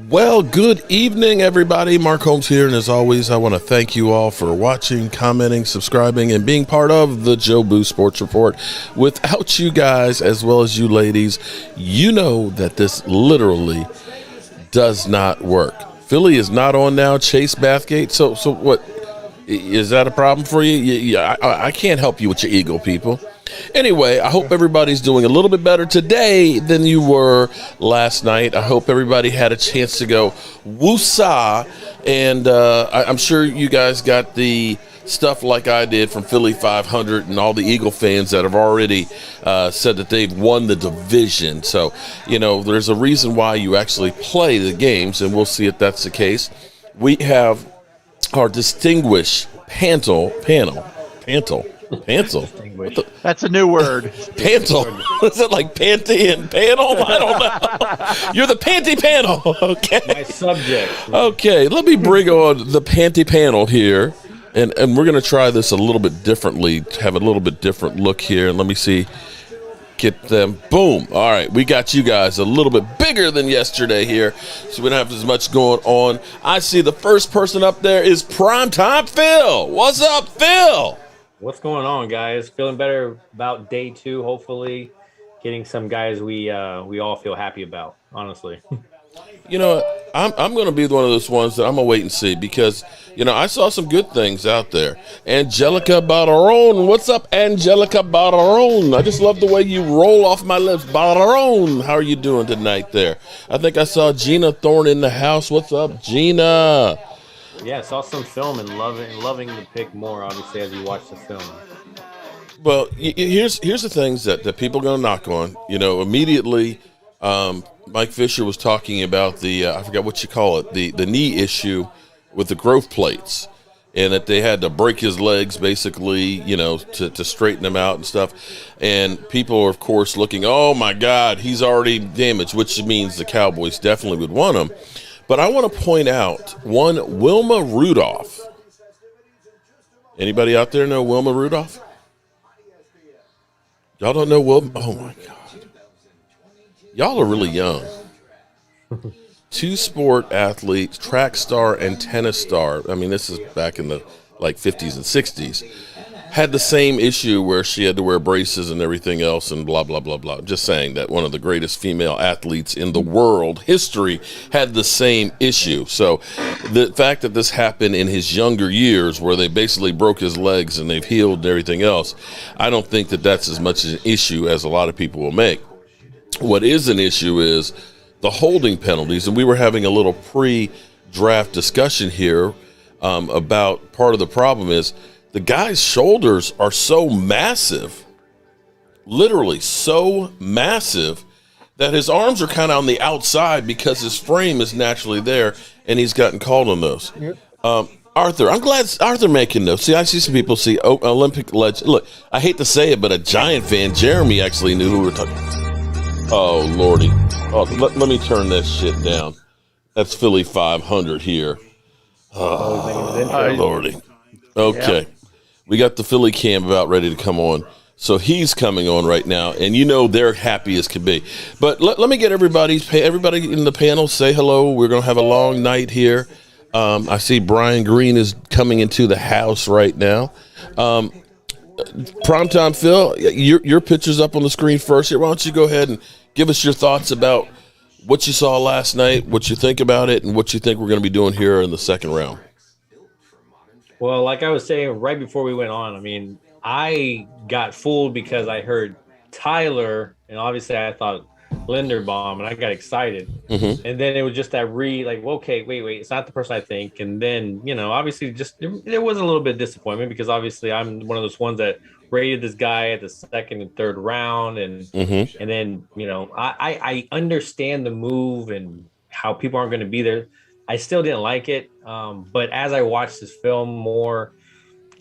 Well, good evening, everybody. Mark Holmes here, and as always, I want to thank you all for watching, commenting, subscribing, and being part of the Jobu Sports Report. Without you guys, as well as you ladies, you know that this literally does not work. Philly is not on now, Chase Bathgate. So what, is that a problem for you? Yeah, I can't help you with your ego, people. Anyway, I hope everybody's doing a little bit better today than you were last night. I hope everybody had a chance to go woosah, and I'm sure you guys got the stuff like I did from Philly 500 and all the Eagle fans that have already said that they've won the division. So, you know, there's a reason why you actually play the games, and we'll see if that's the case. We have our distinguished panel. That's a new word. Panel. Is it like panty and panel? I don't know. You're the panty panel. Okay. My subject. Okay, let me bring on the panty panel here. And we're going to try this a little bit differently, have a little bit different look here. And let me see. Get them. Boom. All right. We got you guys a little bit bigger than yesterday here, so we don't have as much going on. I see the first person up there is Primetime Phil. What's up, Phil? What's going on, guys? Feeling better about day 2, hopefully. Getting some guys we all feel happy about, honestly. You know, I'm going to be one of those ones that I'm going to wait and see because, you know, I saw some good things out there. Angelica Barron. What's up, Angelica Barron? I just love the way you roll off my lips. Barron, how are you doing tonight there? I think I saw Gina Thorne in the house. What's up, Gina? Yeah, saw some film and loving the pick more, obviously, as you watch the film. Well, here's the things that people are going to knock on. You know, immediately Mike Fisher was talking about the, I forgot what you call it, the knee issue with the growth plates, and that they had to break his legs basically, you know, to straighten them out and stuff. And people are, of course, looking, oh, my God, he's already damaged, which means the Cowboys definitely would want him. But I want to point out one Wilma Rudolph. Anybody out there know Wilma Rudolph? Y'all don't know Wilma? Oh, my God. Y'all are really young. Two-sport athletes, track star and tennis star. I mean, this is back in the, like, 50s and 60s. Had the same issue where she had to wear braces and everything else and blah, blah, blah, blah. Just saying that one of the greatest female athletes in the world history had the same issue. So the fact that this happened in his younger years where they basically broke his legs and they've healed and everything else, I don't think that that's as much an issue as a lot of people will make. What is an issue is the holding penalties, and we were having a little pre-draft discussion here about part of the problem is the guy's shoulders are so massive, literally so massive, that his arms are kind of on the outside because his frame is naturally there, and he's gotten called on those. Yep. Arthur, I'm glad Arthur making those. See, I see some people see Olympic legend. Look, I hate to say it, but a Giant fan, Jeremy, actually knew who we were talking about. Oh, Lordy. Oh, let me turn this shit down. That's Philly 500 here. Oh, Lordy. Okay. Yeah. We got the Philly cam about ready to come on. So he's coming on right now, and you know they're happy as can be. But let me get everybody in the panel, say hello. We're going to have a long night here. I see Brian Green is coming into the house right now. Primetime Phil, your picture's up on the screen first here. Why don't you go ahead and give us your thoughts about what you saw last night, what you think about it, and what you think we're going to be doing here in the second round. Well, like I was saying right before we went on, I mean, I got fooled because I heard Tyler, and obviously I thought Linderbaum, and I got excited. Mm-hmm. And then it was just that okay, wait, it's not the person I think. And then, you know, obviously just there was a little bit of disappointment because obviously I'm one of those ones that rated this guy at the second and third round. And mm-hmm. and then, you know, I understand the move and how people aren't going to be there. I still didn't like it. But as I watched this film more,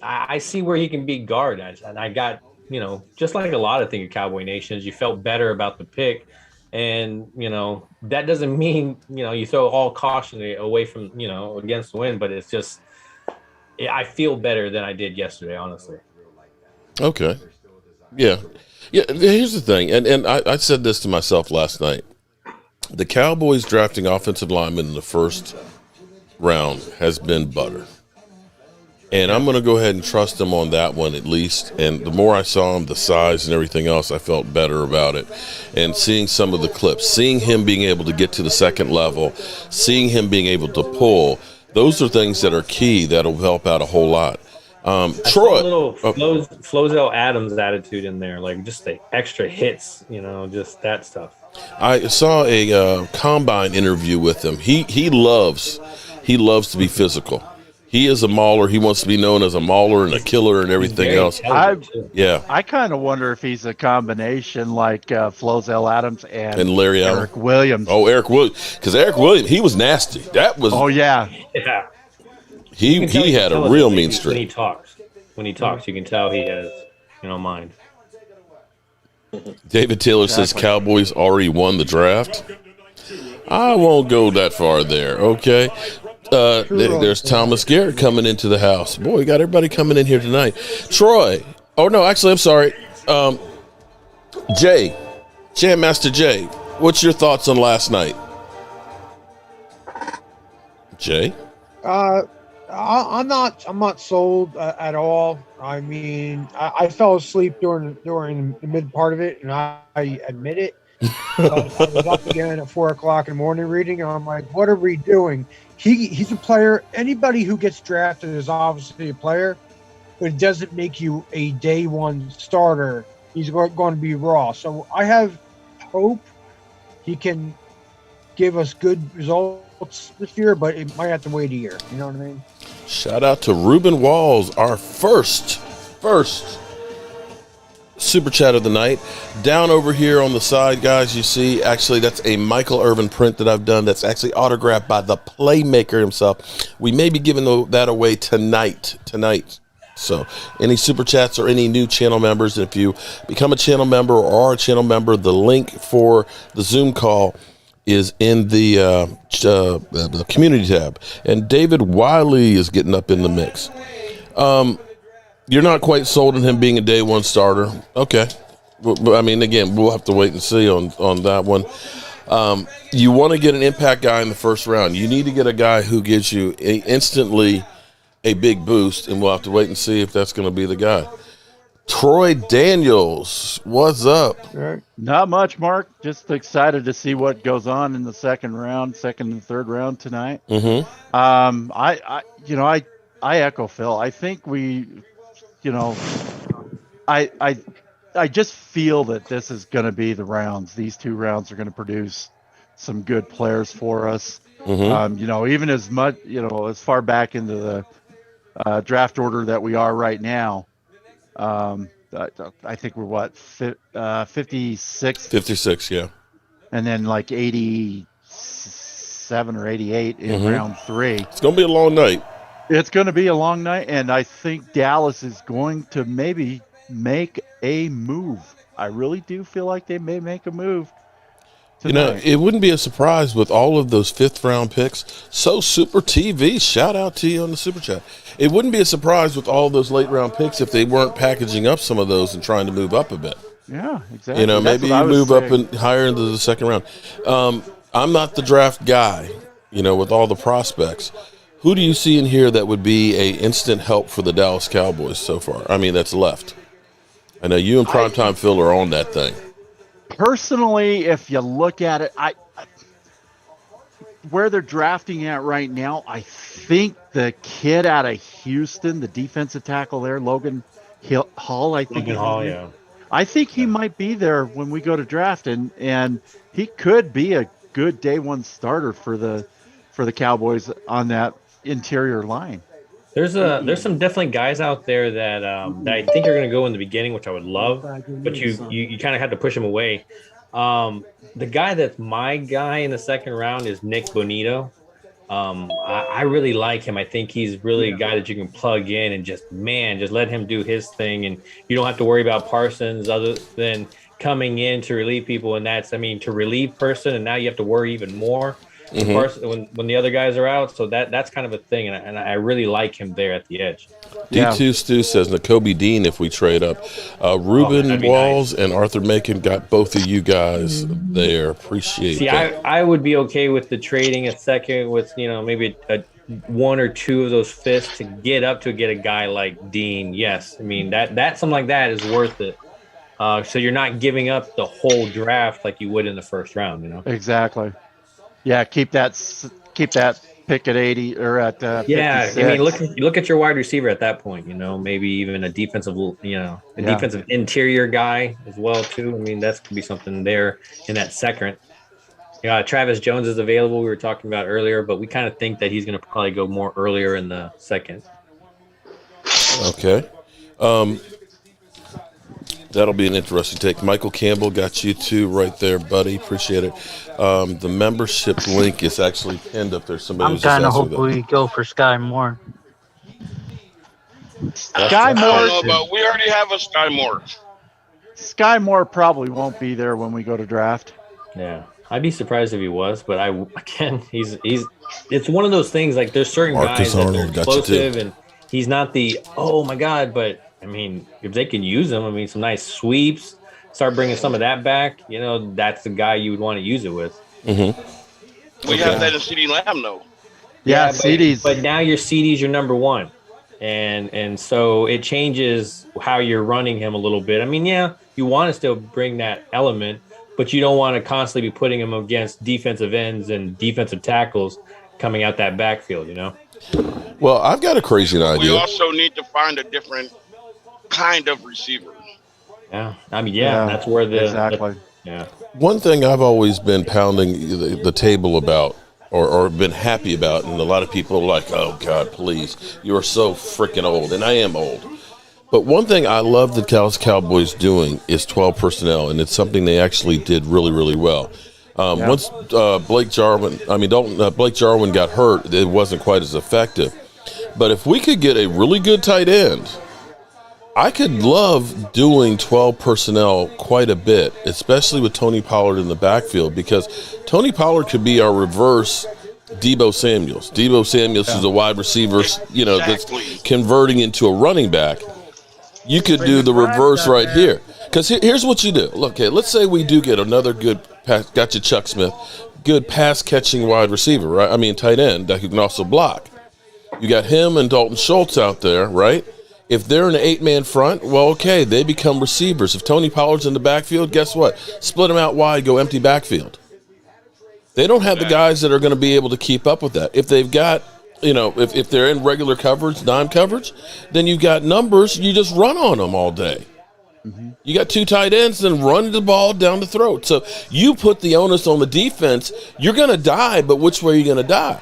I see where he can be guard. And I got, you know, just like a lot of things in Cowboy Nations, you felt better about the pick. And, you know, that doesn't mean, you know, you throw all caution away from, you know, against the wind. But it's just, I feel better than I did yesterday, honestly. Okay. Yeah. Yeah. Here's the thing. And I said this to myself last night. The Cowboys drafting offensive linemen in the first round has been butter. And I'm going to go ahead and trust him on that one at least. And the more I saw him, the size and everything else, I felt better about it. And seeing some of the clips, seeing him being able to get to the second level, seeing him being able to pull, those are things that are key that'll help out a whole lot. Troy, a little Flozell Adams attitude in there, like just the extra hits, just that stuff. I saw a combine interview with him. He loves to be physical. He is a mauler. He wants to be known as a mauler and a killer and everything else. I kind of wonder if he's a combination like Flozell Adams and Larry Allen. Eric Williams. Oh, Eric Williams. Because Eric Williams, he was nasty. That was. Oh, yeah. Yeah. He had a real mean streak. When he talks, you can tell he has, mind. David Taylor says Cowboys already won the draft. I won't go that far there, okay? There's Thomas Garrett coming into the house. Boy, we got everybody coming in here tonight. Troy. Oh, no, actually, I'm sorry. Jay. Jam Master Jay. What's your thoughts on last night? Jay? I'm not sold at all. I mean, I fell asleep during the mid part of it, and I admit it. I was up again at 4 o'clock in the morning reading, and I'm like, what are we doing? He's a player. Anybody who gets drafted is obviously a player, but it doesn't make you a day one starter. He's going to be raw. So I have hope he can give us good results this year, but it might have to wait a year. You know what I mean? Shout out to Ruben Walls, our first super chat of the night. Down over here on the side, guys, you see, actually, that's a Michael Irvin print that I've done that's actually autographed by the playmaker himself. We may be giving that away tonight. So any super chats or any new channel members, if you become a channel member or are a channel member, the link for the Zoom call is in the community tab. And David Wiley is getting up in the mix. You're not quite sold on him being a day one starter. Okay. I mean, again, we'll have to wait and see on that one. You want to get an impact guy in the first round. You need to get a guy who gives you instantly a big boost, and we'll have to wait and see if that's going to be the guy. Troy Daniels, what's up? Not much, Mark. Just excited to see what goes on in the second and third round tonight. Mm-hmm. I echo Phil. I think I just feel that this is going to be the rounds. These two rounds are going to produce some good players for us. Mm-hmm. Even as much, as far back into the draft order that we are right now. I think we're 56? 56, yeah. And then like 87 or 88 in round 3. It's going to be a long night. It's going to be a long night, and I think Dallas is going to maybe make a move. I really do feel like they may make a move tonight. It wouldn't be a surprise with all of those fifth-round picks. So Super TV, shout out to you on the Super Chat. It wouldn't be a surprise with all those late-round picks if they weren't packaging up some of those and trying to move up a bit. Yeah, exactly. Maybe you move up and higher into the second round. I'm not the draft guy, with all the prospects. Who do you see in here that would be a instant help for the Dallas Cowboys so far? I mean, that's left. I know you and Primetime Phil are on that thing. Personally, if you look at it, where they're drafting at right now, I think the kid out of Houston, the defensive tackle there, Logan Hall, I think he might be there when we go to draft, and he could be a good day one starter for the Cowboys on that interior line. There's some definitely guys out there that I think are going to go in the beginning, which I would love, but you kind of had to push them away. The guy that's my guy in the second round is Nick Bonito. I really like him. I think he's really a guy that you can plug in and just let him do his thing, and you don't have to worry about Parsons other than coming in to relieve people, and to relieve person, and now you have to worry even more. when the other guys are out. So that's kind of a thing, and I really like him there at the edge. D2 Stu says Nakobe Dean if we trade up. Ruben Walls and Arthur Macon got both of you guys there. Appreciate that. I would be okay with the trading a second with maybe a one or two of those fifths to get a guy like Dean. Yes, I mean that something like that is worth it. So you're not giving up the whole draft like you would in the first round. Exactly. Yeah, keep that pick at 80 or at 56. I mean, look at your wide receiver at that point. Maybe even a defensive, defensive interior guy as well too. I mean, that could be something there in that second. Travis Jones is available. We were talking about earlier, but we kind of think that he's going to probably go more earlier in the second. Okay. That'll be an interesting take. Michael Campbell got you too right there, buddy. Appreciate it. The membership link is actually pinned up there. I'm kind of hoping we go for Sky Moore. Sky Moore. I don't know about. We already have a Sky Moore. Sky Moore probably won't be there when we go to draft. Yeah, I'd be surprised if he was, but he's. It's one of those things. Like there's certain Marcus guys that Arnold are explosive, and he's not the oh my god, but. I mean, if they can use him, some nice sweeps, start bringing some of that back, that's the guy you would want to use it with. Mm-hmm. We have that in CD Lamb, though. Yeah, CDs. But now your CD's your number one. And so it changes how you're running him a little bit. I mean, you want to still bring that element, but you don't want to constantly be putting him against defensive ends and defensive tackles coming out that backfield, Well, I've got a crazy idea. We also need to find a different kind of receiver. Yeah, I mean, that's where exactly. One thing I've always been pounding the table about, or been happy about, and a lot of people are like, "Oh God, please, you are so freaking old," and I am old. But one thing I love the Dallas Cowboys doing is 12 personnel, and it's something they actually did really, really well. Once Blake Jarwin got hurt, it wasn't quite as effective. But if we could get a really good tight end, I could love doing 12 personnel quite a bit, especially with Tony Pollard in the backfield, because Tony Pollard could be our reverse Deebo Samuels. Deebo Samuels is a wide receiver, that's converting into a running back. You could do the reverse right here. Because here's what you do. Look, let's say we do get another good pass, got you Chuck Smith, good pass-catching wide receiver, right? I mean, tight end that who can also block. You got him and Dalton Schultz out there, right? If they're in an 8-man front, well, okay, they become receivers. If Tony Pollard's in the backfield, guess what? Split them out wide, go empty backfield. They don't have the guys that are going to be able to keep up with that. If they've got, if they're in regular coverage, dime coverage, then you've got numbers, you just run on them all day. Mm-hmm. You got two tight ends, then run the ball down the throat. So you put the onus on the defense, you're going to die, but which way are you going to die?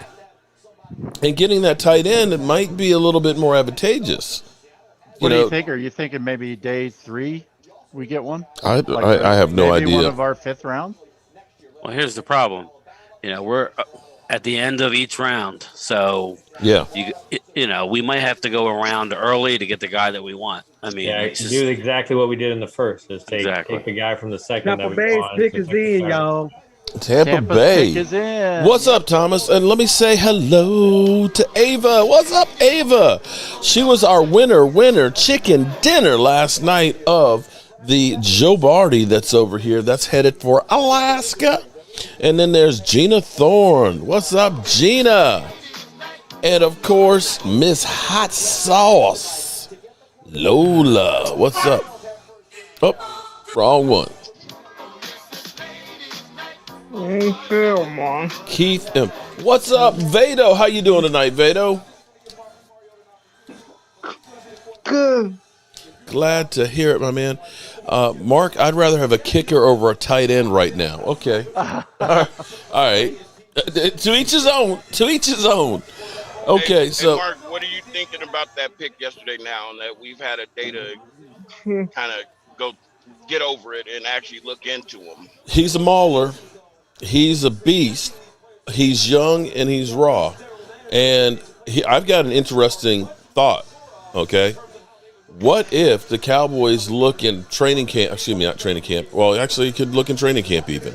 And getting that tight end, it might be a little bit more advantageous. What do you think? Are you thinking maybe day 3 we get one? I have no idea. Maybe one of our 5th round? Well, here's the problem. We're at the end of each round. So, we might have to go around early to get the guy that we want. I mean, do exactly what we did in the first. Is take the guy from the second that we want. Pick is in, y'all. Tampa Bay is in. What's up, Thomas? And let me say hello to Ava. What's up, Ava? She was our winner chicken dinner last night of the Joe Barty that's over here. That's headed for Alaska. And then there's Gina Thorne. What's up, Gina? And of course, Miss Hot Sauce, Lola. What's up? Oh, wrong one. Keith M. What's up, Vado? How you doing tonight, Vado? Good. Glad to hear it, my man. Mark, I'd rather have a kicker over a tight end right now. Okay. All right. To each his own. To each his own. Okay, so. Mark, what are you thinking about that pick yesterday now that we've had a day to kind of go get over it and actually look into him? He's a mauler. He's a beast. He's young and he's raw. And I've got an interesting thought, okay? What if the Cowboys look in training camp, not training camp, well, actually, you could look in training camp even.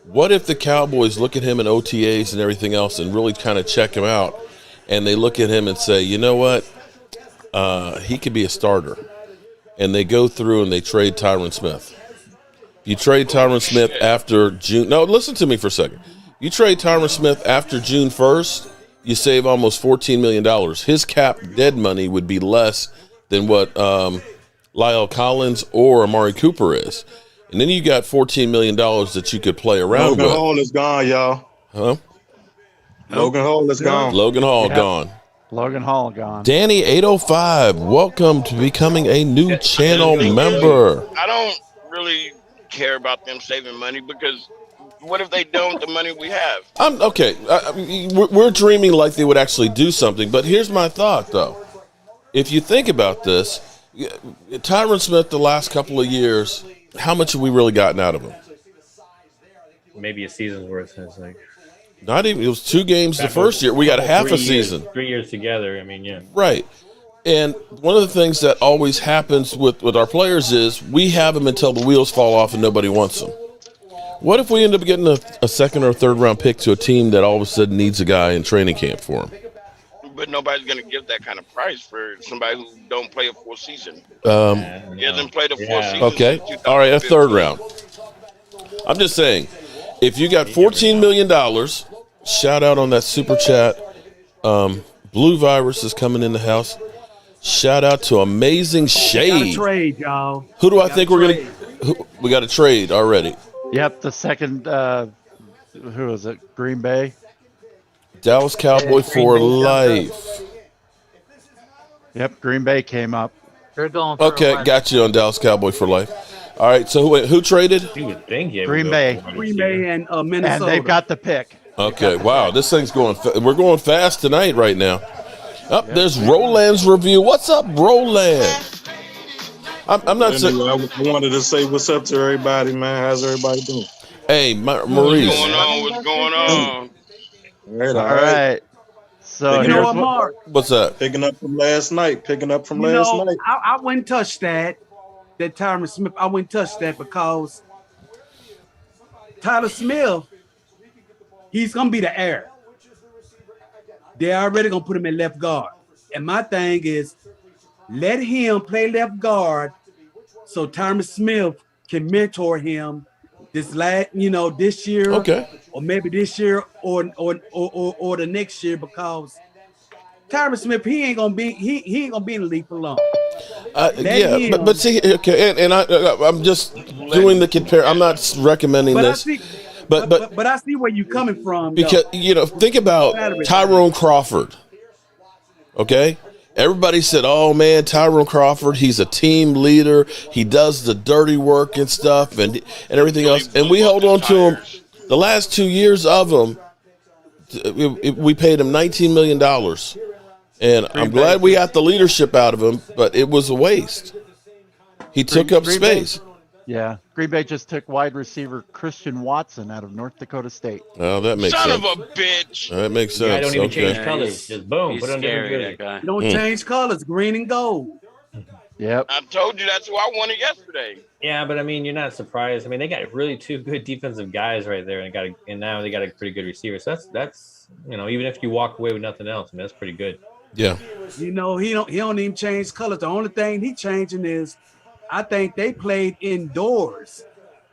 What if the Cowboys look at him in OTAs and everything else and really kind of check him out, and they look at him and say, you know what, he could be a starter, and they go through and they trade Tyron Smith. You trade Tyron Smith after June. No, listen to me for a second. You trade Tyron Smith after June 1st, you save almost $14 million. His cap dead money would be less than what Lyle Collins or Amari Cooper is. And then you got $14 million that you could play around with. Logan Hall is gone, y'all. Huh? Logan Hall is gone. Logan Hall gone. Logan Hall gone. Danny 805, welcome to becoming a new channel member. I don't really care about them saving money because what if they don't the money we have? Okay. We're dreaming like they would actually do something, but here's my thought, though. If you think about this, Tyron Smith the last couple of years, how much have we really gotten out of him? Maybe a season's worth. It's like not even. It was 2 games the first year. We got half a season. 3 years together. I mean, yeah. Right. And one of the things that always happens with our players is we have them until the wheels fall off and nobody wants them. What if we end up getting a second or third round pick to a team that all of a sudden needs a guy in training camp for him? But nobody's going to give that kind of price for somebody who don't play a full season. He hasn't played a full season. Okay. All right, a third round. I'm just saying, if you got $14 million, shout out on that super chat. Blue Virus is coming in the house. Shout out to Amazing Shade. Trade, y'all. Who do I think we're going to – we got a trade already. Yep, the second who is it? Green Bay? Dallas Cowboy for life. Yep, Green Bay came up. They're going for Okay, got you on Dallas Cowboy for life. All right, so who traded? You would think Green Bay. Green Bay and Minnesota. And they've got the pick. Okay, wow, this thing's going we're going fast tonight right now. There's Roland's review. What's up, Roland? I'm not saying. I wanted to say what's up to everybody, man. How's everybody doing? Hey, Maurice. What's going on? All right. All right. So You know what, Mark? What's up? Picking up from last night. I wouldn't touch that Tyron Smith. I wouldn't touch that because Tyler Smith, he's gonna be the heir. They're already gonna put him in left guard. And my thing is, let him play left guard so Tyron Smith can mentor him this year, Okay. or maybe this year or the next year, because Tyron Smith, he ain't gonna be in the league for long. But see, okay, and I'm just doing the compare. I'm not recommending this. But I see where you're coming from. Because, think about Tyrone Crawford. Okay? Everybody said, oh, man, Tyrone Crawford, he's a team leader. He does the dirty work and stuff and everything else. And we hold on to him. The last 2 years of him, we paid him $19 million. And I'm glad we got the leadership out of him, but it was a waste. He took up space. Yeah, Green Bay just took wide receiver Christian Watson out of North Dakota State. Oh, that makes Son sense. of a bitch. That makes sense. I don't even change Okay. colors. Just boom. Put on different Scary, that jersey. guy. Don't change colors, green and gold. Yep. I told you that's who I wanted yesterday. Yeah, but I mean, you're not surprised. I mean, they got really 2 good defensive guys right there, and now they got a pretty good receiver. So that's even if you walk away with nothing else, I mean, that's pretty good. Yeah. He don't even change colors. The only thing he changing is, I think they played indoors.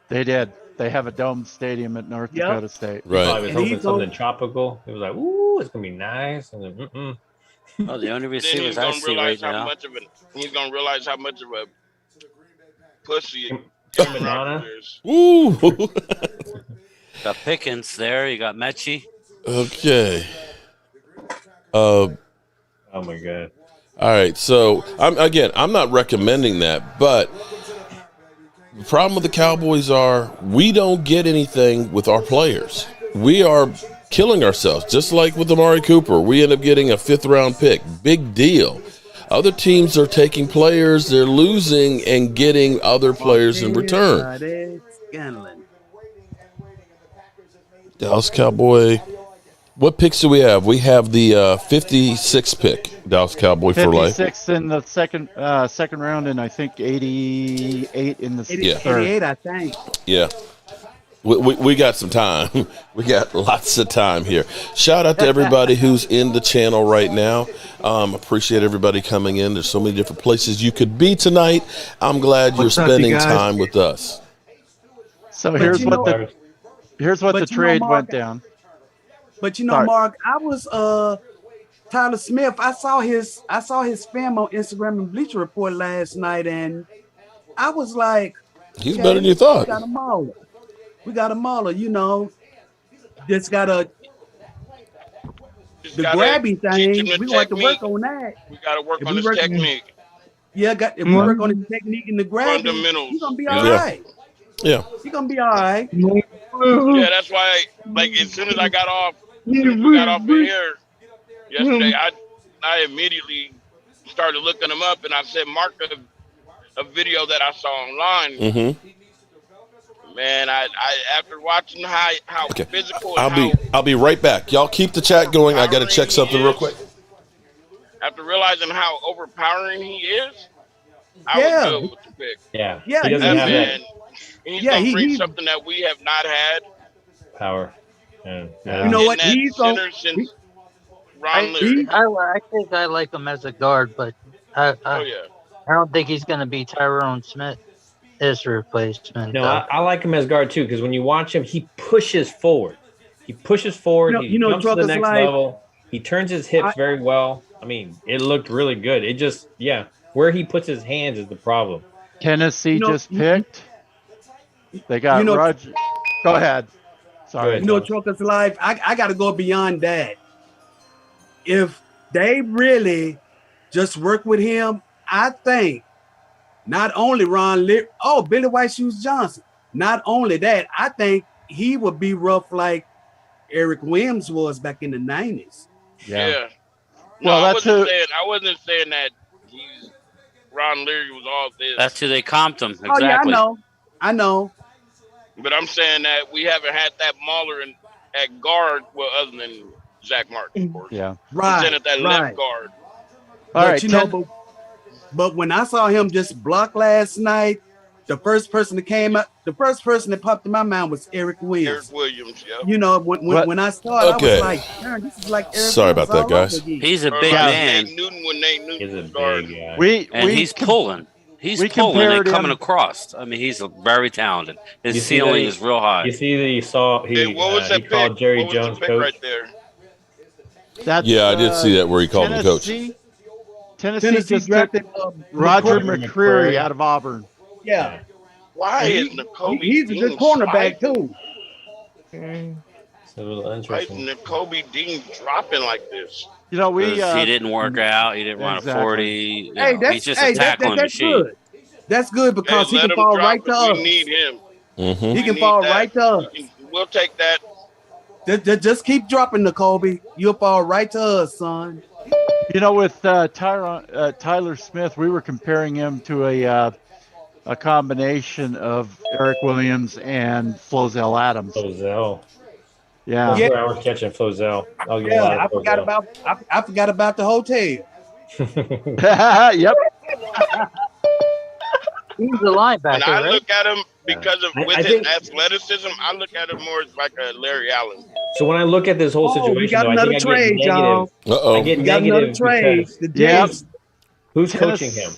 They did. They have a domed stadium at North Dakota State. Right. I was hoping something tropical. It was like, ooh, it's gonna be nice. And then, Oh, the only Then receivers I see right now. He's gonna realize how much of a pussy Banana. is. Woo. Got Pickens there. You got Mechie. Okay. Oh my god. All right, so I'm not recommending that, but the problem with the Cowboys are we don't get anything with our players. We are killing ourselves, just like with Amari Cooper. We end up getting a 5th round pick. Big deal. Other teams are taking players, they're losing and getting other players in return. Dallas Cowboy. What picks do we have? We have the 56th pick, Dallas Cowboy for life. 56 in the second round, and I think 88 in the third. 88, I think. Yeah. We got some time. We got lots of time here. Shout out to everybody who's in the channel right now. Appreciate everybody coming in. There's so many different places you could be tonight. I'm glad you're spending time with us. So here's what the trade Mark, went down. But Mark, I was Tyler Smith. I saw his spam on Instagram and Bleacher Report last night, and I was like, he's better than you thought. We got a mauler, just got the grabby thing. We want to work on that. We got to work on his technique. Yeah, if we work on his technique and the grabby, he's gonna be all right. Yeah, he's gonna be all right. Yeah, that's why. Like as soon as we got off of here yesterday, I immediately started looking him up, and I said, mark a video that I saw online. Mm-hmm. Man, I after watching how physical. I'll be right back. Y'all keep the chat going. I got to check something real quick. After realizing how overpowering he is, I was good with the pick. Yeah. He doesn't have that. He's gonna bring something that we have not had. Power. Yeah. You know what? He's center since Ron Leary. I think I like him as a guard, but I don't think he's going to be Tyrone Smith. His replacement. No, I like him as guard too, because when you watch him, he pushes forward. He jumps to the next level. He turns his hips very well. I mean, it looked really good. It just, where he puts his hands is the problem. Tennessee just picked. They got Roger. Go ahead. Sorry. Truckers Live, I got to go beyond that. If they really just work with him, I think not only Billy White Shoes Johnson. Not only that, I think he would be rough like Eric Williams was back in the 90s. Yeah. No, I wasn't saying that Ron Leary was all this. That's who they comped him. Exactly. Oh yeah, I know. But I'm saying that we haven't had that mauler at guard, other than Zach Martin, of course. Yeah. Right. At that left guard. All right. But when I saw him just block last night, the first person that popped in my mind was Eric Williams. Yeah. When I saw it, I was like, "Darn, this is like Eric." Sorry about that, guys. He's a big man. Nate Newton He's a big guy. He's pulling. He's pulling and coming across. I mean, he's very talented. His ceiling is real high. You see that he saw he called Jerry Jones coach right there. I did see that where he called him coach. Tennessee just drafted Roger McCreary out of Auburn. Yeah. Why is Nakobe? He's a good cornerback too. It's a little Why interesting. is Nakobe Dean dropping like this? He didn't work out. He didn't run a 40. He's just a tackling that's machine. Good. That's good because he can fall right to us. We need him. Mm-hmm. He can fall right to us. We'll take that. Just keep dropping, Nakobe. You'll fall right to us, son. With Tyler Smith, we were comparing him to a combination of Eric Williams and Flozell Adams. Flozell. Yeah. I was catching Flozell. I forgot about the hotel. Yep. He's a linebacker. When I look at him because of his athleticism, I look at him more as like a Larry Allen. So when I look at this whole situation, we got another trade, y'all. I get negative because who's coaching him?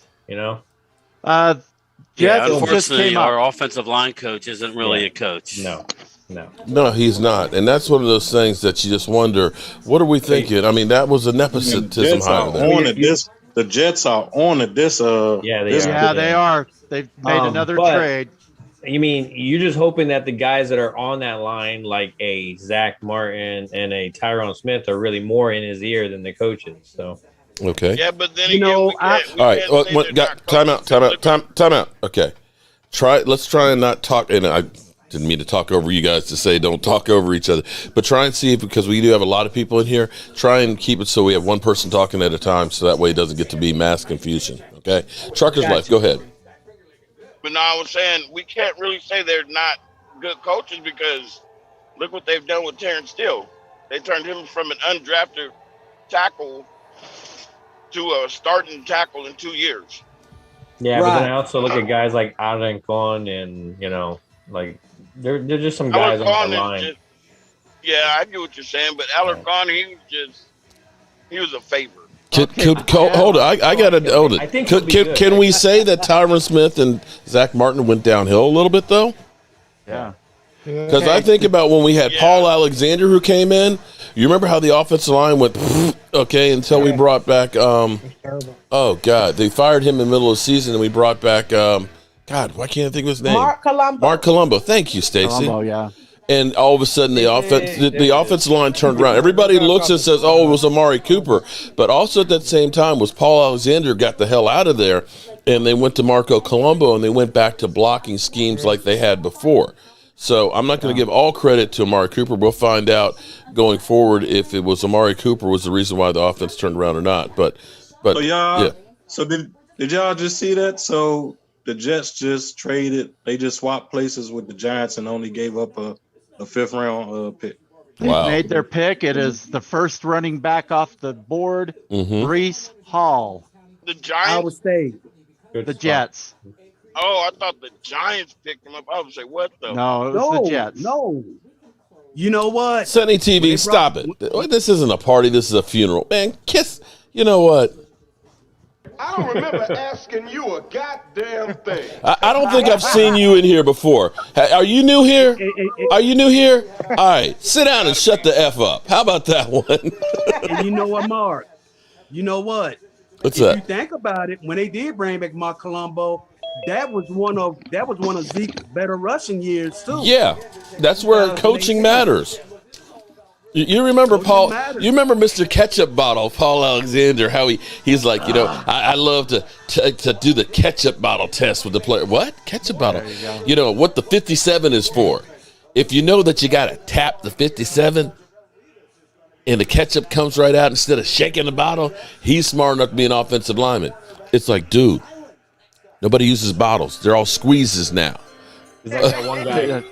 Unfortunately, our offensive line coach isn't really a coach. No, he's not. And that's one of those things that you just wonder, what are we thinking? I mean, that was a nepotism hire. The Jets are on it. They are. They've made another trade. You mean you're just hoping that the guys that are on that line, like a Zach Martin and a Tyrone Smith, are really more in his ear than the coaches. So okay. Yeah, but then all right. Time out. Okay. Let's try and not talk. And I didn't mean to talk over you guys to say don't talk over each other, but try and see if, because we do have a lot of people in here, try and keep it so we have one person talking at a time, so that way it doesn't get to be mass confusion. Okay. Trucker's Life. Go ahead. But no, I was saying we can't really say they're not good coaches because look what they've done with Terrence Steele. They turned him from an undrafted tackle to a starting tackle in 2 years. Yeah, but then I also look at guys like Adenkon and like They're just some guys on that line. Yeah, I get what you're saying, but Alarcon, he was a favor. Hold on, I gotta hold it. Can we say that Tyron Smith and Zach Martin went downhill a little bit though? Yeah. Because I think about when we had Paul Alexander who came in. You remember how the offensive line went until we brought back. Oh God, they fired him in the middle of the season, and we brought back. God, why can't I think of his name? Mark Colombo. Thank you, Stacy. Colombo, yeah. And all of a sudden, the offensive line turned around. Everybody looks and says, "Oh, it was Amari Cooper," but also at that same time was Paul Alexander got the hell out of there, and they went to Marco Colombo, and they went back to blocking schemes like they had before. So I'm not going to give all credit to Amari Cooper. We'll find out going forward if it was Amari Cooper was the reason why the offense turned around or not. But so y'all, so did y'all just see that? So the Jets just traded. They just swapped places with the Giants and only gave up a 5th round pick. They've made their pick. It is the first running back off the board, Breece Hall. The Giants? I would say the Jets. Oh, I thought the Giants picked him up. I would say, what the? No, it was the Jets. No. You know what? Sunny TV, stop it. This isn't a party. This is a funeral. Man, kiss. You know what? I don't remember asking you a goddamn thing. I don't think I've seen you in here before. Are you new here? Are you new here? All right, sit down and shut the F up. How about that one? And you know what, Mark? You know what? What's that? If you think about it, when they did bring back Mark Colombo, that was one of Zeke's better rushing years too. Yeah, that's where coaching matters. You remember Paul? You remember Mr. Ketchup Bottle, Paul Alexander? How he's like, I love to do the ketchup bottle test with the player. What ketchup bottle? You know what the 57 is for? If you know that you got to tap the 57, and the ketchup comes right out instead of shaking the bottle, he's smart enough to be an offensive lineman. It's like, dude, nobody uses bottles; they're all squeezes now. He's like that one guy.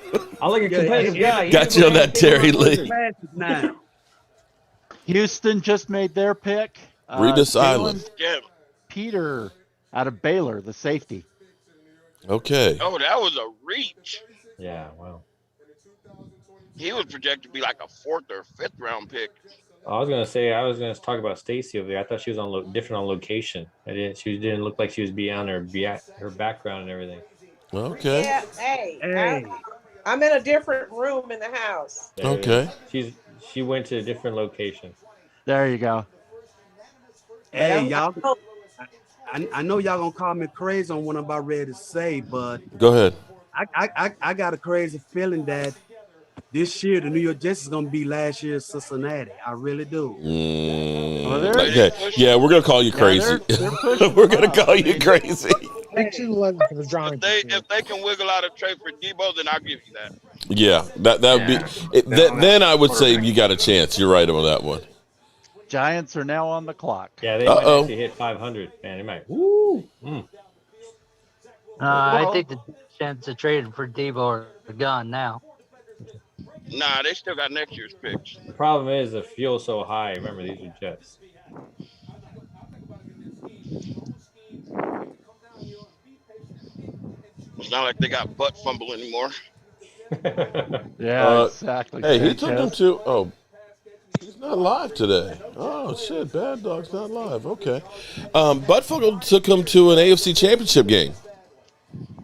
I like a competitive guy. Got you on that, Terry Lee. Houston just made their pick. Reedus Island. Peter out of Baylor, the safety. Okay. Oh, that was a reach. Yeah, wow. He was projected to be like a 4th or 5th round pick. I was gonna talk about Stacy over there. I thought she was different on location. She didn't look like she was beyond her background and everything. Okay. Yeah, hey. I'm in a different room in the house. Okay. She went to a different location. There you go. Hey, y'all. I know y'all gonna call me crazy on what I'm about ready to say, but go ahead. I got a crazy feeling that this year the New York Jets is gonna be last year's Cincinnati. I really do. Okay. Yeah, we're gonna call you crazy. We're gonna call you crazy. If they can wiggle out a trade for Debo, then I'll give you that. Yeah, that would be. Then I would say you got a chance. You're right on that one. Giants are now on the clock. Yeah, they might actually hit 500. Man, they might. Woo! I think the chance to trade for Debo are gone now. Nah, they still got next year's picks. The problem is the fuel's so high. Remember, these are Jets. It's not like they got butt fumble anymore. Yeah, exactly. Hey, he took him to. Oh, he's not live today. Oh shit, Bad Dog's not live. Okay, butt fumble took him to an AFC Championship game.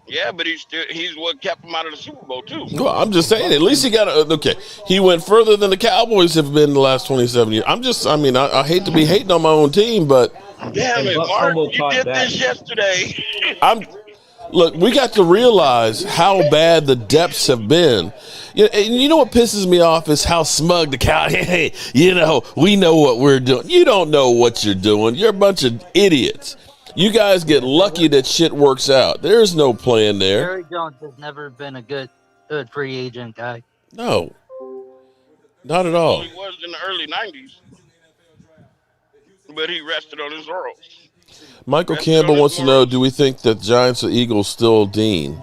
Yeah, but he's what kept him out of the Super Bowl too. Well, I'm just saying. At least he got okay. He went further than the Cowboys have been in the last 27 years. I hate to be hating on my own team, but damn it, Mark, you did this yesterday. Look, we got to realize how bad the depths have been. You know what pisses me off is how smug the cow. Hey, we know what we're doing. You don't know what you're doing. You're a bunch of idiots. You guys get lucky that shit works out. There's no plan there. Jerry Jones has never been a good free agent guy. No, not at all. Well, he was in the early 90s, but he rested on his laurels. Michael Campbell wants to know, do we think that Giants or Eagles still Dean?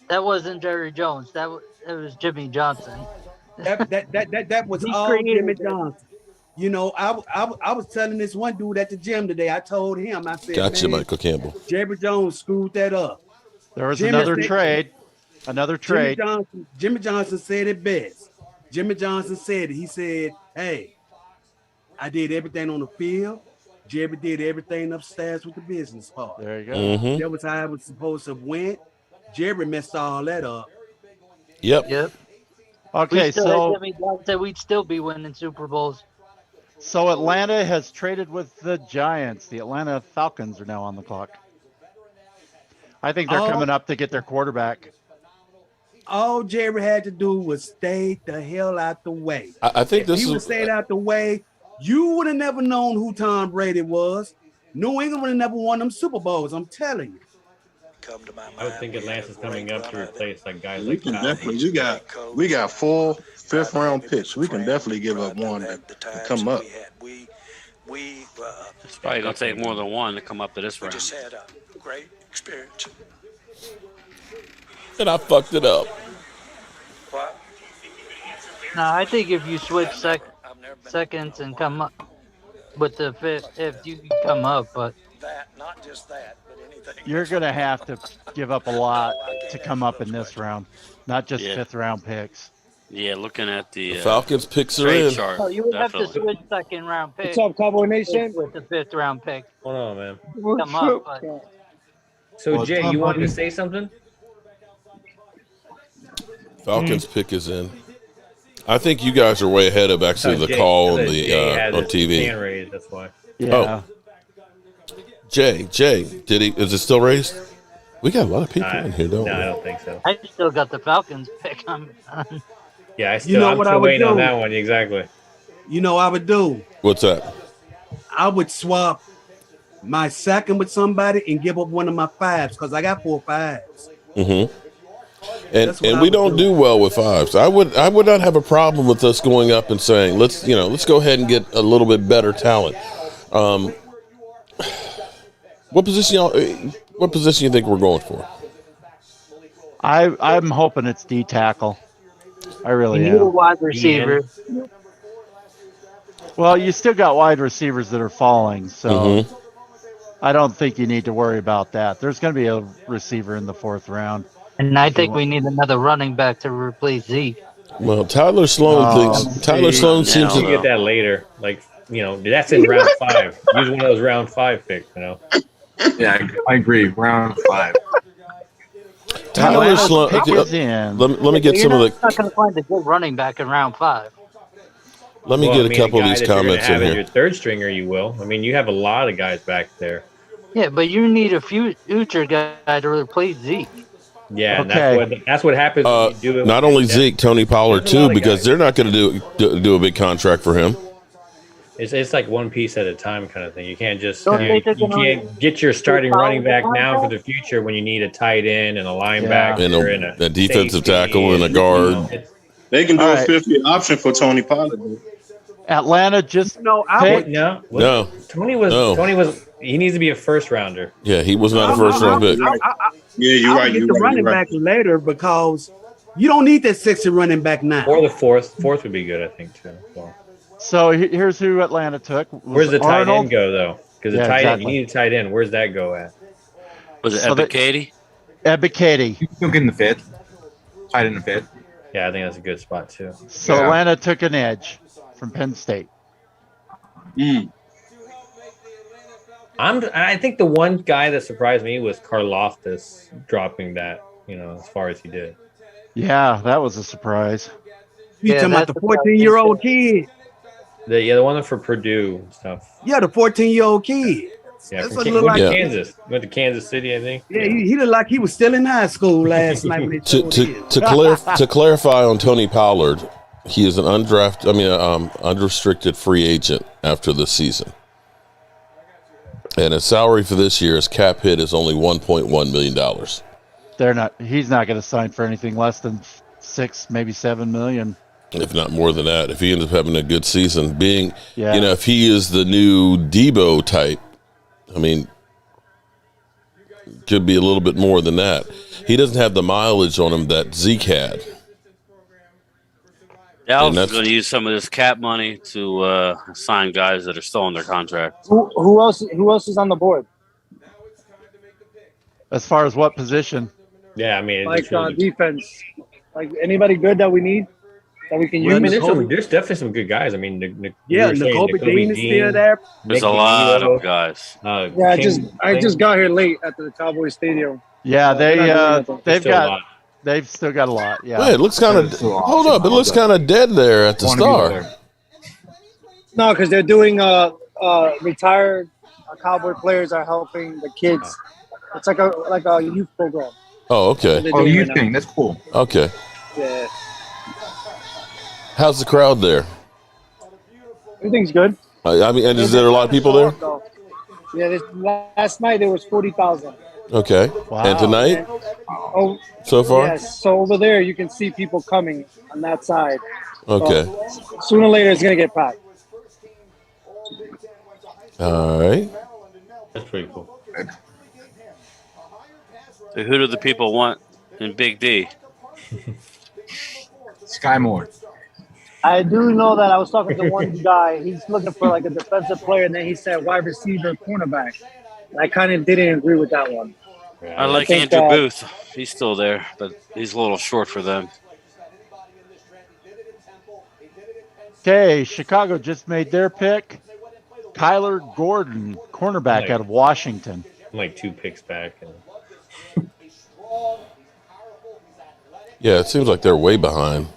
That wasn't Jerry Jones. That was Jimmy Johnson. That was all Jimmy Johnson. I was telling this one dude at the gym today. I told him, I said, gotcha, Michael Campbell. Jerry Jones screwed that up. There was another trade. Another trade. Jimmy Johnson said it best. Jimmy Johnson said it. He said, "Hey, I did everything on the field. Jerry did everything upstairs with the business part. There you go. That was how it was supposed to have went. Jerry messed all that up. Yep. Okay, so Jimmy Johnson, we'd still be winning Super Bowls. So Atlanta has traded with the Giants. The Atlanta Falcons are now on the clock. I think they're coming up to get their quarterback. All Jerry had to do was stay the hell out the way. I think if he would have stayed out the way, you would have never known who Tom Brady was. New England would have never won them Super Bowls. I'm telling you. I would think Atlanta's coming up to replace like guys We like can Kyle. definitely. We got 4 fifth-round picks. We can definitely give up one to come up. It's probably gonna take more than one to come up to this round. Just had a great experience. And I fucked it up. No, I think if you switch seconds and come up with the fifth, if you can come up, but not just that, but anything. You're going to have to give up a lot to come up in this round, not just fifth-round picks. Yeah, looking at the Falcons picks are in. chart. you would have to definitely. switch second-round pick. What's up, Cowboy Nation? With the fifth-round pick. Hold on, man. Come up, but So Jay, you wanted to say something? Falcons pick is in. I think you guys are way ahead of actually the call on the on TV. Hand raised, that's why. Yeah. Oh, Jay, did he? Is it still raised? We got a lot of people in here, don't we? No, I don't think so. I still got the Falcons pick. Yeah, I'm still waiting on that one. Exactly. You know what I would do? What's that? I would swap my second with somebody and give up one of my fives because I got 4 fives. Mm-hmm. And we don't do well with fives. I would not have a problem with us going up and saying let's go ahead and get a little bit better talent. What position you think we're going for? I'm hoping it's D tackle. I really You need a am. wide receiver. Well, you still got wide receivers that are falling, so I don't think you need to worry about that. There's going to be a receiver in the 4th round. And I think we need another running back to replace Zeke. Well, Tyler Sloan seems to get that later. Like, that's in round 5. Use one of those round 5 picks, Yeah, I agree. Round 5. Tyler Sloan. Let me get some of the. You're not going to find a good running back in round 5. Let me get a couple of these comments in here. Your third stringer, you will. I mean, you have a lot of guys back there. Yeah, but you need a future guy to replace Zeke. Yeah, and that's what happens when you do it. Not only Zeke, Tony Pollard too, because they're not going to do a big contract for him. It's like one piece at a time kind of thing. You can't just you can't get your starting running back now for the future when you need a tight end and a linebacker and a defensive tackle and a guard. They can do a 50 option for Tony Pollard. Atlanta just no. Tony was he needs to be a first rounder. Yeah, he was not a first round pick. Yeah, you're right. Get the running back later because you don't need that 60 running back now. Or the fourth would be good, I think too. So here's who Atlanta took. Where's the tight end go though? Because the tight end, you need a tight end. Where's that go at? Was it Ebiketie? Ebiketie. You can get in the 5th. Tight in the 5th. Yeah, I think that's a good spot too. So Atlanta took an edge from Penn State. I think the one guy that surprised me was Karlaftis dropping that, as far as he did. Yeah, that was a surprise. You talking about the 14-year-old kid? The one for Purdue and stuff. Yeah, the 14-year-old kid. Yeah, That's from what looked like Kansas. Went to Kansas City, I think. Yeah, he looked like he was still in high school last night. When to clarify on Tony Pollard, he is an unrestricted free agent after the season. And his salary for this year, his cap hit is only $1.1 million. He's not going to sign for anything less than $6, maybe $7 million. If not more than that, if he ends up having a good season, if he is the new Debo type, could be a little bit more than that. He doesn't have the mileage on him that Zeke had. Dallas is going to use some of this cap money to sign guys that are still on their contract. Who else is on the board? As far as what position? Yeah, I mean, like defense. Like anybody good that we need that we can use. I mean, there's definitely some good guys. I mean, Nakobe Dean is still there. There's a lot of guys. Yeah, I just got here late at the Cowboys Stadium. Yeah, they've still got a lot. Yeah, Wait, it looks kind of. Hold up, it looks kind of dead there at the Star. No, because they're doing retired Cowboy players are helping the kids. It's like a youth program. Oh, okay. Oh, youth thing. That's cool. Okay. Yeah. How's the crowd there? Everything's good. I mean, and is there a lot of people there? Yeah, last night there was 40,000. Okay. Wow. And tonight? So far? Yes. So over there you can see people coming on that side. Okay. So sooner or later it's gonna get packed. All right. That's pretty cool. So who do the people want in Big D? Sky Moore. I do know that I was talking to one guy. He's looking for like a defensive player, and then he said wide receiver, cornerback. I kind of didn't agree with that one. I like Andrew Booth. He's still there, but he's a little short for them. Okay, Chicago just made their pick. Kyler Gordon, cornerback out of Washington. I'm like 2 picks back. Yeah, it seems like they're way behind.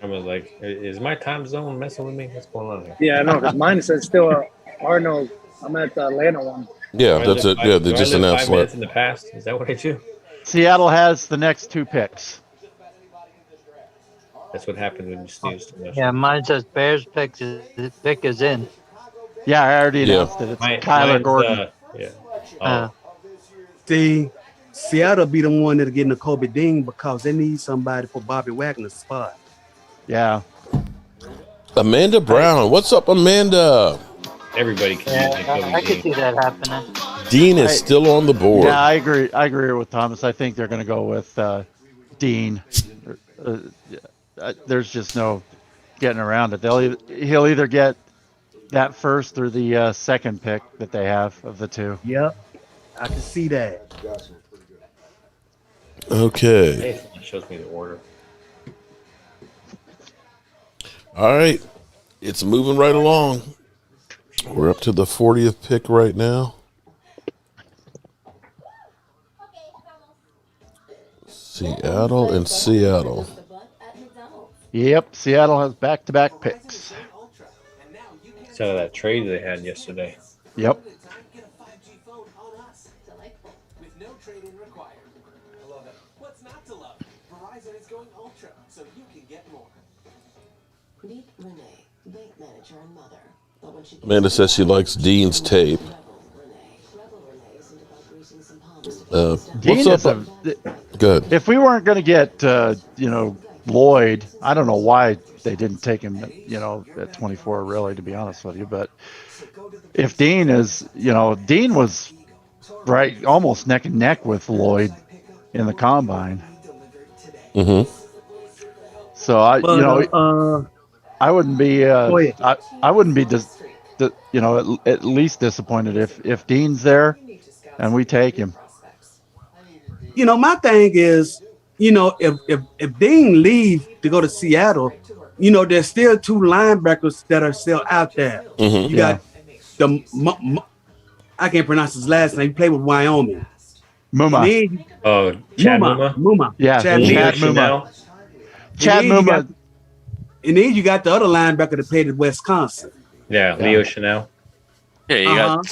I was like, is my time zone messing with me? What's going on here? Yeah, I know, because mine says still Arnold. I'm at the Atlanta one. Yeah, that's it. Yeah, they just announced 5 minutes in the past. Is that what I do? Seattle has the next 2 picks. That's what happens when you snooze too much. Yeah, mine says Bears pick is in. Yeah, I already announced it. It's Kyler Gordon. See, Seattle be the one that'll get Nakobe Dean because they need somebody for Bobby Wagner's spot. Yeah. Amanda Brown. What's up, Amanda? Everybody can use Nakobe I could see that happening. Dean is still on the board. Yeah, I agree with Thomas. I think they're going to go with Dean. There's just no getting around it. He'll either get that first or the second pick that they have of the 2. Yep, I can see that. Okay. It shows me the order. All right. It's moving right along. We're up to the 40th pick right now. Seattle and Seattle. Yep, Seattle has back-to-back picks. It's out of that trade they had yesterday. Yep. Amanda says she likes Dean's tape. What's up? Good. If we weren't going to get, Lloyd, I don't know why they didn't take him, at 24, really, to be honest with you. But if Dean is, Dean was right, almost neck and neck with Lloyd in the combine. Mm-hmm. So I wouldn't be, I wouldn't be just, at least disappointed if Dean's there and we take him. My thing is, if Dean leave to go to Seattle, there's still 2 linebackers that are still out there. Mm-hmm. You got I can't pronounce his last name. He played with Wyoming. Muma. Chad Muma. Muma. Yeah, Chad Muma. Chad Muma. And then you got the other linebacker that played at Wisconsin. Yeah, Leo Chanel. Yeah, you got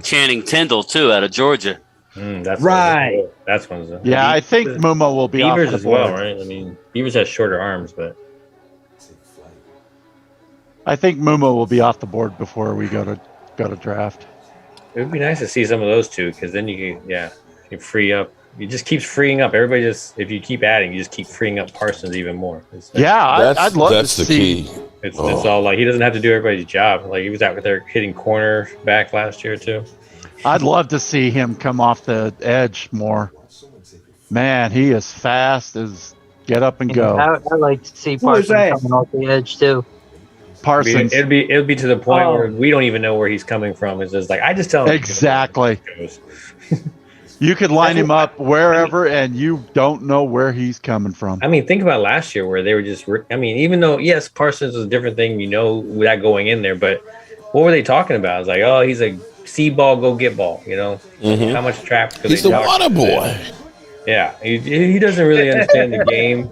Channing Tindall, too, out of Georgia. That's right. That's one. Yeah, I think Muma will be Beavers off the as well, board. right? I mean, Beavers has shorter arms, but I think Muma will be off the board before we go to draft. it would be nice to see some of those 2 because then you can free up. It just keeps freeing up. Everybody if you keep adding, you just keep freeing up Parsons even more. I'd love to see. That's the key. It's all like he doesn't have to do everybody's job. Like he was out there hitting corner back last year too. I'd love to see him come off the edge more. Man, he is fast as get up and go. I like to see Parsons coming off the edge too. Parsons. It'd be to the point where we don't even know where he's coming from. It's just like I just tell him exactly. You could line him up wherever, and you don't know where he's coming from. I mean, think about last year where they were just. I mean, even though yes, Parsons was a different thing, without going in there, but what were they talking about? It's like, oh, he's a see ball, go get ball. How much traffic? He's the water boy. Yeah, he doesn't really understand the game.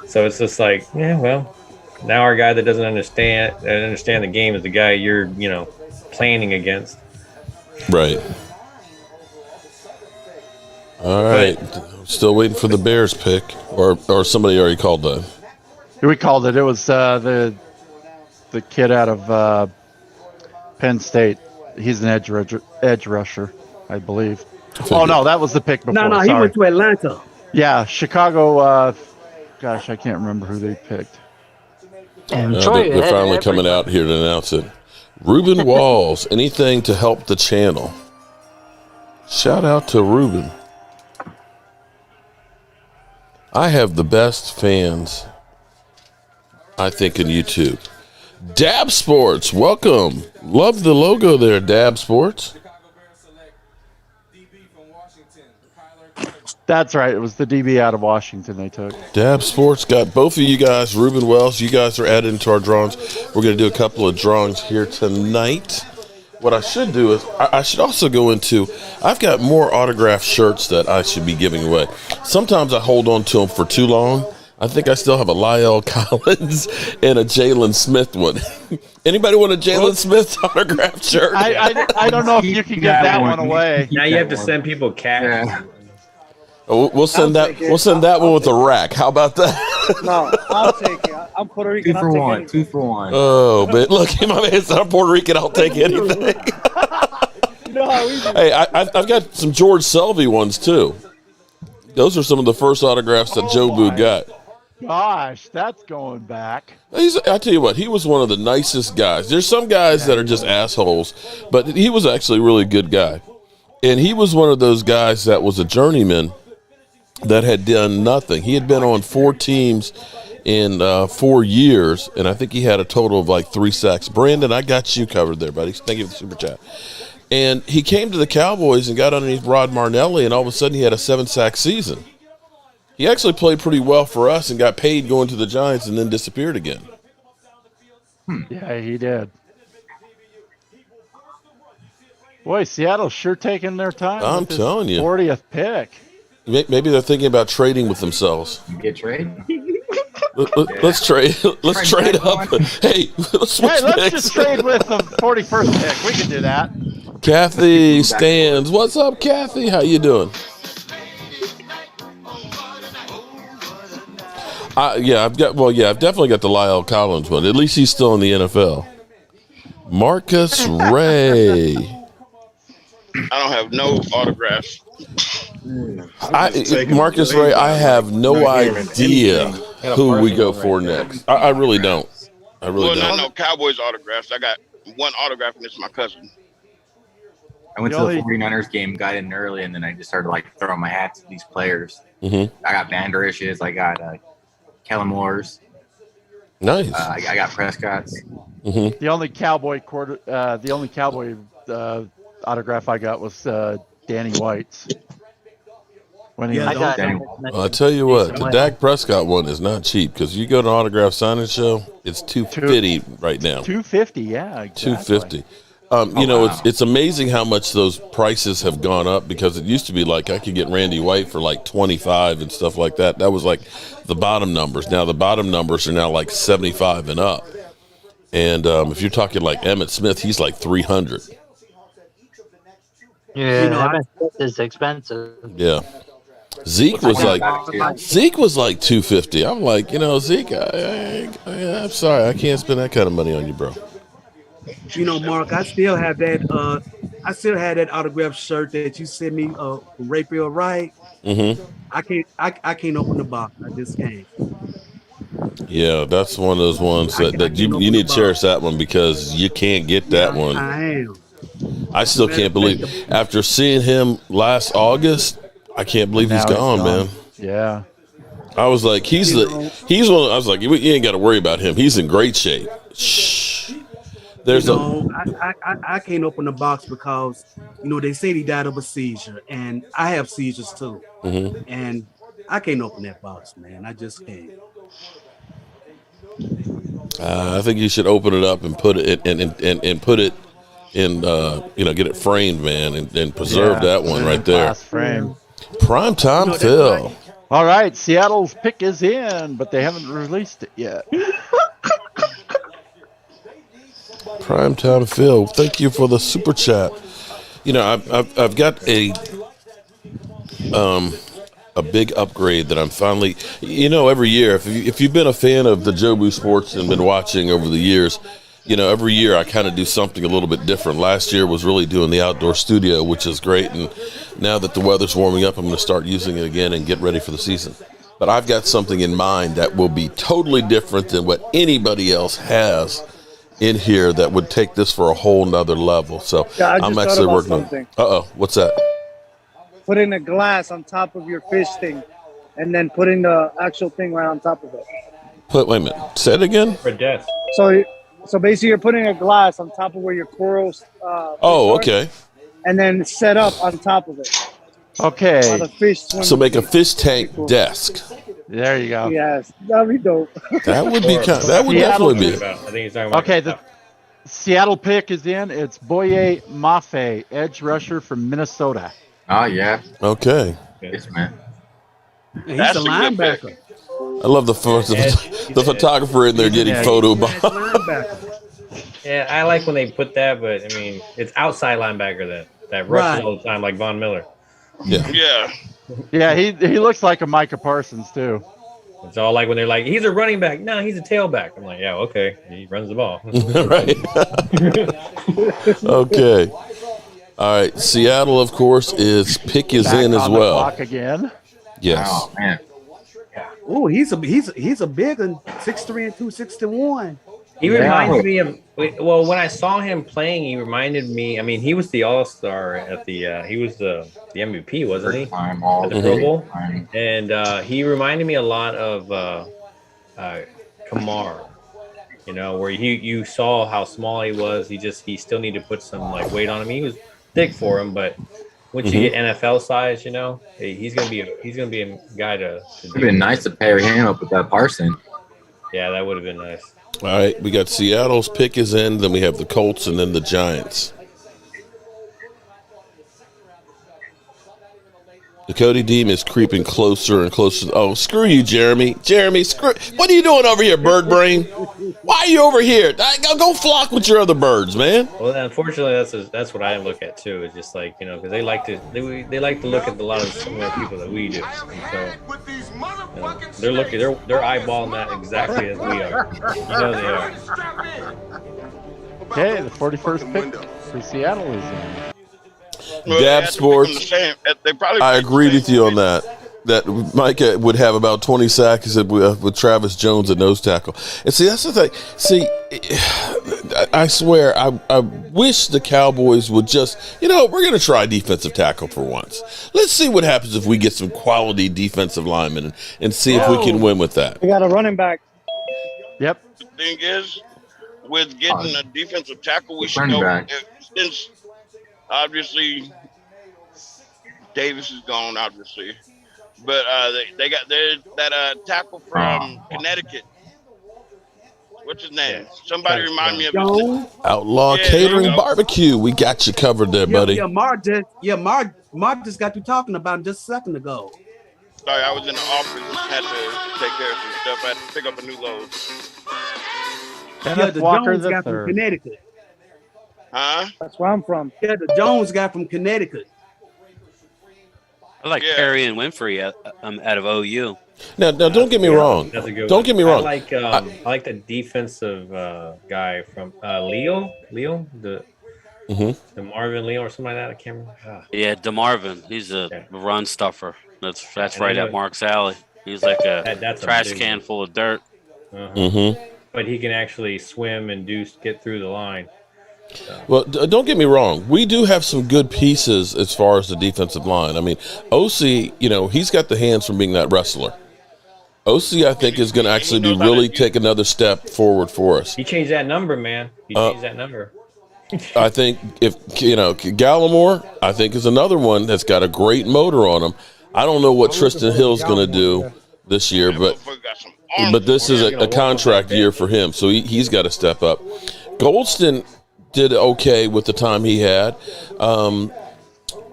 So it's just like, yeah, well, now our guy that doesn't understand the game is the guy you're planning against. Right. All right. Still waiting for the Bears pick, or somebody already called that. We called it. It was the kid out of Penn State. He's an edge rusher, I believe. Oh no, that was the pick before. No, he went to Atlanta. Yeah, Chicago. Gosh, I can't remember who they picked. They're finally coming out here to announce it. Ruben Walls, anything to help the channel. Shout out to Ruben. I have the best fans, I think, in YouTube. Dab Sports, welcome. Love the logo there, Dab Sports. That's right. It was the DB out of Washington they took. Dab Sports got both of you guys, Ruben Wells. You guys are added into our drawings. We're going to do a couple of drawings here tonight. What I should do is I should also go into, I've got more autographed shirts that I should be giving away. Sometimes I hold on to them for too long. I think I still have a Lyle Collins and a Jalen Smith one. Anybody want a Jalen Smith autographed shirt? I don't know if you can give that one away. Now you have to send people cash. Yeah. We'll send that. We'll send that one with a rack. How about that? No, I'll take it. I'm Puerto Rican. 2 for 1. 2 for 1. Oh, but look, my man said I'm Puerto Rican. I'll take anything. You know how we do. Hey, I've got some George Selvey ones too. Those are some of the first autographs that Jobu got. Gosh, that's going back. I tell you what, he was one of the nicest guys. There's some guys that are just assholes, but he was actually a really good guy. And he was one of those guys that was a journeyman that had done nothing. He had been on 4 teams in 4 years, and I think he had a total of like 3 sacks. Brandon, I got you covered there, buddy. Thank you for the super chat. And he came to the Cowboys and got underneath Rod Marnelli, and all of a sudden he had a 7-sack season. He actually played pretty well for us and got paid going to the Giants and then disappeared again. Yeah, he did. Boy, Seattle's sure taking their time. I'm telling you. 40th pick. Maybe they're thinking about trading with themselves. Get trade? Let's trade. Let's trade up. Hey, let's just trade with the 41st pick. We can do that. Kathy Stans. What's up, Kathy? How you doing? I've definitely got the Lyle Collins one. At least he's still in the NFL. Marcus Ray. I don't have no autographs. Marcus Ray, I have no idea who we go for next. I really don't. No Cowboys autographs. I got one autograph, and it's my cousin. I went to the 49ers game, got in early, and then I just started throwing my hats at these players. Mm-hmm. I got Van Der Esch's, I got Kellen Moore's. Nice. I got Prescott's. Mm-hmm. The only Cowboy autograph I got was Danny White's. I'll tell you what, the Dak Prescott one is not cheap because you go to an autograph signing show, it's $250 right now. $250, yeah, exactly. $250. It's amazing how much those prices have gone up because it used to be like I could get Randy White for like $25 and stuff like that. That was like the bottom numbers. Now the bottom numbers are now like $75 and up. And if you're talking like Emmitt Smith, he's like $300. Yeah, Emmitt Smith is expensive. Yeah. Zeke was like $250. I'm like, Zeke, I'm sorry, I can't spend that kind of money on you, bro. Mark, I still have that. I still had that autographed shirt that you sent me, Raphael Wright. Mm-hmm. I can't open the box. I just can't. Yeah, that's one of those ones that you need to cherish that one because you can't get that one. I am. I still can't believe after seeing him last August. I can't believe he's gone, man. Yeah. I was like, he's one. I was like, you ain't got to worry about him. He's in great shape. Shh. I can't open the box because they say he died of a seizure, and I have seizures too, and I can't open that box, man. I just can't. I think you should open it up and put it and put it in, get it framed, man, and preserve that one right there. Glass frame. Primetime Phil. All right, Seattle's pick is in, but they haven't released it yet. Primetime Phil, thank you for the super chat. I've got a big upgrade that I'm finally, every year, if you've been a fan of the Jobu Sports and been watching over the years, every year I kind of do something a little bit different. Last year was really doing the outdoor studio, which is great. And now that the weather's warming up, I'm going to start using it again and get ready for the season. But I've got something in mind that will be totally different than what anybody else has in here that would take this for a whole nother level. So I'm actually working on. What's that? Putting a glass on top of your fish thing, and then putting the actual thing right on top of it. Wait a minute. Say it again. For death. So basically, you're putting a glass on top of where your corals. Okay. And then set up on top of it. Okay. While the fish swim. So make a fish tank desk. There you go. Yes, that'd be dope. That would be that would definitely be. I think he's talking about. Okay, the Seattle pick is in. It's Boye Mafe, edge rusher from Minnesota. Oh yeah. Okay. Yes, man. He's a linebacker. I love the photographer in there getting photo Yeah, I like when they put that, but I mean, it's outside linebacker that rushes all the time, like Von Miller. Yeah, he looks like a Micah Parsons too. It's all like when they're like, he's a running back. No, he's a tailback. I'm like, yeah, okay, he runs the ball. Right. Okay. All right. Seattle, of course, pick is Back in as on the well. clock again. Yes. Oh man. Oh, he's a big one, 6'3" and 261. He reminds me of when I saw him playing, he reminded me. I mean, he was the All-Star at he was the MVP, wasn't he? At the Pro Bowl, and he reminded me a lot of Kamar. Where you saw how small he was. He still needed to put some weight on him. He was thick for him, but once you get NFL size, he's gonna be a guy to. It'd been nice to pair him up with that Parson. Yeah, that would have been nice. All right, we got Seattle's pick is in, then we have the Colts, and then the Giants. The Cody Deem is creeping closer and closer. Oh, screw you, Jeremy. Jeremy, what are you doing over here, bird brain? Why are you over here? Go flock with your other birds, man. Well, unfortunately, that's what I look at too. It's just because they like to look at a lot of similar people that we do. And so, they're eyeballing that exactly as we are. They are. Okay, the 41st pick for Seattle is in. Dab Sports. I agreed with you on that. That Micah would have about 20 sacks with Travis Jones at nose tackle. And see, that's the thing. See, I swear, I wish the Cowboys would just, we're going to try defensive tackle for once. Let's see what happens if we get some quality defensive linemen and see if we can win with that. We got a running back. Yep. The thing is, with getting a defensive tackle, we should go, since obviously Davis is gone, obviously. But they got that tackle from Connecticut. What's his name? Somebody remind me of his Outlaw Catering Barbecue. We got you covered there, buddy. Mark just got you talking about him just a second ago. Sorry, I was in the office and had to take care of some stuff. I had to pick up a new load. The Jones guy from Connecticut. Huh? That's where I'm from. Yeah, the Jones guy from Connecticut. I like Perry and Winfrey out of OU. Now, don't get me wrong. That's a good don't get me wrong. I like the defensive guy from Leo, the Marvin Leo or something like that. I can't remember. Yeah, DeMarvin. He's a run stuffer. That's right up Mark's alley. He's like a trash can full of dirt. But he can actually swim and get through the line. So. Well, don't get me wrong. We do have some good pieces as far as the defensive line. I mean, OC, he's got the hands from being that wrestler. OC, I think, is going to actually be really take another step forward for us. He changed that number, man. He changed that number. I think if Gallimore, I think is another one that's got a great motor on him. I don't know what Tristan Hill's going to do this year, but this is a contract year for him, so he's got to step up. Goldston did okay with the time he had.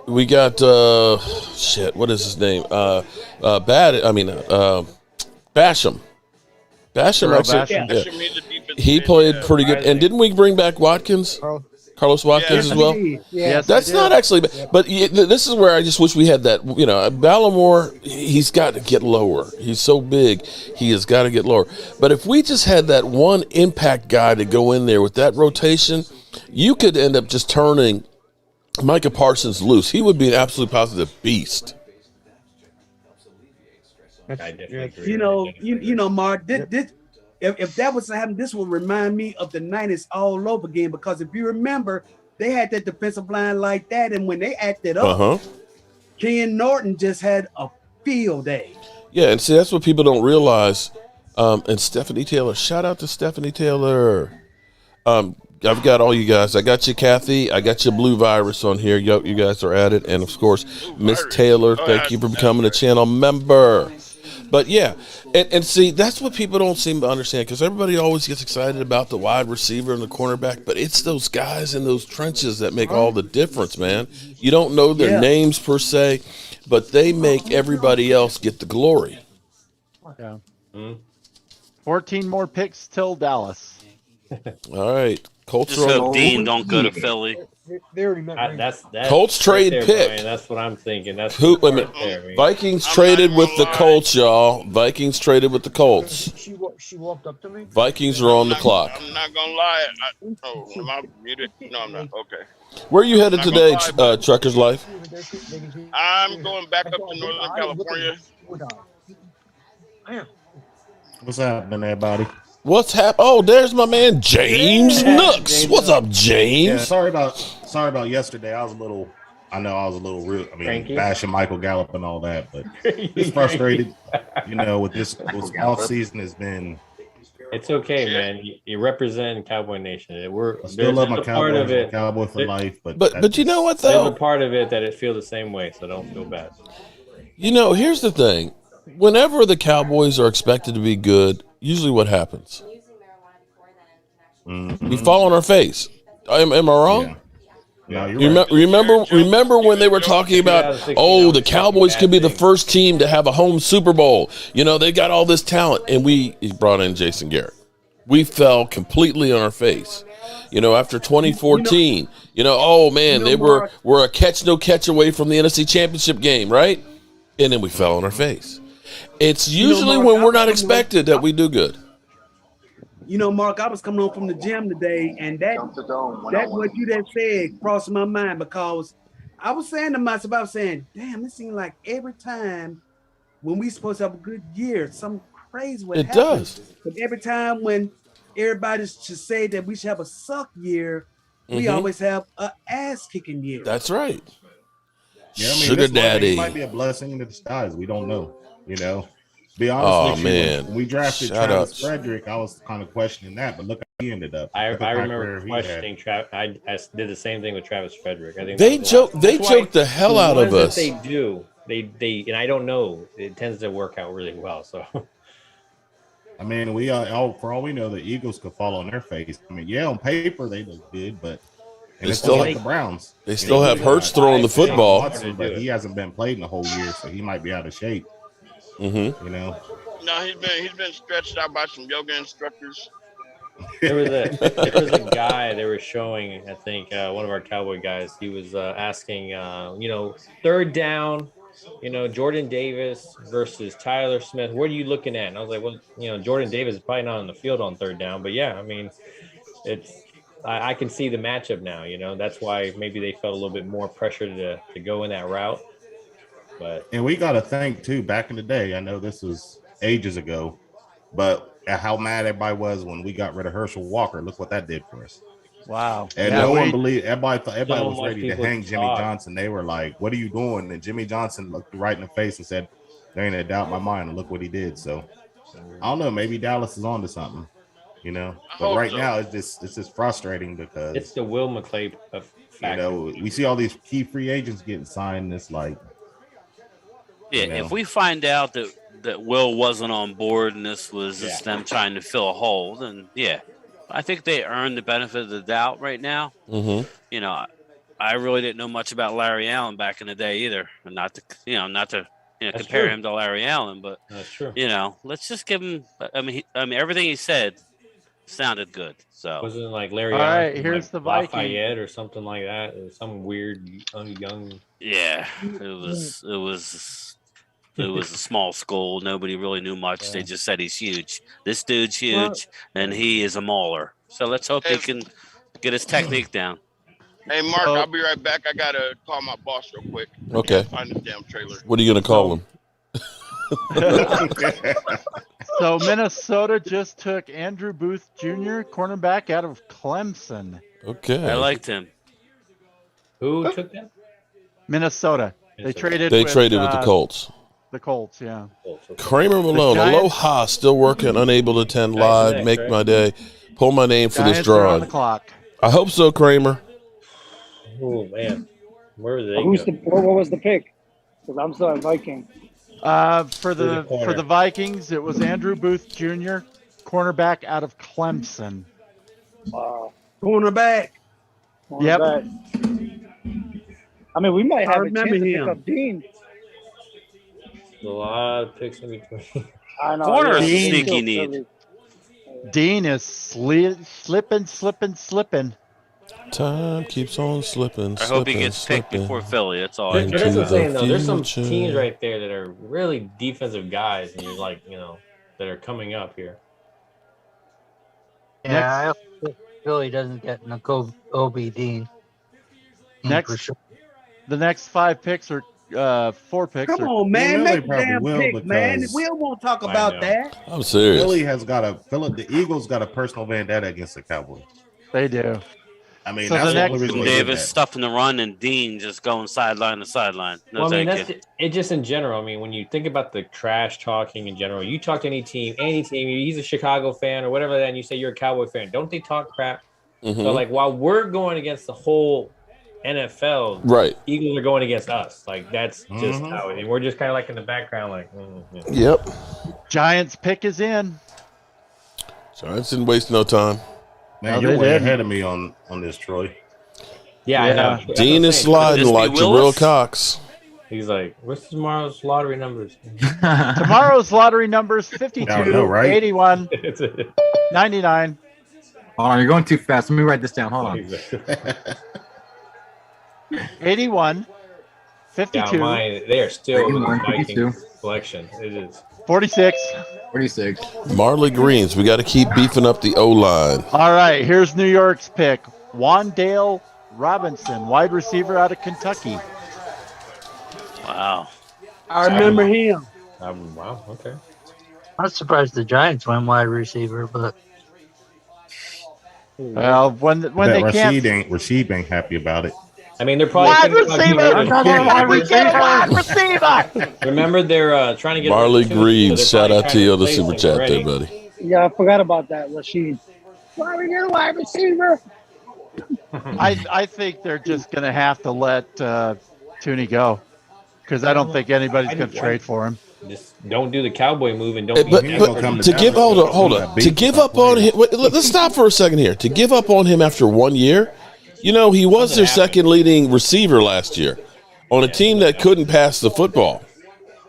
We got what is his name? Basham. He played pretty good. And didn't we bring back Watkins? Carlos Watkins as well? Yes, that's not actually bad. But this is where I just wish we had that. Ballimore, he's got to get lower. He's so big, he has got to get lower. But if we just had that one impact guy to go in there with that rotation, you could end up just turning Micah Parsons loose. He would be an absolute positive beast. Mark, if that was to happen, this will remind me of the 90s all over again, because if you remember, they had that defensive line like that, and when they acted up, Ken Norton just had a field day. Yeah, and see, that's what people don't realize. And Stephanie Taylor, shout out to Stephanie Taylor. I've got all you guys. I got you, Kathy. I got your Blue Virus on here. You guys are at it. And, of course, Miss Taylor, thank you for becoming a channel member. But, yeah, and see, that's what people don't seem to understand, because everybody always gets excited about the wide receiver and the cornerback, but it's those guys in those trenches that make all the difference, man. You don't know their names per se, but they make everybody else get the glory. Yeah. 14 more picks till Dallas. All right. Colts just hope Dean don't go to Philly. That's Colts trade there, pick. Brian. That's what I'm thinking. That's Vikings traded with the Colts, y'all. Vikings traded with the Colts. She walked up to me. Vikings are on the clock. I'm not gonna lie. Am I muted? No, I'm not. Okay. Where are you headed today, Trucker's Life? I'm going back up to Northern California. What's happening, everybody? What's happening? Oh, there's my man James Nooks. What's up, James? Yeah, sorry about yesterday. I was a little rude. I mean, Cranky. bashing Michael Gallup and all that, but it's frustrated. With this off season has been. It's okay, man. You represent Cowboy Nation. I still love my Cowboys. I'm a Cowboy for life, but you know what though? There's a part of it that it feels the same way, so don't feel bad. Here's the thing. Whenever the Cowboys are expected to be good, usually what happens? We fall on our face. Am I wrong? Yeah. No, you're right. Remember when they were talking about, the Cowboys could be the first team to have a home Super Bowl. They got all this talent, and we brought in Jason Garrett. We fell completely on our face. After 2014, they were a catch no catch away from the NFC Championship game, right? And then we fell on our face. It's usually when we're not expected that we do good. Mark, I was coming home from the gym today, and that what you just said crossed my mind, because I was saying to myself, damn, it seems like every time when we supposed to have a good year, something crazy would happen. It does. But every time when everybody should say that we should have a suck year, we always have an ass-kicking year. That's right. Yeah, Sugar Daddy. It might be a blessing in disguise. We don't know, Be honest with you, when we drafted Travis Frederick, I was kind of questioning that, but look how he ended up. I remember questioning Travis. I did the same thing with Travis Frederick. I think they joked the hell out of us. They do. They and I don't know. It tends to work out really well. So, I mean, for all we know, the Eagles could fall on their face. I mean, on paper they look good, but it's still like the Browns. They still have Hurts throwing the football, but he hasn't been played in the whole year, so he might be out of shape. Mm-hmm. No, he's been stretched out by some yoga instructors. There was a guy they were showing. I think one of our Cowboy guys. He was asking, third down. Jordan Davis versus Tyler Smith. What are you looking at? And I was like, well, Jordan Davis is probably not on the field on third down, but yeah, I mean, I can see the matchup now. That's why maybe they felt a little bit more pressure to go in that route. And we got to think too, back in the day, I know this was ages ago, but how mad everybody was when we got rid of Herschel Walker. Look what that did for us. Wow. And no one believed, everybody was ready to hang Jimmy Johnson. They were like, what are you doing? And Jimmy Johnson looked right in the face and said, there ain't a doubt in my mind. And look what he did. So I don't know. Maybe Dallas is on to something, But right now, it's just frustrating because it's the Will McClay factor. We see all these key free agents getting signed. It's like, if we find out that Will wasn't on board and this was just them trying to fill a hole, then I think they earned the benefit of the doubt right now. Mm-hmm. I really didn't know much about Larry Allen back in the day either, and not to compare him to Larry Allen, but that's true. Let's just give him. I mean, everything he said sounded good. So wasn't it like Larry? All Allen right, from, here's the Viking Lafayette or something like that. It was some weird young. Yeah, it was a small school. Nobody really knew much. Yeah. They just said he's huge. This dude's huge, and he is a mauler. So let's hope he can get his technique down. Hey, Mark, I'll be right back. I got to call my boss real quick. Okay. Find this damn trailer. What are you going to call him? So Minnesota just took Andrew Booth Jr., cornerback out of Clemson. Okay. I liked him. Who took that? Minnesota. They traded with the Colts. The Colts, yeah. Kramer Malone, aloha, still working, unable to attend live. Make my day. Pull my name for this drawing. On the clock. I hope so, Kramer. Oh man, where are they? What was the pick? Because I'm still at Viking. For the Vikings, it was Andrew Booth Jr., cornerback out of Clemson. Cornerback. Yep. I mean, we might have a chance to pick up Dean. A lot of picks in between. I know. Corner is sneaky neat. Dean is slipping. Time keeps on slipping. I hope he gets picked before Philly. That's all. But that's what I'm saying, though. There's some teams right there that are really defensive guys, and you're like, that are coming up here. Yeah, I hope Philly doesn't get Obi Dean. Next, the next 5 picks are 4 picks. Come on, man, make a damn pick, man. We won't talk about that. I'm serious. Philly the Eagles got a personal vendetta against the Cowboys. They do. I mean, so that's the only reason Davis stuffing the run and Dean just going sideline to sideline. No, that's it. Just in general. I mean, when you think about the trash talking in general, you talk to any team, he's a Chicago fan or whatever, and you say you're a Cowboy fan. Don't they talk crap? Mm-hmm. So, like, while we're going against the whole NFL, right? Eagles are going against us. Like, that's just how it is. We're just kind of like in the background, like, Yep. Giants pick is in. Giants didn't waste no time. Man, you're way ahead of me on this, Troy. Yeah, I know. Dean is sliding like Jabril Cox. He's like, what's tomorrow's lottery numbers? Tomorrow's lottery numbers 52, right? 81, 99. Hold on, you're going too fast. Let me write this down. Hold on. 81, 52. Yeah, mine, they are still in the Viking selection. It is. 46. 46. Marley Greens. We got to keep beefing up the O-line. All right, here's New York's pick. Wandale Robinson, wide receiver out of Kentucky. Wow. I remember him. Wow, okay. I'm surprised the Giants went wide receiver, but well, when they can't. Rasheed ain't happy about it. I mean, they're probably wide receiver. Remember, they're trying to get Marley Green. Shout out to you on the super chat there, buddy. Yeah, I forgot about that. Rashid. Why we get a wide receiver? I think they're just going to have to let Tooney go because I don't think anybody's going to trade for him. Just don't do the cowboy move and don't. But to give hold on to give up on him. Let's stop for a second here. To give up on him after 1 year. He was their second leading receiver last year on a team that couldn't pass the football.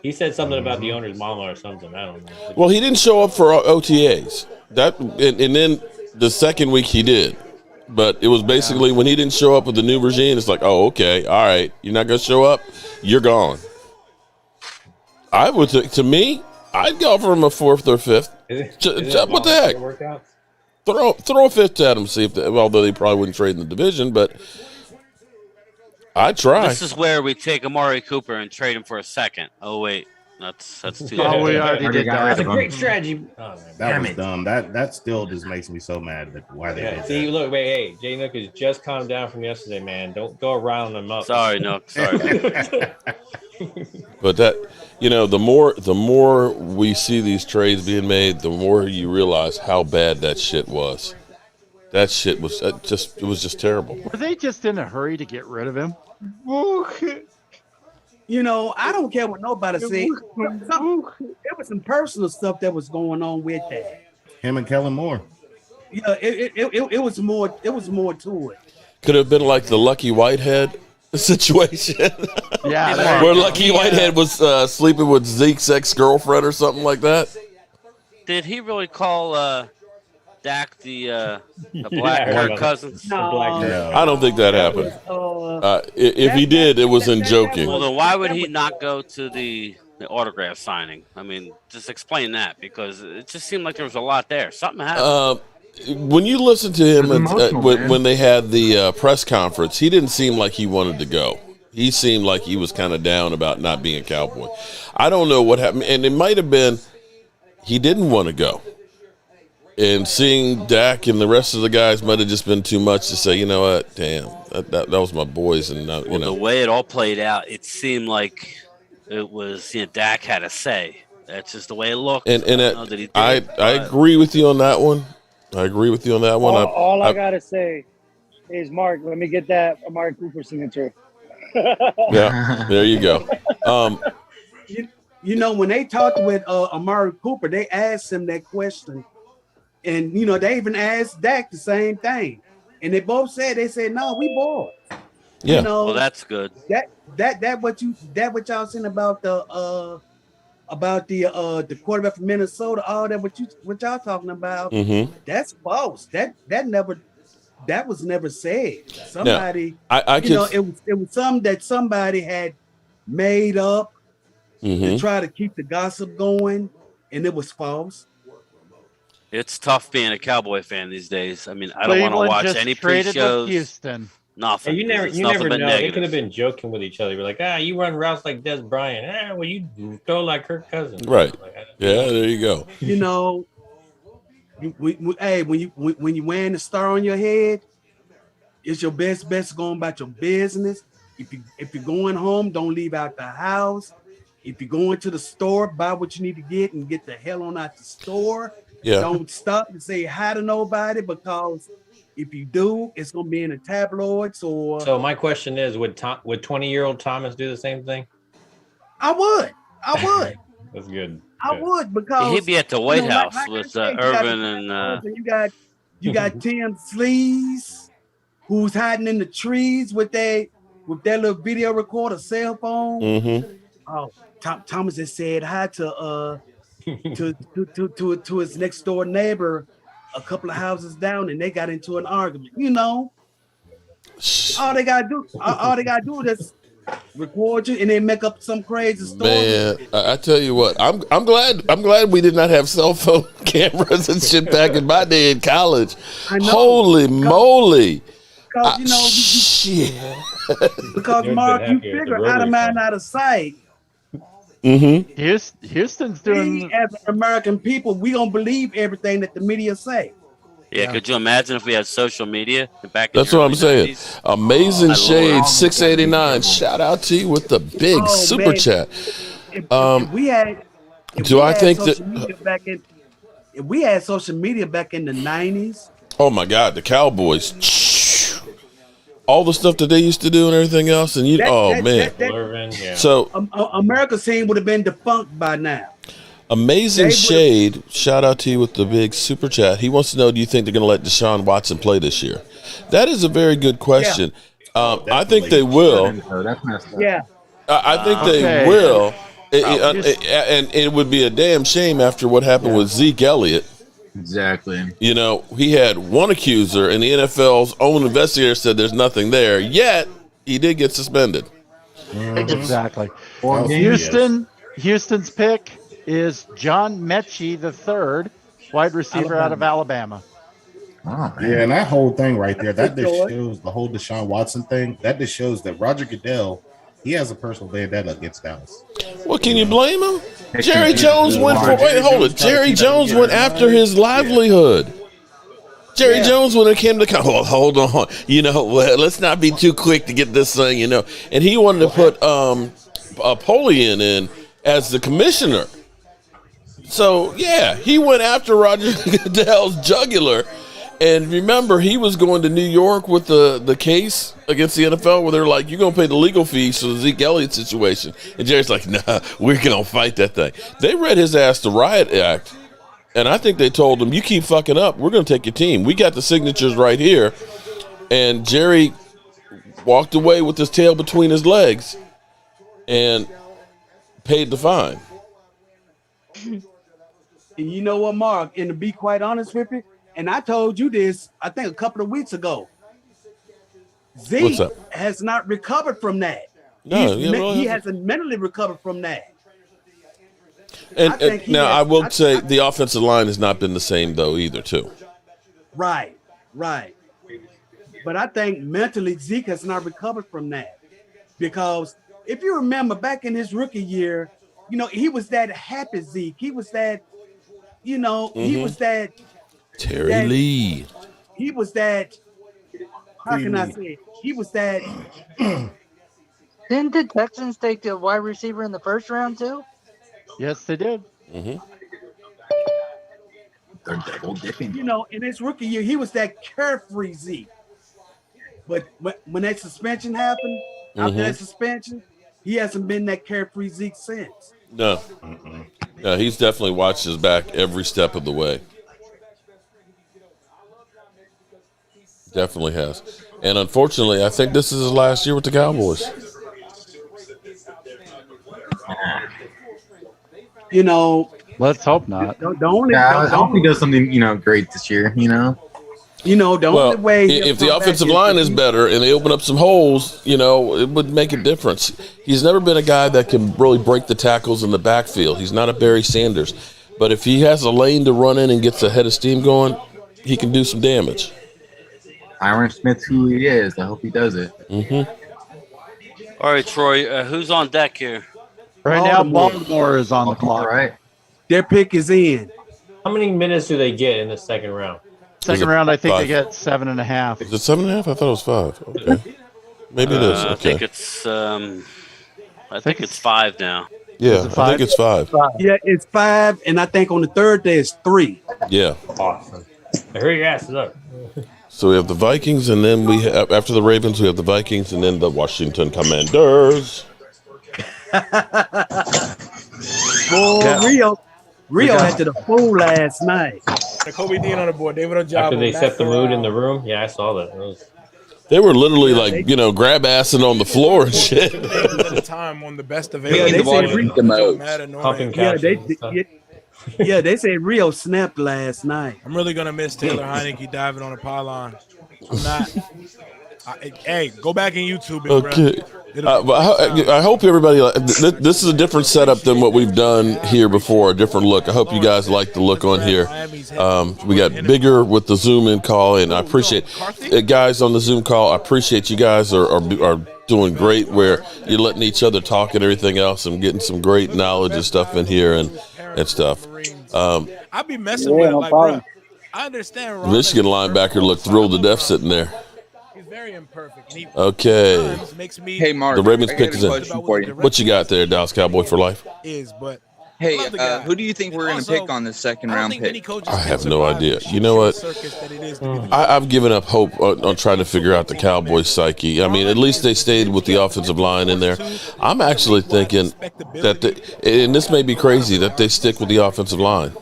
He said something about the owner's mama or something. I don't know. Well, he didn't show up for OTAs. And then the second week he did. But it was basically when he didn't show up with the new regime, it's like, oh, okay, all right, you're not going to show up, you're gone. To me, I'd go for him a 4th or 5th. What the heck? Throw a 5th at him, see if although they probably wouldn't trade in the division, but I'd try. This is where we take Amari Cooper and trade him for a 2nd. Oh wait, that's too. Oh, we already did that. That's a great strategy. That was dumb. That still just makes me so mad that why they did see, that. Look, hey, Jay Nook has just calmed down from yesterday, man. Don't go around them up. Sorry, Nook. Sorry. But that, the more we see these trades being made, the more you realize how bad that shit was. That shit was it was just terrible. Were they just in a hurry to get rid of him? I don't care what nobody say. There was some personal stuff that was going on with that. Him and Kellen Moore. Yeah, it was more. It was more to it. Could have been like the Lucky Whitehead situation. Yeah, where Lucky Whitehead was sleeping with Zeke's ex-girlfriend or something like that. Did he really call Dak the black Kirk Cousins? No. I don't think that happened. If he did, it was in joking. Well, then why would he not go to the autograph signing? I mean, just explain that, because it just seemed like there was a lot there. Something happened. When you listen to him when they had the press conference, he didn't seem like he wanted to go. He seemed like he was kind of down about not being a Cowboy. I don't know what happened, and it might have been he didn't want to go. And seeing Dak and the rest of the guys might have just been too much to say, you know what, damn, that was my boys. And the way it all played out, it seemed like it was Dak had a say. That's just the way it looked. And I agree with you on that one. All I gotta say is, Mark, let me get that Amari Cooper signature. Yeah, there you go. When they talked with Amari Cooper, they asked him that question. And they even asked Dak the same thing, and they both said no, we boys. Yeah, well, that's good. That what y'all saying about the quarterback from Minnesota, all that what y'all talking about? Mm-hmm. That's false. That was never said. Somebody, it was something that somebody had made up to try to keep the gossip going, and it was false. It's tough being a Cowboy fan these days. I mean, I don't want to watch any pre-shows. Houston. And Nothing. you never know. Negative. They could have been joking with each other. You're like, you run routes like Des Bryant. Well, you throw like Kirk Cousins. Right. Yeah, there you go. When you wearing the star on your head, it's your best going about your business. If you're going home, don't leave out the house. If you're going to the store, buy what you need to get and get the hell on out the store. Yeah. Don't stop and say hi to nobody, because if you do, it's gonna be in the tabloids. So my question is, would 20-year-old Thomas do the same thing? I would. That's good. I would, because he'd be at the White House with Irvin and you got Tim Sleaze, who's hiding in the trees with that little video recorder cell phone. Mm-hmm. Oh, Thomas has said hi to his next door neighbor a couple of houses down, and they got into an argument. All they gotta do is record you, and then make up some crazy story. Man, I tell you what, I'm glad we did not have cell phone cameras and shit back in my day in college. Holy moly! Because shit. Because Mark, you figure out of mind, out of sight. Mm-hmm. Houston's doing. We, as American people, we don't believe everything that the media say. Yeah, could you imagine if we had social media back? That's what I'm saying. Amazing Shade 689. Shout out to you with the big super chat. If we had social media back in the 90s. Oh my God, the Cowboys. All the stuff that they used to do and everything else, and So America's team would have been defunct by now. Amazing Shade, shout out to you with the big super chat. He wants to know, do you think they're going to let Deshaun Watson play this year? That is a very good question. I think they will. Yeah. I think they will. And it would be a damn shame after what happened with Zeke Elliott. Exactly. He had one accuser, and the NFL's own investigator said there's nothing there. Yet he did get suspended. Exactly. Houston's pick is John Mechie III, wide receiver out of Alabama. Oh, yeah, and that whole thing right there, that just shows the whole Deshaun Watson thing. That just shows that Roger Goodell, he has a personal vendetta against Dallas. Well, can you blame him? Jerry Jones went Jerry Jones went after his livelihood. Jerry Jones, when it came to hold on, let's not be too quick to get this thing, and he wanted to put Polian in as the commissioner. So, yeah, he went after Roger Goodell's jugular. And remember, he was going to New York with the case against the NFL where they're like, you're going to pay the legal fees for the Zeke Elliott situation. And Jerry's like, nah, we're going to fight that thing. They read his ass the riot act, and I think they told him, you keep fucking up, we're going to take your team. We got the signatures right here. And Jerry walked away with his tail between his legs and paid the fine. And you know what, Mark? And to be quite honest with you, and I told you this, I think a couple of weeks ago. Zeke has not recovered from that. No, he hasn't mentally recovered from that. And now I will say the offensive line has not been the same though either, too. Right. But I think mentally Zeke has not recovered from that, because if you remember back in his rookie year, he was that happy Zeke. He was that, he was that. Terry Lee. He was that. How can I say it? He was that. Didn't the Texans take the wide receiver in the first round too? Yes, they did. They're double dipping. In his rookie year, he was that carefree Zeke. But when that suspension happened, after that suspension, he hasn't been that carefree Zeke since. No. No, he's definitely watched his back every step of the way. Definitely has. And unfortunately, I think this is his last year with the Cowboys. Let's hope not. I hope he does something, great this year, the only way. If the offensive line is better and they open up some holes, it would make a difference. He's never been a guy that can really break the tackles in the backfield. He's not a Barry Sanders. But if he has a lane to run in and gets a head of steam going, he can do some damage. Tyron Smith's who he is. I hope he does it. All right, Troy, who's on deck here? Right now, Baltimore is on the clock. Right. Their pick is in. How many minutes do they get in the second round? Second round, I think they get 7.5. Is it 7.5? I thought it was 5. Okay. Maybe it is. Okay. I think it's 5 now. Yeah, I think it's 5. Yeah, it's 5, and I think on the third day it's 3. Yeah. Awesome. I heard your ass is up. So we have the Vikings, and then we have, after the Ravens, we have the Vikings, and then the Washington Commanders. Rio had to the fool last night. Kobe Dean on the board. David Ojabo. After they set the mood in the room, yeah, I saw that. They were literally grab assing on the floor and shit. At the time on the best available. They said Rio snapped last night. I'm really gonna miss Taylor Heineke diving on a pylon. I'm not. Hey, go back and YouTube it, okay. I hope everybody. This is a different setup than what we've done here before. A different look. I hope you guys like the look on here. We got bigger with the Zoom in call, and I appreciate guys on the Zoom call. I appreciate you guys are doing great. Where you're letting each other talk and everything else, and getting some great knowledge and stuff in here and stuff. I'd be messing with it, like, bro. I understand. Michigan linebacker looked thrilled to death sitting there. Very imperfect. Okay. Hey, Mark. The Ravens pick is in. What you got there, Dallas Cowboy for life? Hey, who do you think we're going to pick on this second round pick? I have no idea. You know what? I've given up hope on trying to figure out the Cowboys' psyche. I mean, at least they stayed with the offensive line in there. I'm actually thinking that, and this may be crazy, that they stick with the offensive line.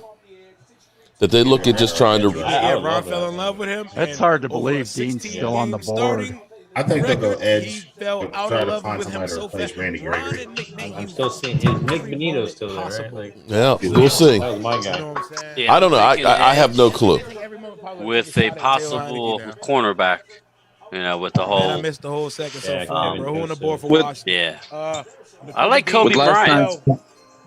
That they look at just trying to. Ron fell in love with him. It's hard to believe Dean's still on the board. I think they'll go edge. Fell out Try of to love find with him somebody to so replace fast. Randy Gregory. I'm still seeing Nick Benito's still there, right? Yeah, we'll see. That was my guy. I don't know. I have no clue. With a possible cornerback, with the whole. I missed the whole second so far, bro. Who on the board for With- Washington? yeah. I like Kobe Bryant.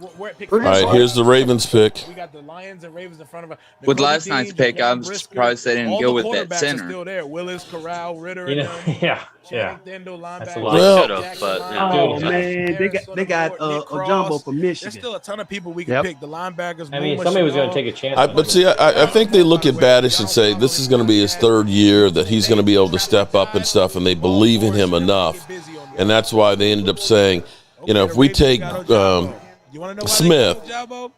All right, here's the Ravens pick. We got the Lions and Ravens in front of us. With last night's pick, I was surprised they didn't go with that center. Still there. Willis, Corral, Ritter. Yeah. That's a Well- should have, but Oh man, they got a jumbo from There's Michigan. still a ton of people we can pick. The linebackers. I mean, Boomer, somebody was going to Shalom. take a chance. But see, I think they look at Badish and say this is going to be his third year, that he's going to be able to step up and stuff, and they believe in him enough. And that's why they ended up saying, if we take Smith,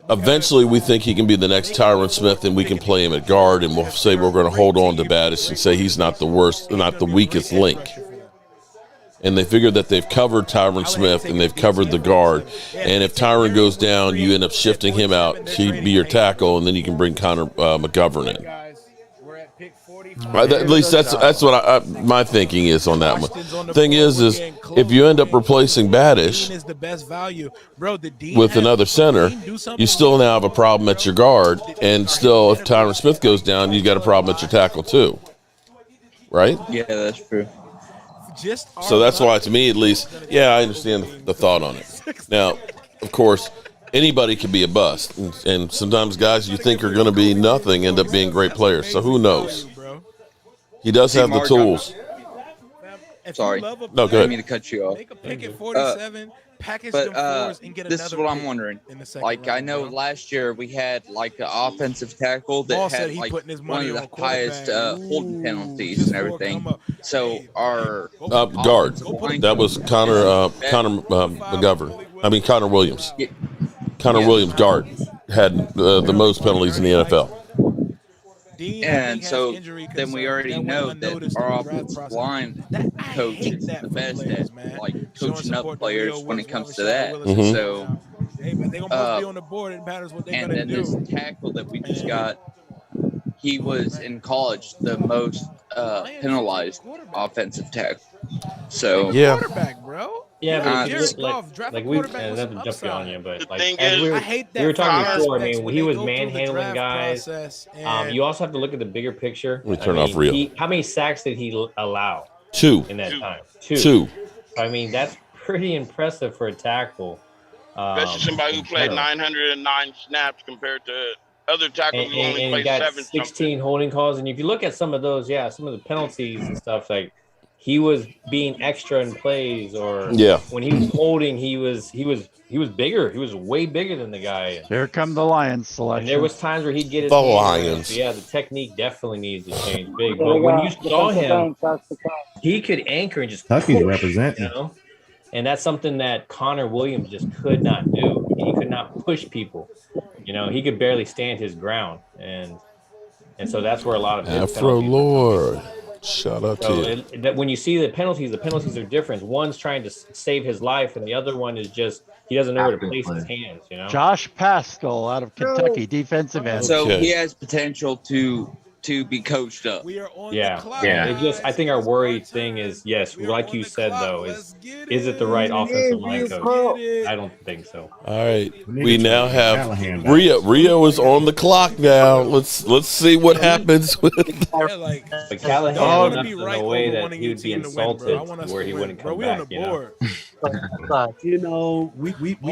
eventually we think he can be the next Tyron Smith, and we can play him at guard, and we'll say we're going to hold on to Badish and say he's not the worst, not the weakest link. And they figure that they've covered Tyron Smith and they've covered the guard. And if Tyron goes down, you end up shifting him out. He'd be your tackle, and then you can bring Connor McGovern in. At least that's what my thinking is on that one. Thing is if you end up replacing Badish with another center, you still now have a problem at your guard, and still if Tyron Smith goes down, you got a problem at your tackle too, right? Yeah, that's true. So that's why, to me at least, I understand the thought on it. Now, of course, anybody can be a bust, and sometimes guys you think are going to be nothing end up being great players. So who knows? He does have the tools. Sorry. No, go ahead. I didn't mean to cut you off. Make a pick at 47, package them fours, and get this is what I'm wondering. Like, I know last year we had like an offensive tackle that had like one of the highest holding penalties and everything. So our guard, that was Connor McGovern. I mean Connor Williams. Connor Williams, guard, had the most penalties in the NFL. And so then we already know that our offensive line coach is the best at like coaching up players when it comes to that. Mm-hmm. So, and then this tackle that we just got, he was in college the most penalized offensive tackle. So quarterback, bro. Yeah, but we not to jump on you, but like as we were talking before, I mean, he was manhandling guys. You also have to look at the bigger picture. Let me turn off Rio. How many sacks did he allow? 2 in that time. 2. I mean, that's pretty impressive for a tackle. Especially somebody who played 909 snaps compared to other tackles who only played got 7. 16 holding calls, and if you look at some of those, some of the penalties and stuff, like he was being extra in plays, or when he was holding, he was bigger. He was way bigger than the guy. Here come the Lions selection. And there was times where he'd get his Lions. So the technique definitely needs to change big. But when you saw him, he could anchor and just Kentucky's representing. And that's something that Connor Williams just could not do. He could not push people. He could barely stand his ground, and so that's where a lot of Afro Lord. Shout out to you. When you see the penalties are different. One's trying to save his life, and the other one is just he doesn't know where to place his hands. Josh Pascal out of Kentucky, defensive end. So he has potential to be coached up. I think our worried thing is like you said though, is it the right offensive line coach? I don't think so. All right, we now have Rio. Rio is on the clock now. Let's see what happens with. But Callahan went up in a way that he would be insulted, where he wouldn't come back. We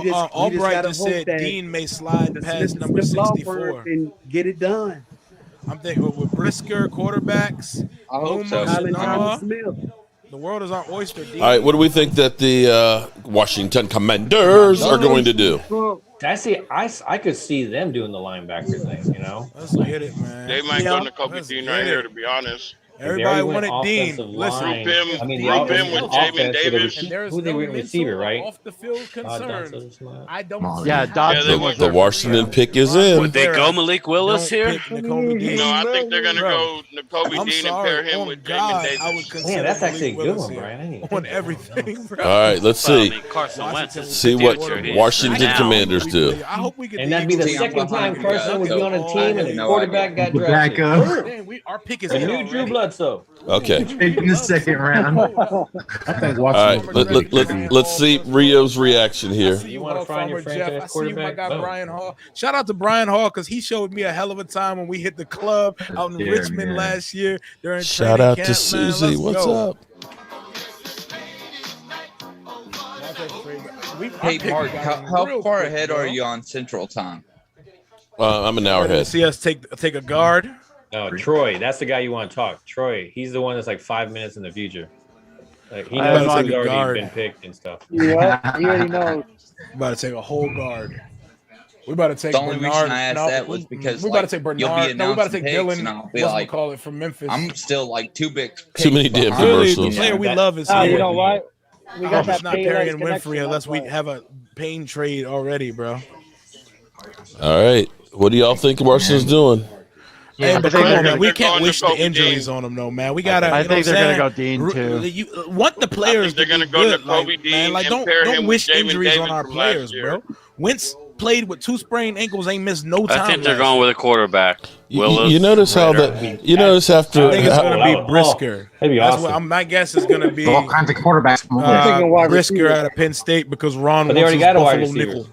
just Albright gotta just hope said that Dean may slide past Smith number law 64 and get it done. I'm thinking with Brisker quarterbacks. I hope so. The world is our oyster. Dean. All right, what do we think that the Washington Commanders are going to do? I could see them doing the linebacker thing. Let's get it, man. They might go to Kobe Dean right here, to be honest. Everybody wanted Dean. Listen, Rope him with Jamin Davis. Who they went receiver, right? Off the field concern. I don't. The Washington pick is in. Would they go Malik Willis here? No, I think they're gonna go Nakobe Dean and pair him with Jamin Davis. I would consider that's actually a good one, Brian. On everything, bro. All right, let's see. Carson Wentz See what Washington Commanders do. I hope we get. And that'd be the second time Carson would be on a team and the quarterback got drafted. Our pick is a new Drew Bledsoe. Okay. In the second round. All right, let's see Rio's reaction here. You want to find your franchise I see quarterback? my guy Brian Hall. Shout out to Brian Hall because he showed me a hell of a time when we hit the club out in Richmond last year during Shout out camp, to Susie. What's up? Hey, Mark, how far ahead are you on Central Time? I'm an hour ahead. See us take a guard. No, Troy. That's the guy you want to talk. Troy. He's the one that's like 5 minutes in the future. Like he knows he's already been picked and stuff. Yeah, he already knows. About to take a whole guard. We about to take The only Bernard. reason I asked that was because we about to take Bernard. you'll be No, we about to take announcing Dylan. picks, and I'll be What's like, call it from Memphis? I'm still like too big. Too many damn Clearly, the commercials. player we love is You here. know what? We got It's that not Payless Perry and connection, Winfrey unless that's we why. have a Payne trade already, bro. All right. What do y'all think Washington's doing? Hey, but come on, man. We can't going wish to the Kobe injuries Dean. on them, though, man. We gotta. I You know think what they're I'm gonna saying? go Dean too. You want the players they're to going be to go good, to Kobe like, Dean man. Like, and pair him don't with wish Jamin injuries on Davis our from players, last year. bro. Wentz played with 2 sprained ankles, ain't missed no time. I think they're last going year. with a quarterback. Willis. You notice how that? You notice after? I think it's gonna be Brisker. That'd be That's awesome. what my guess is gonna be. All kinds of quarterbacks. Brisker out of Penn State because Ron But they wants already his got a wide Buffalo receiver. nickel.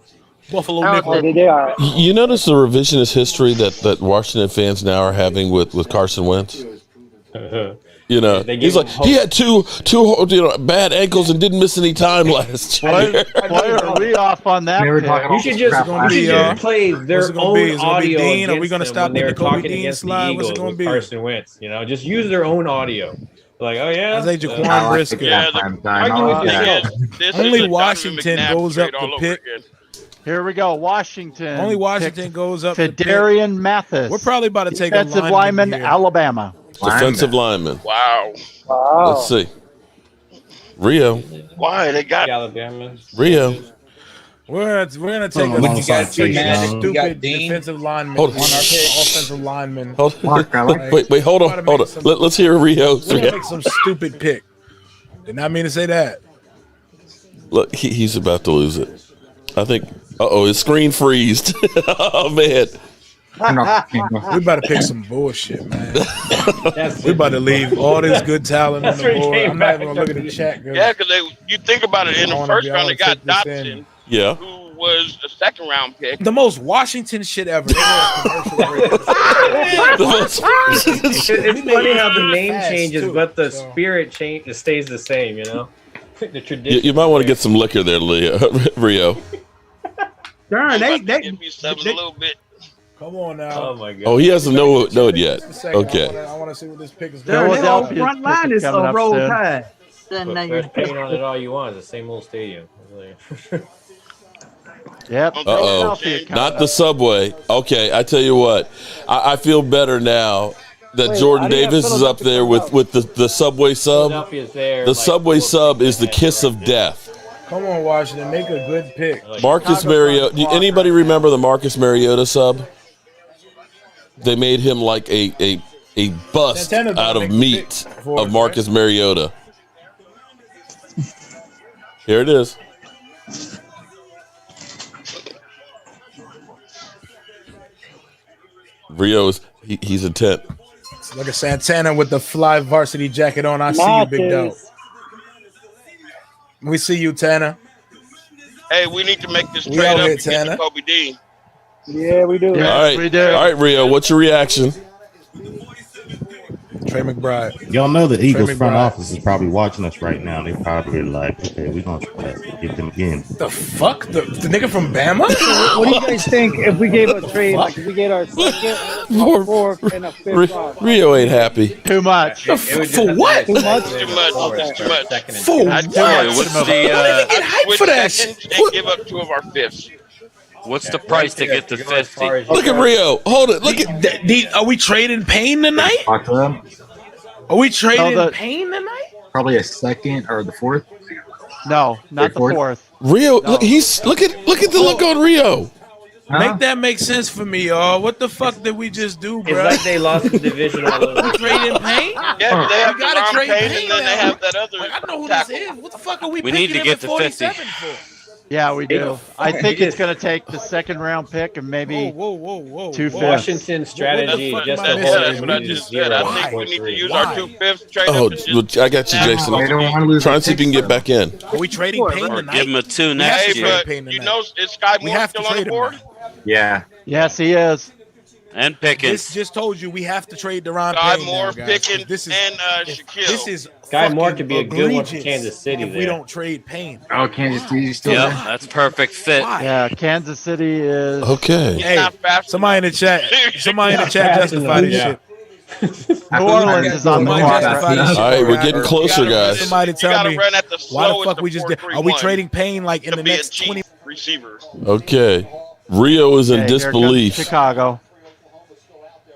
Buffalo Oh, nickel. They are. You notice the revisionist history that Washington fans now are having with Carson Wentz. You know, They he's gave like him he had two bad ankles and didn't miss any time last year. Why are we off on that? You should just play their own audio Dean? Are we against gonna them stop when they were with the Kobe talking Dean against the slide? What's it Eagles gonna with be? Carson Wentz. You know, just use their own audio. Like, oh yeah, I say Jaquan Brisker. Yeah, Only Washington goes up the pick. Here we go. Washington. Only Washington goes up to the pick. Darian Mathis. We're probably about to take a defensive lineman, here. Alabama. Defensive lineman. Wow. Let's see. Rio. Why they got Alabama? Rio. We're gonna take a You got stupid Dean. defensive lineman Hold on on. our pick, offensive lineman. Hold wait, hold on, hold on. Let's hear Rio's We're gonna make reaction. some stupid pick. Did not mean to say that. Look, he's about to lose it. I think. His screen freezed. Oh man. We about to pick some bullshit, man. We about to leave all this good talent on the board. I'm not even gonna look at the chat. Yeah, because you think about it, in the first round they got Dotson, Yeah. who was a second round pick. The most Washington shit ever. It's funny how the name changes, but the spirit stays the same. You know, the tradition. You might want to get some liquor there, Rio. Darn, they Give me something a little bit. Come on now. Oh my god. Oh, he doesn't know it yet. Just a second. Okay. I want to see what this pick is Darn, going that whole Philadelphia front line is coming up roll soon. tide. Then Put fresh paint on it all you want. It's the same old stadium. Yep. Philadelphia coming Not up. the subway. Okay, I tell you what. I feel better now that Wait, Jordan how do you have Davis is up there with the subway sub. Philadelphia's there. The like, subway sub is the kiss of death. Come on, Washington. Make a good pick. Marcus Mariota. Anybody remember the Marcus Mariota sub? They made him like a bust Santana's out gonna of make the meat pick for of us, Marcus Mariota. Here it is. Rio's he's intent. Look at Santana with the fly varsity jacket on. I see you, big dog. We see you, Tanner. Hey, we need to make this We trade out up here, to get Tanner. to Kobe Dean. Yeah, we do. Yes, All right, we do. all right, Rio. What's your reaction? Trey McBride. Y'all know the Eagles McBride. front office is probably watching us right now. They probably like, okay, we're gonna try to get them again. The fuck? The nigga from Bama? What do you guys think if we gave a trade, like if we get our second, a fourth, and a fifth round? Rio ain't happy. Too much. For what? Too much? Too much. It's too much. For I'd what? What's I'd the switch for that seconds shit. and give up 2 of our fifths. what's the price to get to 50? Look at Rio. Hold it. Look at. Are we trading Payne tonight? Talk to them. Are we trading No, Payne tonight? Probably a second or the fourth. No, not the Fourth? fourth. Rio. Look, look at the look on Rio. Huh? Make that make sense for me, y'all. What the fuck did we just do, It's bro? like they lost the division all over. We trading Payne? Yeah, they have We gotta Deron trade Payne, Payne and then they now. have that other Like, I don't know who tackle. this is. What the fuck are we We picking need to him get at to 47 50. for? Yeah, we do. I think They it's going to take the second round pick and maybe Whoa. 2 fifths. Washington's strategy What is the just fuck to am I hold missing? That's what I it just to said. I 0 think we need to use Why? our 2 fifths, trade Oh, up and just I got you, Jason. They don't want to lose. Try and their see if you can picks, get back in. Are we trading Payne Or tonight? give him a 2 have next Hey, to year. trade but Payne you tonight. know, is Sky We Moore have to still on trade the him board? now. Yeah. Yes, he is. And This Pickens. just told you we have to trade Deron Sky Payne Moore, now, guys. 'cause Pickens, This is and this Shaquille. is Sky Moore fucking could be a good one for egregious Kansas City if we there. don't trade Payne. Oh, Kansas City still Yep, there? that's perfect fit. Why? Yeah, Kansas City is. Okay. He's Hey, not fast somebody in the chat. Somebody in the chat justify this shit. New Orleans is on the Somebody clock. justify this shit. All right, we're guys. getting closer, You gotta- guys. Somebody You tell gotta me run at the why the slowest fuck of we just did. Are we 4-3-1 trading Payne like in to the be a next cheap 20? receiver. Okay. Rio is in Okay, here comes disbelief. Chicago.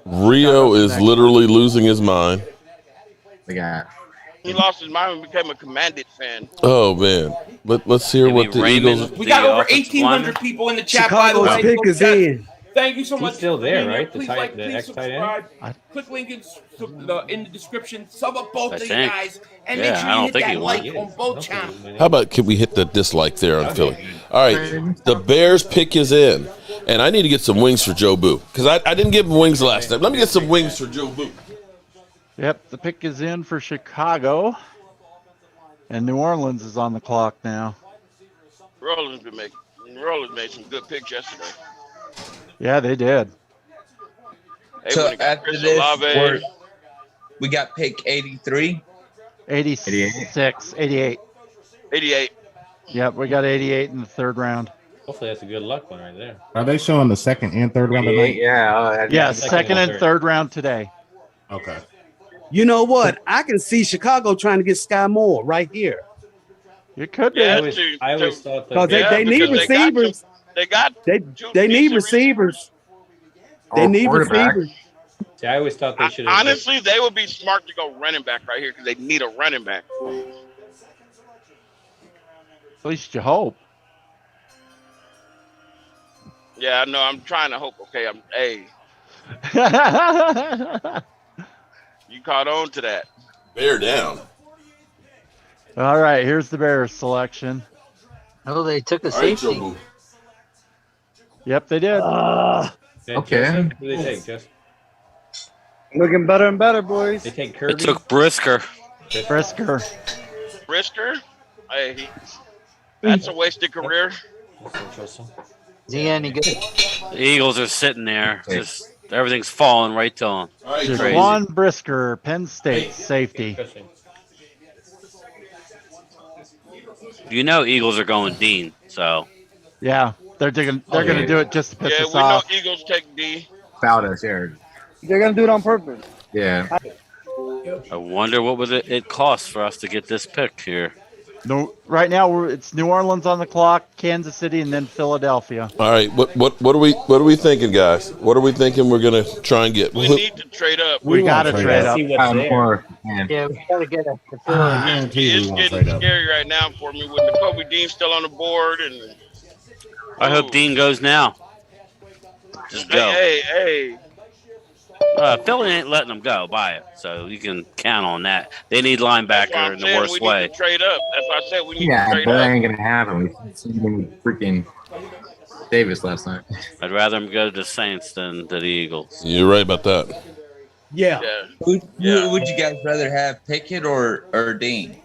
Rio is literally losing his mind. We got He lost his mind and became a Commanded fan. Oh man, let's hear what the Eagles. We got over 1,800 people in the chat. By the Chicago's way, pick is in. Thank you so He's much. still for there, being here. right? Please please subscribe. Click link in the description. Sub up both of you guys, and make sure you hit that like on both channels. How about can we hit the dislike there on Philly? All right, the Bears pick is in, and I need to get some wings for Jobu because I didn't give him wings last time. Let me get some wings for Jobu. Yep, the pick is in for Chicago, and New Orleans is on the clock now. Rollins made some good picks yesterday. Yeah, they did. Hey, So when he got after Chris this, Olave, we got pick 83. 86, 88. 88. Yep, we got 88 in the third round. Hopefully that's a good luck one right there. Are they showing the second and third round tonight? Yeah, second and third round today. Okay. You know what? I can see Chicago trying to get Sky Moore right here. It could be. Yeah, I always thought Because that they need receivers. They need receivers. They need receivers. See, I always thought they should have. Honestly, they would be smart to go running back right here because they need a running back. At least you hope. Yeah, I know. I'm trying to hope. Okay, hey. You caught on to that. Bear down. All right, here's the Bears selection. Oh, they took a safety. Yep, they did. Okay. Who do they take, Jess? Looking better and better, boys. They take Kirby. It took Brisker. Brisker. Hey, that's a wasted career. Is he any good? The Eagles are sitting there. Just everything's falling right to them. Jaquan Brisker, Penn State safety. You know, Eagles are going Dean. So Yeah, they're going to do it just to piss us off. We know Eagles take D. Fouled us here. They're gonna do it on purpose. Yeah. I wonder what would it cost for us to get this pick here. No, right now it's New Orleans on the clock, Kansas City, and then Philadelphia. All right, what are we thinking, guys? What are we thinking we're gonna try and get? We need to trade up. We got to trade up. Yeah, we got to get a It's getting scary right now for me with the Kobe Dean still on the board, and I hope Dean goes now. Just go. Hey. Philly ain't letting them go by it, so you can count on that. They need linebacker in the worst way. We need to trade up. That's why I said we need to Yeah, trade but up. that ain't gonna happen. We seen freaking Davis last night. I'd rather him go to the Saints than to the Eagles. You're right about that. Yeah. Who would you guys rather have, Pickett or Dean?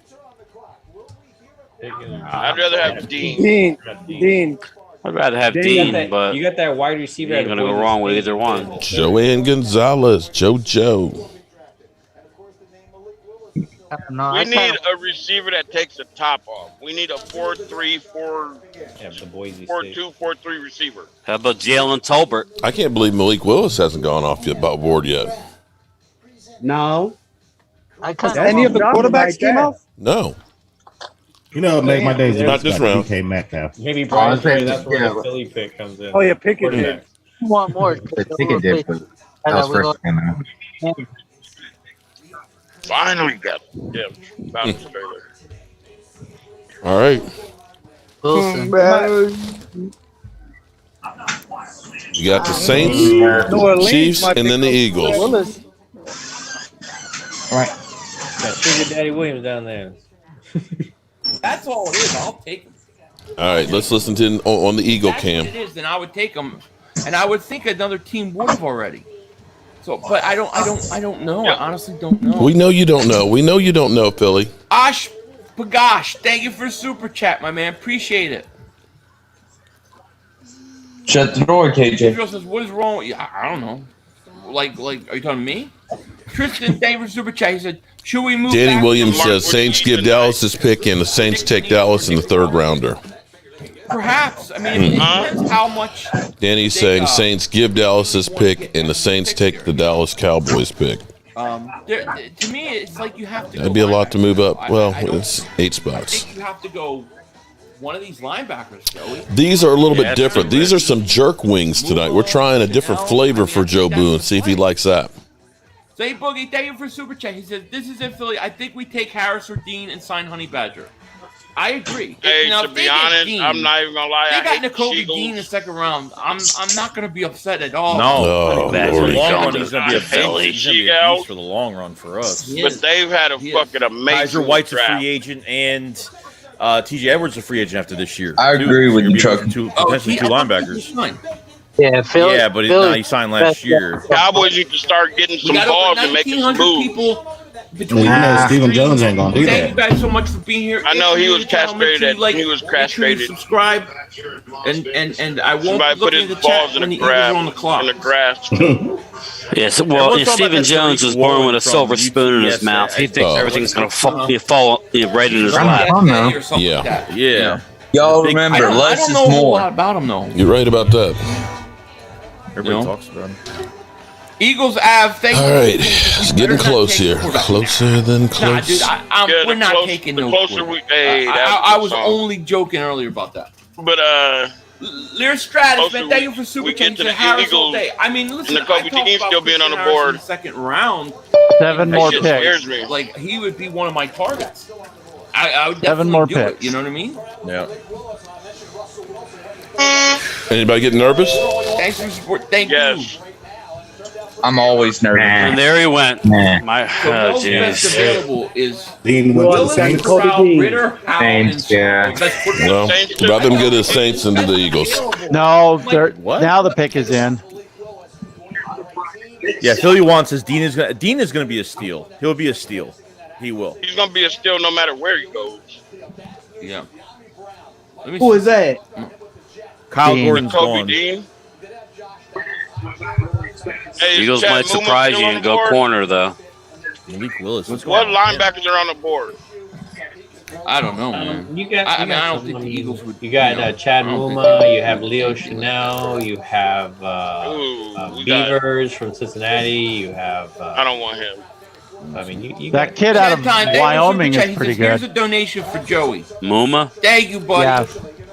I'd rather have Dean. Dean. I'd rather have You Dean, got that- but you got that wide receiver. you ain't gonna go wrong with either one. Joanne Gonzalez, JoJo. No, We need a receiver that takes the top off. We need a 4-3, 4-2, 4-3 receiver. How about Jalen Tolbert? I can't believe Malik Willis hasn't gone off yet about board yet. No. Any of the quarterbacks came off? No. You know, it made my days. Not this round. DK Metcalf. Maybe Brian Ferry, that's where the Philly pick comes in. Oh yeah, Pickett did. Quarterback. Want more? The ticket did, but that was first time out. Finally got him. Found his trailer. All right. Wilson. You got the Saints, Chiefs, and then the Eagles. All right. Got Sugar Daddy Williams down there. That's all it is. I'll take him. All right, let's listen to on the Eagle That's cam. what it is, then I would take him, and I would think another team would have already. So, but I don't know. I honestly don't know. We know you don't know. We know you don't know, Philly. Ash Pagash, thank you for super chat, my man. Appreciate it. Shut the door, KJ. Israel says, "What is wrong?" Yeah, I don't know. Like, are you talking to me? Tristan, thank you for super chat. He said, "Should we move?" Danny back Williams to says Saints give Dallas his pick, and the Saints take Dallas in the third rounder. Perhaps. I mean, it depends how much. Danny's saying Saints give Dallas his pick, and the Saints take the Dallas Cowboys pick. To me, it's like you have to. That'd be a lot to move up. Well, it's 8 spots. I think you have to go one of these linebackers, Joey. These are a little bit different. These are some jerk wings tonight. We're trying a different flavor for Jobu and see if he likes that. Say Boogie, thank you for super chat. He says, "This is in Philly. I think we take Harris or Dean and sign Honey Badger." I agree. Hey, now, to be honest, Dean, I'm not even gonna lie. they I got hate Nakobe Dean in the second round. I'm not gonna be upset at all. No, Lord. for the long run, to he's going to be a Philly. beast. He's going to be a beast for the long run for us. But they've had a fucking amazing Kaiser White's a draft. free agent, and T.J. Edwards is a free agent after this year. I agree with you, Chuck. Potentially two linebackers. Yeah, Philly. Yeah, but he signed last year. Cowboys need to start getting some balls and making some moves. People I know Stephen Jones ain't gonna do Thank that. you guys so much for being here. I know he was castrated. Like, He was castrated. Subscribe, and I won't Somebody look put in his the balls chat in when the the Eagles are grass. on the clock. In the grass. Yes, well, Everyone's if talking Stephen about that Jones Tariq was born Woolen with a from silver spoon in his UTSA. mouth, he thinks Oh. everything's going to fall right in his I'm lap. from now. Yeah, Yeah. Y'all Big- remember, I don't less is know a whole lot more. about him though. you're right about that. Everybody talks about him. Eagles Ave, thank All you. right, it's getting close here. Closer than Nah, close. dude, Yeah, we're the not close- taking the no closer quarterback. we- hey, that's a I good was song. only joking earlier about that. But Lear Stratus, closer man, thank you for super we get chatting to to the Harris all Eagles day. I mean, listen, and the Kobe I talked Dean about still being on the Christian Harris board. in the second round. 7 that more shit picks. scares me. Like, he would be one of my targets. I would 7 definitely more do it. picks. You know what I mean? Yeah. Anybody get nervous? Thanks for support. Thank you. I'm always nervous. And there he went. My, The most best jeez. available is Dean went to the Willis, Saints. Corral, Ritter, Howell, and Saints, yeah. Best Well, about them good as Saints into the Eagles. No, What? now the pick is in. Yeah, Philly wants his Dean is gonna be a steal. He'll be a steal. He will. He's gonna be a steal no matter where he goes. Yeah. Who is that? Kyle Dean. Gordon's Kobe gone. Dean. Hey, Eagles Chad might Muma surprise still you on and the go board? corner, though. Malik Willis. What linebackers are on the board? I don't know, man. You got. I you mean, got I don't some- think the Eagles would. You got Chad I don't think Muma. You have Leo Chanel. You have Ooh, we got. Beavers from Cincinnati. You have. I don't want him. I mean, you That got, kid out of Time, David Wyoming Superchat, is he pretty says, Here's good. a donation for Joey. Muma? Thank you, buddy. Yeah.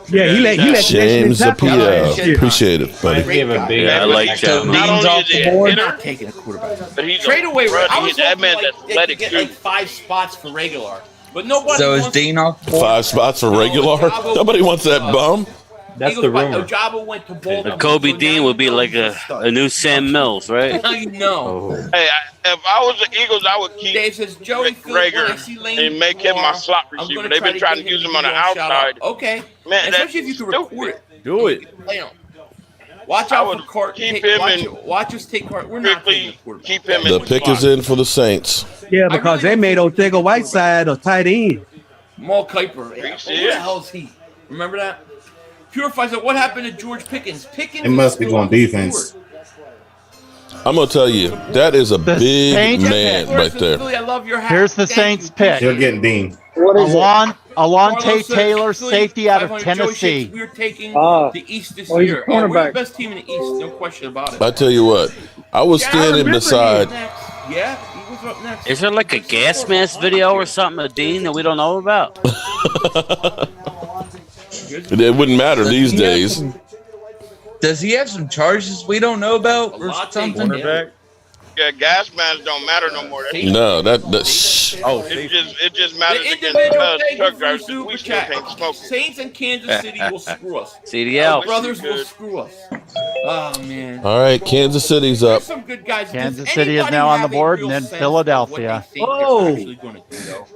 Yeah, he let James Apia. Appreciate it, buddy. give a big. Yeah, I like So Chad. Not Dean's only off is the he a board. They're hitter, not taking a quarterback. but he's Trade a away. run- I was that hoping man's like, they could athletic get too. like 5 spots for regular, but nobody. So is wants Dean off the board? 5 spots for regular. Nobody wants that bum. That's Eagles the by rumor. Ojabo went to Baltimore. Kobe so Dean now would be you know like he's a stud. new Sam Mills, right? Now you know. Hey, if I was the Eagles, I would keep Dave says Joey Rager Phil, I see Lane and make him my Moore, slot I'm receiver. gonna They've been to trying get to use him him on the to be a shout-out. outside. Okay, Man, especially if you that's can record stupid. it. Do it. Play him. Watch I out would for Cart. keep him Watch us take Cart. We're not taking a Strictly quarterback. keep him The in pick slot. is in for the Saints. Yeah, because they made Ortega Whiteside a tight end. Maul Kuiper. Yeah. He Who the is. hell is he? Remember that? Purify said, what happened to George Pickens? Pickens It must be is going still on the defense. board. I'm gonna tell you, that is a big Saints man Flores right says, there. Philly, I love your hat. Here's the Thank Saints you. pick. They're getting Dean. What is it? Alontae Carlos says, Taylor, Philly, safety out of 500 Joey Tennessee. Shakes, we're taking Ah. the East this Oh, he's a year. Oh, we're the cornerback. best team in the East, no question about it. I tell you what, I was Yeah, I standing remember beside. he was next. Yeah, he was up next. Is there like a gas mask video or something of Dean that we don't know about? It wouldn't matter these days. Does he have some charges we don't know about or something? Cornerback. Yeah, gas mans don't matter no more. No, that shh. Oh, It just matters The against individual thank you truck for drivers. super We still chat. can't smoke it. Saints and Kansas City will screw us. CDL. Our brothers will screw us. Oh man. All right, Kansas City's up. There's some good guys. Kansas Does City is anybody now on the have a board, real and then sense of Philadelphia. what they think Oh. they're actually gonna do, though?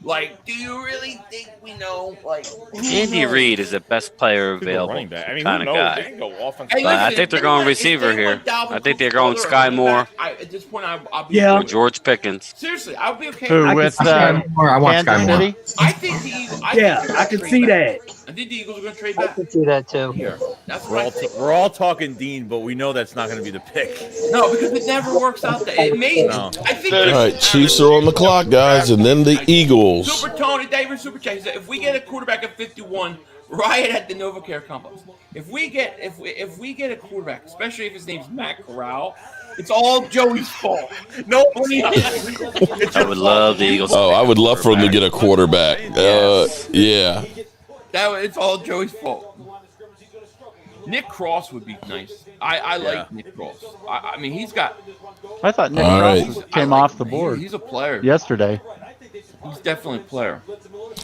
Like, do you really think we know? Like, who Andy knows? Reid is the best player Could go available running back. I mean, kind who of knows? They guy. can go offensive. Hey, But I listen, think they're if going they receiver went here. Dalvin I think they're Cook going further, Sky running Moore back, at this point, I'll be Yeah. or George Pickens. Seriously, I'll be okay. Who I with can see I want Kansas Sky Moore. City? I think the Eagles. Yeah, I can see that. I think the Eagles are going to trade I back can see that too. here. That's We're what I all, think. we're all talking Dean, but we know that's not going to be the pick. No, because it never works out. It may. No. I think. All right, Chiefs are on the clock, guys, and then the Eagles. Super Tony, David Super Chat. He said, if we get a quarterback at 51, riot at the NovaCare complex. If we get a quarterback, especially if his name's Matt Corral, it's all Joey's fault. No, I would love the Eagles. Oh, I would love for them to get a quarterback. Yeah. it's all Joey's fault. Nick Cross would be nice. I like Nick Cross. I mean, he's got. I thought Nick All Cross right. came like off the him. board. He's a player. Yesterday. He's definitely a player.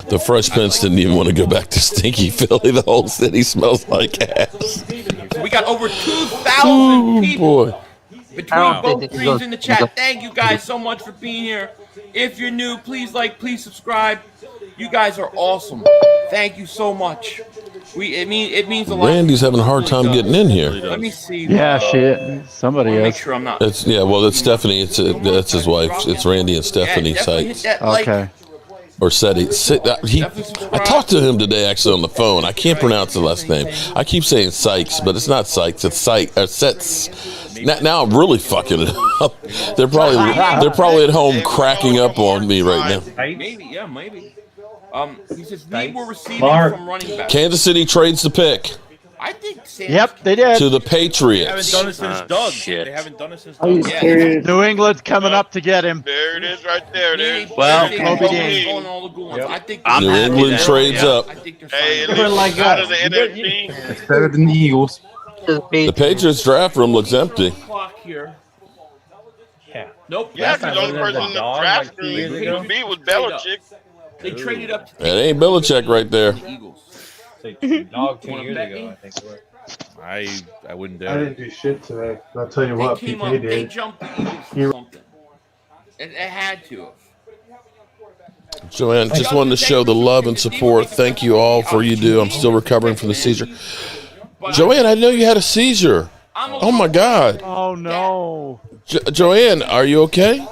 The Fresh Prince didn't even want to go back to stinky Philly. The whole city smells like ass. So we got over 2,000 people Boy. between both streams in the chat. Thank you guys so much for being here. If you're new, please like, please subscribe. You guys are awesome. Thank you so much. It means a lot. Randy's having a hard time getting in here. Let me see. Yeah, somebody I'll is. make sure I'm not. It's it's Stephanie. That's his wife. It's Randy and Stephanie Sykes. Okay. Or Seti. I talked to him today actually on the phone. I can't pronounce the last name. I keep saying Sykes, but it's not Sykes. It's Sets. Now I'm really fucking it up. They're probably at home cracking up on me right now. Maybe, maybe. He says we were receiving from running back. Kansas City trades the pick. I think. Yep, they did. To the They haven't Patriots. done it since Doug. shit. They haven't done it since Are you Doug. serious? New England's coming up to get him. There it is, right there. There's Well, I think I'm New happy England that- trades yeah. up. Hey, at least out of the NFC. It's better than the Eagles. The Patriots draft room looks empty. Clock here. Yeah. Nope. Yeah, that's because not the only person in the dog draft like 2 room years could ago. be was Belichick. They traded up to That ain't Belichick right there. the Eagles. Dog 2 years ago, I think it was. I wouldn't I dare. didn't do shit today. I'll tell you They what, came PK up. They did. jumped the Eagles for something. It had to have. Joanne, just wanted to show the love and support. Thank you all for you do. I'm still recovering from the seizure. Joanne, I know you had a seizure. Oh my God. Oh no. Joanne, are you okay?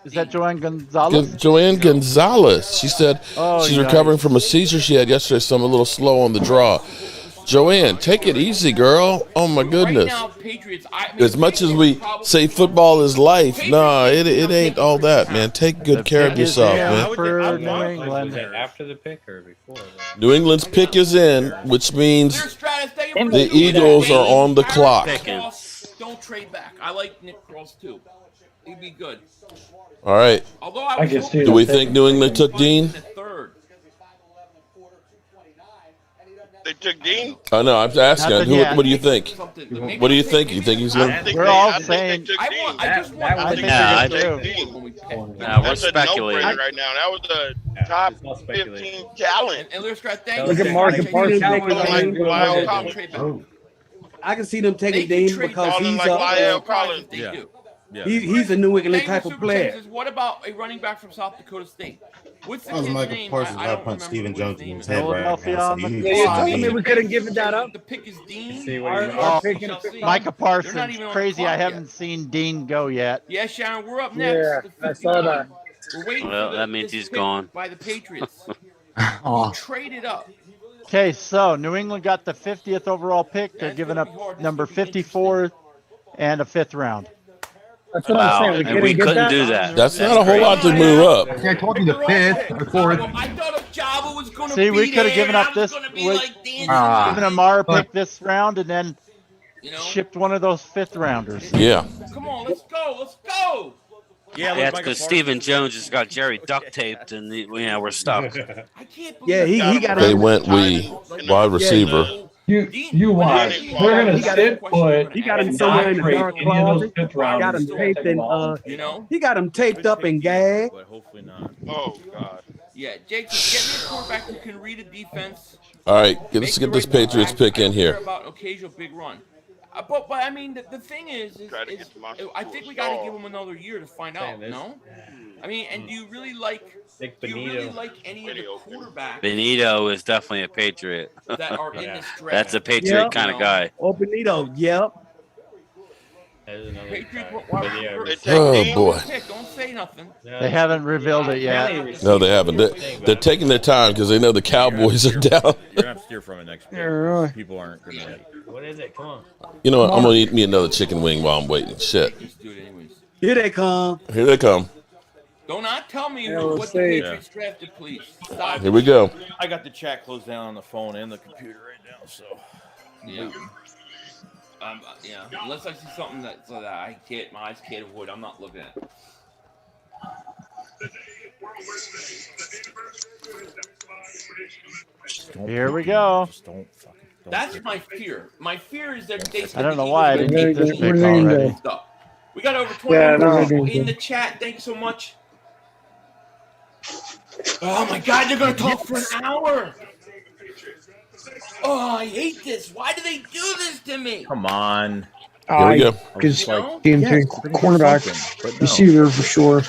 Is that Joanne Gonzalez? Joanne Gonzalez. She said she's yeah. recovering from a seizure she had yesterday, so I'm a little slow on the draw. Joanne, take it easy, girl. Oh my goodness. As much as we say football is life, nah, it ain't all that, man. Take good care of yourself, man. For New England. After the pick or before? New England's pick is in, which means the Eagles are on the clock. Don't trade back. I like Nick Cross too. He'd be good. All right. Although I can see Do we think New England took Dean? third. They took Dean. I know. I'm asking. Nothing yet. What do you think? What do you think? You think he's going to? We're all saying. I just want. I think Yeah, they're I gonna do. when we pick. We're That's a speculating. no-brainer right now. That was the top 15 talent. And Lewis Scott, thank Look you. at Marcus Parsons. Like Lyle Collins. I can see them They taking can Dean trade because Calling he's like Lyle a Collins. They Yeah. do. Yeah. he's a New England Thank type you, of Super player. Says, what about a running back from South Dakota State? What's the That was kid's Michael name? Parsons. I I don't punched remember Steven what his Jones in name his is. head right Philadelphia now. on the You clock. You told me we couldn't give that up. The pick is Dean. See what he Our wants. pick in the Micah Parsons. They're not even on Crazy. the I clock haven't seen Dean go yet. Yeah, Sharon, we're up next. Yeah, The I saw that. 51. We're waiting Well, for that means this he's pick gone. by the Patriots. Oh. He traded up. Okay, so New England got the 50th overall pick. They're giving up number 54 and a 5th round. That's what Wow, I'm saying. and couldn't we get couldn't that? do that. That's not a whole lot to move up. I told you the fifth, the fourth. I thought if Java was going to See, be we could have there, given up I was this. gonna be We, like Dan given Amara pick this round and then you know? shipped one of those 5th rounders. Yeah. Come on, let's go. Let's go. Yeah, Yeah, it's because Stephen Jones has got Jerry duct taped, and we're stuck. I can't believe Yeah, he got They him. went wide receiver. You watch. They're gonna sit put. He got him and somewhere not in the trade dark any of those closet. fifth Got rounders. him taped and you know? he got him taped up and gagged. But hopefully not. Oh, God. Yeah, Jake, just get me a quarterback who can read a defense. All right, let's get this Patriots pick in here. About occasional big run. But I mean, the thing is I think we got to give him another year to find out. No, I mean, and do you really like any of the quarterbacks Benito is definitely a Patriot. that are in this draft? That's a Patriot Yep. kind of guy. Oh, Benito, yep. Oh boy. Don't say nothing. They haven't revealed it yet. No, they haven't. They're taking their time because they know the Cowboys are down. You're gonna have to steer from it next week. really. People aren't gonna. What is it? Come on. You know what? I'm gonna eat me another chicken wing while I'm waiting. Shit. Here they come. Here they come. Do not tell me Yeah, we'll what the see. Patriots drafted, please. Stop. Here we go. I got the chat closed down on the phone and the computer right now, so. Yeah. Yeah. Unless I see something that my eyes can't avoid, I'm not looking at. Here we go. Just don't fucking. That's my fear. My fear is that they said I don't know the why I Eagles didn't would get this take pick already. stuff. We got over Yeah, 21 no. people in the chat. Thank you so much. Oh my God, they're gonna talk for an hour. Oh, I hate this. Why do they do this to me? Come on. Here we go. Because No? TNT cornerback, receiver for sure.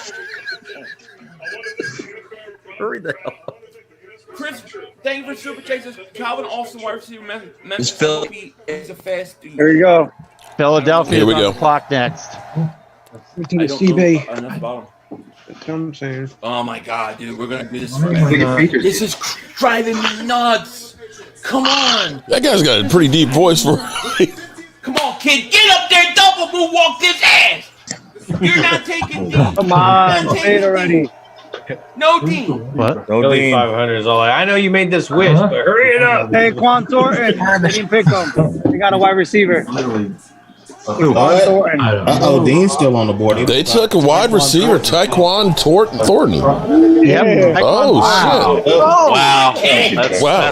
Hurry the hell up. Chris, thank you for super chasers. Calvin Austin, wide receiver, Memphis. Phil. I hope he's a fast dude. Here we go. Philadelphia's Here we on go. the clock next. To the CB. Enough about him. That's what I'm saying. Oh my God, dude, we're gonna do this forever. This is driving me nuts. Come on. That guy's got a pretty deep voice for. Come on, kid. Get up there, double moonwalk this ass. You're not taking D. Come on, say it already. No D. What? No Philly Dean. 500 is all. I know you made this wish, but hurry it up. Hey, Quan Thornton, they didn't pick him. They got a wide receiver. Quan Thornton. Dean's still on the board. They took a wide receiver, Tyquan Thornton. Yep. Oh, shit. Wow.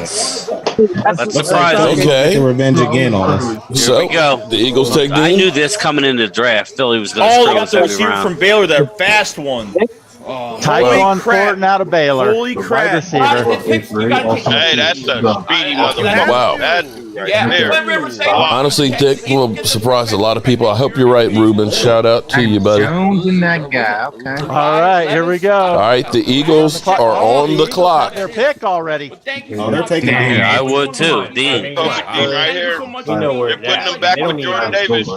That's surprising. Okay. Revenge again on us. So, Here we go. the Eagles take I Dean. knew this coming in the draft. Philly was going to Oh, they screw got us the every receiver round. from Baylor, that fast one. Tyquan Thornton out of Baylor. Holy Wide crap. receiver. Hey, that's a speedy motherfucker. Wow. That's Yeah. there. Honestly, Dick will surprise a lot of people. I hope you're right, Ruben. Shout out to you, buddy. Jones and that guy. Okay. All right, here we go. All right, the Eagles are on the clock. Their pick already. Oh, they're taking Dean. Yeah, I would too. Dean. Right here. You know where They're putting them back with Jordan Davis.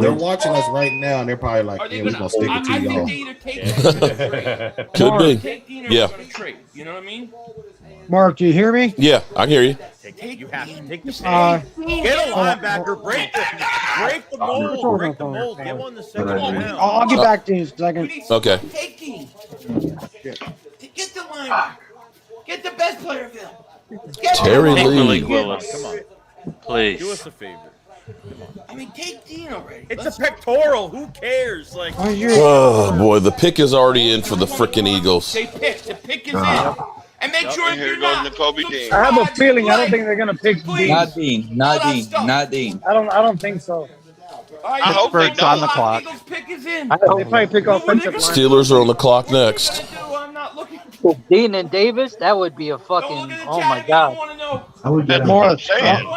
They're watching us right now, and they're probably like, "Yeah, we're gonna stick it to y'all." Could be. Yeah. You know what I mean? Mark, do you hear me? Yeah, I can hear you. You have to take the Get Get a linebacker. Break the mold. Break the mold. Get one in the second round. I'll get back to you in a second. Okay. Take Dean. Get the linebacker. Get the best player available. Terry Take Lee. Malik Willis. Come on. Please. Do us a favor. I mean, take Dean already. It's a pectoral. Who cares? Like, Oh, boy. The pick is already in for the freaking Eagles. They pick. The pick is in. And make sure Here you're goes not. Jacoby Dean. I have a feeling I don't think they're gonna pick Dean. Not Dean. Not Dean. Not Dean. I don't think so. I hope they Pittsburgh's on the don't. clock. Eagles pick is in. They probably pick offensive line. Steelers are on the clock next. I'm not looking. Dean and Davis, that would be a fucking. Oh my God. Mark,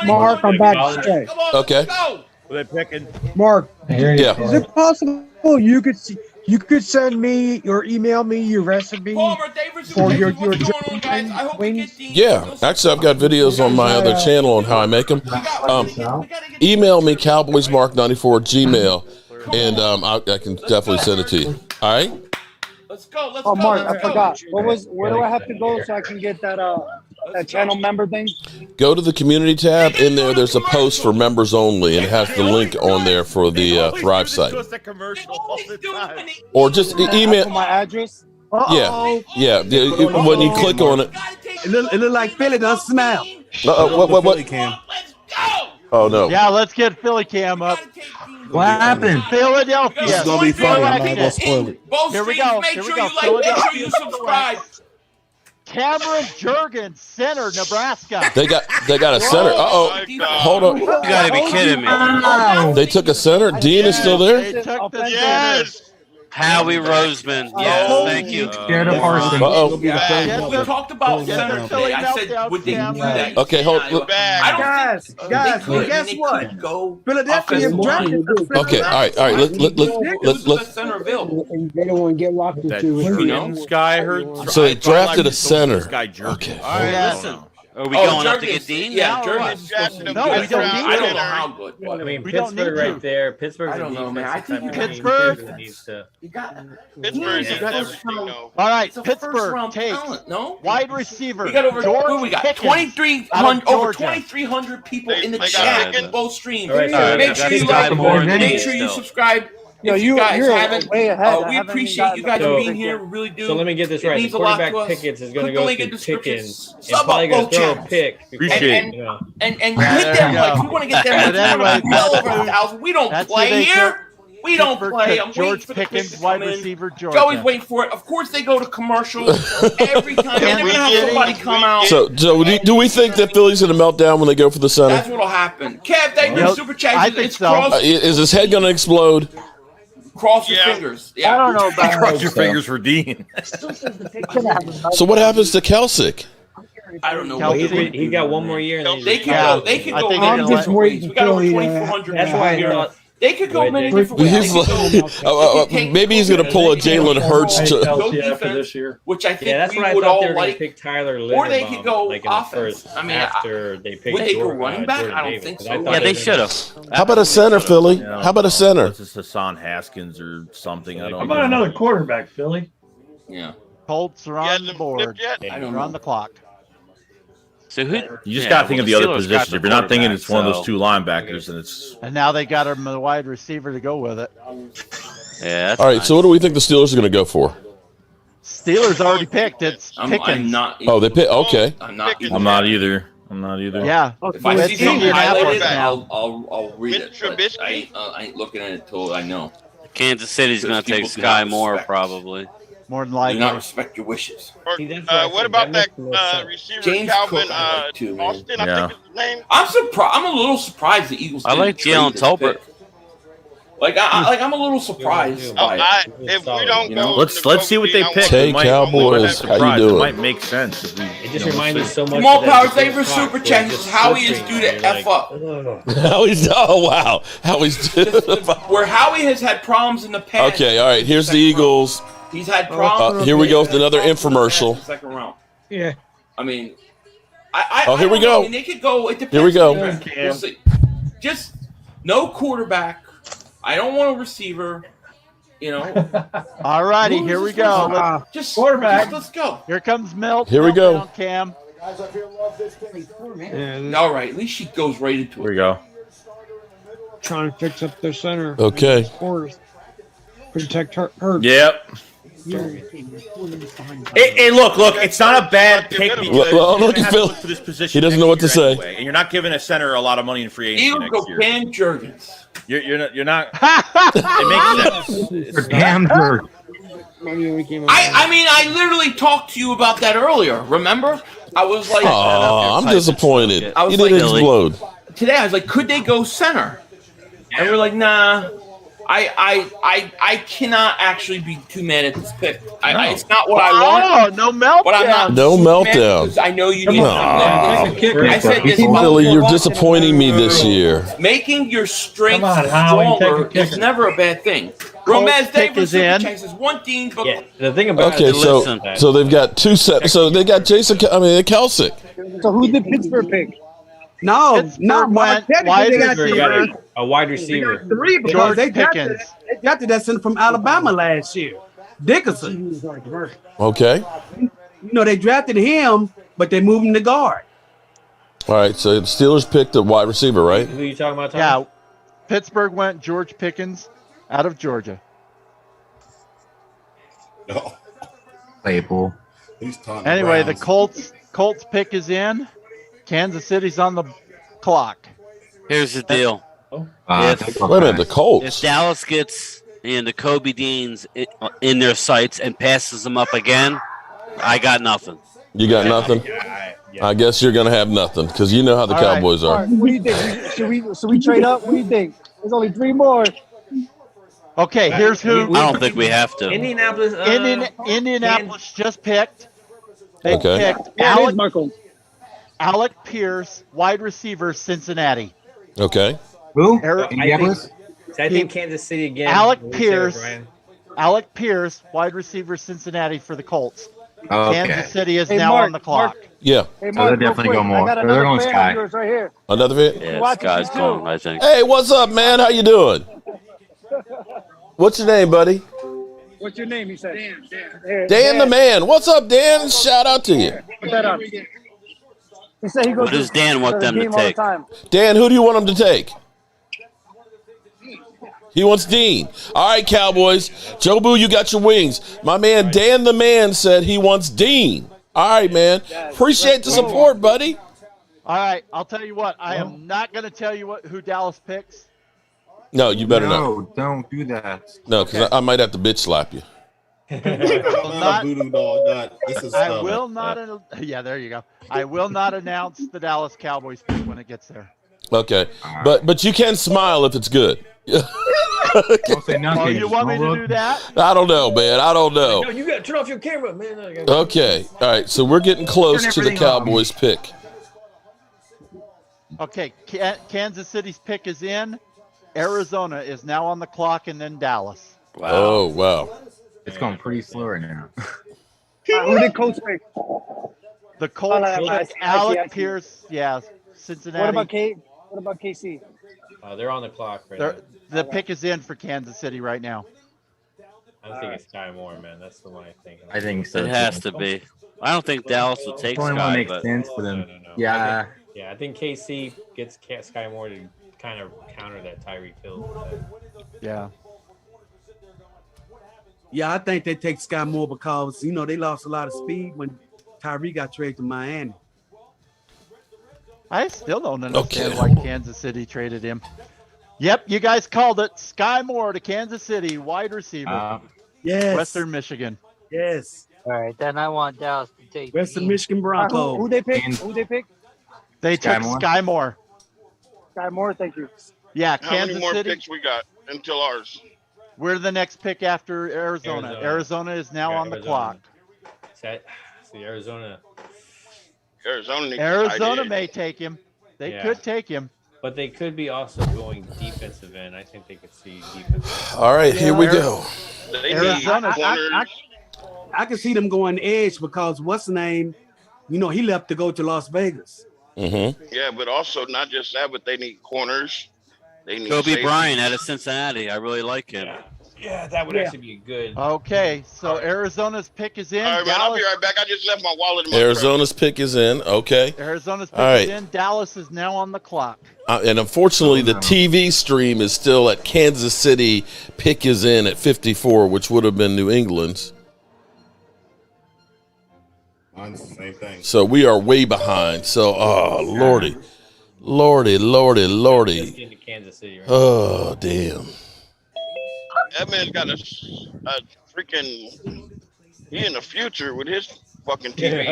Mark, I'm back to stay. Okay. they're picking. Mark, Yeah. is it possible you could send me or email me your recipe for your wings? Yeah. Actually, I've got videos on my other channel on how I make them. Email me, cowboysmark94@gmail, and I can definitely send it to you. All right? Let's go. Let's Oh, go. Mark, let's I go. forgot. Where do I have to go so I can get that channel member thing? Go to the community tab. In there, there's a post for members only, and it has the link on there for the Thrive site. Or just email. My address. Yeah, yeah. When you click on it. It look like Philly done smell. What? Oh no. Yeah, let's get Philly Cam up. What happened? Philadelphia. This is gonna be funny. I'm not gonna spoil it. Both Here we streams, go. make Here we sure go. you like, make sure you Philadelphia. subscribe. Cameron Jurgens, center, Nebraska. They got a center. Hold on. You gotta be kidding me. They took a center. Dean is still there. They took the Yes. Howie Roseman. Yes, thank you. Uh-oh. We talked about center today. I said, would they do that? Okay, hold. I don't Guys, think guys, they could. guess They what? could go Philadelphia offensive line. drafted. Okay, all right. Who's the Let's. best center available? They don't want to get locked That into it. Jurgens guy I heard. So they drafted a center. This guy Jurgens. Okay. All right, Yeah. listen. Are we going up to get Dean? Yeah, Yeah, Jurgens is supposed to be No, good. we don't need I don't to. know how good. I mean, We don't Pittsburgh need right to. there. Pittsburgh's I don't know, man. I think you Pittsburgh. needs to. You got Pittsburgh you is got everything, though. All right, It's a first Pittsburgh round takes talent, no? wide receiver. We got over George what we got Pickens 2,300 out of over Georgia. 2,300 people in the They got chat Pickens. in both streams. All right, so Make sure you that's like, more than make me sure you still. subscribe. Yo, If you guys you're haven't, way ahead. I we haven't appreciate even you guys gotten being the here. We really do. So let me get this It right. means a lot Quarterback to us. Pickens is going to Click the go link in through description. Pickens and Sub probably up going both to throw a channels. pick. Appreciate And- You know. And Yeah, hit there them you likes. go. We want to get them But likes. We want anyway, to well over 1,000. We don't that's who play they here. We don't Pittsburgh play. took I'm George waiting for the pick Pickens, to come wide in. receiver, Georgia. Joey's waiting for it. Of course, they go to commercial every time. They're going to have somebody come out. So do we think that Philly's going to melt down when they go for the center? That's what'll happen. Kev, they do super chat. I think so. Is his head going to explode? Cross your fingers. Yeah. I don't know about Cross your fingers for Dean. So what happens to Kelsick? I don't know. He got one more year. And They could go. They could go. I'm just waiting We got over until 2,400. That's why I thought. They could go many different ways. Maybe he's going to pull a Jalen Hurts to for this year. Which I think that's we what I would thought all they were going like. to pick Tyler Or they Linderbaum, could go like in the offense. first, I mean, after they picked would they go Jordan, running back? Jordan I don't Davis, think 'cause so. I thought Yeah, they were should gonna- have. How about a center, Philly? How about a center? It's just Hassan Haskins or something. I don't How about another quarterback, Philly? Yeah. Colts are on the board. I don't They're on the clock. So who? You just got to think of the other positions. If you're not thinking it's one of those so- two linebackers, then it's And now they got him a wide receiver to go with it. Yeah. That's All right, nice. so what do we think the Steelers are going to go for? Steelers already picked. It's I'm Pickens. not. Oh, they pick. Okay. I'm not. I'm not either. I'm not either. Yeah. If I see It's something Indianapolis highlighted, now. I'll read it. But I ain't looking at it till I know. Kansas City's going to take People do Sky not Moore respect. probably. More than Do likely. not respect your wishes. What about that receiver James Calvin Cook, I like too, man. Austin? I Yeah. think is his name. I'm surprised. I'm a little surprised the Eagles. I like didn't Jalen trade this Tolbert. pick. I'm a little surprised by it. If we don't go, Let's see what they pick. Hey, We might- Cowboys, we might be how you surprised. doing? It might make sense if we. It just reminds me so much. Jamal of that Power, James thank you for Fox, super where chat. it's This is just how he is slipping, due to and you're F up. Wow. Howie's Where Howie has had problems in the past. Okay, all right. Here's the Eagles. He's had problems. Here we go with another infomercial. Second round. Yeah. I mean, Here we don't know. go. I mean, they could go. It depends. Here we go. We'll see. Just no quarterback. I don't want a receiver. All righty, here we go. Just quarterback. Let's go. Here comes Milt. Here we go. Meltdown Cam. All right. At least she goes right into it. Here we go. Trying to fix up their center. Okay. Scores. Protect her. Yep. Hey, look! It's not a bad pick because Well, you're look gonna at have to Phil. look for this position. He doesn't next know what to year say. anyway, and you're not giving a center a lot of money in free agency Eagles next go year. Cam Jurgens. You're not. It makes sense. It's Damn good. I mean, I literally talked to you about that earlier. Remember? I was like, Oh, I'm disappointed. I was You didn't like- explode. today I was like, could they go center? And we're like, nah. I cannot actually be too mad at this pick. It's not what I want. Oh, no meltdown. But I'm not No too mad meltdown. because I know you need Aw. something. I said this. Billy, you're disappointing me this year. Making your strengths Come on, Howie, take a stronger is kicker. never a bad thing. Colts Romez pick Davis is in. says one team, but Yeah, the thing about Okay, it, so they've got two set. So they got Kelsick. So who did Pittsburgh pick? No, Pittsburgh went technically wide they got receiver. a wide receiver. three because George they drafted, Pickens. they drafted that center from Alabama last year, Dickerson. Okay. You know they drafted him, but they moved him to guard. All right. So the Steelers picked a wide receiver, right? Who are you talking about? Tom? Yeah. Pittsburgh went George Pickens out of Georgia. No. Claypool. He's talking Anyway, the Browns. Colts pick is in. Kansas City's on the clock. Here's the deal. Wait a minute. The If Colts. Dallas gets the Kobe Deans in their sights and passes them up again, I got nothing. You got nothing. I guess you're gonna have nothing because you know how the All right. Cowboys All are. right, what do you think? Should we trade up? What do you think? There's only three more. Okay, here's who. I don't think we have to. Indianapolis. Indianapolis just picked. They Okay. picked Yeah, it is Marco. Alec Pierce, wide receiver, Cincinnati. Okay. Who? Indianapolis? I think Kansas City again. Alec What we said, Pierce. Brian. Alec Pierce, wide receiver, Cincinnati for the Colts. Okay. Kansas City is Hey, now Mark, on the clock. Yeah. Hey, So Mark, they'll real definitely quick, go more. I got They're another going fan Sky. of yours right here. Another bit. Yeah, Watching Sky's you too. gone, I think. Hey, what's up, man? How you doing? What's your name, buddy? What's your name? He said. Dan. Dan the man. What's up, Dan? Shout out to you. Put that up. He said he goes What does Dan want them to game all the take? time. Dan, who do you want him to take? He wants Dean. All right, Cowboys. Jobu, you got your wings. My man Dan the man said he wants Dean. All right, man. Appreciate the support, buddy. All right, I'll tell you what. I am not going to tell you who Dallas picks. No, you better not. No, don't do that. No, because I might have to bitch slap you. Not voodoo doll. Not, this is I stuff. will not. Yeah, there you go. I will not announce the Dallas Cowboys pick when it gets there. Okay, but you can smile if it's good. Don't say nothing. Oh, you want me to do that? I don't know, man. I don't know. No, you got to turn off your camera, man. Okay, all right. So we're getting close to the Cowboys pick. Okay, Kansas City's pick is in. Arizona is now on the clock, and then Dallas. Wow. Oh, wow. It's going pretty slow right now. Who did Colts pick? The Colts, I Alec see. Pierce, yeah, Cincinnati. What about KC? They're on the clock right now. The pick is in for Kansas City right now. I'm thinking Sky Moore, man. That's the one I think. I think so. It has to be. I don't think Dallas will take Only one Sky, makes but sense for them. No. Yeah. I think KC gets Sky Moore to kind of counter that Tyreek Hill. Yeah. Yeah, I think they take Sky Moore because, they lost a lot of speed when Tyree got traded to Miami. I still don't understand why Kansas City traded him. Yep, you guys called it. Sky Moore to Kansas City, wide receiver. Yes. Western Michigan. Yes. All right, then I want Dallas to take Western Michigan Broncos. Who they pick? They took Sky Moore. Sky Moore, thank you. Yeah, How Kansas many more City. picks we got until ours? We're the next pick after Arizona. Arizona is now on the clock. See, Arizona may take him. They could take him. But they could be also going defensive end. I think they could see defensive. All right, here we go. Arizona. I can see them going edge because what's the name? He left to go to Las Vegas. Mm-hmm. Yeah, but also not just that, but they need corners. They need Kobe safety. Bryant out of Cincinnati. I really like him. Yeah, that would actually be good. Okay, so Arizona's pick is in. All right, man, I'll be right back. I just left my wallet in my Arizona's pick is in. Okay. Arizona's pick All right. is in. Dallas is now on the clock. And unfortunately, the TV stream is still at Kansas City. Pick is in at 54, which would have been New England's. Mine's the same thing. So we are way behind. So, Lordy. Into Kansas City right Oh, damn. That man's got a freaking. He in the future with his fucking TV.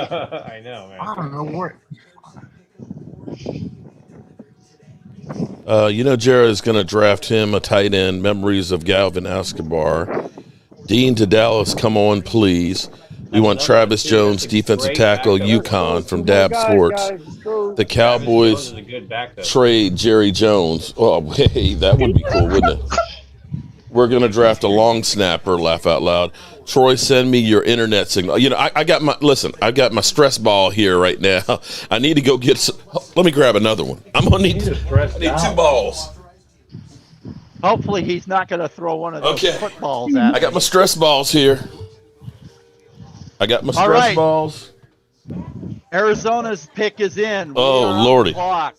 I know, man. I don't know what. Jared is going to draft him a tight end. Memories of Galvin Escobar. Dean to Dallas, come on, please. We want Travis Jones, defensive tackle, UConn from Dab Sports. The Cowboys trade Jerry Jones. Oh, hey, that would be cool, wouldn't it? We're going to draft a long snapper, laugh out loud. Troy, send me your internet signal. I got my stress ball here right now. I need to go get some. Let me grab another one. I need 2 balls. Hopefully he's not going to throw one of those footballs at I got my stress balls here. Balls. Arizona's pick is in. Oh, Lordy. Clock.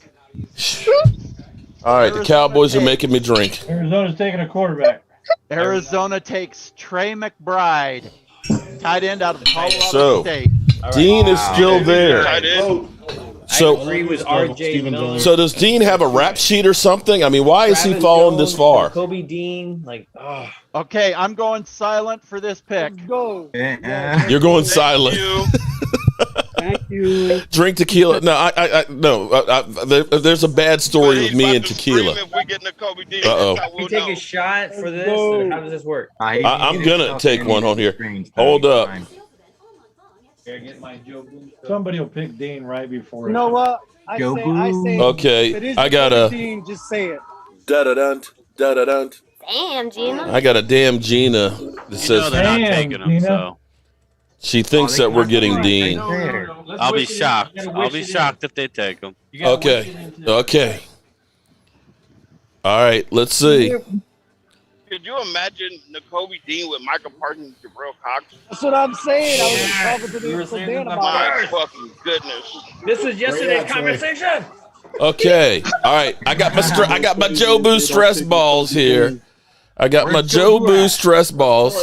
All right, the Cowboys are making me drink. Arizona's taking a quarterback. Arizona takes Trey McBride, tight end out of Colorado State. Dean is still there. So, I agree with RJ Miller. So does Dean have a rap sheet or something? I mean, why is he falling this far? Kobe Dean, Okay, I'm going silent for this pick. Go. You're going silent. Thank you. Drink tequila. No, there's a bad story with me and tequila. We take a shot for this. Or how does this work? I'm gonna take one on here. Hold up. Somebody will pick Dean right before. You know what? I say. Okay, if it is I got a. Dean, just say it. Da-da-dun, da-da-dun. Damn, Gina. I got a damn Gina that says they're not taking him, so. She thinks that we're getting Dean. I'll be shocked. I'll be shocked if they take him. Okay. All right, let's see. Could you imagine Nakobe Dean with Michael Parsons and Jabril Cox? That's what I'm saying. I was talking to Dan about My fucking goodness. This was yesterday's conversation. Okay. All right. I got my Jobu stress balls here. I got my Jobu stress balls.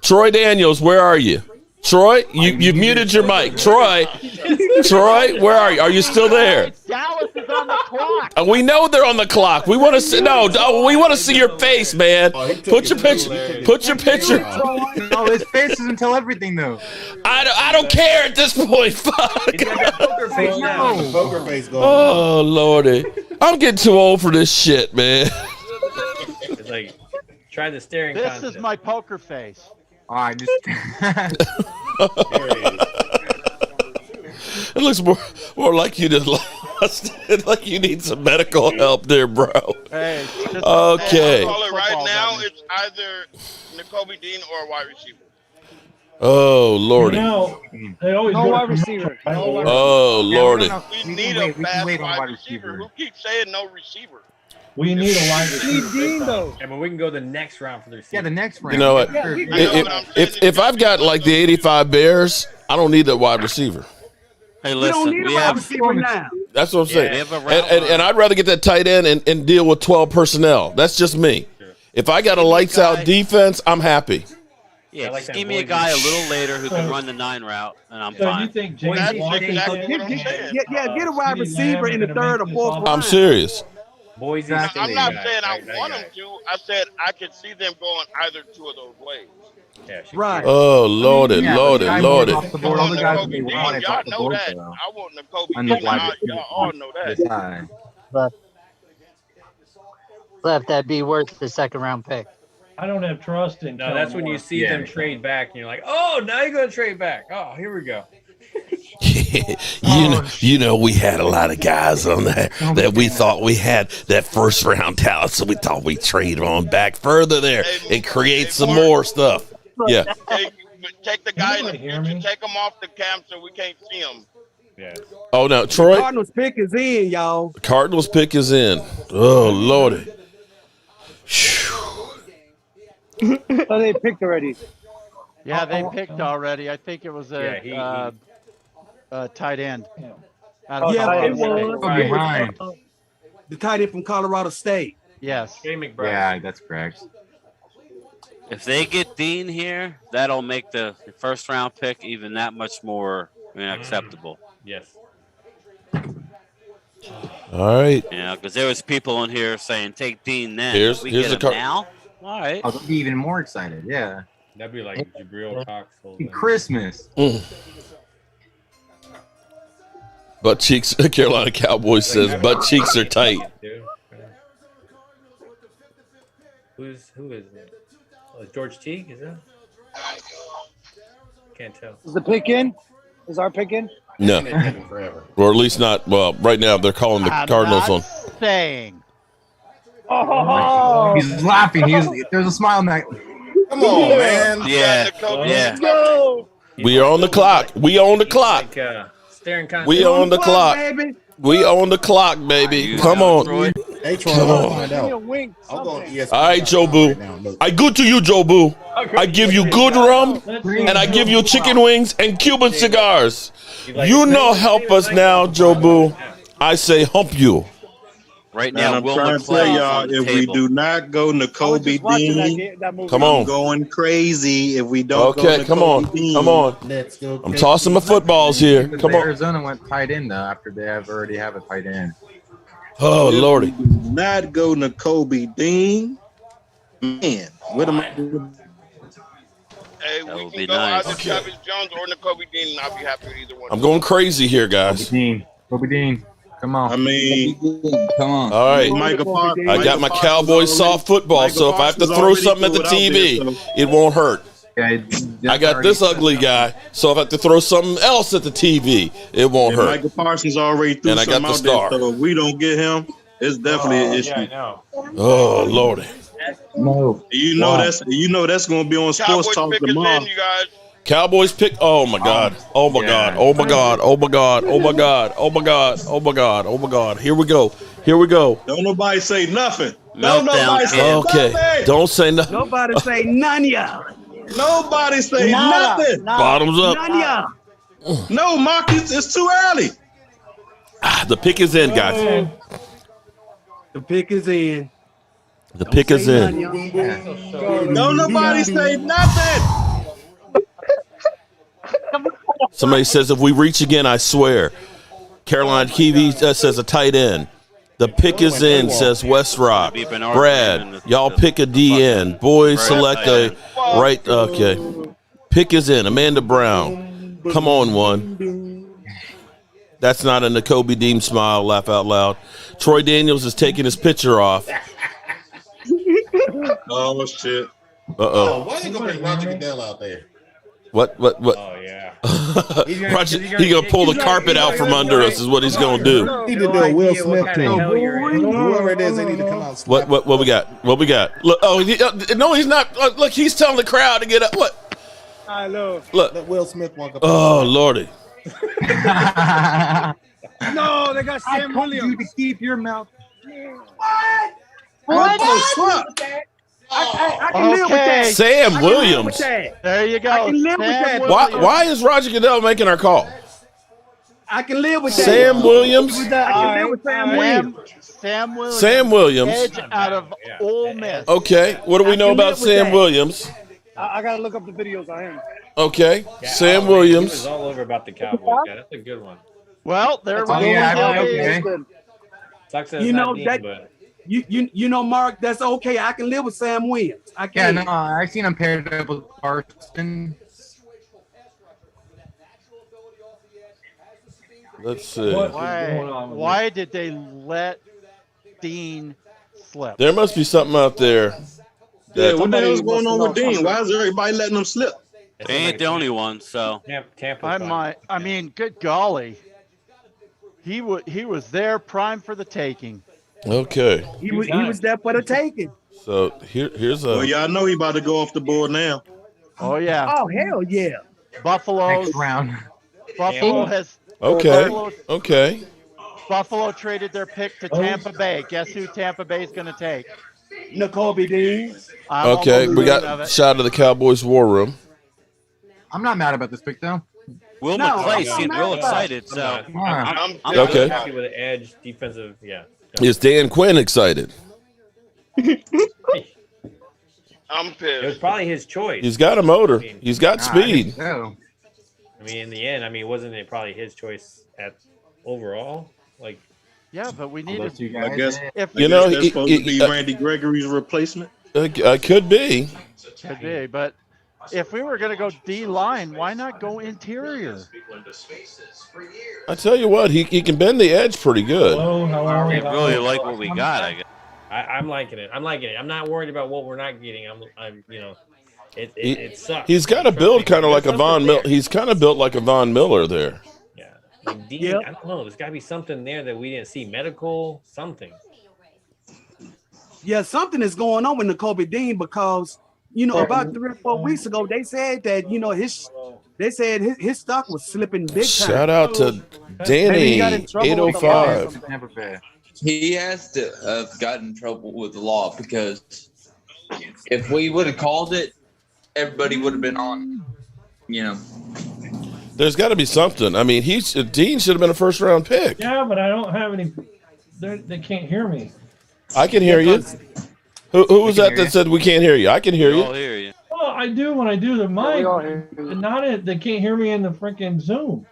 Troy Daniels, where are you? Troy, you've muted your mic. Troy, where are you? Are you still there? Dallas is on on the clock. We know they're on the clock. We want to see. No, we want to see your face, man. Put your picture. Put your picture. No, his face doesn't tell everything though. I don't care at this point. Fuck. He's got that poker face now. Poker face going. Oh Lordy, I'm getting too old for this shit, man. It's like try the staring This contest. is my poker face. I just. It looks more like you just lost it. Like you need some medical help there, bro. Hey, Okay. I'll call it right now. It's either Nakobe Dean or a wide receiver. Oh Lordy. They always No go wide to receiver. No wide Oh Lordy. We need a fast wide receiver. Who keeps saying no receiver? We need a wide Need receiver. Dean though. Yeah, but we can go the next round for the receiver. Yeah, the next round. You know what? If I've got like the 85 Bears, I don't need that wide receiver. Hey, We don't listen, need we a wide have receiver now. That's what I'm saying. we have a route And I'd rather get that tight end and deal with 12 personnel. That's just me. If I got a lights out defense, I'm happy. Yeah, like just that give me a Boise guy a shit. little later who can run the 9 route, and I'm So you fine. think James That's Washington? exactly what I'm saying. Get a wide receiver in the third or fourth round. I'm serious. Boise I'm State not guy, saying I that want guy. them to. I said I could see them going either two of those ways. Yeah, she- Right. Oh, loaded, Yeah, loaded, guys loaded. off the board. All the guys they Nakobe want Dean, is y'all off the know board that. though. I want Nakobe On the Dean. wide Y'all all know that. This high. Left, that'd be worth the second round pick. I don't have trust in. No, that's when you see Yeah. them trade back, and you're like, "Oh, now you're gonna trade back." Oh, here we go. you know, we had a lot of guys on there that we thought we had that first round talent, so we thought we'd trade on back further there and create some more stuff. Yeah. Take the guy in the future, take him off the camp so we can't see him. Yeah. Oh, no, Troy. Cardinals pick is in, y'all. Cardinals pick is in. Oh, Lordy. So they picked already. Yeah, they picked already. I think it was Yeah, a tight end. Yeah, it was. Behind. The tight end from Colorado State. Yes. Jay McBride. Yeah, that's correct. If they get Dean here, that'll make the first round pick even that much more acceptable. Yes. All right. Yeah, because there was people on here saying take Dean then. Here's we the get him card. now. All right. I'll be even more excited. Yeah. That'd be like Jabril Cox. Christmas. Butt cheeks, Carolina Cowboys says butt cheeks are tight. Who is it? Oh, George Teague, is that? Can't tell. Is the pick in? Is our pick in? No. Or at least not. Well, right now they're calling the Cardinals on. Saying. Oh, He's laughing. There's a smile on that. Come on, man. Yeah. let's go. We are on the clock. We on the clock. Like, staring contest. We on the clock. Baby. We on the clock, baby. Come on. Hey, Troy, Come I'll on. find Give me a out. wink. I'll go on something. ESPN. All right, Jobu. I good to you, Jobu. I give you good rum, and I give you chicken wings and Cuban cigars. You know, help us now, Jobu. I say hump you. Right Man, now, I'm Will trying to tell McClay y'all, on the if we table. do not go Nakobe Watching Dean, that movie. Come I'm on. going crazy. If we don't Okay, go come on. Nakobe Dean, Come on. Let's go. I'm tossing my footballs here. Come on. Arizona went tight end though after they already have a tight end. Oh, Lordy. if we do not go Nakobe Dean, man, what am I doing? Hey, That we would can be go nice. either Travis Jones or Nakobe Dean, and I'll be happy with either one. I'm going crazy here, guys. Kobe Dean. Come on. I mean, Come on. All right. Michael Parsons. I got my Michael Cowboys Parsons soft football, Michael so if I have to Parsons throw already something at the threw it out TV, there, so- it won't hurt. Yeah, I got this ugly guy, so if I have to throw something else at the TV, it won't And hurt. Michael Parsons already threw And I got something the out there, star. so if we don't get him, it's definitely an issue. Yeah, I know. Oh, Lordy. No. You know that's going to be on Sports Cowboys Talk pick is tomorrow. in, you guys. Cowboys pick. Oh my God. Oh my God. Oh my God. Oh my God. Oh my God. Oh my God. Oh my God. Oh my God. Here we go. Here we go. Don't nobody say nothing. Meltdown, Don't nobody say kid. Okay. nothing. Don't say nothing. Nobody say none of y'all. Nobody say Nada, nothing. nada. Bottoms up. None of y'all. No, Marcus, it's too early. The pick is in, guys. The pick is in. The pick is in. Don't nobody say nothing. Somebody says if we reach again, I swear. Caroline Kiwi says a tight end. The pick is in, says West Rock. Brad, y'all pick a DN. Boys select a right. Okay. Pick is in. Amanda Brown. Come on, one. That's not a N'Kobe Dean smile. Laugh out loud. Troy Daniels is taking his picture off. Oh, shit. Uh-oh. Why you gonna bring Roger Goodell out there? What? Oh, yeah. Roger, he's gonna pull the carpet out from under us is what he's gonna do. Need to do a Will Smith thing. Whoever it is, they need to come out. What we got? What we got? Look, no, he's not. Look, he's telling the crowd to get up. What? I know. Look. Let Will Smith walk up. Oh, Lordy. No, they got Sam Williams. You to keep your mouth. What? I can live with that. Sam Williams. There you go. I can live with that. Why is Roger Goodell making our call? I can live with that. Sam Williams. I can live with Sam Williams. Sam Williams. Sam Williams. Edge out of Ole Miss. Okay. What do we know about Sam Williams? I gotta look up the videos on him. Okay. Sam He Williams. was all over about the Cowboys. Yeah, that's a good one. Well, there we go. Okay. Sucks that You it's know not Dean, that. but You know, Mark, that's okay. I can live with Sam Williams. I Yeah, can. no, I seen him paired up with Carson. Let's see. Why did they let Dean slip? There must be something out there. Yeah, what the hell's going on with Dean? Why is everybody letting him slip? They ain't the only one, so. I mean, good golly. He was there prime for the taking. Okay. He was there for the taking. So here's a. Well, y'all know he about to go off the board now. Oh yeah. Oh hell yeah. Buffalo. Next round. Buffalo has. Okay. Buffalo traded their pick to Tampa Bay. Guess who Tampa Bay is going to take? N'Kobe Dean. Okay, we got shot of the Cowboys war room. I'm not mad about this pick though. Will McClay seemed real excited, so I'm Okay. happy with the edge defensive. Yeah. Is Dan Quinn excited? I'm pissed. It was probably his choice. He's got a motor. He's got speed. I mean, in the end, wasn't it probably his choice at overall? Like, yeah, but we needed. I guess if that's supposed to be Randy Gregory's replacement. Could be. Could be, but if we were going to go D line, why not go interior? I tell you what, he can bend the edge pretty good. I really like what we got, I guess. I'm liking it. I'm liking it. I'm not worried about what we're not getting. I'm it sucks. He's got a build kind of like a Von Miller. He's kind of built like a Von Miller there. Yeah. Like Dean, I don't know. There's got to be something there that we didn't see. Medical, something. Yeah, something is going on with N'Kobe Dean because about 3 or 4 weeks ago they said that his stock was slipping big time. Shout out to Danny 805. He has to have gotten in trouble with the law because if we would have called it, everybody would have been on. There's got to be something. I mean, Dean should have been a first round pick. Yeah, but I don't have any. They can't hear me. I can hear you. Who was that said we can't hear you? I can hear you. I'll hear you. Well, I do when I do the mic. They can't hear me in the freaking Zoom.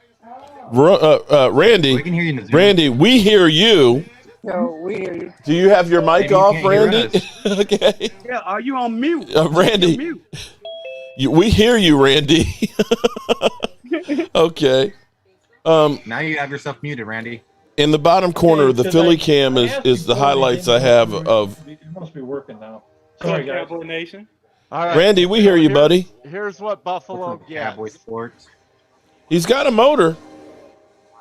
Randy, we can hear you in the Zoom. Randy, we hear you. Yo, we hear you. Do you have your mic off, Randy? Okay. Yeah, are you on mute? Randy, Mute. we hear you, Randy. Okay. Now you have yourself muted, Randy. In the bottom corner, the Philly cam is the highlights I have of. It must be working now. Sorry, guys. Nation. All right. Randy, we hear you, buddy. Here's what Buffalo gets. Cowboy Sports. He's got a motor.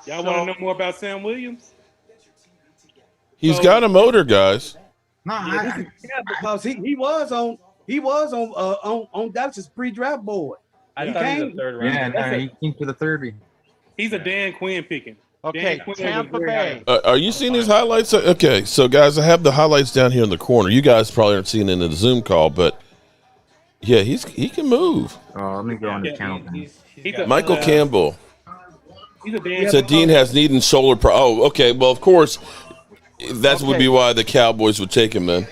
Y'all want to know more about Sam Williams? He's got a motor, guys. Yeah, because he was on Dallas's pre-draft board. I thought he was a third round. Yeah, no, he came to the third. He's a Dan Quinn picking. Okay, Tampa Bay. Are you seeing these highlights? Okay, so guys, I have the highlights down here in the corner. You guys probably aren't seeing it in the Zoom call, but yeah, he can move. Oh, let me go on the channel. Michael Campbell. He's a Dan. Said Dean has knee and shoulder Oh, okay. Well, of course, that would be why the Cowboys would take him then.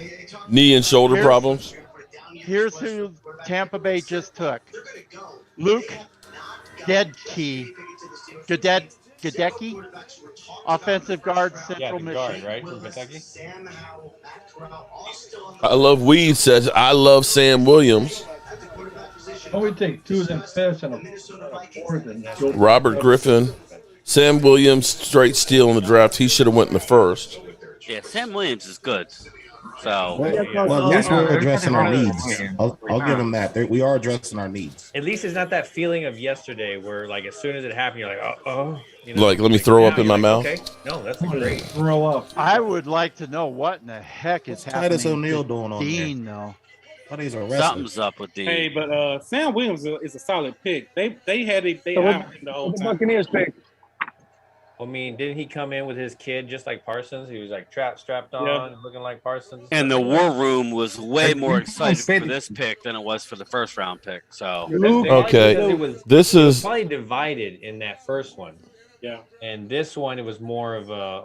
Knee and shoulder problems. Here's who Tampa Bay just took. Luke Gedke. Gadecki, offensive guard, Central the Michigan. guard, right, from Kentucky. I love Weed says I love Sam Williams. Oh, we take 2 of them fifths and a 4th and go. Robert Griffin, Sam Williams, straight steal in the draft. He should have went in the first. Yeah, Sam Williams is good. So Well, at least we're addressing our needs. I'll give them that. We are addressing our needs. At least it's not that feeling of yesterday where, like, as soon as it happened, you're like, you Like, let me throw up in my mouth. Okay, no, that's great. Throw up. I would like to know what in the heck is happening. Titus O'Neil doing on Dean, there? though. Something's up with Dean. Hey, but Sam Williams is a solid pick. They had it. They So what- out the whole The time. Buccaneers pick. I mean, didn't he come in with his kid just like Parsons? He was like strapped on, Yeah. looking like Parsons. And the war room was way more excited for this pick than it was for the first round pick. So Okay, this it was is probably divided in that first one. Yeah. And this one, it was more of a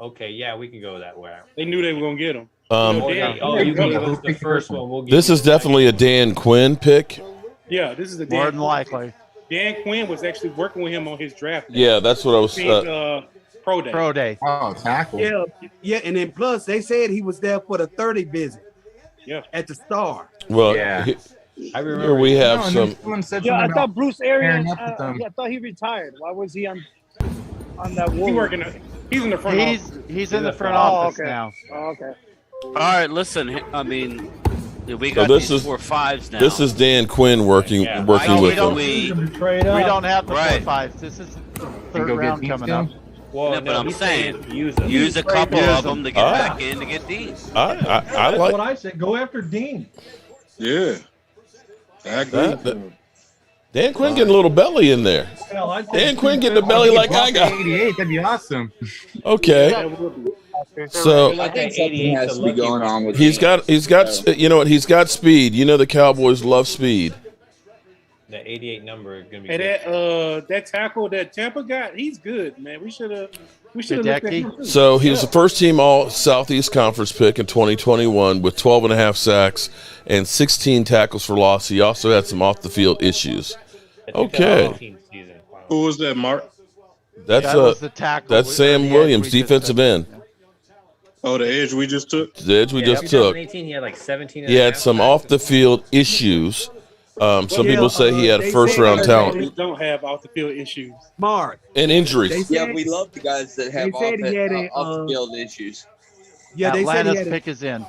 we can go that way. They knew they were gonna get him. You gave us the first one. We'll give this you is definitely a Dan Quinn pick. Yeah, this is the More Dan. than likely. Dan Quinn was actually working with him on his draft. Yeah, that's what I was. Pro day. Pro day. Oh, tackle. Yeah, and then plus they said he was there for the 30 visit. Yeah. At the Star. Well, Yeah. I remember. here we have some. Yeah, I thought Bruce Arians. Pairing up with them. I thought he retired. Why was he on that wall? He's in the front office. He's in the front office okay. now. Oh, okay. all right, listen. I mean, we So got this these is 4-5s now. This is Dan Quinn working Yeah. working Why with don't them. we? We don't have the Right. 4-5s. This is the third go get round Dean coming still? up. Well, No, but I'm he's saying use a couple Use of them. them to get Ah. back in to get these. I That's like what I said. Go after Dean. Yeah. I agree. that. Dan Quinn getting a little belly in there. Hell, I'd take Dan 2 Quinn getting a fifths. belly like I got. 88, that'd be awesome. Okay, so I think something has to be going on with he's him. got you know what, he's got speed. You know the Cowboys love speed. The 88 number is gonna be. And good. that tackle that Tampa got, he's good, man. We should have looked at Gadecki. him too. So he was the first team all Southeast Conference pick in 2021 with 12.5 sacks and 16 tackles for loss. He also had some off the field issues. Okay. 2018 season. Wow. Who was that, Mark? That's That was the tackle. that's Sam The edge Williams, we just defensive took. end. Oh, the edge we just took. The edge we just took. 2018, he had like 17. and He a had half some sacks. off the field issues. Some Yeah, people say he had they first say round that- talent We don't have off the field issues. Mark. and They injuries. said, Yeah, we love the guys that have They said he had a, off the field issues. Yeah, they said Atlanta's he had a, pick is in.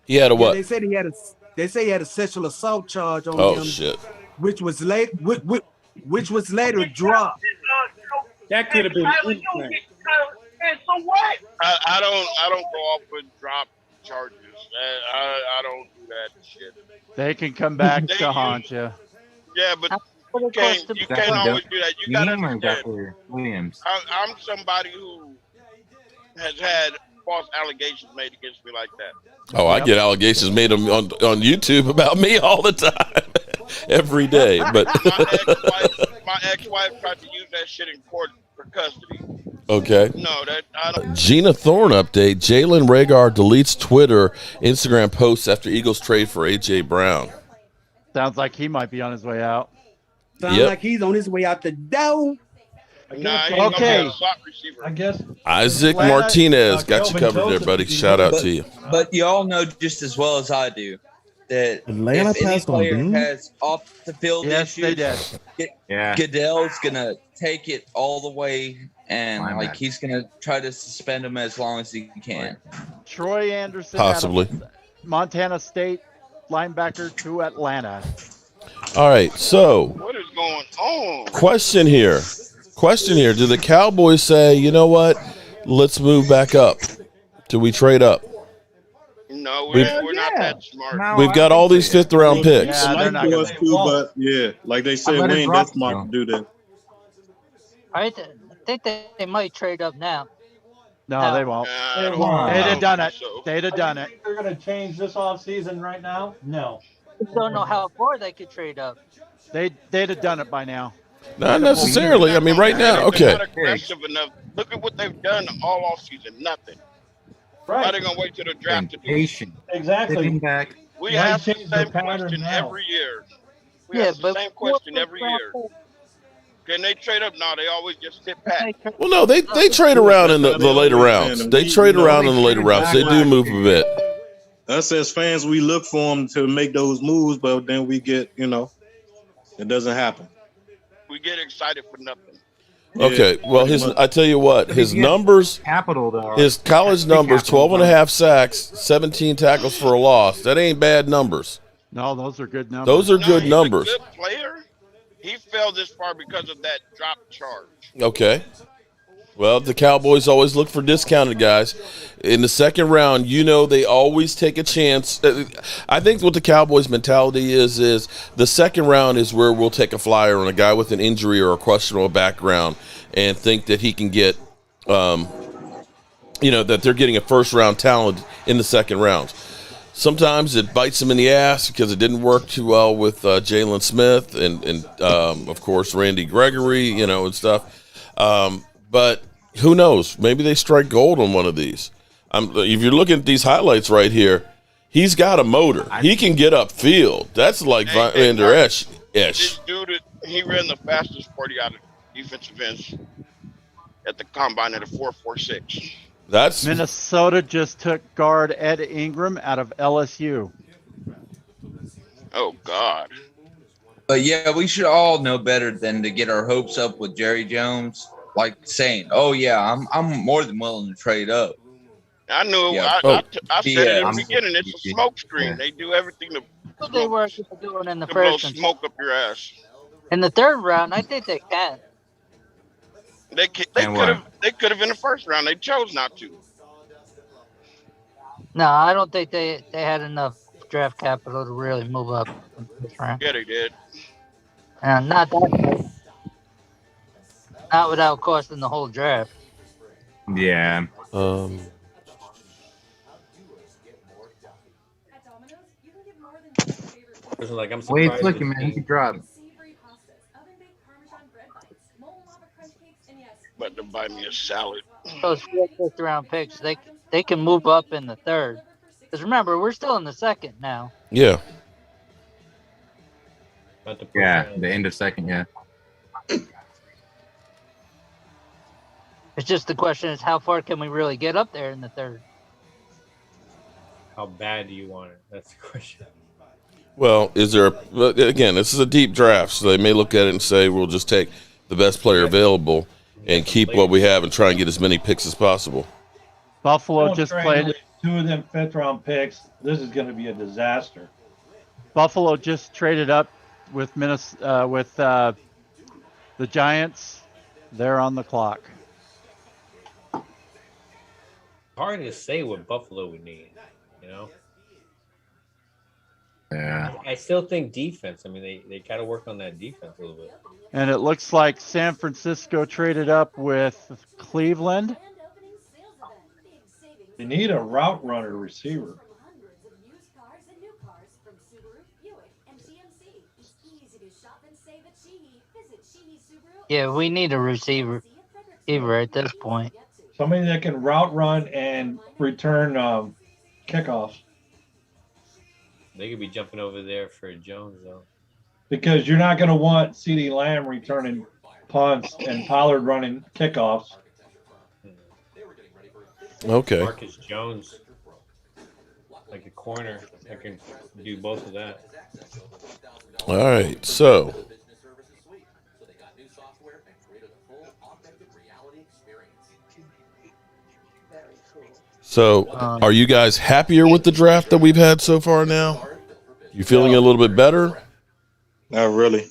He had a yeah, what? they said he had a. They say he had a sexual assault charge on Oh him, shit! which was which was later dropped. That could have been anything. I don't go off with drop charges. I don't do that shit. They can come back to haunt you. Yeah, but you can't always do that. You gotta understand. Williams. I'm somebody who has had false allegations made against me like that. Oh, I get allegations made on YouTube about me all the time, every day. But My ex-wife tried to use that shit in court for custody. okay. No, that I don't. Gina Thorne update: Jalen Reagor deletes Twitter, Instagram posts after Eagles trade for AJ Brown. Sounds like he might be on his way out. Sounds Yep. like he's on his way out the door. Nah, he's gonna be a slot receiver. I guess. Isaac Atlanta, Martinez got you Kelvin covered there, Joseph, buddy. if you Shout out But, to you. but you all know just as well as I do that Atlanta if any passed on player Dean? has off the field Yes, they issues, did. Yeah. Goodell's gonna take it all the way, and My like bad. he's gonna try to suspend him as long as he can. Troy Anderson, Possibly. out of Montana State linebacker to Atlanta. All right, so What is going on? question here. Do the Cowboys say, you know what? Let's move back up. Do we trade up? No, We've- we're not that smart. No, We've got all these fifth round picks. Yeah, they're not to us gonna- too, but yeah, like they said, bet we it ain't dropped, that smart to do that. I think they might trade up now. No, they won't. I They don't- won't. I They'd don't have done think it. so. They'd have done it. They're going to change this offseason right now? No. Don't know how far they could trade up. They'd have done it by now. Not necessarily. I mean, right now, They're okay. not aggressive enough. Look at what they've done all off season. Nothing. Why Right. they gonna wait till the draft to do it? Patient. Exactly. Sitting back. We Why ask the change the same pattern question now? every year. We Yeah, ask the but same question every year. Can they trade up? No, they always just sit pat. Well, no, they trade around in the later rounds. They trade around in the later rounds. They do move a bit. Us as fans, we look for them to make those moves, but then we get, it doesn't happen. We get excited for nothing. Okay, well, I tell you what, his numbers, his college numbers, 12.5 sacks, 17 tackles for a loss. That ain't bad numbers. No, those are good numbers. Those are good numbers. He's a good player. He fell this far because of that drop charge. Okay. Well, the Cowboys always look for discounted guys. In the second round, they always take a chance. I think what the Cowboys' mentality is the second round is where we'll take a flyer on a guy with an injury or a questionable background and think that he can get, that they're getting a first-round talent in the second round. Sometimes it bites them in the ass because it didn't work too well with Jalen Smith and of course, Randy Gregory, and stuff. But who knows? Maybe they strike gold on one of these. If you're looking at these highlights right here, he's got a motor. He can get upfield. That's like Van Der Esch. This dude, he ran the fastest 40 out of defensive ends at the combine at a 4.46. That's Minnesota just took guard Ed Ingram out of LSU. Oh God. But yeah, we should all know better than to get our hopes up with Jerry Jones, like saying, "Oh yeah, I'm more than willing to trade up." I knew. Yeah. I said it in the beginning. It's a smoke screen. Yeah. They do everything to. What they were doing in the blow first and smoke up your ass. in the third round, I think they can. They could have in the first round. They chose not to. No, I don't think they had enough draft capital to really move up in this round. Yeah, they did. And not that. Not without costing the whole draft. Yeah. Like, I'm Wait, surprised. look, man, he could drop. But to buy me a salad. Those 4 first-round picks, they can move up in the third. Because remember, we're still in the second now. Yeah. Yeah, the end of second, yeah. It's just the question is how far can we really get up there in the third? How bad do you want it? That's the question. Well, again, this is a deep draft, so they may look at it and say, we'll just take the best player available and keep what we have and try and get as many picks as possible. Buffalo just played 2 of them 5th-round picks. This is going to be a disaster. Buffalo just traded up with the Giants. They're on the clock. Hard to say what Buffalo would need, Yeah. I still think defense. I mean, they got to work on that defense a little bit. And it looks like San Francisco traded up with Cleveland. You need a route runner receiver. Yeah, we need a receiver at this point. Somebody that can route run and return kickoffs. They could be jumping over there for Jones, though. Because you're not going to want CeeDee Lamb returning punts and Pollard running kickoffs. Okay. Marcus Jones, like a corner, that can do both of that. All right, so are you guys happier with the draft that we've had so far now? You feeling a little bit better? Not really.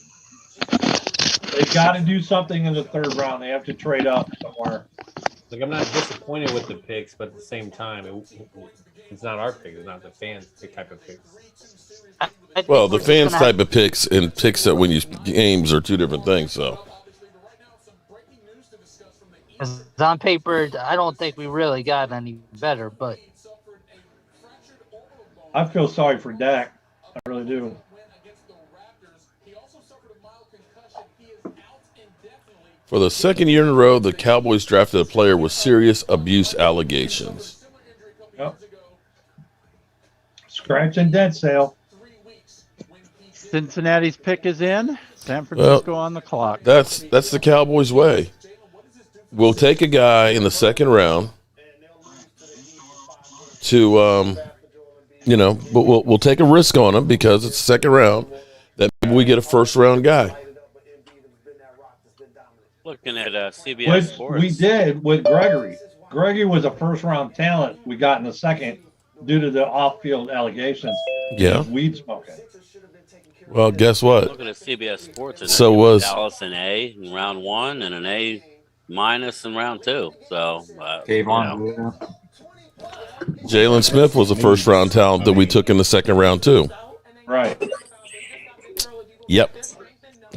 They've got to do something in the third round. They have to trade up somewhere. Like, I'm not disappointed with the picks, but at the same time, it's not our pick. It's not the fans' type of picks. Well, the fans' type of picks and picks that win you games are two different things. So, on paper, I don't think we really got any better, but I feel sorry for Dak. I really do. For the second year in a row, the Cowboys drafted a player with serious abuse allegations. Yep. Scratch and dead sale. Cincinnati's pick is in. San Francisco on the clock. That's the Cowboys' way. We'll take a guy in the second round to, we'll take a risk on him because it's the second round. That maybe we get a first round guy. Looking at CBS Sports. We did with Gregory. Gregory was a first round talent we got in the second due to the off field allegations. Yeah. Weed smoking. Well, guess what? Looking at CBS Sports. And So was Dallas an A in round 1 and an A- in round 2. So, Jalen Smith was a first round talent that we took in the second round too. Right. Yep.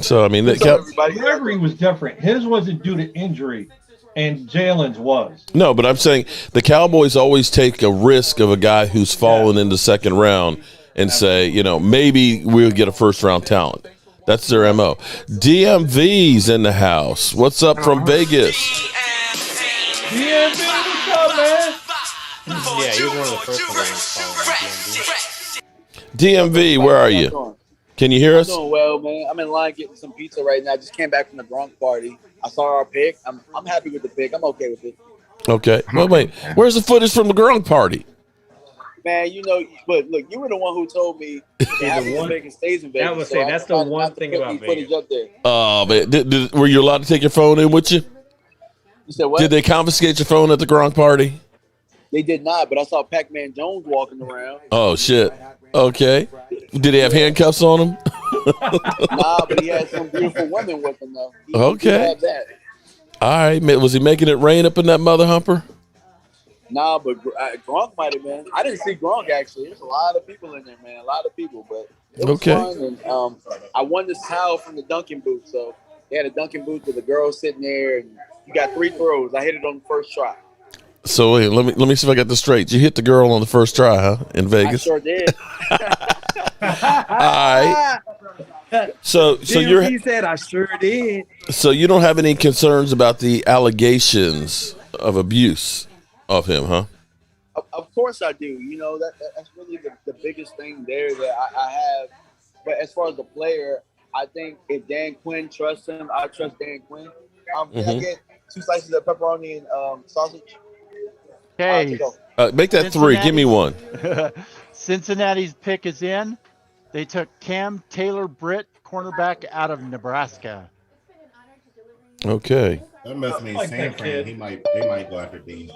So I mean, Gregory was different. His wasn't due to injury, and Jalen's was. No, but I'm saying the Cowboys always take a risk of a guy who's fallen in the second round and say, maybe we'll get a first round talent. That's their MO. DMV's in the house. What's up from Vegas? DMV, what's up, man? Yeah, he was one of the first ones following DMV, where are you? Can you hear us? I'm doing well, man. I'm in line getting some pizza right now. Just came back from the Gronk party. I saw our pick. I'm happy with the pick. I'm okay with it. Okay. Well, wait. Where's the footage from the Gronk party? Man, but look, you were the one who told me Vegas stays in Vegas. I would say that's the one thing about Vegas. Up there. Oh, man. Were you allowed to take your phone in with you? You said what? Did they confiscate your phone at the Gronk party? They did not, but I saw Pac-Man Jones walking around. Oh, shit. Okay. Did he have handcuffs on him? Nah, but he had some beautiful women with him, though. Okay. He had that. All right. Was he making it rain up in that mother humper? Nah, but Gronk might have been. I didn't see Gronk, actually. There's a lot of people in there, man. A lot of people, but it was fun. And I won this towel from the Dunkin' booth. So they had a Dunkin' booth with a girl sitting there, and you got 3 throws. I hit it on the first try. So wait, let me see if I got this straight. You hit the girl on the first try, huh? In Vegas. I sure did. All right. So he said I sure did. So you don't have any concerns about the allegations of abuse of him, huh? Of course I do. That's really the biggest thing there that I have. But as far as the player, I think if Dan Quinn trusts him, I trust Dan Quinn. Can I get 2 slices of pepperoni and sausage? Okay. Make that 3. Give me 1. Cincinnati's pick is in. They took Cam Taylor-Britt, cornerback out of Nebraska. Okay. That must mean San Fran. They might go after Dean.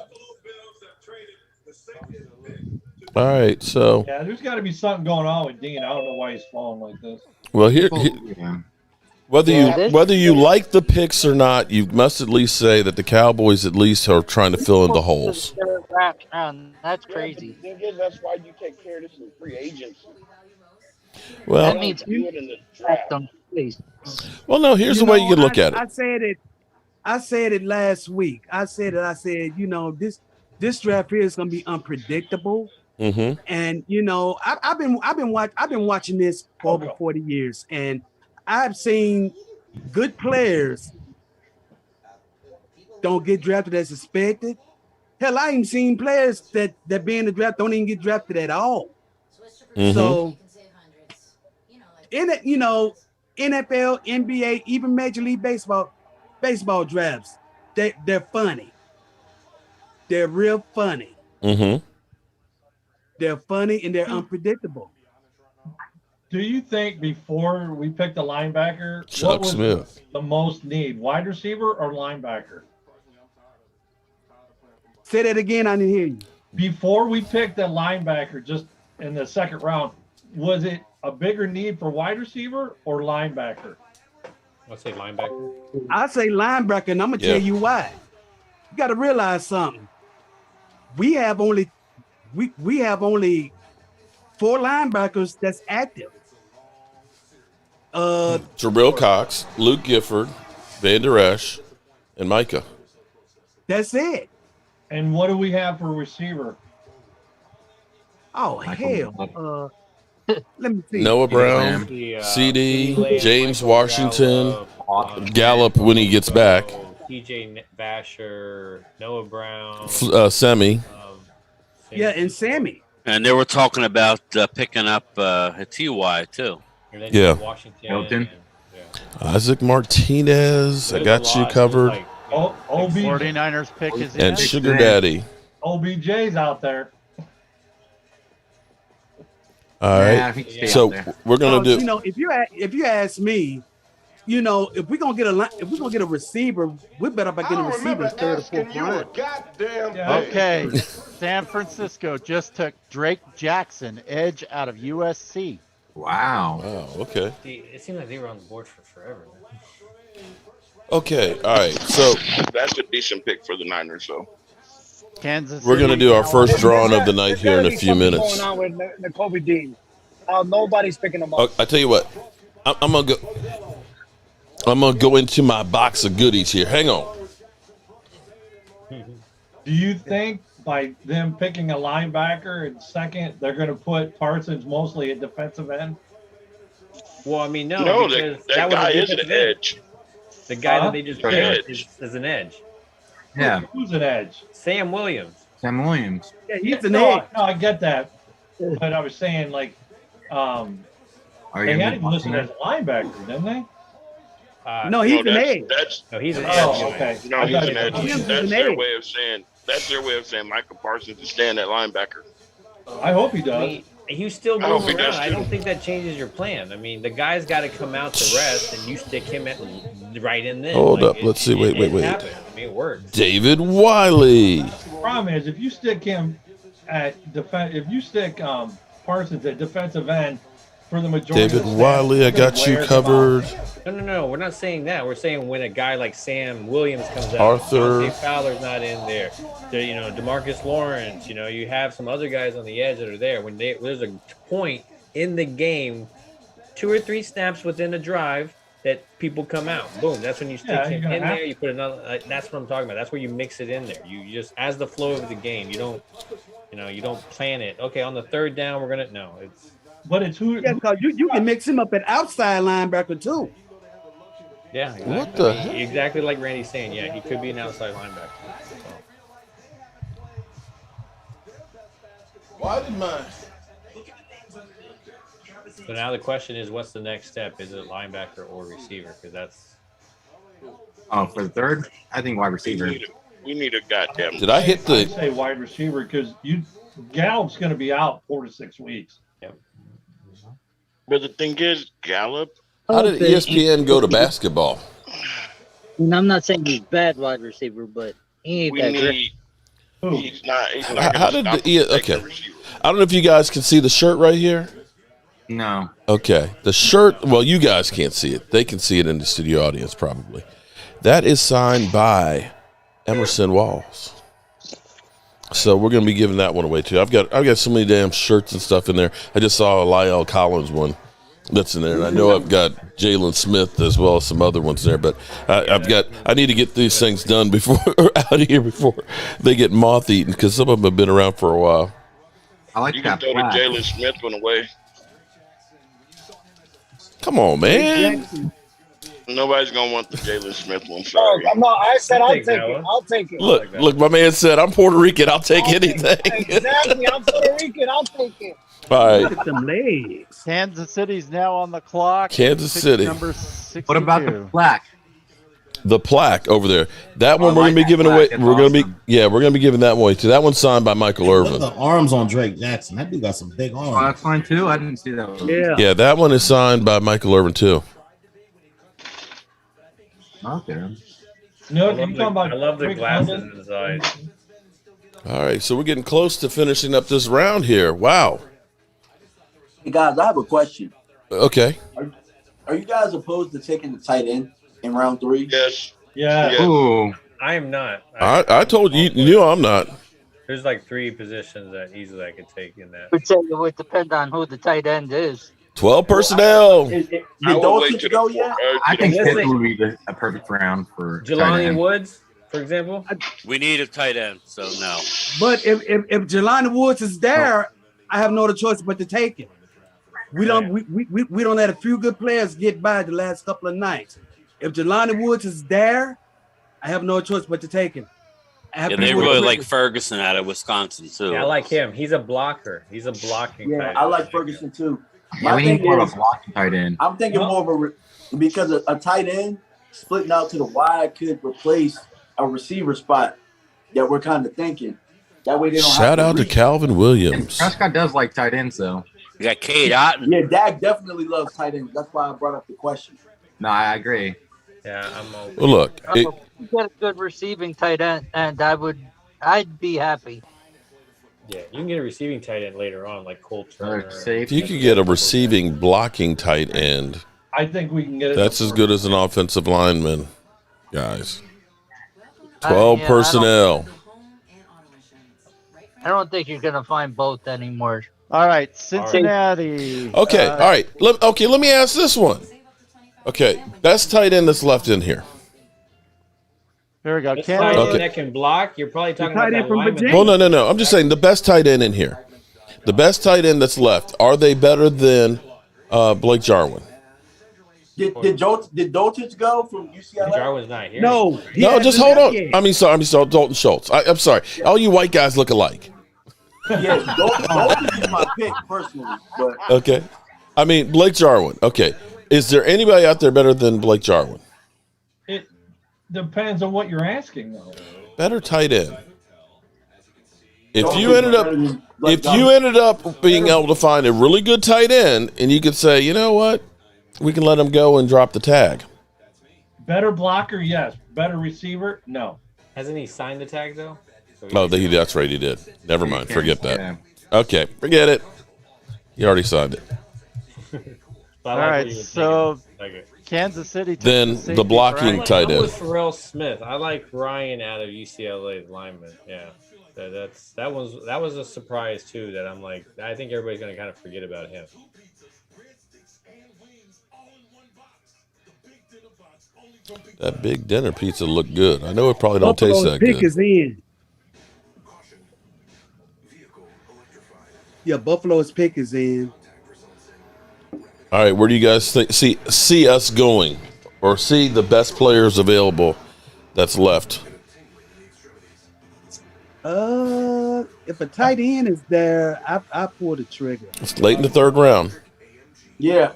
All right. So. Yeah, there's got to be something going on with Dean. I don't know why he's falling like this. Well, whether you like the picks or not, you must at least say that the Cowboys at least are trying to fill in the holes. That's crazy. That's why you take care of this in free agency. Well, that means do it in the draft. Well, no. Here's the way you can look at it. I said it last week. I said this draft here is going to be unpredictable. Mm-hmm. And I've been watching this for over 40 years, and I've seen good players don't get drafted as expected. Hell, I ain't seen players that be in the draft don't even get drafted at all. Mm-hmm. So, NFL, NBA, even Major League Baseball drafts, they're funny. They're real funny. Mm-hmm. They're funny and they're unpredictable. Do you think before we picked a linebacker, Chuck Smith, the most need, wide receiver or linebacker? Say that again. I didn't hear you. Before we picked a linebacker, just in the second round, was it a bigger need for wide receiver or linebacker? I'll say linebacker. I say linebacker, and I'm gonna tell you why. You got to realize something. We have only 4 linebackers that's active. Jabril Cox, Luke Gifford, Van Der Esch, and Micah. That's it. And what do we have for receiver? Oh, hell. Let me see. Noah Brown, CD, James Washington, Gallup when he gets back. TJ Vasher, Noah Brown, Semi. Yeah, and Sammy. And they were talking about picking up a TY too. And then Yeah. Washington. Hilton. Isaac Martinez, I got you covered. Like, OBJ. 49ers pick is in. And Sugar Daddy. OBJ's out there. All right. So we're gonna do. You know, if you ask me, you know, if we're gonna get a receiver, we're better by getting a receiver in third or fourth round. Okay. San Francisco just took Drake Jackson, edge out of USC. Wow. Oh, okay. It seems like they were on the board for forever. Man. Okay. All right. So that's a decent pick for the Niners, though. Kansas. We're gonna do our first drawing of the night here in a few minutes. Going on with Nakobe Dean. Nobody's picking him up. I tell you what, I'm gonna go into my box of goodies here. Hang on. Do you think by them picking a linebacker in second, they're going to put Parsons mostly at defensive end? Well, I mean, no, that was guy a is an defensive edge. The guy that they just picked is an edge. Yeah. Who's an edge? Sam Williams. Sam Williams. Yeah, he's an no, edge. no, I get that, but I was saying like, they had him listed as a linebacker, didn't they? No, he's an edge. He's an edge. Oh, okay. No, he's an edge. Williams is That's an their edge. way of saying. That's their way of saying Michael Parsons is staying at linebacker. I hope he does. I mean, you still I hope move he does, around. I too. don't think that changes your plan. I mean, the guy's got to come out to rest, and you stick him right in there. Hold up. Let's see. Wait. It happens. I mean, it works. David Wiley. The problem is if you stick him at Parsons at defensive end for the majority. David of the Wiley, I got you covered. No. We're not saying that. We're saying when a guy like Sam Williams comes out, Arthur. Dante Fowler's not in there. DeMarcus Lawrence. You have some other guys on the edge that are there. When there's a point in the game, 2 or 3 snaps within a drive that people come out. Boom. That's when you stick him in there. You put another. That's what I'm talking about. That's where you mix it in there. You just as the flow of the game. You don't plan it. Okay, on the third down, we're gonna it's. But it's who? Yeah, because you can mix him up at outside linebacker too. Yeah, exactly. What the heck? Exactly like Randy's saying. Yeah, he could be an outside linebacker. Why did mine? So now the question is, what's the next step? Is it linebacker or receiver? Because that's. Oh, for the third, I think wide receiver. We need a goddamn. Did I hit the? I'd say wide receiver because Gallup's going to be out 4 to 6 weeks. Yep. But the thing is, Gallup. How did ESPN go to basketball? And I'm not saying he's bad wide receiver, but he ain't that great. He's not. He's not How did okay? I don't know if you guys can see the shirt right here. No. Okay, the shirt. Well, you guys can't see it. They can see it in the studio audience probably. That is signed by Emerson Walls. So we're gonna be giving that one away too. I've got so many damn shirts and stuff in there. I just saw a Lyle Collins one that's in there, and I know I've got Jalen Smith as well as some other ones there. But I need to get these things done before out of here before they get moth eaten because some of them have been around for a while. I like You can throw the Jalen Smith one away. Come on, man. Nobody's gonna want the Jalen Smith one. Sorry. I said I'll take it. I'll take it. Look, my man said I'm Puerto Rican. I'll take anything. Exactly. I'm Puerto Rican. I'll take it. All right. Look at them legs. Kansas City's now on the clock. Kansas Pick City. Number 62. What about the plaque? The plaque over there. That one we're gonna be giving away. We're gonna be giving that one away too. That one's signed by Michael Irvin. Look at the arms on Drake Jackson. That dude got some big arms. Oh, that's fine too. I didn't see that one. Yeah, that one is signed by Michael Irvin too. Okay. No, I love the glasses in his eyes. All right, so we're getting close to finishing up this round here. Wow. Hey guys, I have a question. Okay. Are you guys opposed to taking the tight end in round 3? Yes. Yeah. Ooh. I am not. I told you, you know I'm not. There's like 3 positions that easily I could take in that. It would depend on who the tight end is. 12 personnel. Did Dawson go yet? I think this would be a perfect round for Jelani Woods, for example. We need a tight end, so no. But if Jelani Woods is there, I have no other choice but to take it. We don't let a few good players get by the last couple of nights. If Jelani Woods is there, I have no choice but to take him. Yeah, they really like Ferguson out of Wisconsin too. Yeah, I like him. He's a blocker. He's a blocking. Yeah, I like Ferguson too. Yeah, we need more of a blocking tight end. I'm thinking more of because a tight end splitting out to the wide could replace a receiver spot that we're kind of thinking. That way they don't Shout have out to Calvin Williams. Prescott does like tight ends, though. You got Cade Otten. Yeah, Dak definitely loves tight ends. That's why I brought up the question. No, I agree. Yeah, I'm okay. Well, look, if you get a good receiving tight end, and I'd be happy. Yeah, you can get a receiving tight end later on, like Cole Turner. if you could get a receiving blocking tight end, I think we can get it. that's as good as an offensive lineman, guys. 12 personnel. I don't think you're gonna find both anymore. All right, Cincinnati. Okay, all right. Let me ask this one. Okay, best tight end that's left in here. Here we go. Tight end that can block. You're probably talking about that lineman. Well, no. I'm just saying the best tight end in here. The best tight end that's left. Are they better than Blake Jarwin? Did Dolchich go from UCLA? Jarwin's not here. No, just hold on. I mean, sorry, Dalton Schultz. I'm sorry. All you white guys look alike. Yes, Dolchich is my pick personally. But Okay. I mean, Blake Jarwin. Okay. Is there anybody out there better than Blake Jarwin? It depends on what you're asking, though. Better tight end. If you ended up being able to find a really good tight end, and you could say, you know what, we can let him go and drop the tag. Better blocker, yes. Better receiver, no. Hasn't he signed the tag though? That's right, he did. Never mind, forget that. Okay, forget it. He already signed it. All right, so Kansas City. Then the blocking tight end. With Pharrell Smith, I like Ryan out of UCLA's lineman. Yeah, that was a surprise too. That I'm like, I think everybody's gonna kind of forget about him. That big dinner pizza looked good. I know it probably don't taste that pick good. is in. Yeah, Buffalo's pick is in. All right, where do you guys see us going, or see the best players available that's left? If a tight end is there, I pull the trigger. It's late in the third round. Yeah,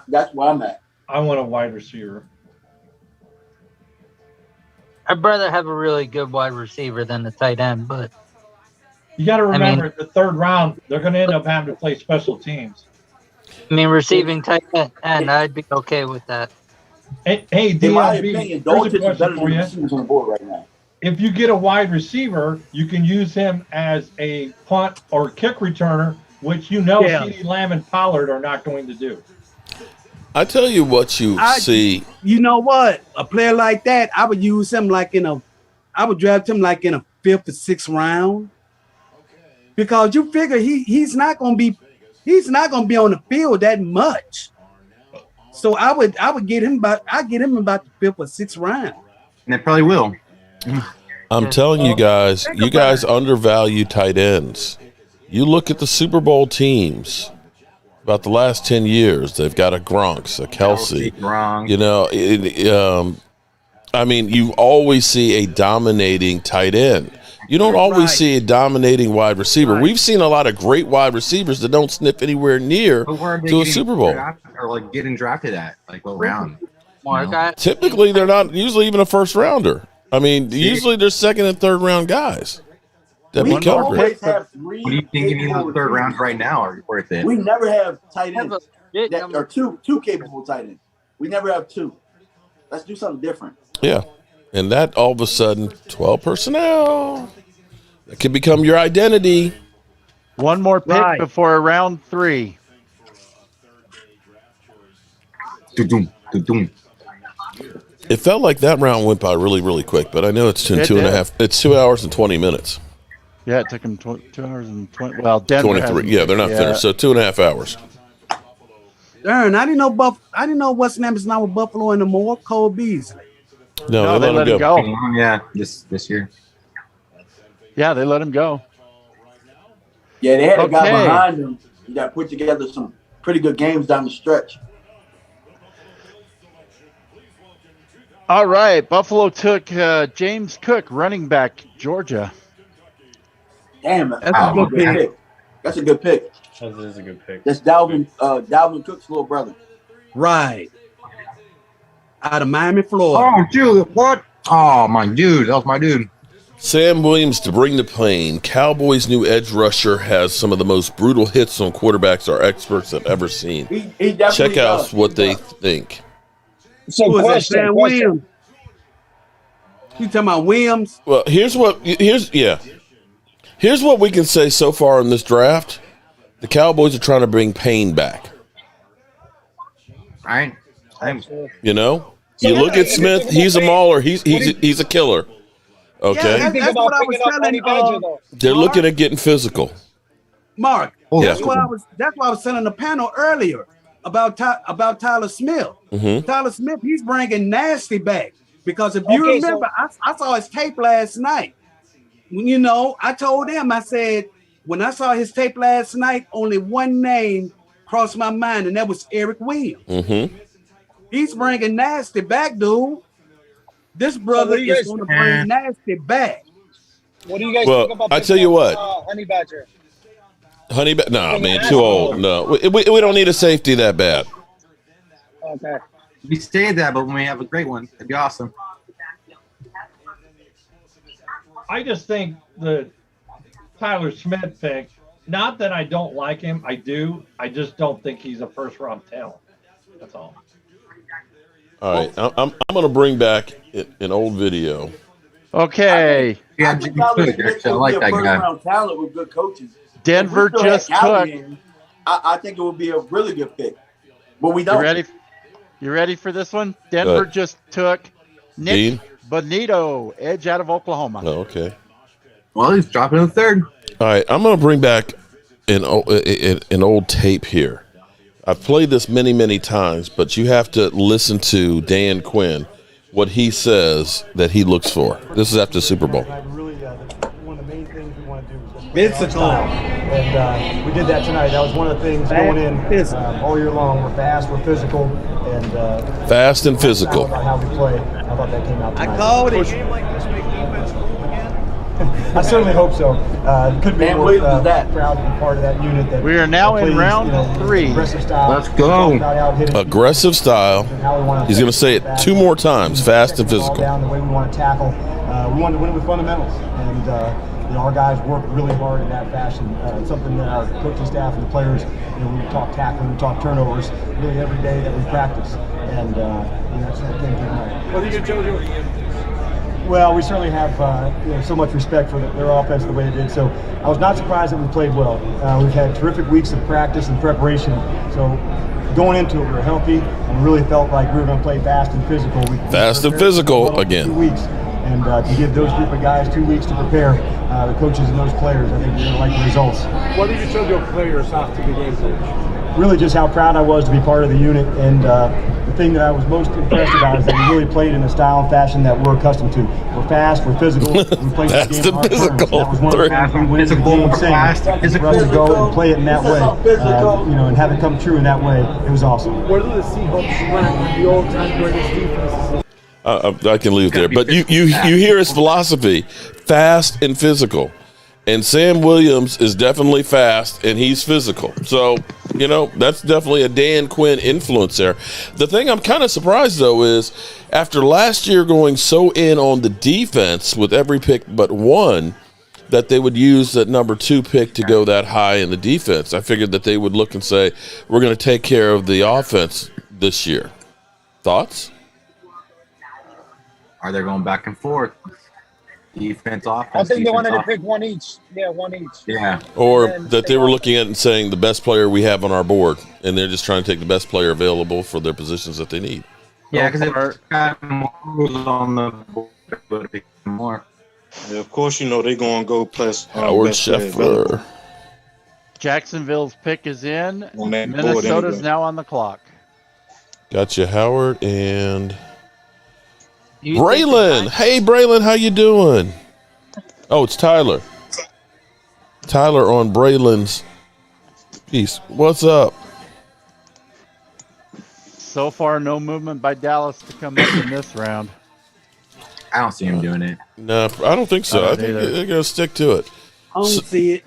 that's where I'm at. I want a wide receiver. I'd rather have a really good wide receiver than the tight end, but you got to remember the third round, they're going to end up having to play special teams. I mean, receiving tight end, I'd be okay with that. Hey, in my DLB, opinion, here's a Dolchich is question better for than you. receivers on the board right now. If you get a wide receiver, you can use him as a punt or kick returner, which CeeDee Lamb and Pollard are not going to do. I tell you what see. You know what? A player like that, I would use him I would draft him like in a 5th or 6th round. Because you figure he's not gonna be on the field that much. So I would get him about the 5th or 6th round. And they probably will. I'm telling you guys undervalue tight ends. You look at the Super Bowl teams about the last 10 years. They've got a Gronk, a Kelsey. Gronk. You know, I mean, you always see a dominating tight end. You don't always see a dominating wide receiver. Right. We've seen a lot of great wide receivers that don't sniff anywhere near to a Super Bowl. Or getting drafted at what round? Typically, they're not usually even a first rounder. I mean, usually they're second and third round guys. That become great. Have three. What do you think any of those third rounds right now are worth it? We never have tight ends that are two capable tight ends. We never have two. Let's do something different. Yeah. And that all of a sudden, 12 personnel. That could become your identity. One more pick before round 3. It felt like that round went by really, really quick, but I know it's 2 hours and 20 minutes. Yeah, it took them 2 hours and 20. Well, Denver 23. Yeah, they're not finished. So 2.5 hours. Darn, I didn't know what's name is now with Buffalo anymore. Cole Beasley. No, they let him go. Yeah, this year. Yeah, they let him go. Yeah, they had a guy behind him that put together some pretty good games down the stretch. All right, Buffalo took James Cook, running back, Georgia. Damn, that's a good pick. That's a good pick. That is a good pick. That's Dalvin Cook's little brother. Right. Out of Miami, Florida. Oh, dude, what? Oh, my dude. That was my dude. Sam Williams to bring the pain. Cowboys' new edge rusher has some of the most brutal hits on quarterbacks our experts have ever seen. He Check out what they think. So who is that, Sam Williams? You talking about Williams? Well, here's what we can say so far in this draft. The Cowboys are trying to bring pain back. You know, you look at Smith. He's a mauler. He's a killer. Okay, Yeah, that's what I was telling. They're looking at getting physical. Mark, Yeah. that's what I was telling the panel earlier about Tyler Smith. Mhm. Tyler Smith, he's bringing nasty back because if you remember, I saw his tape last night. You know, I told him, I said, when I saw his tape last night, only one name crossed my mind, and that was Eric Williams. Mm-hmm. He's bringing nasty back, dude. This brother is going to bring nasty back. What do you guys Well, think about I tell you what. Honey Badger? Nah, man, too old. No, we don't need a safety that bad. Okay. We say that, but when we have a great one, it'd be awesome. I just think the Tyler Smith pick, not that I don't like him, I do. I just don't think he's a first-round talent. That's all. All right, I'm going to bring back an old video. Okay. I think Tyler Smith I like would be that a guy. first-round talent with good coaches. Denver If we still had just Calvin took. in, I think it would be a really good pick, but we don't. You ready for this one? Denver just took Nick Dean? Bonito, edge out of Oklahoma. Oh, okay. Well, he's dropping in the third. All right, I'm going to bring back an old tape here. I've played this many, many times, but you have to listen to Dan Quinn, what he says that he looks for. This is after the Super Bowl. Really, one of the main things we want to do is physical. And we did that tonight. That was one of the things going in all year long. We're fast, we're physical, and Fast and physical. About how we play. I thought that came out tonight. I called it. I certainly hope so. Couldn't be more proud to be part of that unit. That we are now in plays, round 3. Aggressive style. Let's go. Aggressive style. He's going to say it 2 more times. Fast and physical. Down the way we want to tackle. We want to win with fundamentals, and our guys work really hard in that fashion. It's something that our coaching staff and the players, we talk tackling, we talk turnovers, really every day that we practice, and that's what came through tonight. What do you do, Jojo? Well, we certainly have so much respect for their offense the way it did. So I was not surprised that we played well. We've had terrific weeks of practice and preparation. So going into it, we were healthy and really felt like we were going to play fast and physical. Fast and physical again. 2 weeks. And to give those group of guys 2 weeks to prepare, the coaches and those players, I think we're going to like the results. What did you tell your players after the game, coach? Really just how proud I was to be part of the unit, and the thing that I was most impressed about is that we really played in a style and fashion that we're accustomed to. We're fast, we're physical, we play the game hard physical. That was one of the things we went into the game saying, for us to go and play it in that way, and have it come true in that way. It was awesome. Where do the Seahawks rank the all-time greatest defenses? I can leave there, but you hear his philosophy: fast and physical. And Sam Williams is definitely fast, and he's physical. So, that's definitely a Dan Quinn influence there. The thing I'm kind of surprised, though, is after last year going so in on the defense with every pick but one, that they would use that number 2 pick to go that high in the defense. I figured that they would look and say, we're going to take care of the offense this year. Thoughts? Are they going back and forth? Defense, offense. I think they wanted to offense. pick one each. Yeah, one each. Yeah. Or that they were looking at and saying the best player we have on our board, and they're just trying to take the best player available for their positions that they need. Yeah, because they've got more on the board, more. Yeah, of course, they're going to go plus Howard best player Scheffler. available. Jacksonville's pick is in. On that board Minnesota's anyway. now on the clock. Got you, Howard and Braylon. Hey, Braylon, how you doing? Oh, it's Tyler. Tyler on Braylon's piece. What's up? So far, no movement by Dallas to come up in this round. I don't see him doing it. No, I don't think so. I think they're going to stick to it. I don't see it.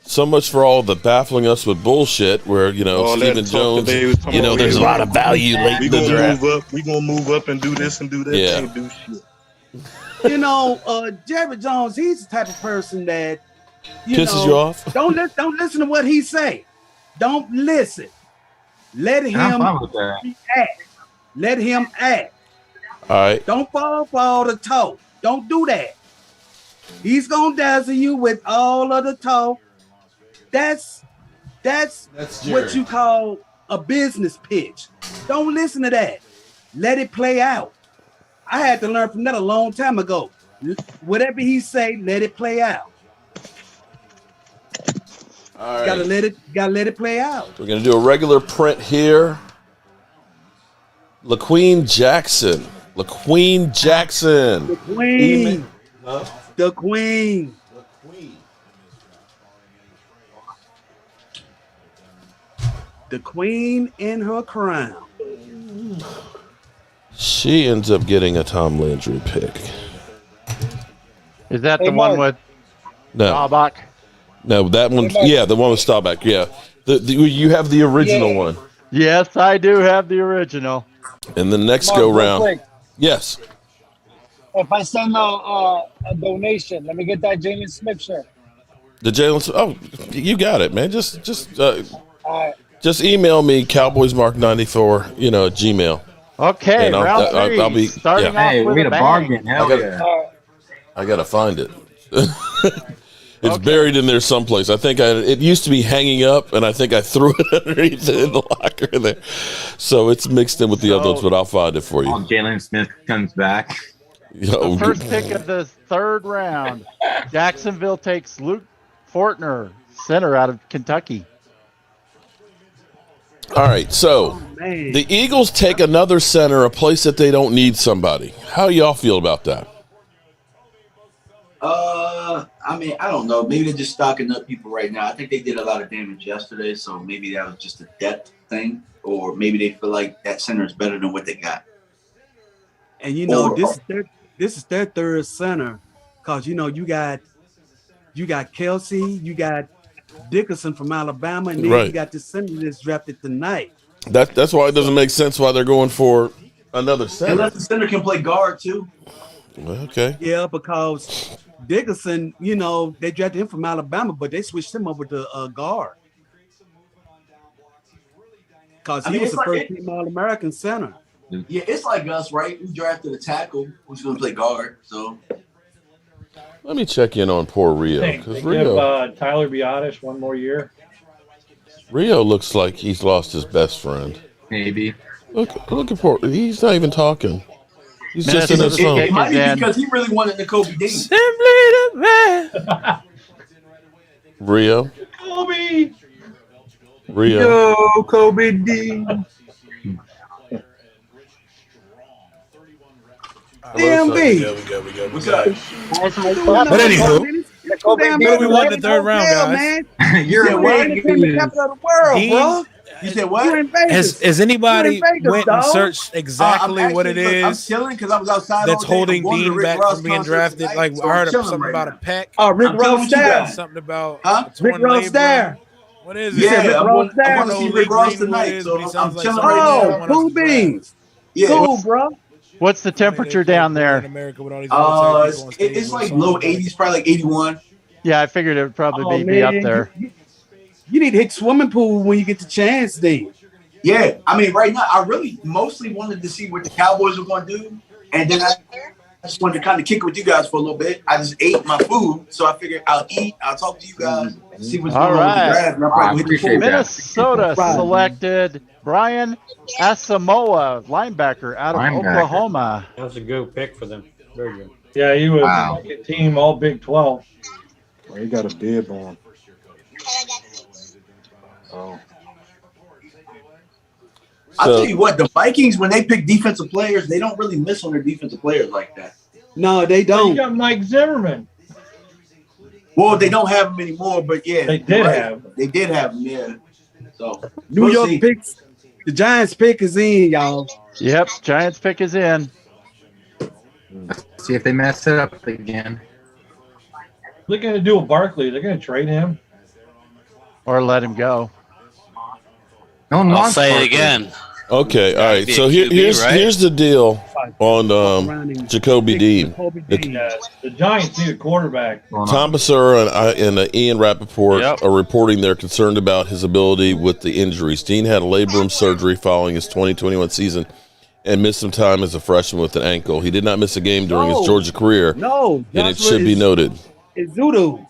So much for all the baffling us with bullshit. Where Stephen Jones, there's a lot of value late in the draft. We gonna move up and do this and do that. Yeah. Ain't do shit. Jerry Jones, he's the type of person that pisses you off. Don't listen to what he say. Don't listen. Let him act. Let him act. All right. Don't fall for all the talk. Don't do that. He's gonna dazzle you with all of the talk. That's what you call a business pitch. Don't listen to that. Let it play out. I had to learn from that a long time ago. Whatever he say, let it play out. All right. Gotta let it play out. We're gonna do a regular print here. LaQueen Jackson. The queen. The queen. The queen in her crown. She ends up getting a Tom Landry pick. Is that the one with Staubach? No, that one. Yeah, the one with Staubach. Yeah, you have the original one. Yes, I do have the original. And the next Mark, go real round. quick. Yes. If I send a donation, let me get that Jalen Smith shirt. The Jalen. Oh, you got it, man. Just All right. email me cowboysmark94 at Gmail. Okay, and round three. I'll be starting off with we a had a bang. bargain. Hell yeah. I gotta find it. It's buried in there someplace. I think it used to be hanging up, and I think I threw it underneath in the locker there. So it's mixed in with the other ones, but I'll find it for you. Jalen Smith comes back. The first pick of the third round, Jacksonville takes Luke Fortner, center out of Kentucky. All right, so the Eagles take another center, a place that they don't need somebody. How y'all feel about that? I mean, I don't know. Maybe they're just stocking up people right now. I think they did a lot of damage yesterday, so maybe that was just a depth thing, or maybe they feel like that center is better than what they got. And this is their third center, because you got Kelsey, you got Dickerson from Alabama, and then you got the center that's drafted tonight. That's why it doesn't make sense why they're going for another center. Unless the center can play guard too. Okay. Yeah, because Dickerson, they drafted him from Alabama, but they switched him over to guard. Because he was the first team All-American center. Yeah, it's like us, right? We drafted a tackle who's going to play guard. So let me check in on poor Rio. They give Tyler Biotis one more year. Rio looks like he's lost his best friend. Maybe. Look at poor. He's not even talking. He's just in his phone. It might be because he really wanted the Kobe Dean. Simply the man. Rio. Kobe. Rio. Yo, Kobe Dean. DMV. We go. But anywho, what do we want in the third round, guys? You're in the capital of the world, bro. You said what? You're in Vegas. Has anybody went and dog. searched exactly what it is? I'm chilling because I was outside. That's all day. holding Dean back from being drafted. Like I heard something about a peck. Oh, Rick Ross there. Something about Rick Ross there. What is it? Yeah, I want there. to see Rick Ross tonight. So I'm chilling Oh, right now. cool beans. Yeah. Cool, bro. What's the temperature down there? It's like low 80s, probably like 81. Yeah, I figured it would probably be up there. You need to hit swimming pool when you get the chance, then. Yeah, I mean, right now, I really mostly wanted to see what the Cowboys were going to do, and then I just wanted to kind of kick it with you guys for a little bit. I just ate my food, so I figured I'll eat, I'll talk to you guys, see what's going on with the draft, and I'll probably hit the pool. Minnesota selected Brian Asamoah, linebacker out of Oklahoma. That's a good pick for them. Very good. Yeah, he was second team all Big 12. Well, he got a bib on. Oh. I'll tell you what, the Vikings, when they pick defensive players, they don't really miss on their defensive players like that. No, they don't. You got Mike Zimmerman. Well, they don't have them anymore, but yeah. They did have. They did have them, yeah. So New York picks. The Giants pick is in, y'all. Yep, Giants pick is in. Let's see if they mess it up again. They're going to do with Barkley. They're going to trade him. Or let him go. No one I'll wants say it Parker. again. Okay, all right. be a So QB, right? here's the deal on Jacoby Dean. Yeah, the Giants need a quarterback. Tom Basura and Ian Rappaport are reporting they're concerned about his ability with the injuries. Dean had a labrum surgery following his 2021 season and missed some time as a freshman with an ankle. He did not miss a game during his Georgia career, No, and it should be noted. It's Zudu.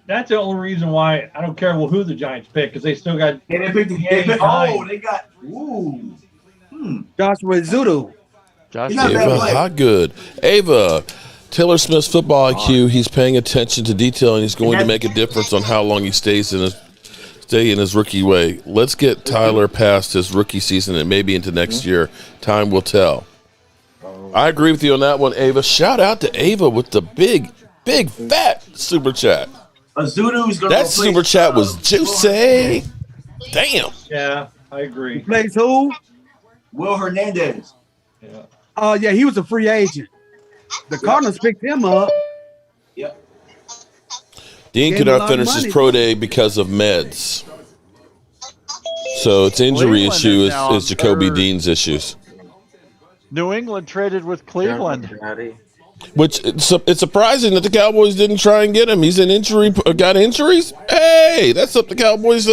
That's the only reason why I don't care who the Giants pick, because they still got. They got Joshua Zudu. Ava Hotgood. Ava, Taylor Smith's football IQ. He's paying attention to detail, and he's going to make a difference on how long he stays in his rookie way. Let's get Tyler past his rookie season and maybe into next year. Time will tell. I agree with you on that one, Ava. Shout out to Ava with the big fat super chat. That super chat was juicy. Damn. Yeah, I agree. Plays who? Will Hernandez. Yeah. Oh, yeah, he was a free agent. The Cardinals picked him up. Yep. Dean Gave could him a not lot of finish his money. pro day because of meds. So its injury Cleveland issue is now is Jacoby third. Dean's issues. New England traded with Cleveland. Which it's surprising that the Cowboys didn't try and get him. He's in injury, got injuries. Hey, that's up the Cowboys'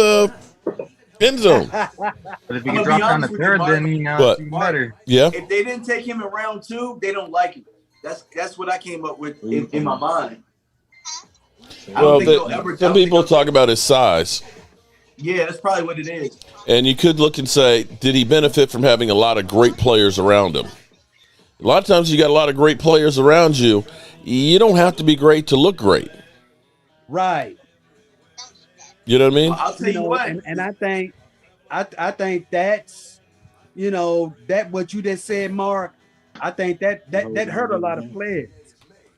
end zone. But if you I'm can gonna drop be down honest to with you, third, Mark. then What? it's even better. Yeah. If they didn't take him in round 2, they don't like him. That's what I came up with in my mind. I don't Well, think they'll ever. some people talk about his size, Yeah, that's probably what it is. and you could look and say, did he benefit from having a lot of great players around him? A lot of times, you got a lot of great players around you. You don't have to be great to look great. Right. You know what I mean? Well, I'll tell you what. And I think that's, that what you just said, Mark. I think that hurt a lot of players.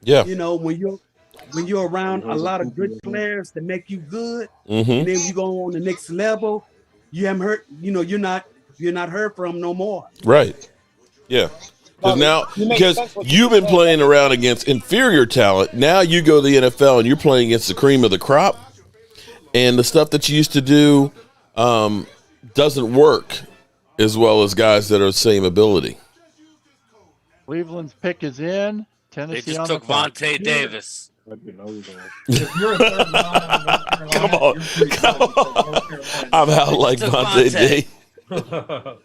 Yeah. When you're around a lot of good players that make you good, Mhm. and then you go on the next level, you haven't heard. You're not heard from no more. Right. Yeah. Because you've been playing around against inferior talent. Now you go to the NFL and you're playing against the cream of the crop, and the stuff that you used to do doesn't work as well as guys that are the same ability. Cleveland's pick is in. Tennessee They just on took the clock. Vontae Davis. If you're a third round in North Carolina, Come on. you're pretty close. I'm out like Took Vontae Vontae. D.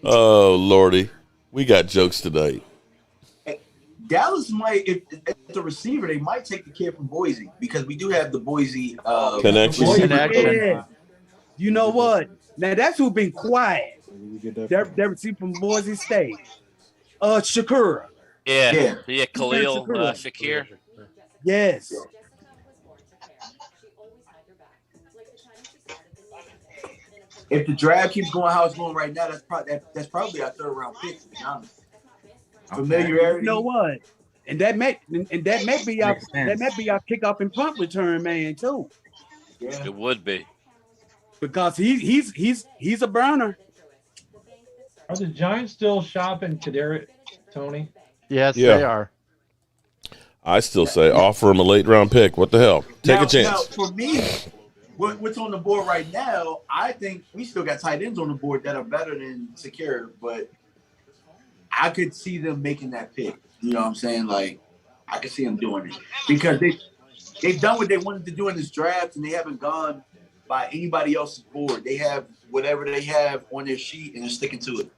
Oh, Lordy. We got jokes tonight. Dallas might, if the receiver, they might take the kid from Boise because we do have the Boise Connection. Yeah. You know what? Now that's who's been quiet. That receiver from Boise State. Shakira. Yeah, Khalil Shakir. Shakir. Yes. If the draft keeps going how it's going right now, that's probably our 3rd round pick, to be honest. Familiarity. You know what? And that may be our kickoff and punt return man too. Yeah. It would be. Because he's a burner. Are the Giants still shopping Kadarius Toney? Yes, Yeah. they are. I still say offer him a late round pick. What the hell? Take a chance. Now, for me, what's on the board right now, I think we still got tight ends on the board that are better than Secure, but I could see them making that pick. You know what I'm saying? Like, I could see them doing it because they've done what they wanted to do in this draft, and they haven't gone by anybody else's board. They have whatever they have on their sheet, and they're sticking to it.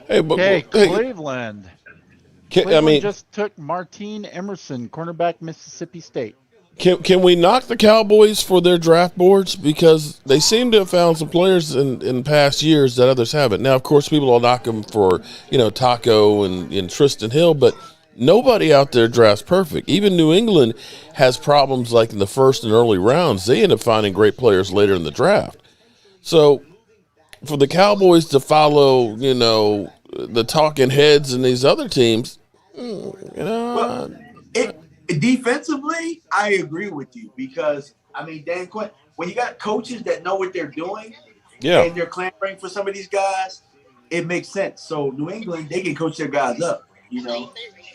Hey, Cleveland. Cleveland just took Martine Emerson, cornerback, Mississippi State. Can we knock the Cowboys for their draft boards? Because they seem to have found some players in past years that others haven't. Now, of course, people will knock them for, Taco and Tristan Hill, but nobody out there drafts perfect. Even New England has problems like in the first and early rounds. They end up finding great players later in the draft. So for the Cowboys to follow, the talking heads and these other teams, Defensively, I agree with you because, Dan Quinn, when you got coaches that know what they're doing and they're clamoring for some of these guys, it makes sense. So New England, they can coach their guys up,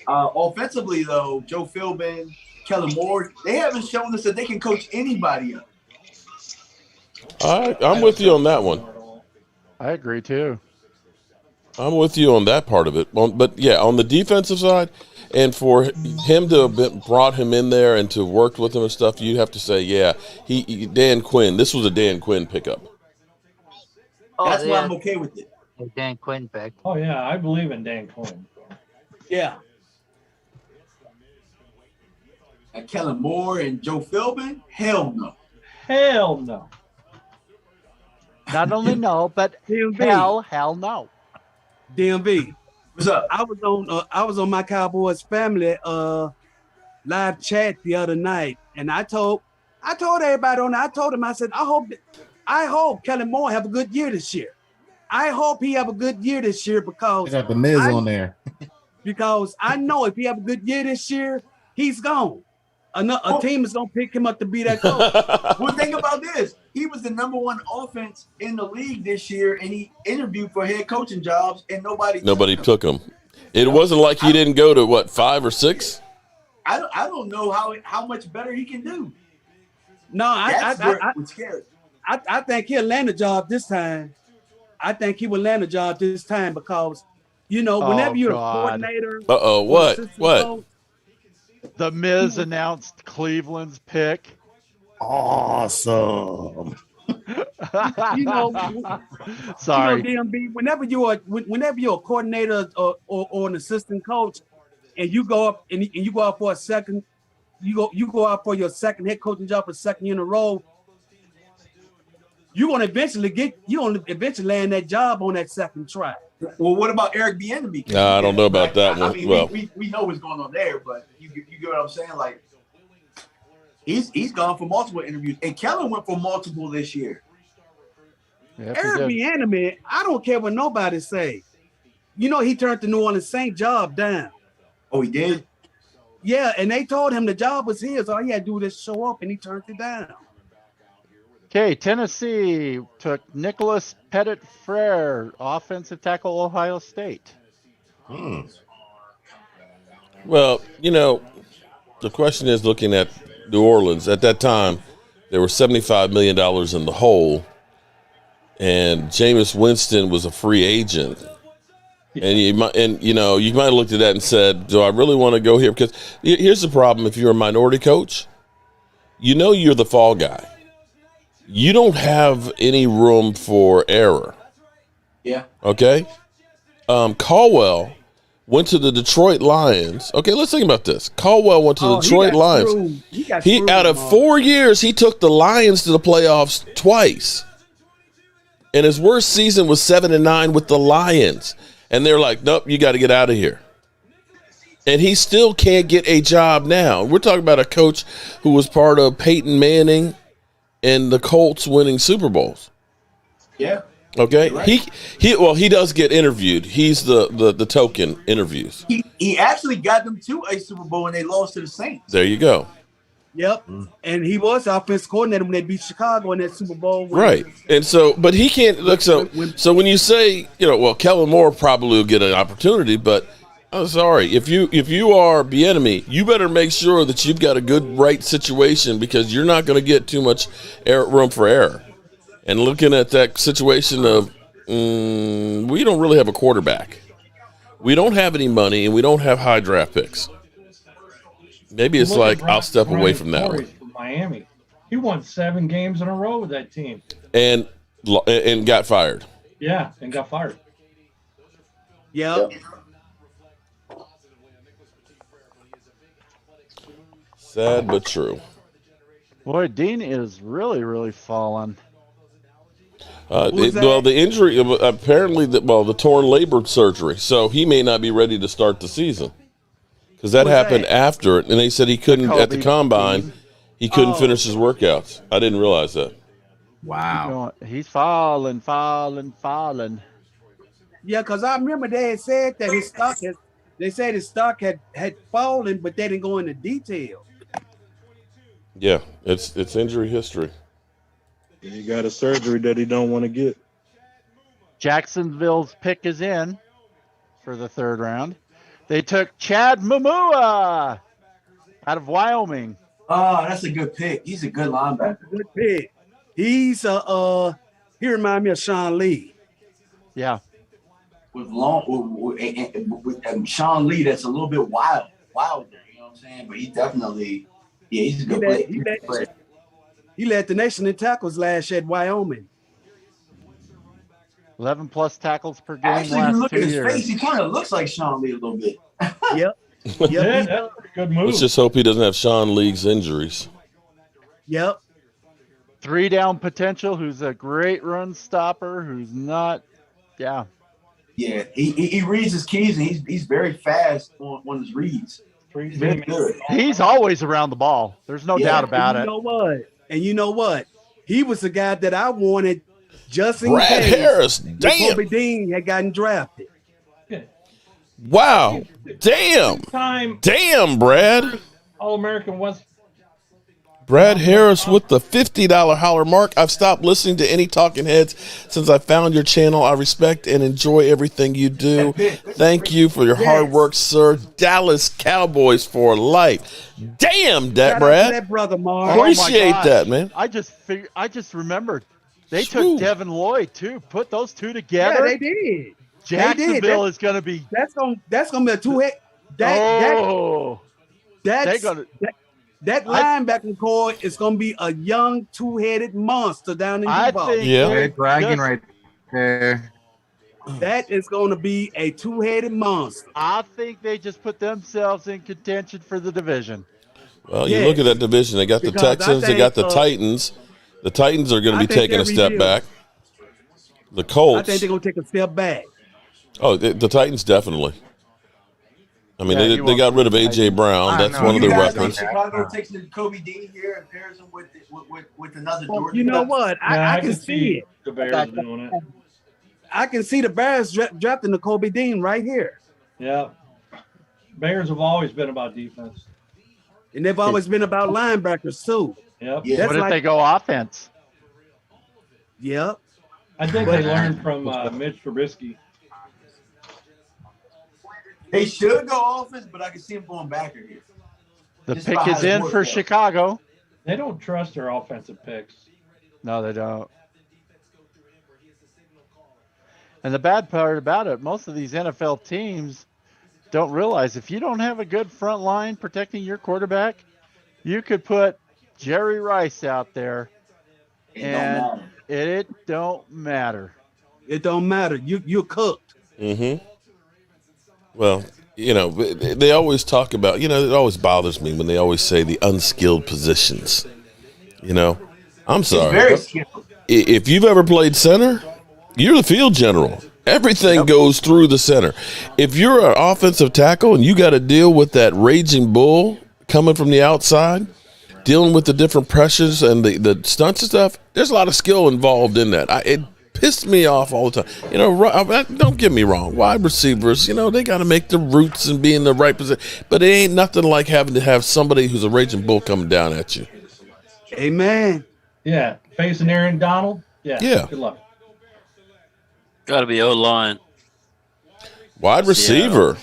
Offensively, though, Joe Philbin, Kellen Moore. They haven't shown us that they can coach anybody up. I'm with you on that one. I agree too. I'm with you on that part of it. But yeah, on the defensive side, and for him to have brought him in there and to work with him and stuff, you have to say, yeah, Dan Quinn. This was a Dan Quinn pickup. That's why I'm okay with it. Dan Quinn pick. Oh yeah, I believe in Dan Quinn. Yeah. And Kellen Moore and Joe Philbin? Hell no. Hell no. Not only no, but hell no. DMV. What's up? I was on my Cowboys family live chat the other night, and I told everybody on there, I told him, I said, I hope Kellen Moore have a good year this year. I hope he have a good year this year because they got the Miz on there. Because I know if he have a good year this year, he's gone. A team is gonna pick him up to be that coach. Well, think about this. He was the #1 offense in the league this year, and he interviewed for head coaching jobs, and nobody took him. It wasn't like he didn't go to what, 5 or 6. I don't know how much better he can do. No, I think he'll land a job this time. I think he will land a job this time because, whenever you're a coordinator. What? Coach, The Miz announced Cleveland's pick. Awesome. Sorry. DMB, whenever you're a coordinator or an assistant coach, and you go up and you go out for a second, you go out for your second head coaching job for second year in a row, you're gonna eventually land that job on that second try. Well, what about Eric B.A.M? I don't know about that one. I mean, we know what's going on there, but you get what I'm saying? Like, he's gone for multiple interviews, and Kellen went for multiple this year. Eric B.A.M, I don't care what nobody say. He turned the New Orleans Saints job down. Oh, he did? Yeah, and they told him the job was his. All he had to do was show up, and he turned it down. Okay, Tennessee took Nicholas Pettit-Frere, offensive tackle, Ohio State. Well, the question is, looking at New Orleans at that time, there were $75 million in the hole, and Jameis Winston was a free agent. And you might have looked at that and said, "Do I really want to go here?" Because here's the problem: if you're a minority coach, you're the fall guy. You don't have any room for error. Yeah. Okay. Caldwell went to the Detroit Lions. Okay, let's think about this. Caldwell went to the Detroit Lions. He out of 4 years, he took the Lions to the playoffs twice. And his worst season was 7-9 with the Lions. And they're like, nope, you got to get out of here. And he still can't get a job now. We're talking about a coach who was part of Peyton Manning and the Colts winning Super Bowls. Yeah. Okay. Right. He does get interviewed. He's the token interviews. He actually got them to a Super Bowl and they lost to the Saints. There you go. Yep. And he was offensive coordinator when they beat Chicago in that Super Bowl. Right. And so, but he can't look. So when you say, Kellen Moore probably will get an opportunity, but I'm sorry. If you are B.A.M, you better make sure that you've got a good right situation, because you're not going to get too much room for error. And looking at that situation of, we don't really have a quarterback. We don't have any money, and we don't have high draft picks. Maybe it's like, I'll step away from that one. From Miami. He won 7 games in a row with that team. And got fired. Yeah, and got fired. Yep. Sad but true. Boy, Dean is really, really falling. The injury, apparently, the torn labor surgery. So he may not be ready to start the season. Because that happened after it, and they said he couldn't at the combine. He couldn't finish his workouts. I didn't realize that. Wow, he's falling. Yeah, because I remember they had said that his stock had fallen, but they didn't go into detail. Yeah, it's injury history. He got a surgery that he don't want to get. Jacksonville's pick is in for the 3rd round. They took Chad Mamua, out of Wyoming. Oh, that's a good pick. He's a good linebacker. That's a good pick. He's he reminds me of Sean Lee. Yeah. With Sean Lee, that's a little bit wilder, you know what I'm saying? But he definitely, he's a good player. He led the nation in tackles last year at Wyoming. 11 plus tackles per game. Actually, last you look 2 at his years. face, he kind of looks like Sean Lee a little bit. Yep. Yeah, that's a pretty good move. Let's just hope he doesn't have Sean League's injuries. Yep. 3 down potential, who's a great run stopper, who's not, Yeah, he reads his keys, and he's very fast on his reads. He's very good. He's always around the ball. There's no doubt about it. You know what? He was the guy that I wanted just in Brad case Harris, damn. Kobe Dean had gotten drafted. Wow. Damn. Damn, Brad. All-American West. Brad Harris with the $50 holler mark. I've stopped listening to any talking heads since I found your channel. I respect and enjoy everything you do. Thank you for your hard work, sir. Dallas Cowboys for life. Damn, that Brad. That brother Mark. Appreciate that, man. I just remembered they took Devin Lloyd too. Put those two together. Yeah, they did. Jacksonville is going to be. That's gonna be a two-head. That linebacking core is going to be a young two-headed monster down in the ball. Yeah, dragon right there. That is going to be a two-headed monster. I think they just put themselves in contention for the division. Well, you look at that division. They got the Texans. They got the Titans. The Titans are going to be taking a step back. The Colts. I think they're going to take a step back. Oh, the Titans definitely. I mean, they got rid of A.J. Brown. That's one of their weapons. Chicago takes the Kobe Dean here and pairs him with another Jordan. You know what? I can see it. The Bears doing it. I can see the Bears drafting the Kobe Dean right here. Yeah. Bears have always been about defense. And they've always been about linebackers, too. Yep. Yeah. What if they go offense? Yep. I think they learned from Mitch Trubisky. They should go offense, but I can see him going back here. The pick is in for Chicago. They don't trust their offensive picks. No, they don't. And the bad part about it, most of these NFL teams don't realize if you don't have a good front line protecting your quarterback, you could put Jerry Rice out there, and it don't matter. It don't matter. You're cooked. Mm-hmm. Well, they always talk about, it always bothers me when they always say the unskilled positions. I'm sorry. Very skilled. If you've ever played center, you're the field general. Everything goes through the center. If you're an offensive tackle and you got to deal with that raging bull coming from the outside, dealing with the different pressures and the stunts and stuff, there's a lot of skill involved in that. It pissed me off all the time. Don't get me wrong. Wide receivers, they got to make the routes and be in the right position. But it ain't nothing like having to have somebody who's a raging bull coming down at you. Amen. Yeah. Facing Aaron Donald. Yeah. Good luck. Got to be O-line. Wide receiver.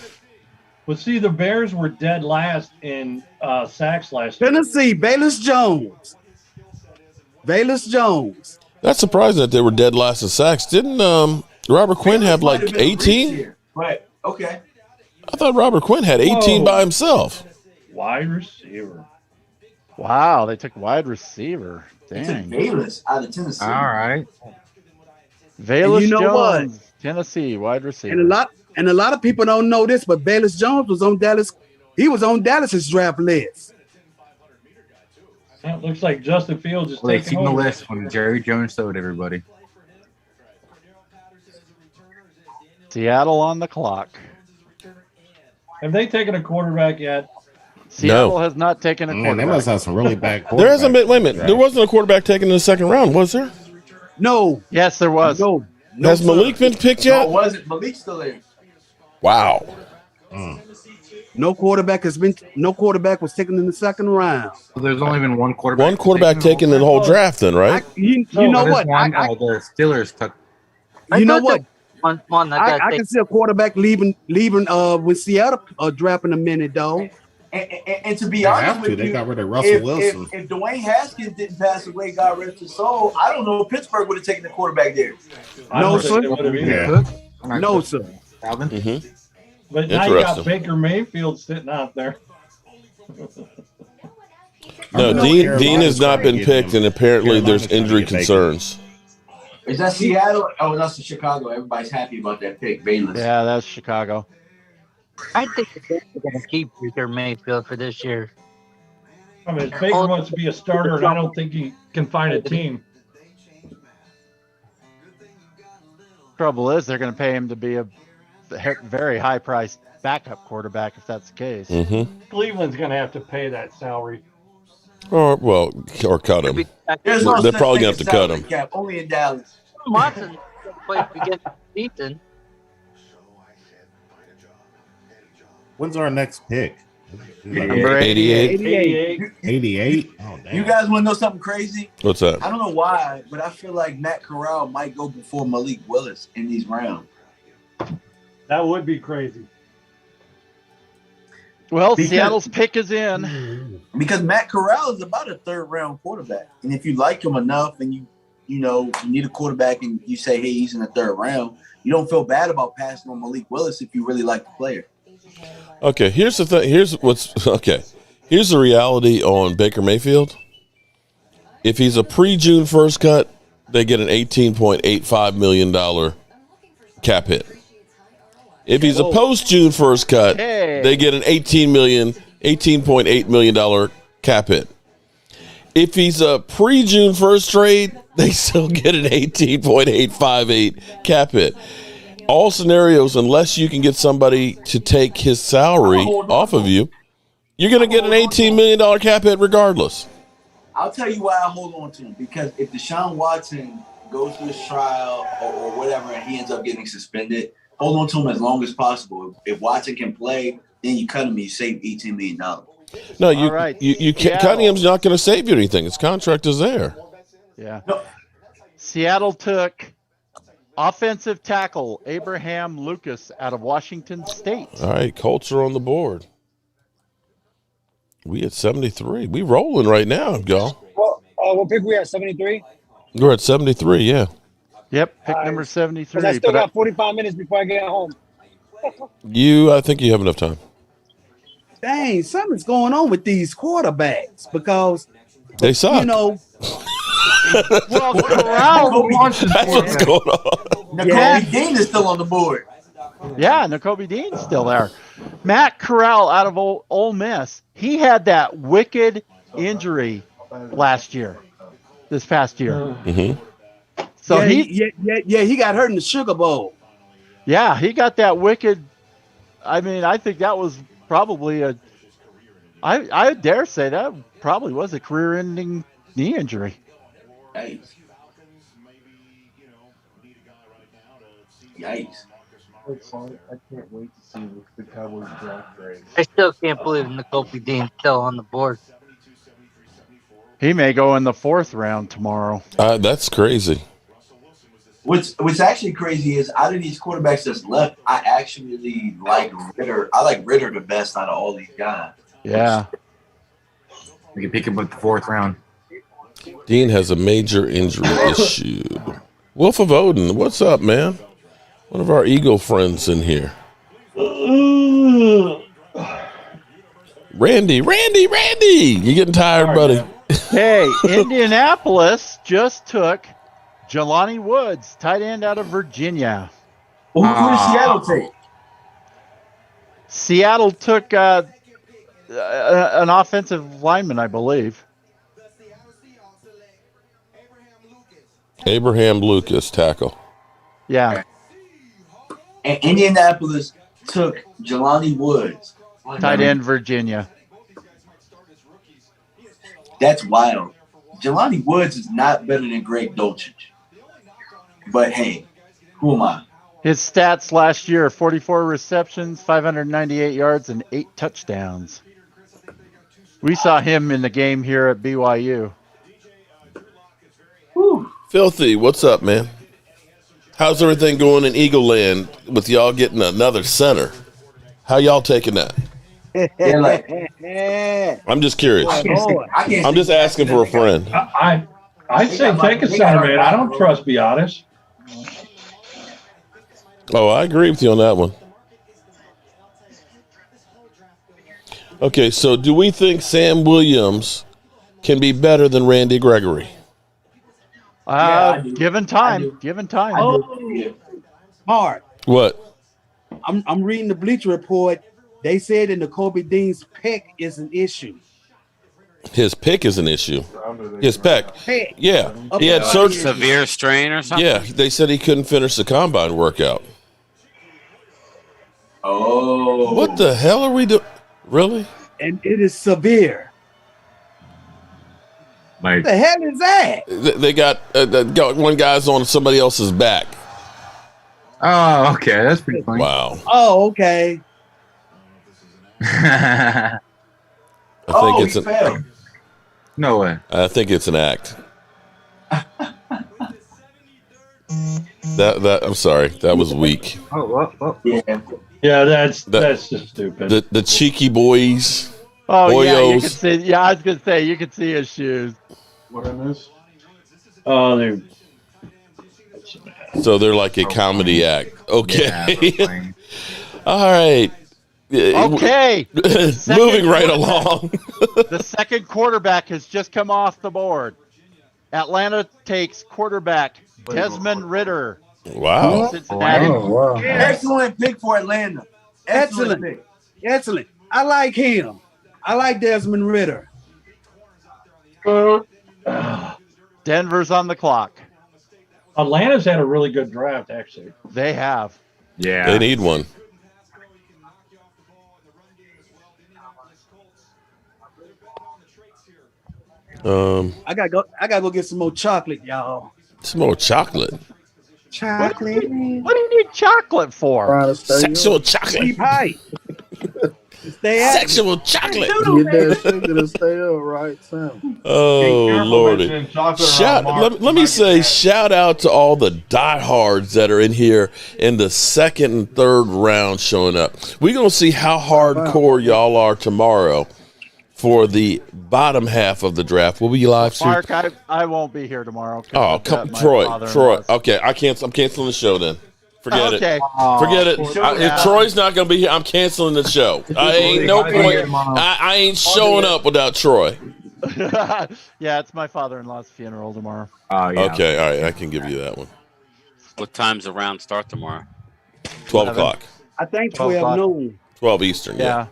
Well, see, the Bears were dead last in sacks last year. Tennessee, Bayless Jones. That's surprising that they were dead last in sacks. Didn't Robert Quinn have like 18? Right. Okay. I thought Robert Quinn had 18 by himself. Wide receiver. Wow, they took wide receiver. Dang. Bayless out of Tennessee. All right. Bayless Jones, what? Tennessee, wide receiver. And a lot of people don't know this, but Bayless Jones was on Dallas. He was on Dallas's draft list. It looks like Justin Fields is They taking seen the over. list when Jerry Jones showed everybody. Seattle on the clock. Have they taken a quarterback yet? Seattle has not taken a quarterback. They must have some really bad quarterbacks. There hasn't been. Wait a minute. There wasn't a quarterback taken in the second round, was there? No. Yes, there was. No. Has Malik been picked yet? No, wasn't. Malik's still there. Wow. No quarterback was taken in the second round. So there's only been one quarterback. One quarterback taken in the whole draft, then, right? You know what? The Steelers took. You know what? One that got I can see a quarterback leaving when Seattle drafting a minute though. And to be They honest have to. with They you, got rid of Russell Wilson. If Dwayne Haskins didn't pass away, God rest his soul, I don't know if Pittsburgh would have taken the quarterback there. No, sir. No, sir. Alvin? Mm-hmm. But now you got Baker Mayfield sitting out there. No, Dean has not been picked, and apparently there's injury concerns. Is that Seattle? Oh, that's Chicago. Everybody's happy about that pick, Bayless. Yeah, that's Chicago. I think they're going to keep Baker Mayfield for this year. I mean, if Baker wants to be a starter, and I don't think he can find a team. Trouble is, they're going to pay him to be a very high-priced backup quarterback if that's the case. Mm-hmm. Cleveland's going to have to pay that salary. Or cut him. They're probably going to have to cut him. Cap, only in Dallas. Watson played against Ethan. When's our next pick? Number 88. 88? Oh, damn. You guys want to know something crazy? What's that? I don't know why, but I feel like Matt Corral might go before Malik Willis in these rounds. That would be crazy. Well, Seattle's pick is in. Because Matt Corral is about a third-round quarterback. And if you like him enough and you need a quarterback and you say, hey, he's in the third round, you don't feel bad about passing on Malik Willis if you really like the player. Okay, here's the thing. Here's the reality on Baker Mayfield. If he's a pre-June 1st cut, they get an $18.85 million cap hit. If he's a post-June 1st cut, they get an $18.8 million cap hit. If he's a pre-June 1st trade, they still get an $18.858 cap hit. All scenarios, unless you can get somebody to take his salary off of you, you're going to get an $18 million cap hit regardless. I'll tell you why I hold on to him. Because if Deshaun Watson goes through his trial or whatever and he ends up getting suspended, hold on to him as long as possible. If Watson can play, then you cut him and you save $18 million. No, you can't. Cutting him's not going to save you anything. His contract is there. Yeah. No. Seattle took offensive tackle Abraham Lucas out of Washington State. All right, Colts are on the board. We at 73. We rolling right now, y'all. Well, what pick we at? 73. We're at 73. Yeah. Yep, pick number 73. Because I still got 45 minutes before I get home. I think you have enough time. Dang, something's going on with these quarterbacks because they suck. You know. Well, Corral launches. That's what's going on. Nakobe Dean is still on the board. Yeah, Nakobe Dean's still there. Matt Corral out of Ole Miss. He had that wicked injury this past year. Mm-hmm. So he got hurt in the Sugar Bowl. Yeah, he got that wicked. I mean, I think that was probably I dare say that probably was a career-ending knee injury. Yikes. Yikes. I can't wait to see the Cowboys draft grade. I still can't believe Nakobe Dean's still on the board. He may go in the 4th round tomorrow. That's crazy. What's actually crazy is out of these quarterbacks that's left, I actually like Ritter. I like Ritter the best out of all these guys. Yeah. We can pick him up the 4th round. Dean has a major injury issue. Wolf of Odin, what's up, man? One of our Eagle friends in here. Randy! You getting tired, buddy? Hey, Indianapolis just took Jelani Woods, tight end out of Virginia. Well, who did Seattle take? Seattle took an offensive lineman, I believe. Abraham Lucas, tackle. Yeah. And Indianapolis took Jelani Woods. Tight end, Virginia. That's wild. Jelani Woods is not better than Greg Dulcich. But hey, who am I? His stats last year, 44 receptions, 598 yards, and 8 touchdowns. We saw him in the game here at BYU. Whew. Filthy, what's up, man? How's everything going in Eagle Land with y'all getting another center? How y'all taking that? Yeah, like I'm just curious. I can't I'm just asking for a friend. I'd say take a center man. I don't trust Biotis. Oh, I agree with you on that one. Okay, so do we think Sam Williams can be better than Randy Gregory? Given time. Oh, Mark. What? I'm reading the Bleacher Report. They said that Nakobe Dean's pec is an issue. His pick is an issue. His pec. Pec. Yeah. He had surgery. Severe strain or something? Yeah, they said he couldn't finish the combine workout. Oh. What the hell are we doing? Really? And it is severe. Like, What the hell is that? They got one guy's on somebody else's back. oh, okay, that's pretty funny. Wow. Oh, okay. I think it's an. No way. I think it's an act. That I'm sorry. That was weak. Yeah, that's just stupid. The cheeky boys. Oh yeah, you boyos. can see. Yeah, I was gonna say you can see his shoes. What are those? Oh, they're. So they're like a comedy act. Okay. Yeah, All right. Okay. Moving right along. The second quarterback has just come off the board. Atlanta takes quarterback Desmond Ritter. Wow. Cincinnati. Excellent pick for Atlanta. Excellent. Pick. Excellent. I like him. I like Desmond Ritter. Denver's on the clock. Atlanta's had a really good draft, actually. They have. Yeah. They need one. I gotta go get some more chocolate, y'all. Some more chocolate. Chocolate. What do you need chocolate for? Sexual chocolate. Sleep high. Stay at Sexual chocolate. Get that sugar to stay up, right, Sam? Oh Lordy! Let me say shout out to all the diehards that are in here in the second and third round showing up. We're gonna see how hardcore y'all are tomorrow for the bottom half of the draft. Will we live stream? Mark, I won't be here tomorrow. Oh, come, Troy. Okay, I'm canceling the show then. Forget Okay. it. Forget it. If Troy's not going to be here, I'm canceling the show. I ain't no point. I ain't showing up without Troy. Yeah, it's my father-in-law's funeral tomorrow. Oh, yeah. Okay, all right. I can give you that one. What time's the round start tomorrow? 12 o'clock. I think 12 noon. 12 Eastern, yeah.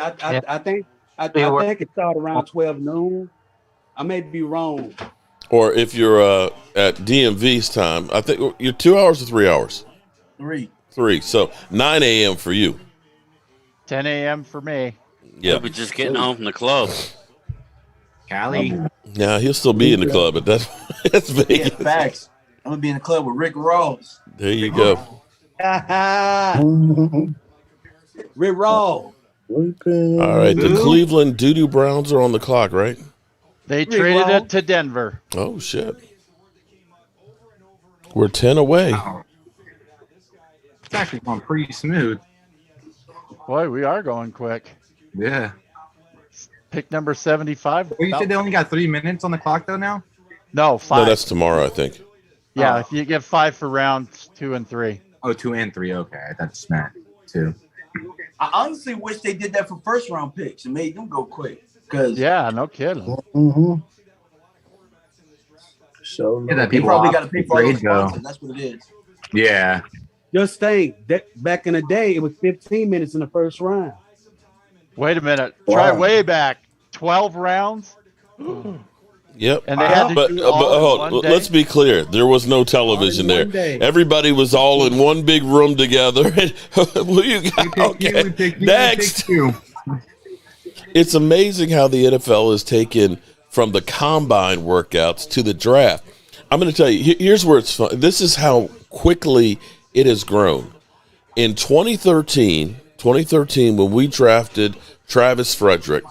I think it started around 12 noon. I may be wrong. Or if you're at DMV's time, I think you're 2 hours or 3 hours? 3. 3. So 9 a.m. for you. 10 a.m. for me. Yeah. We're just getting home from the club. Cali. Yeah, he'll still be in the club, but that's Vegas. Yeah, facts. I'm gonna be in the club with Rick Ross. There you go. Rick Ross. All right, the Cleveland Doo-Doo Browns are on the clock, right? They traded it to Denver. Oh, shit. We're 10 away. Wow. It's actually going pretty smooth. Boy, we are going quick. Yeah. Pick number 75. Well, you said they only got 3 minutes on the clock, though, now? No, 5. No, that's tomorrow, I think. Yeah, if you give 5 for rounds 2 and 3. Oh, 2 and 3. Okay, that's meant 2. I honestly wish they did that for first round picks and made them go quick. Yeah, no kidding. Mm-hmm. So Yeah, that They people probably opt got to pay for for all trade, those though. sponsors. That's what it is. Yeah. Just think that back in the day, it was 15 minutes in the first round. Wait a minute. Wow. Try way back. 12 rounds? Yep. And they had to but do all in hold, one day? let's be clear. There was no television there. one day. Everybody was all in one big room together. Who you got? Okay. Next. It's amazing how the NFL has taken from the combine workouts to the draft. I'm going to tell you, here's where it's fun. This is how quickly it has grown. In 2013, when we drafted Travis Frederick,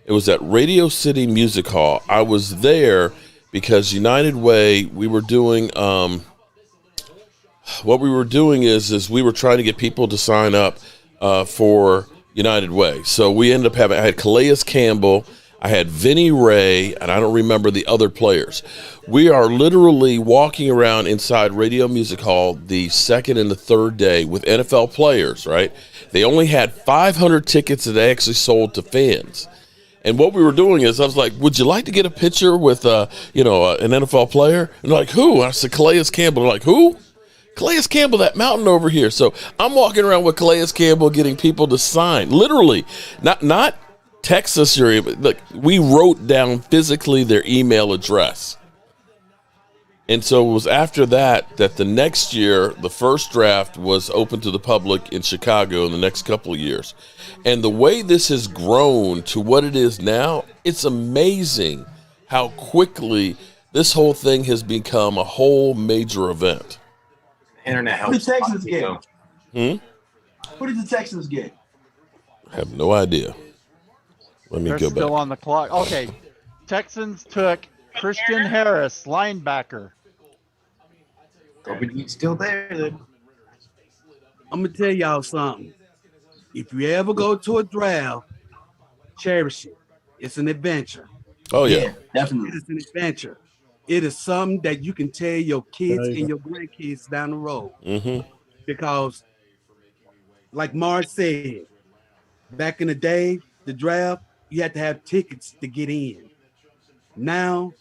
it was at Radio City Music Hall. I was there because United Way, we were doing what we were doing is we were trying to get people to sign up for United Way. So we ended up I had Calais Campbell, I had Vinny Ray, and I don't remember the other players. We are literally walking around inside Radio Music Hall the second and the third day with NFL players, right? They only had 500 tickets that they actually sold to fans. And what we were doing is I was like, would you like to get a picture with, an NFL player? And they're like, who? And I said, Calais Campbell. They're like, who? Calais Campbell, that mountain over here. So I'm walking around with Calais Campbell getting people to sign. Literally, not text us your email. Look, we wrote down physically their email address. And so it was after that the next year, the first draft was open to the public in Chicago in the next couple of years. And the way this has grown to what it is now, it's amazing how quickly this whole thing has become a whole major event. Internet Who helps. did Texans get? Hmm? Who did the Texans get? I have no idea. Let me They're go back. still on the clock. Okay. Texans took Christian Harris, linebacker. He's still there. Then. I'm gonna tell y'all something. If you ever go to a draft, cherish it. It's an adventure. Oh yeah, definitely. It's an adventure. It is something that you can tell your kids and your grandkids down the road. Mm-hmm. Because, like Mark said, back in the day, the draft, you had to have tickets to get in. Now,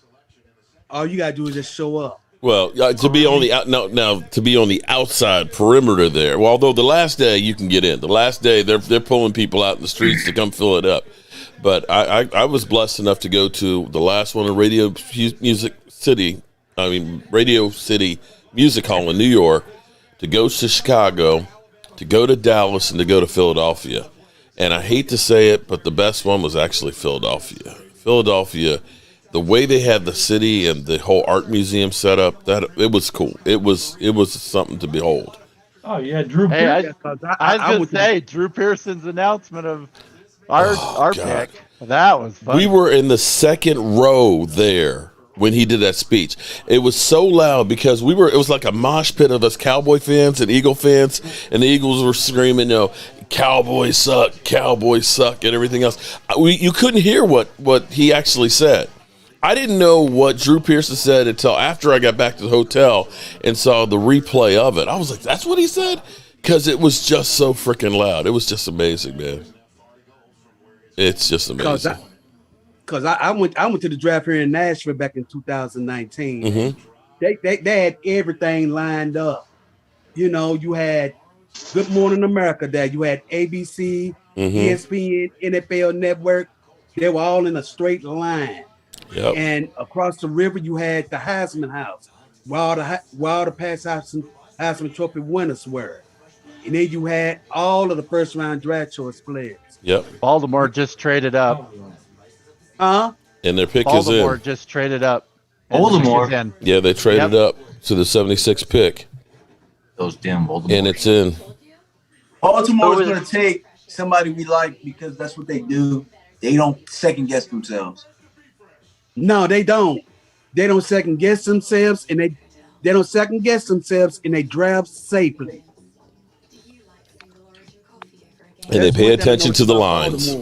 all you gotta do is just show up. Well, to be on the outside perimeter there. Well, although the last day you can get in. The last day they're pulling people out in the streets to come fill it up. But I was blessed enough to go to the last one in Radio City Music Hall in New York, to go to Chicago, to go to Dallas, and to go to Philadelphia. And I hate to say it, but the best one was actually Philadelphia. Philadelphia, the way they had the city and the whole art museum set up, that it was cool. It was something to behold. Oh yeah, Drew. Hey, I Pearson. was going to say Drew Pearson's announcement of our pick. That was fun. We were in the second row there when he did that speech. It was so loud because it was like a mosh pit of us Cowboy fans and Eagle fans, and the Eagles were screaming, Cowboys suck, and everything else. You couldn't hear what he actually said. I didn't know what Drew Pearson said until after I got back to the hotel and saw the replay of it. I was like, that's what he said? Because it was just so freaking loud. It was just amazing, man. It's just amazing. Because I went to the draft here in Nashville back in 2019. Mm-hmm. They had everything lined up. You had Good Morning America there. You had ABC, ESPN, NFL Network. They were all in a straight line. Yep. And across the river, you had the Heisman House, where all the past Heisman Trophy winners were. And then you had all of the first round draft choice players. Yep. Baltimore just traded up. Huh? And their pick Baltimore is in. just traded up. Baltimore. Yeah, they traded up to the 76th pick. Those damn Baltimore. And it's in. Baltimore is going to take somebody we like because that's what they do. They don't second guess themselves. No, they don't. They don't second guess themselves, and they don't second guess themselves, and they draft safely. And they pay attention to the lines.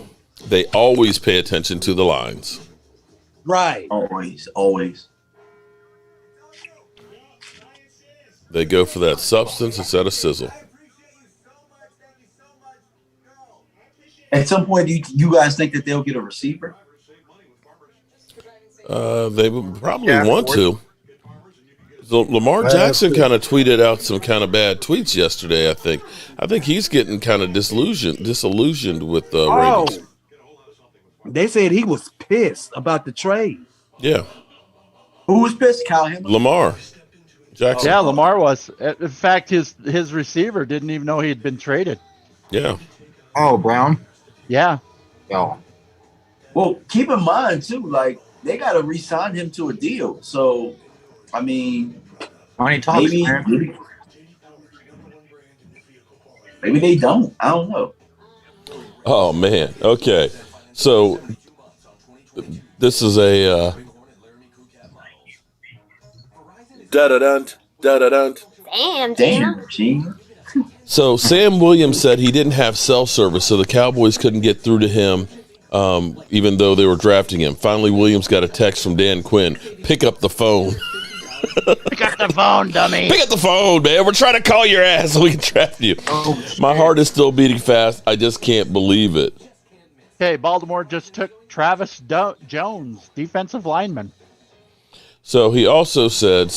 They always pay attention to the lines. Right. Always. They go for that substance instead of sizzle. At some point, do you guys think that they'll get a receiver? They would probably want to. So Lamar Jackson kind of tweeted out some kind of bad tweets yesterday, I think. I think he's getting kind of disillusioned with the Ravens. They said he was pissed about the trade. Yeah. Who was pissed? Kyle Hamilton? Lamar Jackson. Yeah, Lamar was. In fact, his receiver didn't even know he had been traded. Yeah. Oh, Brown? Yeah. Oh. Well, keep in mind, too, like, they got to re-sign him to a deal. So, I mean, maybe they don't. I don't know. Oh, man. Okay. So, this is a... da-da-dun, da-da-dun. Damn, Gene. So Sam Williams said he didn't have cell service, so the Cowboys couldn't get through to him, even though they were drafting him. Finally, Williams got a text from Dan Quinn: "Pick up the phone." Pick up the phone, dummy. Pick up the phone, man. We're trying to call your ass so we can draft you. My heart is still beating fast. I just can't believe it. Okay, Baltimore just took Travis Jones, defensive lineman. So he also said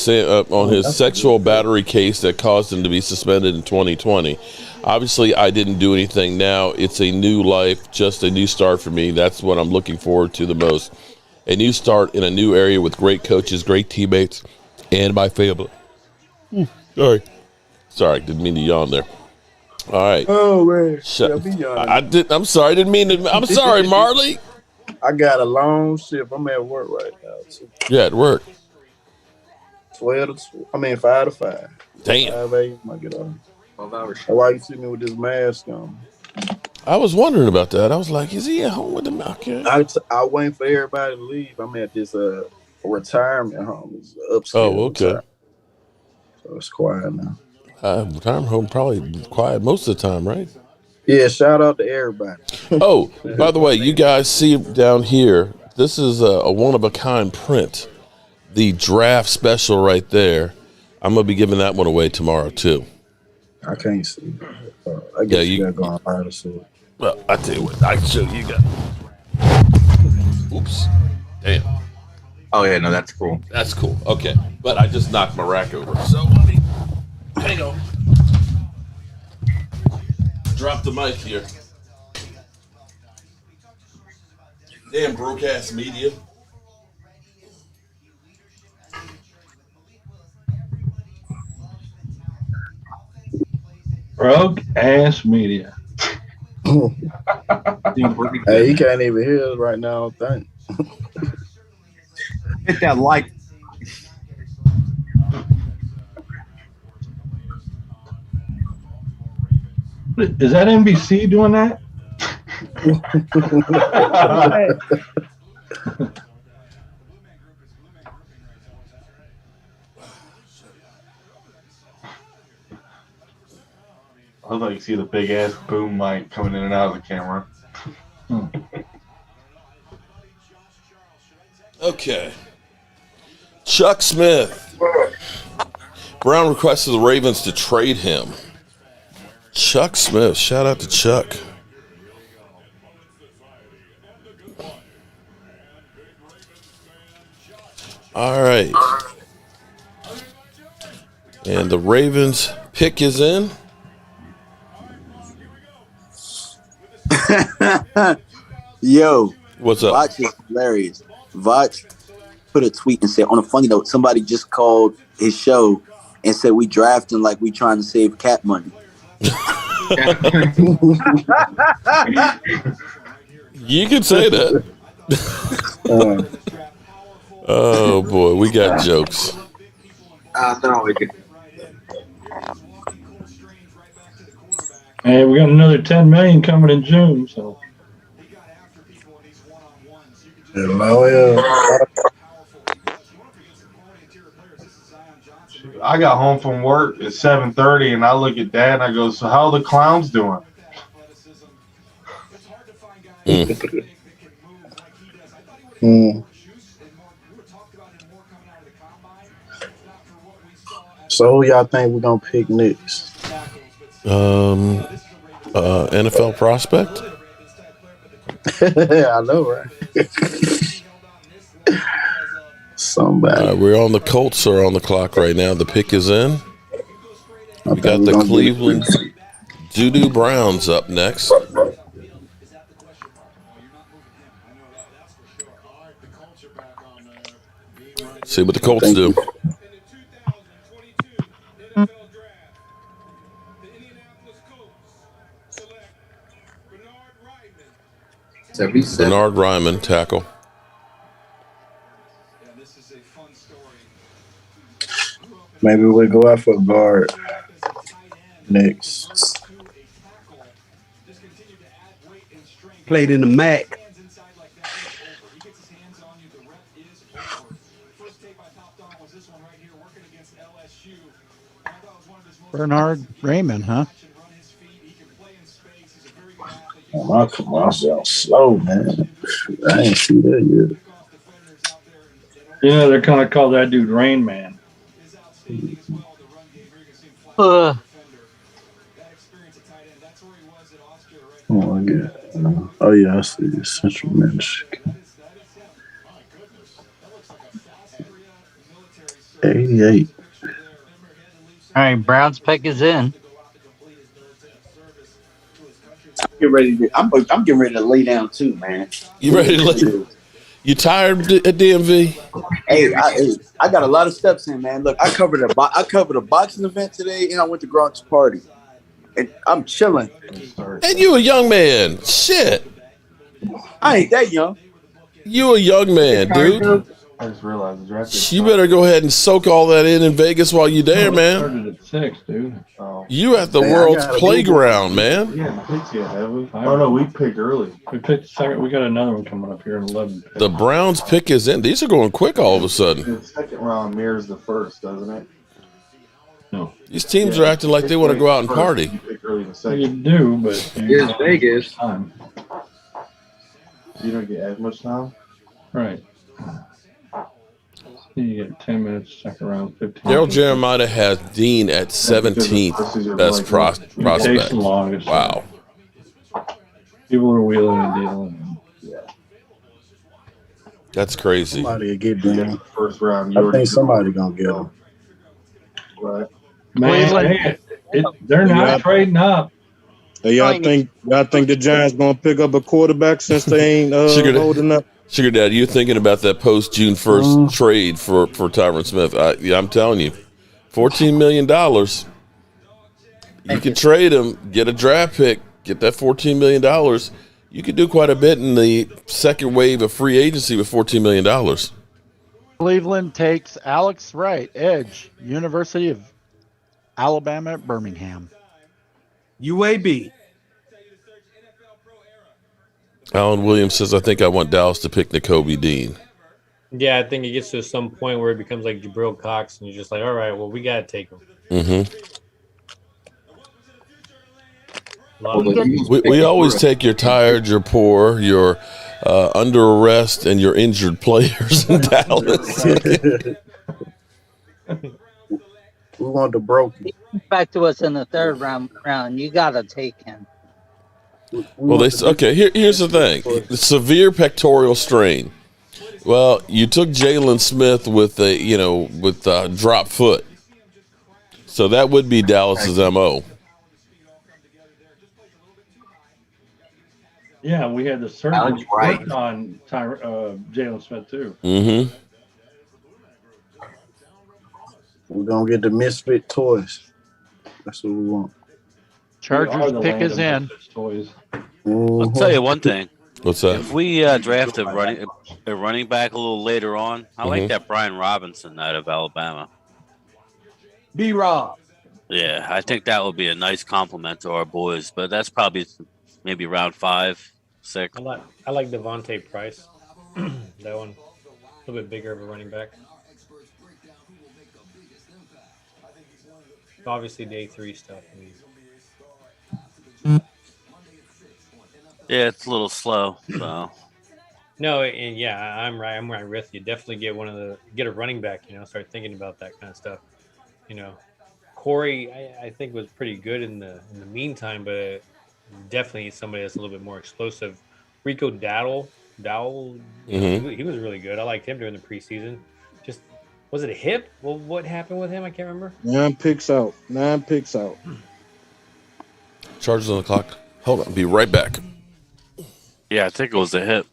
on his sexual battery case that caused him to be suspended in 2020, obviously I didn't do anything. Now it's a new life, just a new start for me. That's what I'm looking forward to the most. A new start in a new area with great coaches, great teammates, and my family. Sorry, didn't mean to yawn there. All right. Oh man, I'm sorry, I didn't mean to. I'm sorry, Marley. I got a long shift. I'm at work right now. So Yeah, at work. 5 to 5. Damn. 5 a.m. I get on. 12 hours. That's why you see me with this mask on. I was wondering about that. I was like, is he at home with the mask? I waiting for everybody to leave. I'm at this retirement home. It's upstairs. Oh, okay. Retirement. So it's quiet now. Retirement home probably quiet most of the time, right? Yeah, shout out to everybody. Oh, by the way, you guys see down here, this is a one-of-a-kind print. The draft special right there. I'm going to be giving that one away tomorrow, too. I can't see. I guess you got going hard to see it. Well, I tell you what, I can show you guys. Oops. Damn. Oh, yeah, no, that's cool. That's cool. Okay. But I just knocked my rack over. So let me hang on. Drop the mic here. Damn broke ass media. Broke ass media. Hey, he can't even hear us right now, I think. Hit that like. Is that NBC doing that? I thought you see the big ass boom mic coming in and out of the camera. Okay. Chuck Smith. Brown requested the Ravens to trade him. Chuck Smith. Shout out to Chuck. All right. And the Ravens pick is in. Yo. What's up? Vach is hilarious. Vach put a tweet and said, on a funny note, somebody just called his show and said we drafting like we trying to save cat money. You can say that. Oh boy, we got jokes. No, we can. Hey, we got another 10 million coming in June, so. I got home from work at 7:30, and I look at Dad and I go, "So how are the clowns doing?" So who y'all think we're gonna pick next? NFL prospect. I know, right? Somebody. We're on the Colts are on the clock right now. The pick is in. We got the Cleveland Doo-Doo Browns up next. See what the Colts do. Bernard Ryman, tackle. Maybe we'll go out for a guard next. Played in the MAC. Bernard Raymond, huh? Oh, my commercial slow, man. I ain't see that yet. Yeah, they're kind of call that dude Rain Man. Oh, I get. Oh yeah, I see it. Central Michigan. 88. All right, Brown's pick is in. Get ready to, I'm getting ready to lay down too, man. You ready to lay? You tired at DMV? Hey, I got a lot of steps in, man. Look, I covered a boxing event today, and I went to Gronk's party, and I'm chilling. And you a young man. Shit. I ain't that young. You a young man, dude. I just realized the draft. You better go ahead and soak all that in Vegas while you're there, man. Started at 6, dude. You at the world's playground, man. We haven't picked yet, have we? Oh no, we picked early. We picked second. We got another one coming up here in 11. The Browns pick is in. These are going quick all of a sudden. The second round mirrors the first, doesn't it? No. These teams are acting like they want to go out and party. You pick early in the second. You do, but here's Vegas. Time. You don't get as much time. Right. You get 10 minutes, second round, 15. Daryl Jeremiah has Dean at 17th best prospect. Wow. People are wheeling and dealing. That's crazy. Somebody will get them. First round. I think somebody gonna get them. Right. Man, they're not trading up. Hey, y'all think the Giants gonna pick up a quarterback since they ain't holding up? Sugar Dad, you're thinking about that post June 1st trade for Tyron Smith. Yeah, I'm telling you, $14 million. You can trade him, get a draft pick, get that $14 million. You could do quite a bit in the second wave of free agency with $14 million. Cleveland takes Alex Wright, edge, University of Alabama at Birmingham. UAB. Alan Williams says, I think I want Dallas to pick Nakobe Dean. Yeah, I think it gets to some point where it becomes like Jabril Cox, and you're just like, all right, well, we got to take him. We always take your tired, your poor, your under arrest, and your injured players in Dallas. We want the broken. Back to us in the third round. You got to take him. Well, here's the thing: severe pectoral strain. Well, you took Jalen Smith with a drop foot, so that would be Dallas's MO. Yeah, we had the surgery on Jalen Smith too. We're gonna get the misfit toys. That's what we want. Chargers pick is in. I'll tell you one thing. What's that? If we draft a running back a little later on, I like that Brian Robinson out of Alabama. B-Rob. Yeah, I think that would be a nice compliment to our boys, but that's probably maybe round 5, 6. I like Devontae Price. That one, a little bit bigger of a running back. Obviously, day 3 stuff. Yeah, it's a little slow. So. No, and yeah, I'm right with you. Definitely get a running back. Start thinking about that kind of stuff. Corey, I think was pretty good in the meantime, but definitely somebody that's a little bit more explosive. Rico Dowdle, he was really good. I liked him during the preseason. Just was it a hip? Well, what happened with him? I can't remember. 9 picks out. Chargers on the clock. Hold on, be right back. Yeah, I think it was a hip.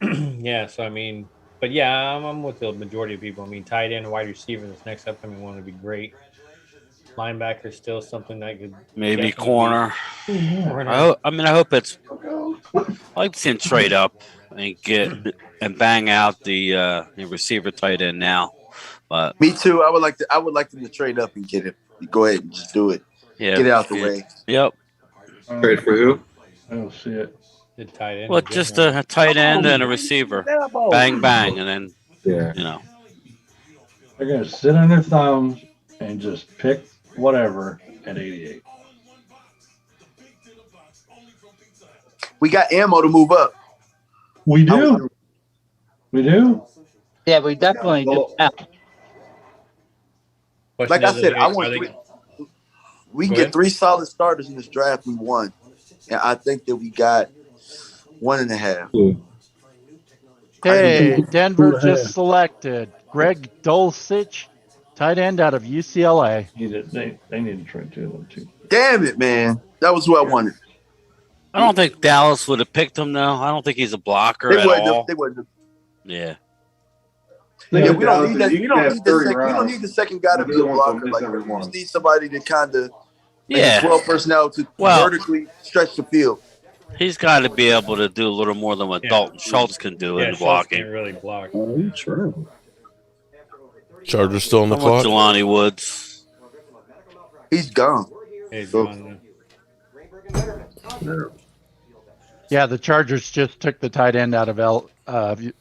Yeah, so but yeah, I'm with the majority of people. Tight end, wide receiver, this next upcoming one would be great. Linebacker still something that could maybe corner. I hope it's. I like to see him trade up and bang out the receiver tight end now. But me too. I would like them to trade up and get it. Go ahead and just do it. Yeah, get it out the way. Yep. Trade for who? I don't see it. The tight end. Well, just a tight end and a receiver. Bang, bang, and then they're gonna sit on their thumbs and just pick whatever at 88. We got ammo to move up. We do. We do. Yeah, we definitely do. Yeah. Like I said, I want we can get 3 solid starters in this draft. We won, and I think that we got 1.5. Hey, Denver just selected Greg Dulcich, tight end out of UCLA. They need to trade two. Damn it, man! That was who I wanted. I don't think Dallas would have picked him though. I don't think he's a blocker at all. They wouldn't. Yeah. Yeah, we don't need that. We don't need the second guy to be a blocker. Like, we just need somebody to kind of 12 personnel to vertically stretch the field. He's got to be able to do a little more than what Dalton Schultz can do in blocking. Can't really block. Oh, true. Chargers still on the clock. Jelani Woods. He's gone. Yeah, the Chargers just took the tight end out of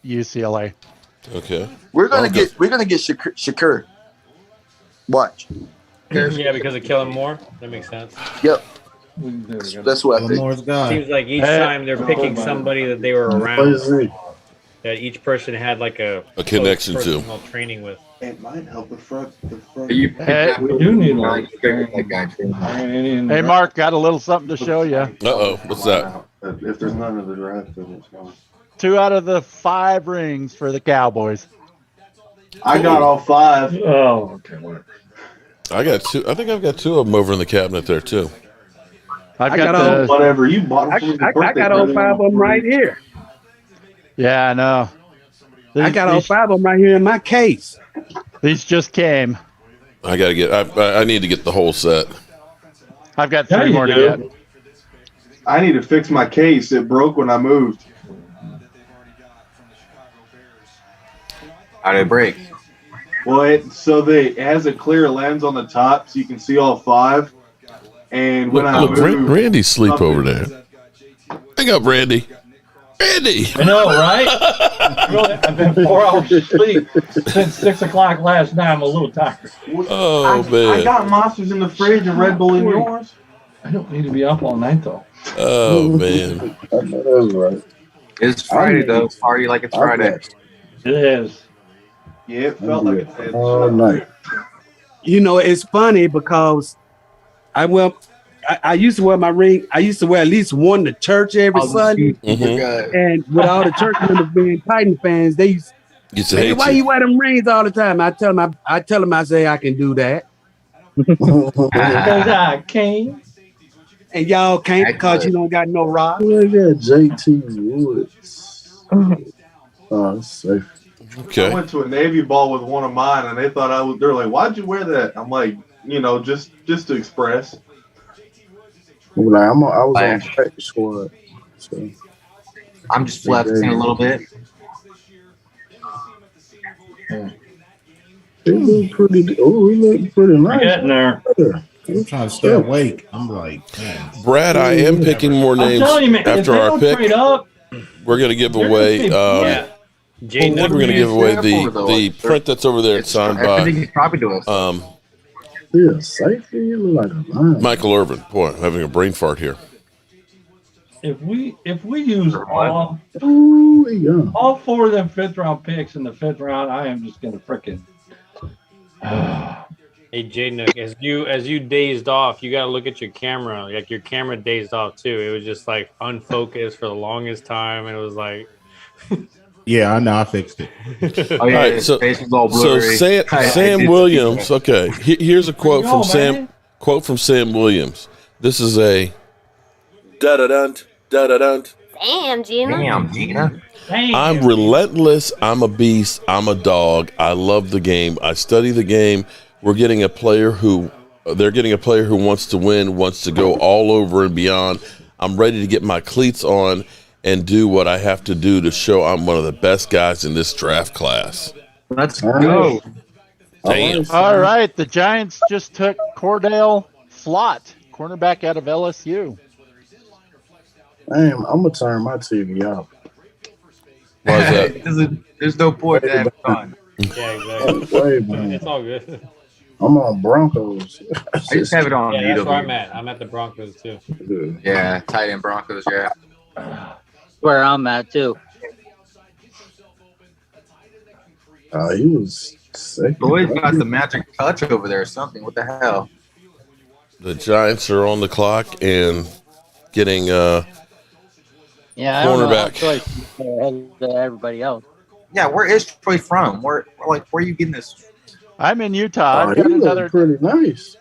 UCLA. Okay. We're gonna get Shakur. Watch. Yeah, because of Kellen Moore. That makes sense. Yep. That's what I think. Seems like each time they're picking somebody that they were around, that each person had like a connection to, training with. It might help the front. We do need one. Hey, Mark, got a little something to show you. What's that? If there's none of the draft, then it's gone. 2 out of the 5 rings for the Cowboys. I got all 5. Oh, okay. I got 2. I think I've got 2 of them over in the cabinet there too. I got whatever you bought. I got all 5 of them right here. Yeah, I know. I got all 5 of them right here in my case. These just came. I gotta get. I need to get the whole set. I've got 3 more to get. I need to fix my case. It broke when I moved. How did it break? Well, it has a clear lens on the top, so you can see all 5. And when I moved, Randy's sleep over there. Hang up, Randy. Randy. I know, right? I've been 4 hours of sleep since 6 o'clock last night. I'm a little tired. Oh, man. I got monsters in the fridge and Red Bull in yours. I don't need to be up all night though. Oh man. I know that's right. It's Friday though. Party like it's Friday. It is. Yeah, it felt like it all night. You know, it's funny because I used to wear my ring. I used to wear at least one to church every Sunday. Mm-hmm. And with all the church members being Titan fans, they used to say, "Why you wear them rings all the time?" I tell them, I say I can do that. Because I can't. And y'all can't because you don't got no rock. Look at JT Woods. Oh, that's safe. Okay. I went to a Navy ball with one of mine, and they thought they're like, "Why'd you wear that?" I'm like, just to express. I was on the practice squad, so I'm just flexing a little bit. It looked pretty. Oh, it looked pretty nice. Getting there. I'm trying to stay awake. I'm like, man. Brad, I am picking more names after our pick. We're gonna give away. We're gonna give away the print that's over there. It's signed by. Safety like a line. Michael Irvin. Boy, I'm having a brain fart here. If we use all 4 of them 5th round picks in the 5th round, I am just gonna frickin'. Hey Jaden, as you dazed off, you got to look at your camera. Like your camera dazed off too. It was just like unfocused for the longest time, and it was like. Yeah, I know. I fixed it. All right, so Sam Williams. Okay, here's a quote from Sam. Quote from Sam Williams. This is a da-da-dun, da-da-dun. Damn, Gina. I'm relentless. I'm a beast. I'm a dog. I love the game. I study the game. They're getting a player who wants to win, wants to go all over and beyond. I'm ready to get my cleats on and do what I have to do to show I'm one of the best guys in this draft class. Let's go. Damn. All right, the Giants just took Cordell Flott, cornerback out of LSU. Damn, I'm gonna turn my TV off. Why is that? There's no point to have fun. Yeah, exactly. It's all good. I'm on Broncos. I just have it on. Yeah, that's where I'm at. I'm at the Broncos too. Yeah, tight end Broncos. Yeah. Where I'm at too. He was sick. Always got the magic touch over there or something. What the hell? The Giants are on the clock and getting Yeah, I don't know how cornerback. Troy's ahead of everybody else. Yeah, where is Troy from? Where are you getting this? I'm in Utah. I've got another pretty nice.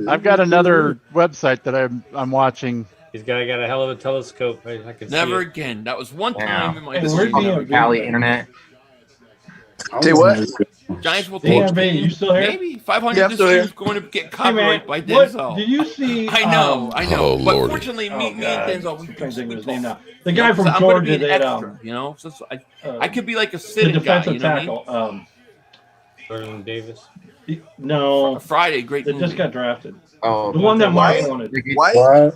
I've got another website that I'm watching. He's got a hell of a telescope. I can Never see it. again. That was one time in my Hey, history. where's Cali internet. Say what? Giants will take you still here? maybe 500. Yeah, I'm this still here. year's going to get copyright by What, Denzel. did you see? I know. Oh, But Lordy. fortunately, me and Denzel, we can't think of his talk. name now. The guy from I'm gonna be Georgia an that extra, you know. So I could be like a the sitting guy, defensive you know what I tackle. mean? Jordan Davis. No, Friday, great. that just got drafted. Oh, The one that Mike White? wanted. White?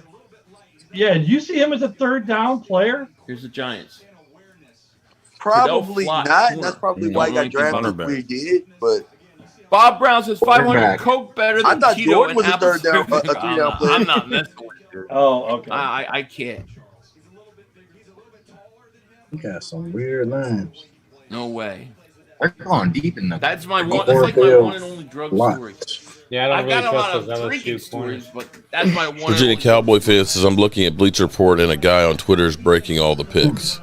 Yeah, did you see him as a third down player? Here's the Giants. Probably Flat not. corner. That's probably No, why he got I don't think drafted. cornerback. We did, but Bob Brown says 500 Quarterback. Coke better I than thought Tito Jordan and was a third down, Apple. a three-down player. I'm not messing with it. Oh, okay. I can't. He got some weird names. No way. They're going deep in the. That's my one. That's like my one and only drug story. Yeah, I don't I've really got a lot trust those of LSU drinking corners. stories, but that's my one. Virginia Cowboy fans says I'm looking at Bleacher Report and a guy on Twitter is breaking all the picks.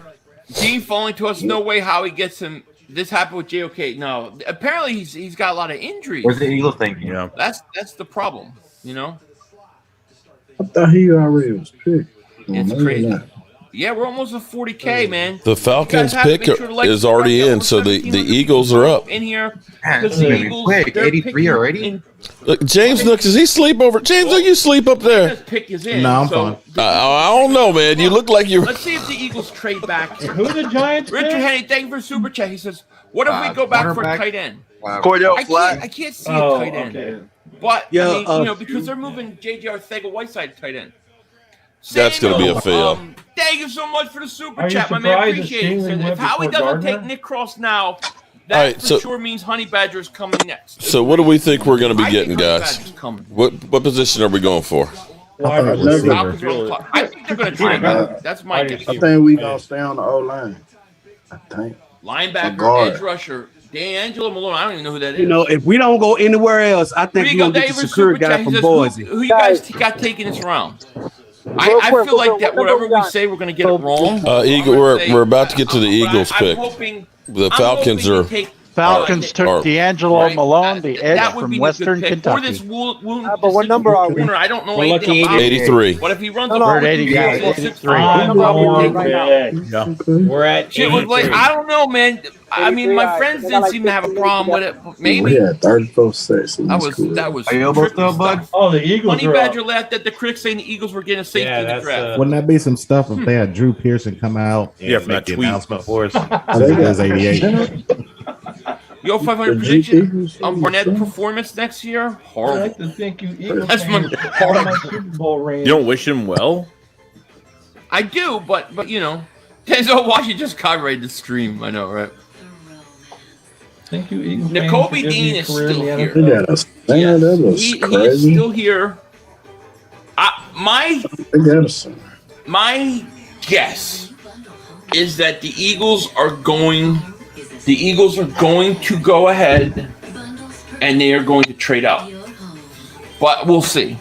Dean falling to us. No way how he gets him. This happened with JOK. No, apparently he's got a lot of injuries. Where's the Eagles thinking? Yeah. That's the problem. You know. I thought he already was picked. It's Maybe crazy. not. Yeah, we're almost at 40K, man. The Falcons You guys have to pick make sure to like is already subscribe. in, so the 1,700 Eagles are up. in here. Man, Because this is the gonna be Eagles, quick. they're 83 picking already? in- Look, James Nooks, does he sleep over? James, do you sleep up there? This pick is in. No, I'm so fine. I don't know, man. You look like you're. let's see if the Eagles trade back. Who the Giants? Richard pick? Henny, thank you for super chat. He says, "What if we go back for a cornerback? tight end?" Cordell Flat. I can't see Oh, a tight end, okay. but Yeah, I mean, because they're moving J.J. Arcega-Whiteside to tight end. That's gonna be a fail. Thank you so much for the super Are you chat, my man. surprised that Appreciate it. Stingley Says, went if Howie before doesn't Gardner? take Nick Cross now, that All right, for so- sure means Honey Badger is coming next. So what do we think we're going to be I getting, think Honey guys? Badger's coming. What position are we going for? Wide I've receiver. never- Falcons are on the clock. I think they're going to trade back. That's my guess. I think we gonna stay on the O line. I think. Linebacker, guard. edge rusher, D'Angelo Malone. I don't even know who that is. You know, if we don't go anywhere else, I think Here you we're go, gonna get the David secure Super guy Chat. He from says, Boise. who you guys got taking this round? I quick, feel like what that number whatever we we got? say, we're going to get it wrong. Eagle, we're about to get to the Eagles I'm pick. hoping The I'm Falcons hoping are. to take- Falcons took Or- D'Angelo Right. Malone, the edge that would from be the Western good pick. Or this Kentucky. But what number are we? corner, I don't know We're anything looking about. 83. But if he runs No, a no, We're at 40, 80, yeah, 83. I'm number are we on right now? pick. We're at Shit was like, 83. I don't know, man. I mean, 83, my friends I got didn't like seem to have a 50 problem with it. But maybe We had 34 sacks. that was Are you able tricky still, bud? stuff. Oh, the Eagles Honey are Badger up. laughed at the critics saying the Eagles were getting a safety Yeah, in the that's, draft. Wouldn't that be some stuff if they had Drew Pearson come out and Yeah, from make that the tweet. announcement for us? They Since it got- is 88. Yo, 500 The prediction Eagles on are Barnett's up. performance next year. I Horrible. like to think you Eagles That's my fans are horrible. my Super Bowl ring. You don't wish him well? I do, but you know, Denzel Washington just copyrighted the stream. I know, right? Thank you, Eagles fans, N'Kobe for giving Dean me a is career in still the here. They got a stand. That was He is crazy. still here. They got a My guess is that the Eagles are going to go ahead and they are going to trade out. But we'll see.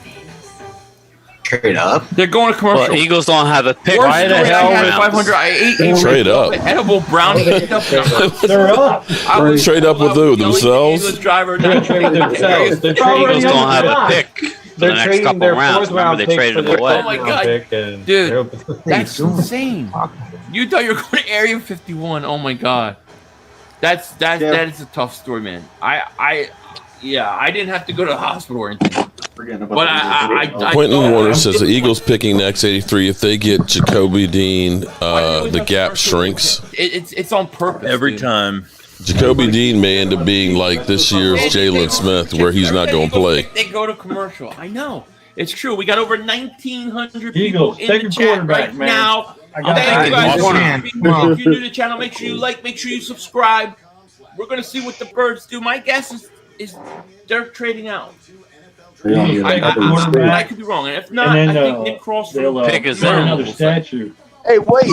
Trade up? They're going to commercial. Well, Eagles don't have a pick. Worst Why the story hell? I had 500. I ate Trade up. edible brownie. They're up. I was Trade up with who? Themselves? English driver. They're trading themselves. They're trading Eagles don't have a pick for the They're next trading couple their rounds. fourth Remember, round they pick traded for him their away. Oh my round God. pick, and Dude, they're- that's insane. You thought you were going to Area 51. Oh my God. That is a tough story, man. I didn't have to go to the hospital or anything. But I Quentin Warner says the Eagles picking next 83. If they get Jacoby Dean, the gap shrinks. It's on purpose. Every dude. time. Jacoby Dean may end up being like this year's Jalen Smith, where he's not going to play. They go to commercial. I know. It's true. We got over 1,900 people Eagles, in take the a chat quarterback, right man. now. I got Thank you guys. that. If you're new to the channel, make sure you like, make sure you subscribe. We're going to see what the birds do. My guess is they're trading out. I could be wrong. And if not, And then, I think Nick Cross they'll Pick is start in. another statue. Hey, wait.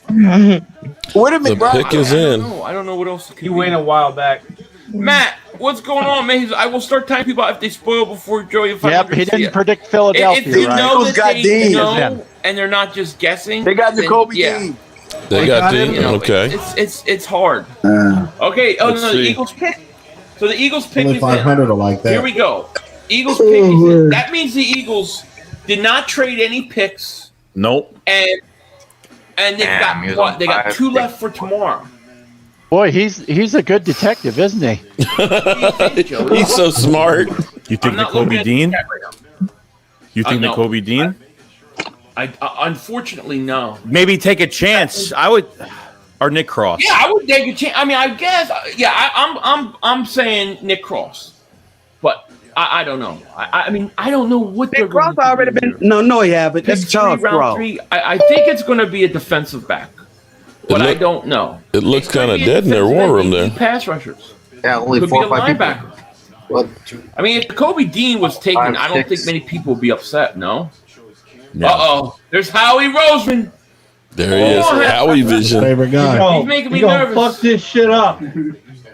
Where did The McBride pick is in. I don't know what else. He went a while back. Matt, what's going on, man? I will start telling people if they spoil before Joey. Yep, he didn't predict Philadelphia, If you right? know that got they Dean. know and they're not just guessing, They got then, Jacoby yeah. Dean. They got Dean. You know, Okay. It's hard. Okay. Oh Let's no, the see. Eagles pick. So the Eagles pick Only is 500 in. are like that. Here we go. Eagles pick is in. That means the Eagles did not trade any picks, Nope. and they've Damn, he was got what? on They got 5 2 left for tomorrow. Boy, he's a good detective, isn't he? He's so smart. You think Jacoby Dean? You think no. Jacoby Dean? I unfortunately no. Maybe take a chance. I would, or Nick Cross. Yeah, I would take a chance. I mean, I guess. Yeah, I'm saying Nick Cross, but I don't know. I mean, I don't know what Nick Cross already been. No, he haven't. That's Charles Cross. I think it's going to be a defensive back, but I don't know. It looks kind of dead in their war room there. Pass rushers. Yeah, only Could 4 be or a 5 people. linebacker. I mean, if Jacoby Dean was taken, 5, I don't 6. think many people would be upset. No. No. There's Howie Roseman. There he is. Howie vision. Favorite guy. He's making me You gonna nervous. fuck this shit up.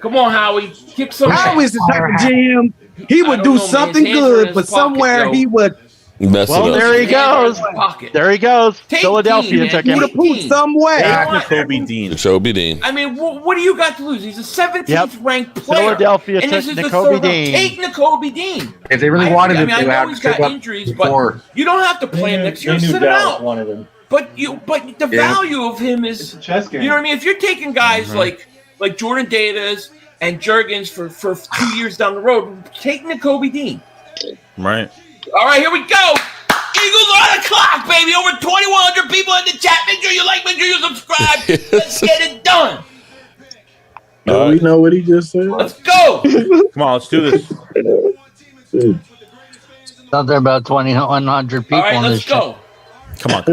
Come on, Howie. Kick some Howie's the type of GM. He would I don't do know, man. something His hands are in good, his but pocket, somewhere yo. he would Mess Well, it up. there he goes. Pocket. There he goes. Take Philadelphia Dean, took man. him. would have put somewhere. Jacoby Dean. Jacoby Dean. I mean, what do you got to lose? He's a 17th ranked player. Philadelphia and this took is the Jacoby third round. Dean. Take Jacoby Dean. If they really wanted him, I they know would he's have got injuries, but you don't have to play him next year. They knew Sit him Dallas out. wanted him. But the value of him is, It's a chess game. you know what I mean? If you're taking guys like Jordan Davis and Jurgens for 2 years down the road, take Jacoby Dean. Right. All right, here we go. Eagles are on the clock, baby. Over 2,100 people in the chat. Make sure you like, make sure you subscribe. Let's get it done. Do we know what he just said? Let's go. Come on, let's do this. Something about 2,100 people All right, in let's this chat. go. Come on.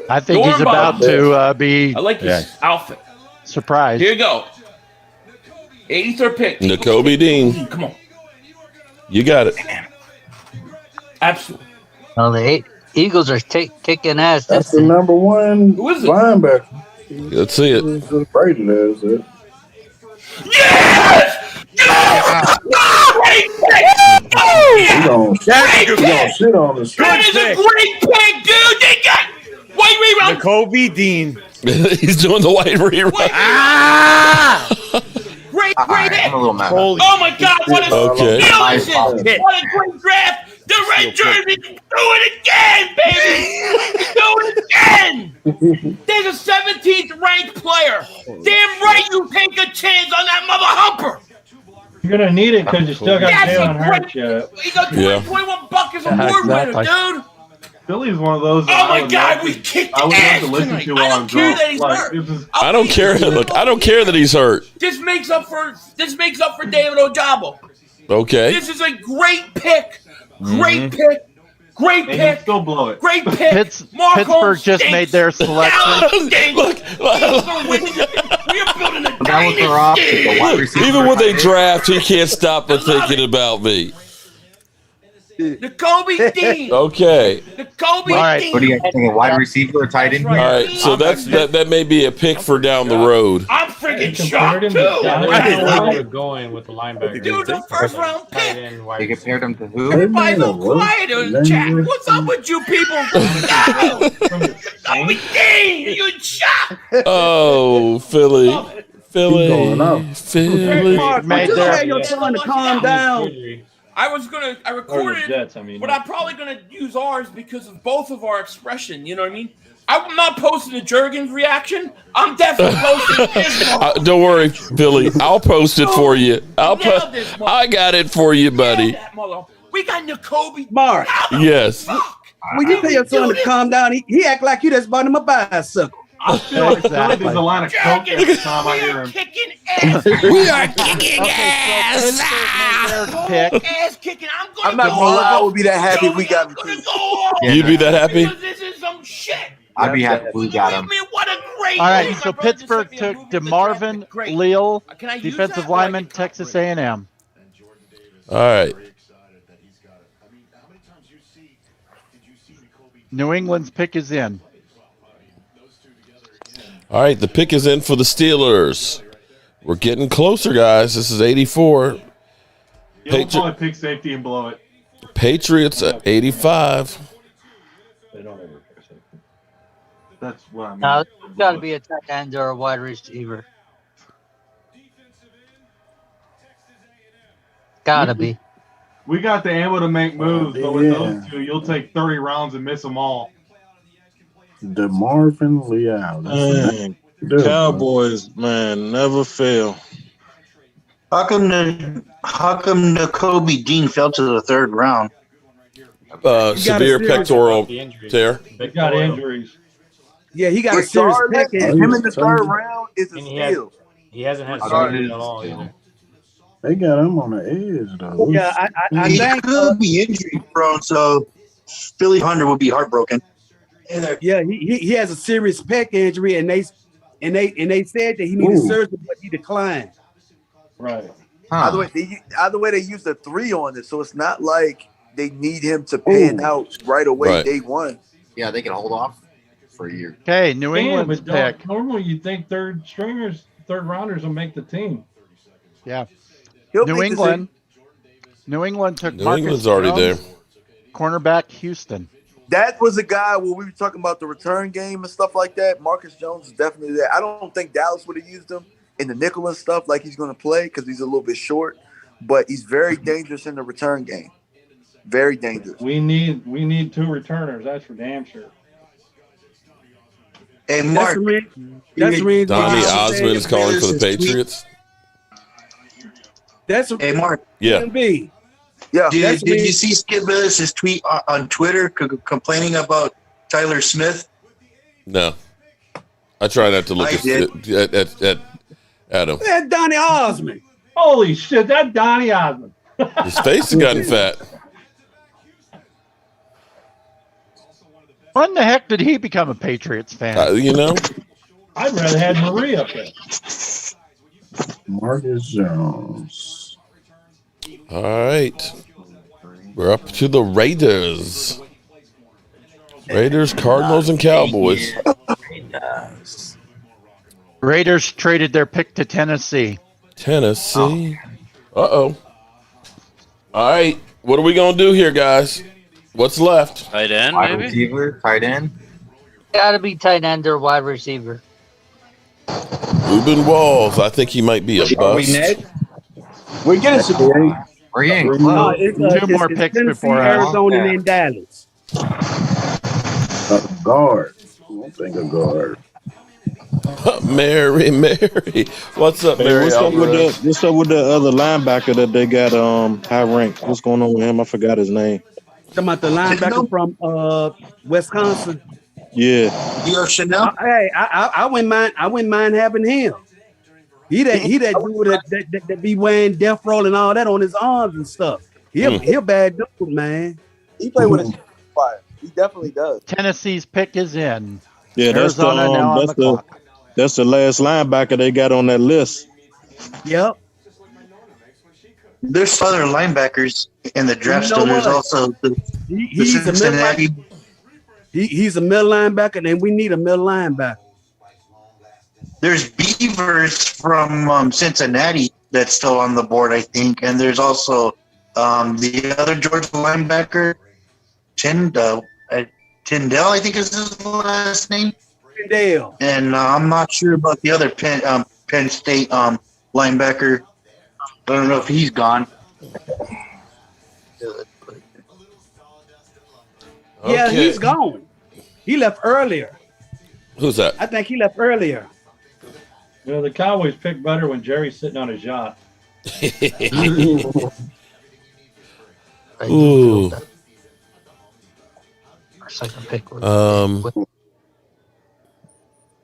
I think he's about to be I like this outfit. surprised. Here you go. 83rd pick. Jacoby Dean. Come on. You got it. Absolutely. No, the Eagles are kicking ass. That's the number one Who is it? linebacker. Let's see it. Brady knows it. Yes! Yes! Great pick! He gonna shit on us. That is a great pick, dude! They got white rerun. Jacoby Dean. He's doing the white rerun. Great pick! I'm a little mad. Oh my God! What a Okay. steal this is! What a great draft! The red jersey, do it again, baby! Do it again! There's a 17th ranked player. Damn right, you take a chance on that mother humper. You're gonna need it because you still got That's Jalen a Hurts great. yet. He got 21 buckets award exactly. winner, dude. Philly's one of those. Oh my God, we kicked I would ass love to listen tonight. to I while don't I'm care drunk. that he's Like, hurt. this is I don't care. Look, I don't care that he's hurt. This makes up for David Ojabo. Okay. This is a great pick. Great pick. Great and he'll pick. still blow it. Great pick. Mark Pittsburgh Holmes just stinks. made their selection. Look. We are building a That was their option. The wide receiver. Even when they draft, he can't stop but thinking about me. Jacoby Dean. Okay. Jacoby All right. Dean. What do you guys think? A wide receiver or tight end? All right. So that may be a pick for down the road. I'm freaking shocked too. I didn't know where you were going with the linebacker. Dude, the first round Tight pick. end, wide They compared him to who? Everybody's so quiet in the chat. What's up with you people? Jacoby Dean, you in shock. Oh, Philly. going up. Philly. Mark, Made just their- tell your son to calm down. I Or the recorded Jets, it, but I'm probably gonna use ours because of both of our expression. You know what I mean? I'm not posting the Jurgens reaction. I'm definitely posting this one. Don't worry, Philly. I'll post it for you. I got it for you, buddy. We got Jacoby. Mark, Yes. when you tell your son to calm down, he act like you just bought him a bicycle. I feel like Philly does a line of coke every time I hear him. Kicking ass. We are kicking ass. Ass kicking. I'm not gonna lie, I would be that happy we got him. You'd be that happy? This is some shit. I'd be happy we got him. What a great. All right, so Pittsburgh took DeMarvin Leal, defensive lineman, Texas A&M. All right. New England's pick is in. All right, the pick is in for the Steelers. We're getting closer, guys. This is 84. You'll probably pick safety and blow it. Patriots at 85. They don't ever pick safety. That's what I mean. Now, it's got to be a tight end or a wide receiver. Gotta be. We got the ammo to make moves, but with those two, you'll take 30 rounds and miss them all. DeMarvin Leal. Man, Cowboys, man, never fail. How come Nakobe Dean fell to the third round? Severe pectoral tear. They got injuries. Yeah, he got a serious neck injury. Him in the third round is a steal. He hasn't had surgery at all either. They got him on the edge, though. Yeah, I He think could be injury prone, so Philly Hunter would be heartbroken. Yeah, he has a serious pec injury, and they said that he needed surgery, but he declined. Right. Either way, they used a 3 on it, so it's not like they need him to pan out right away day one. Yeah, they can hold off for a year. Okay, New England's pick. Normally, you'd think third rounders will make the team. Yeah. He'll New make the England. New England took New Marcus England's already Jones, there. Cornerback Houston. That was a guy where we were talking about the return game and stuff like that. Marcus Jones is definitely there. I don't think Dallas would have used him in the nickel and stuff like he's going to play because he's a little bit short, but he's very dangerous in the return game. Very dangerous. We need 2 returners. That's for damn sure. Hey, Mark. Donnie Osmond is calling for the Patriots. Hey, Mark. Yeah. Yeah. Did you see Skip Bayless's tweet on Twitter complaining about Tyler Smith? No. I try not to look at him. That's Donnie Osmond. Holy shit, that's Donnie Osmond. His face has gotten fat. When the heck did he become a Patriots fan? I'd rather have Marie up there. Marcus Jones. All right. We're up to the Raiders. Raiders, Cardinals, and Cowboys. Raiders traded their pick to Tennessee. Tennessee. Uh-oh. All right. What are we going to do here, guys? What's left? Tight end, Wide maybe? receiver, tight end. Gotta be tight end or wide receiver. Ruben Walls. I think he might be a bust. We're getting some. We're getting Two more picks before Arizona and Dallas. A guard. I don't think a guard. Mary. What's up, Mary? What's up with the other linebacker that they got high ranked? What's going on with him? I forgot his name. Talking about the linebacker from Wisconsin. Yeah. Chanel. Hey, I wouldn't mind having him. He that dude that be wearing death roll and all that on his arms and stuff. He a bad dude, man. He played with a fire. He definitely does. Tennessee's pick is in. Yeah, Arizona now on the clock. That's the last linebacker they got on that list. Yep. There's other linebackers in the draft. You know There's what? also the He's a Cincinnati. He's a middle linebacker, and we need a middle linebacker. There's Beavers from Cincinnati that's still on the board, I think, and there's also the other Georgia linebacker, Tyndall, I think is his last name. Tyndall. And I'm not sure about the other Penn State linebacker. I don't know if he's gone. Yeah, Okay. he's gone. He left earlier. Who's that? I think he left earlier. The Cowboys pick better when Jerry's sitting on his yacht. Ooh. Second pick.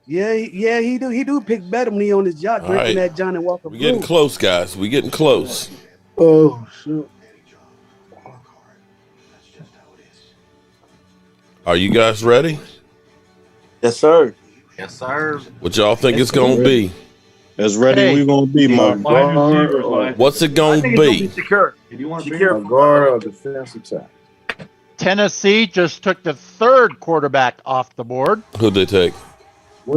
Yeah, he do pick better when he on his yacht All drinking right. that Johnny Walker. We're getting close, guys. We're getting close. Oh, shit. Are you guys ready? Yes, sir. Yes, sir. What y'all think it's going to be? As ready we going to be, Mark. What's it going to be? Secure. A guard or defensive tackle. Tennessee just took the third quarterback off the board. Who'd they take?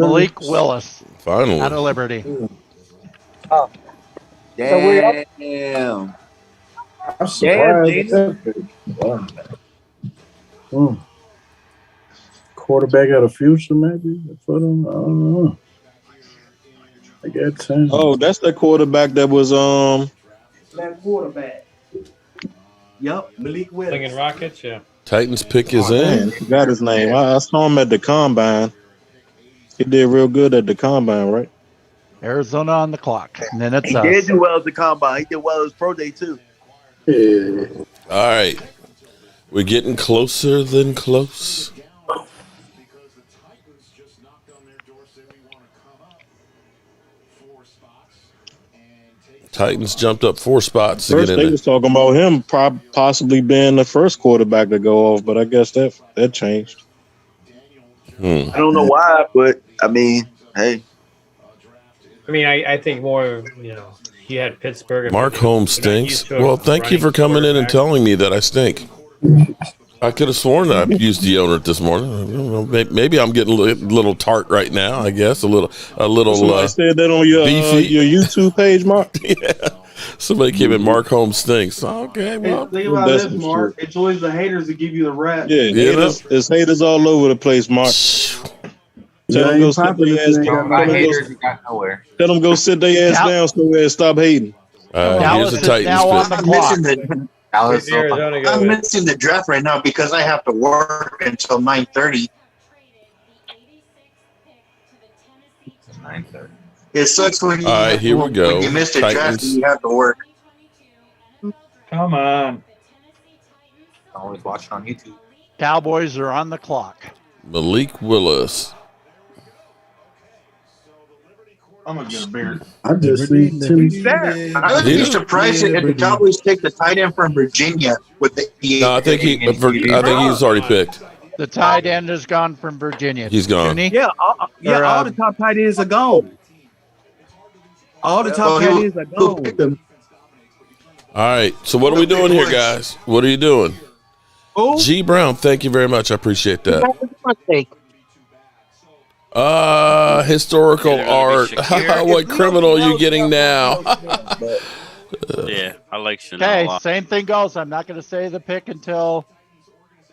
Malik Willis. Finally. Out of Liberty. Oh. Damn. I'm surprised at Damn, that pick. Wow. Quarterback out of future, maybe for them. I don't know. I got 10. Oh, that's the quarterback that was That quarterback. Yep, Malik Willis. Slinging rockets, yeah. Titans pick is man, in. I forgot his name. I saw him at the combine. He did real good at the combine, right? Arizona on the clock. And then it's he us. did do well at the combine. He did well at his pro day too. Yeah. All right. We're getting closer than close. Titans jumped up 4 spots to First, get in they there. was talking about him possibly being the first quarterback to go off, but I guess that changed. I don't know why, but I mean, hey. I mean, I think more, he had Pittsburgh. and Mark Holmes we're not used stinks. to a Well, thank you for coming in and telling me that I stink. I could have sworn that I used deodorant this morning. I don't know, maybe I'm getting a little tart right now. I guess a little. Somebody said that on your YouTube page, Mark. Yeah, somebody came in. Mark Holmes stinks. Okay, well, Think about this, Mark. It's always the haters that give you the rap. Yeah, there's haters all over the place, Mark. Tell them go sit their ass down. Tell them go sit their ass down somewhere and stop hating. Here's the Titans now on pick. the clock. I'm missing the draft right now because I have to work until 9:30. 9:30. It sucks when you, All right, here we go. when you miss the draft Titans. and you have to work. Come on. Always watch it on YouTube. Cowboys are on the clock. Malik Willis. I'm gonna get a beer. I just see Tim. I would be surprised if the Cowboys take the tight end from Virginia with the. No, I think he's already picked. The tight end is gone from Virginia. He's gone. Yeah, all the top tight ends are gone. All the top tight ends are gone. All right, so what are we doing here, guys? What are you doing? G. Brown, thank you very much. I appreciate that. Historical art. What criminal are you getting now? Yeah, I like Chanel Okay, a lot. same thing goes. I'm not going to say the pick until.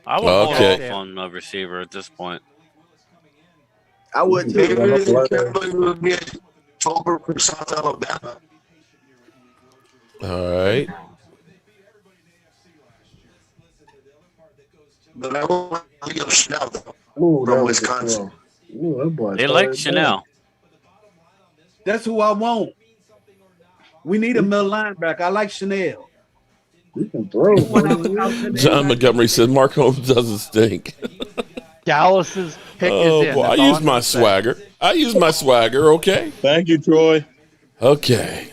I would hold Okay. off on a receiver at this point. I would Maybe too. the Cowboys will get Tolbert from South Alabama. All right. But I won't Leo Snell though Ooh, that from was Wisconsin. Ooh, that boy They like started Chanel. That's who I want. We need a middle linebacker. I like Chanel. He can throw. John Montgomery said Mark Holmes doesn't stink. Dallas's pick Oh is in. boy, That's I all use I'm my gonna say. swagger. I use my swagger. Okay. Thank you, Troy. Okay.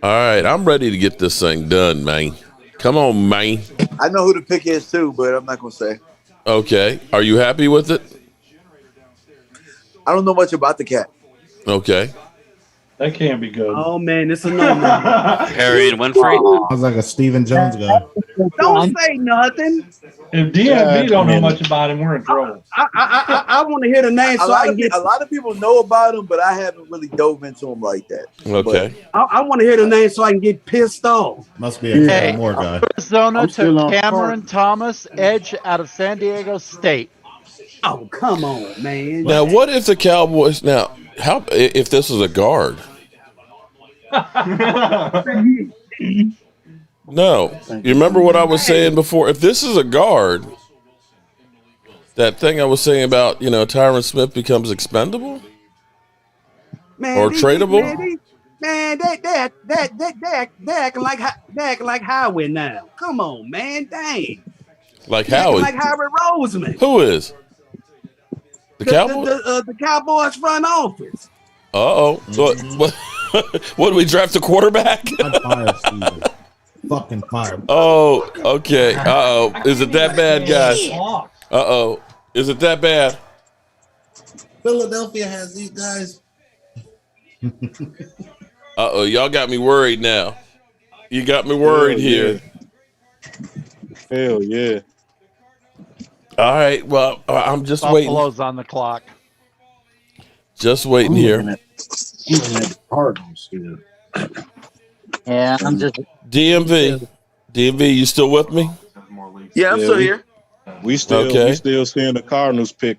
All right, I'm ready to get this thing done, man. Come on, man. I know who the pick is too, but I'm not gonna say. Okay. Are you happy with it? I don't know much about the cat. Okay. That can't be good. Oh man, it's a no. Harry and Winfrey. I was like a Stephen Jones guy. Don't say nothing. If DMV don't know much about him, we're in trouble. I want to hear the name so I can get. A lot of people know about him, but I haven't really dove into him like that. Okay. I want to hear the name so I can get pissed off. Must be a Hey, Kevin Moore guy. Arizona I'm still took on Cameron Thomas, edge out of San Diego State. Oh come on, man. Now, what if the Cowboys? Now, how if this is a guard? No, you remember what I was saying before? If this is a guard, that thing I was saying about Tyron Smith becomes expendable Man, or these- tradable. Man, they acting like Highway now. Come on, man, dang. Like They acting Howie. like Howard Roseman. Who is the Cowboys? The Cowboys front office. Uh-oh. What do we draft a quarterback? Fire season. Fucking fire. Oh, okay. Uh-oh. Is it that bad, guys? Uh-oh. Is it that bad? Philadelphia has these guys. Uh-oh. Y'all got me worried now. You got me worried here. Hell yeah. All right. Well, I'm just Buffalo's waiting. on the clock. Just waiting here. I'm looking at the Cardinals still. Yeah, I'm just DMV, you still with me? Yeah, I'm still here. We still seeing the Cardinals pick.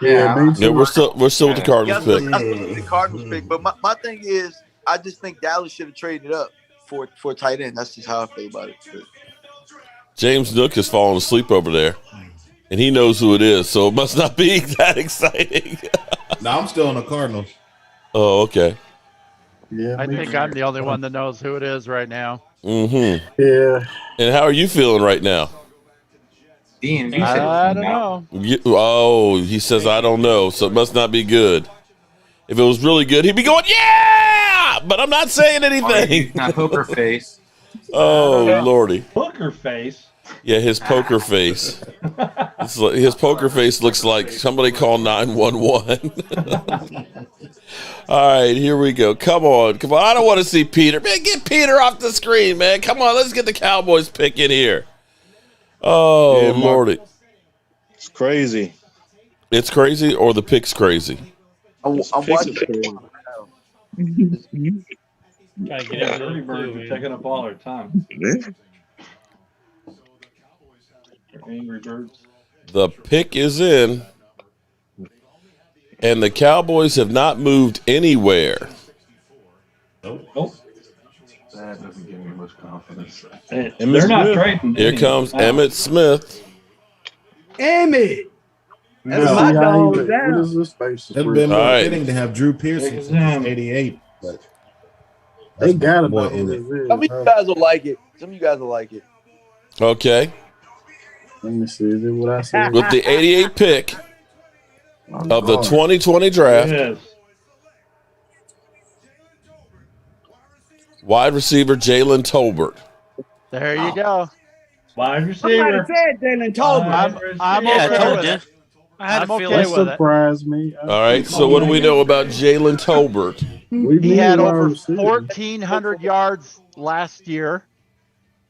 Yeah, me Yeah, too. we're still with the Cardinals pick. I still see the Cardinals pick, but my thing is, I just think Dallas should have traded up for a tight end. That's just how I feel about it. James Nook has fallen asleep over there, and he knows who it is, so it must not be that exciting. No, I'm still on the Cardinals. Oh, okay. Yeah, I think I'm the only one that knows who it is right now. Mm-hmm. Yeah. And how are you feeling right now? I don't know. He says I don't know, so it must not be good. If it was really good, he'd be going, yeah! But I'm not saying anything. Not poker face. Oh, Lordy. Poker face? Yeah, his poker face. His poker face looks like somebody call 911. All right, here we go. Come on. I don't want to see Peter. Man, get Peter off the screen, man. Come on, let's get the Cowboys pick in here. Oh, yeah, Lordy. It's crazy. It's crazy or the pick's crazy? I'm watching. Gotta get early birds are taking up all our time. Angry birds. The pick is in, and the Cowboys have not moved anywhere. Nope. That doesn't give me much confidence. They're not trading. Here comes Emmitt Smith. Emmett. That's No, my yeah, dog. what Down. is this space? It's been more fitting to have Drew Pearson since 88, but They got to boy know in who it. this is. Some of you guys will like it. Some of you guys will like it. Okay. Let me see. Is it what I said? With the 88 pick of the 2020 draft, Yes. wide receiver Jalen Tolbert. There you go. Wide Somebody receiver. said Jalen Tolbert. I'm Yeah, I okay told with you. it. I had I'm a feeling. okay That with it. surprised me. All right, so what do we know about Jalen Tolbert? We He need had a wide over receiver. 1,400 yards last year.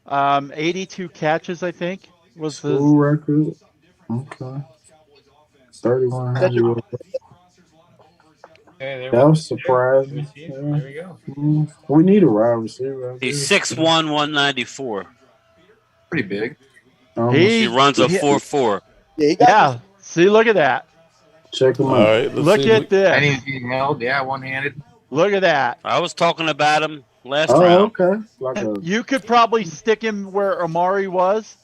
82 catches, I think, was his. School record. Okay. 3,100. Hey, That was surprising. There we go. We need a wide receiver. I He's guess. 6'1", 194. Pretty big. He runs a 4.4. Yeah. See, look at that. Check him All out. right, let's Look see. at And this. he's being held, one-handed. Look at that. I was talking about him last Oh, round. okay. Like a You could probably stick him where Amari was.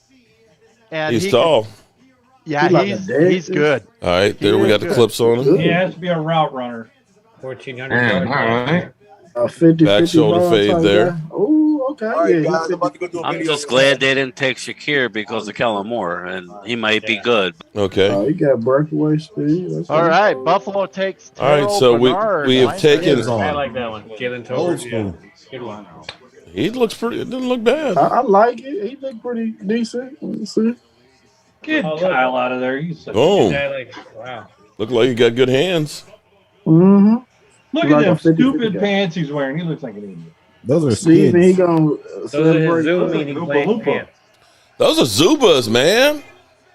And He's he tall. Yeah, He's like a he's dead- good. All right, there He we is got the good. clips on him. He has to be a route runner. 1,400 Man, yards. all right. a 50 Back 50 shoulder ball fade type there. guy. Oh, okay. All right, Yeah, guys, I'm about to go do a I'm video. just glad they didn't take Shakir because of Kellen Moore, and he might be good. Okay. Oh, he got breakaway speed. That's All good. right, Buffalo takes. All right, Terrell so Bernard, we have linebacker. taken. I like that one. Jalen Old Tolbert. school. Yeah. Good one. He looks pretty. It doesn't look bad. I like it. He looked pretty decent. Let's see. Get Kyle out of there. He's such Boom. Yeah, like, wow. Look like you got good hands. Mm-hmm. Look Like at them a 50-50 stupid guy. pants he's wearing. He looks like an idiot. Those are Steven, he skids. gonna Those are his celebrate. Zoom meeting playing pants. Those are Zubas, man.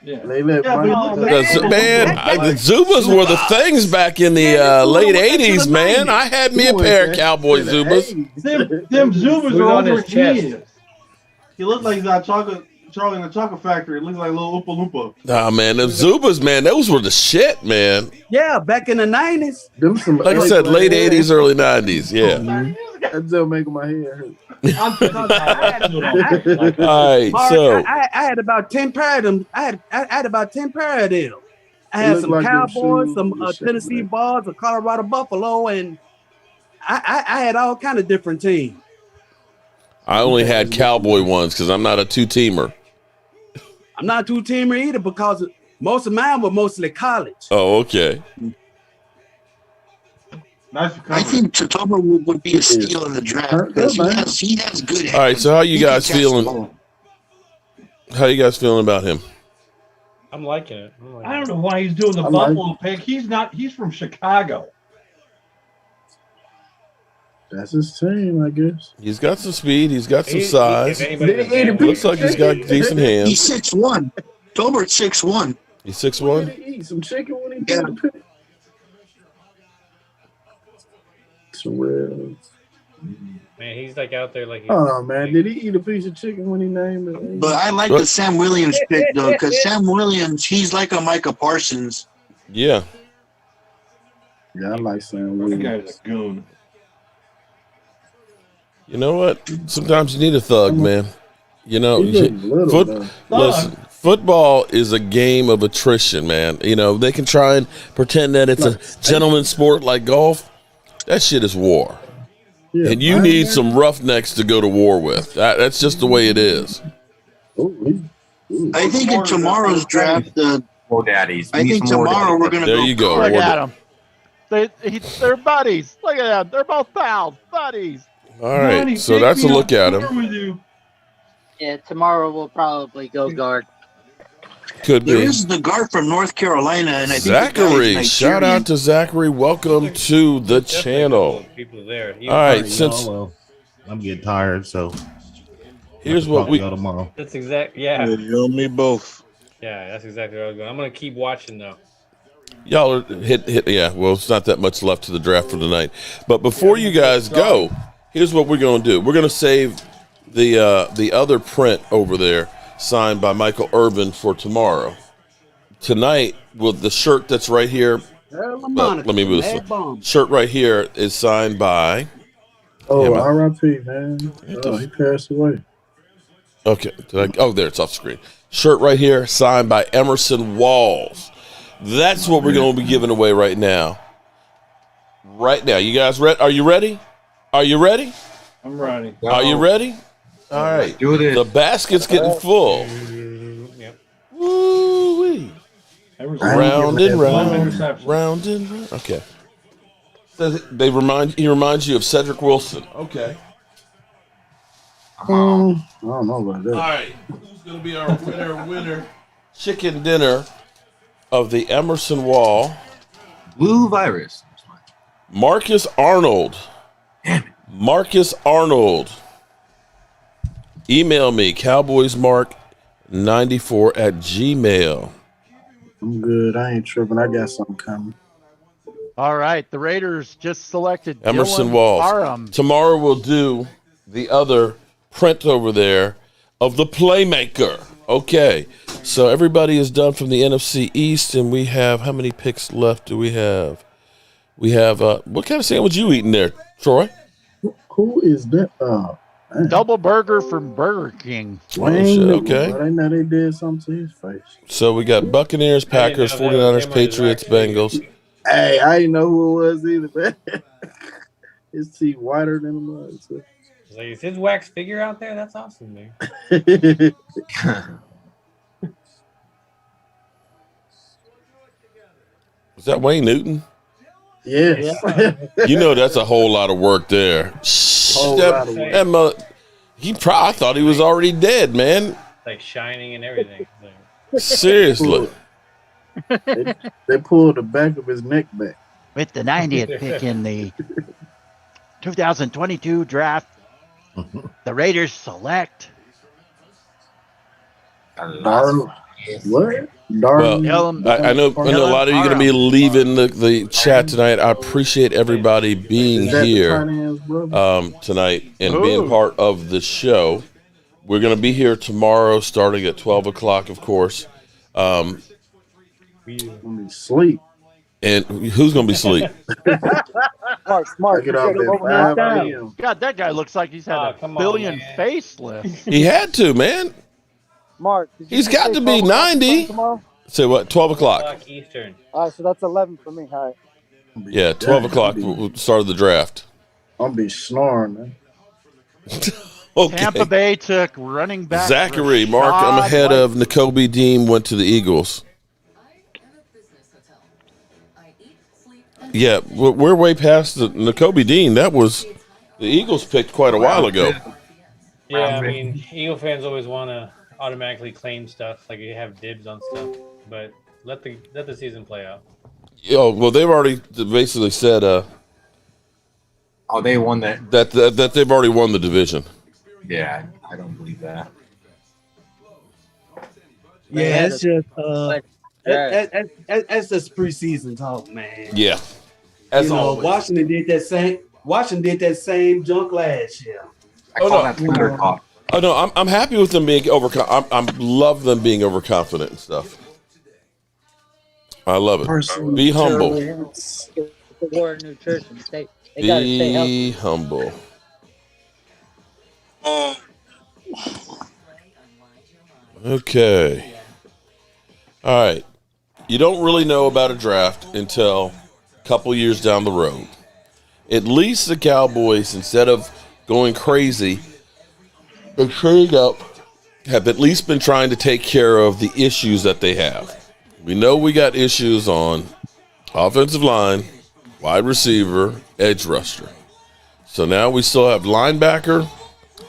Yeah. They let Yeah, Mike- but The Zubas were the things back in the late 80s, man. I had me a pair of Cowboy Zubas. Them Zubas Who's are on older his than chest? he is. He looks like he's at Charlie in the Chocolate Factory. It looks like a little Oompa Loompa. Nah, man, them Zubas, man, those were the shit, man. Yeah, back in the 90s. Them some Like I ugly said, late hair. 80s, early 90s, yeah. That just making my head hurt. All right, Mark, so I had about 10 pair of them. I had about 10 pair of them. I It had look some like them Cowboys, shoes some you shit, Tennessee man. Balls, a Colorado Buffalo, and I had all kind of different teams. I only had Cowboy ones because I'm not a two-teamer. I'm not a two-teamer either because most of mine were mostly college. Oh, okay. Nice I think Tatoba would be a steal in the draft because he has good hands. All right, so how you He can guys catch the feeling? ball. How you guys feeling about him? I'm liking it. I don't know why he's doing the I like Buffalo pick. He's not. He's from Chicago. That's his team, I guess. He's got some speed. He's got some size. If anybody Looks like he's got decent He's hands. 6'1". Tolbert's 6'1". He's 6'1"? Did he eat some chicken when he did the pick? Some ribs. Man, he's like out there like. Oh man, did he eat a piece of chicken when he named it? But I like the Sam Williams pick though, because Sam Williams, he's like a Micah Parsons. Yeah. Yeah, I like Sam That Williams. guy's a goon. You know what? Sometimes you need a thug, man. You know, listen, football is a game of attrition, man. You know, they can try and pretend that it's a gentleman's sport like golf. That shit is war. Yeah, and you need some roughnecks to go to war with. That's just the way it is. I think in tomorrow's draft, daddies. I think tomorrow we're going to go. There you go. Look at them. They're buddies. Look at them. They're both pals. Buddies. All right. So that's a look at him. Yeah, tomorrow we'll probably go guard. Could be. There is the guard from North Carolina, and I think Zachary. Shout out to Zachary. Welcome to the channel. People there. All right, since I'm getting tired, so here's what we go tomorrow. That's exact. Yeah. You and me both. Yeah, that's exactly where I was going. I'm gonna keep watching though. Y'all are hit. Yeah. Well, it's not that much left to the draft for tonight. But before you guys go, here's what we're gonna do. We're gonna save the other print over there, signed by Michael Urban, for tomorrow. Tonight, with the shirt that's right here. Let me move this one. Shirt right here is signed by. Oh, R.I.P. man. Oh, he passed away. Okay. There, it's off screen. Shirt right here, signed by Emerson Walls. That's what we're going to be giving away right now. Right now. You guys ready? Are you ready? Are you ready? I'm ready. Are you ready? All right. Do this. The basket's getting full. Yep. Woo-wee. Round and round. Round and round. Okay. He reminds you of Cedric Wilson. Okay. I don't know about that. All right. Who's going to be our winner? Chicken dinner of the Emerson Wall. Blue Virus. Marcus Arnold. Marcus Arnold. Email me, cowboysmark94@gmail.com. I'm good. I ain't tripping. I got something coming. All right. The Raiders just selected Emerson Dylan Walls. Parham. Tomorrow we'll do the other print over there of the Playmaker. Okay. So everybody is done from the NFC East, and we have, how many picks left do we have? We have, what kind of sandwich you eating there, Troy? Who is that? Double burger from Burger King. Okay. I know they did something to his face. So we got Buccaneers, Packers, 49ers, Patriots, Bengals. Hey, I didn't know who it was either, man. His teeth whiter than the mud. So. Like, is his wax figure out there? That's awesome, man. Was that Wayne Newton? Yes. Yeah. You know that's a whole lot of work there. I thought he was already dead, man. Like shining and everything. Seriously. They pulled the back of his neck back. With the 90th pick in the 2022 draft, the Raiders select Darn. What? Well, I know a lot of you are going to be leaving the chat tonight. I appreciate everybody being here tonight and being part of the show. We're going to be here tomorrow starting at 12 o'clock, of course. Sleep. And who's going to be asleep? Smart. Get up at 5 p.m. God, that guy looks like he's had a billion facelifts. He had to, man. Mark, he's got to be 90. Say what? 12 o'clock. Eastern. All right, so that's 11 for me. All right. Yeah, 12 o'clock. We'll start the draft. I'll be snoring, man. Okay. Tampa Bay took running back Zachary, Mark, I'm ahead of N'Kobe Dean, went to the Eagles. Yeah, we're way past the N'Kobe Dean. That was the Eagles picked quite a while ago. Yeah, I mean, Eagle fans always want to automatically claim stuff, like you have dibs on stuff, but let the season play out. Oh, well, they've already basically said they won that. That they've already won the division. Yeah, I don't believe that. Yeah, it's just that's just preseason talk, man. Yeah. As always. Washington did that same junk last year. I call that thunder talk. Oh no, I'm happy with them being overconfident. I love them being overconfident and stuff. I love it. Be humble. It's the war of nutrition. They gotta stay healthy. Be humble. Okay. All right. You don't really know about a draft until a couple years down the road. At least the Cowboys, instead of going crazy, they're trading up, have at least been trying to take care of the issues that they have. We know we got issues on offensive line, wide receiver, edge rusher. So now we still have linebacker,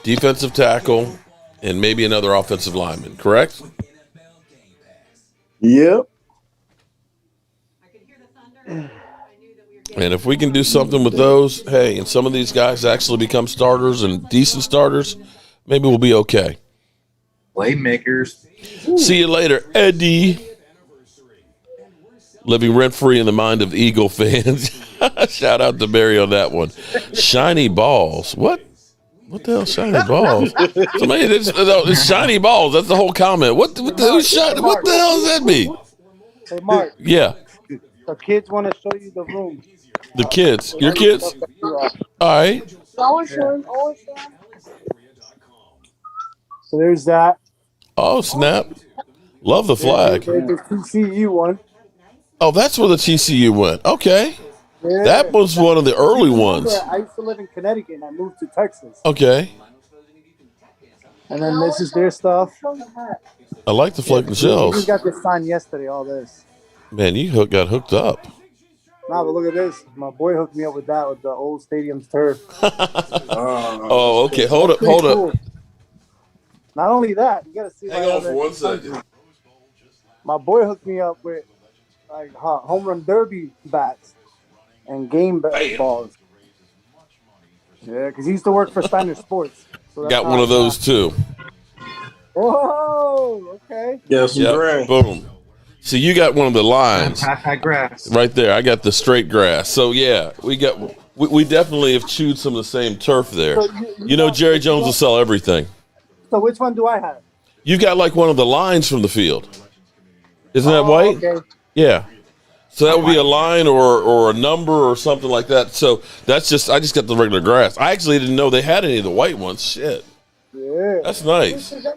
defensive tackle, and maybe another offensive lineman, correct? Yep. And if we can do something with those, hey, and some of these guys actually become starters and decent starters, maybe we'll be okay. Playmakers. See you later, Eddie. Living rent-free in the mind of Eagle fans. Shout out to Barry on that one. Shiny balls. What? What the hell, shiny balls? Somebody, it's shiny balls. That's the whole comment. What the hell does that mean? Hey, Mark. Yeah. The kids want to show you the room. The kids. Your kids? All right. So there's that. Oh, snap. Love the flag. There's the TCU one. Oh, that's where the TCU went. Okay. Yeah. That was one of the early ones. I used to live in Connecticut and I moved to Texas. Okay. And then this is their stuff. I like the floating We shells. just got this signed yesterday, all this. Man, you got hooked up. Nah, but look at this. My boy hooked me up with that, with the old stadium's turf. Oh, okay. Hold up. Not only that, you got to see. Hang on for 1 second. My boy hooked me up with like home run derby bats and game balls. Yeah, because he used to work for Steiner Sports. So that's Got how one I of those too. Whoa, okay. Yep, boom. So you got one of the lines grass right there. I got the straight grass. So yeah, we definitely have chewed some of the same turf there. So You know, Jerry Jones will sell everything. So which one do I have? You've got like one of the lines from the field. Isn't that white? Okay. Yeah. So that would be a line or a number or something like that. So I just got the regular grass. I actually didn't know they had any of the white ones. Shit. Yeah. That's nice. Yeah.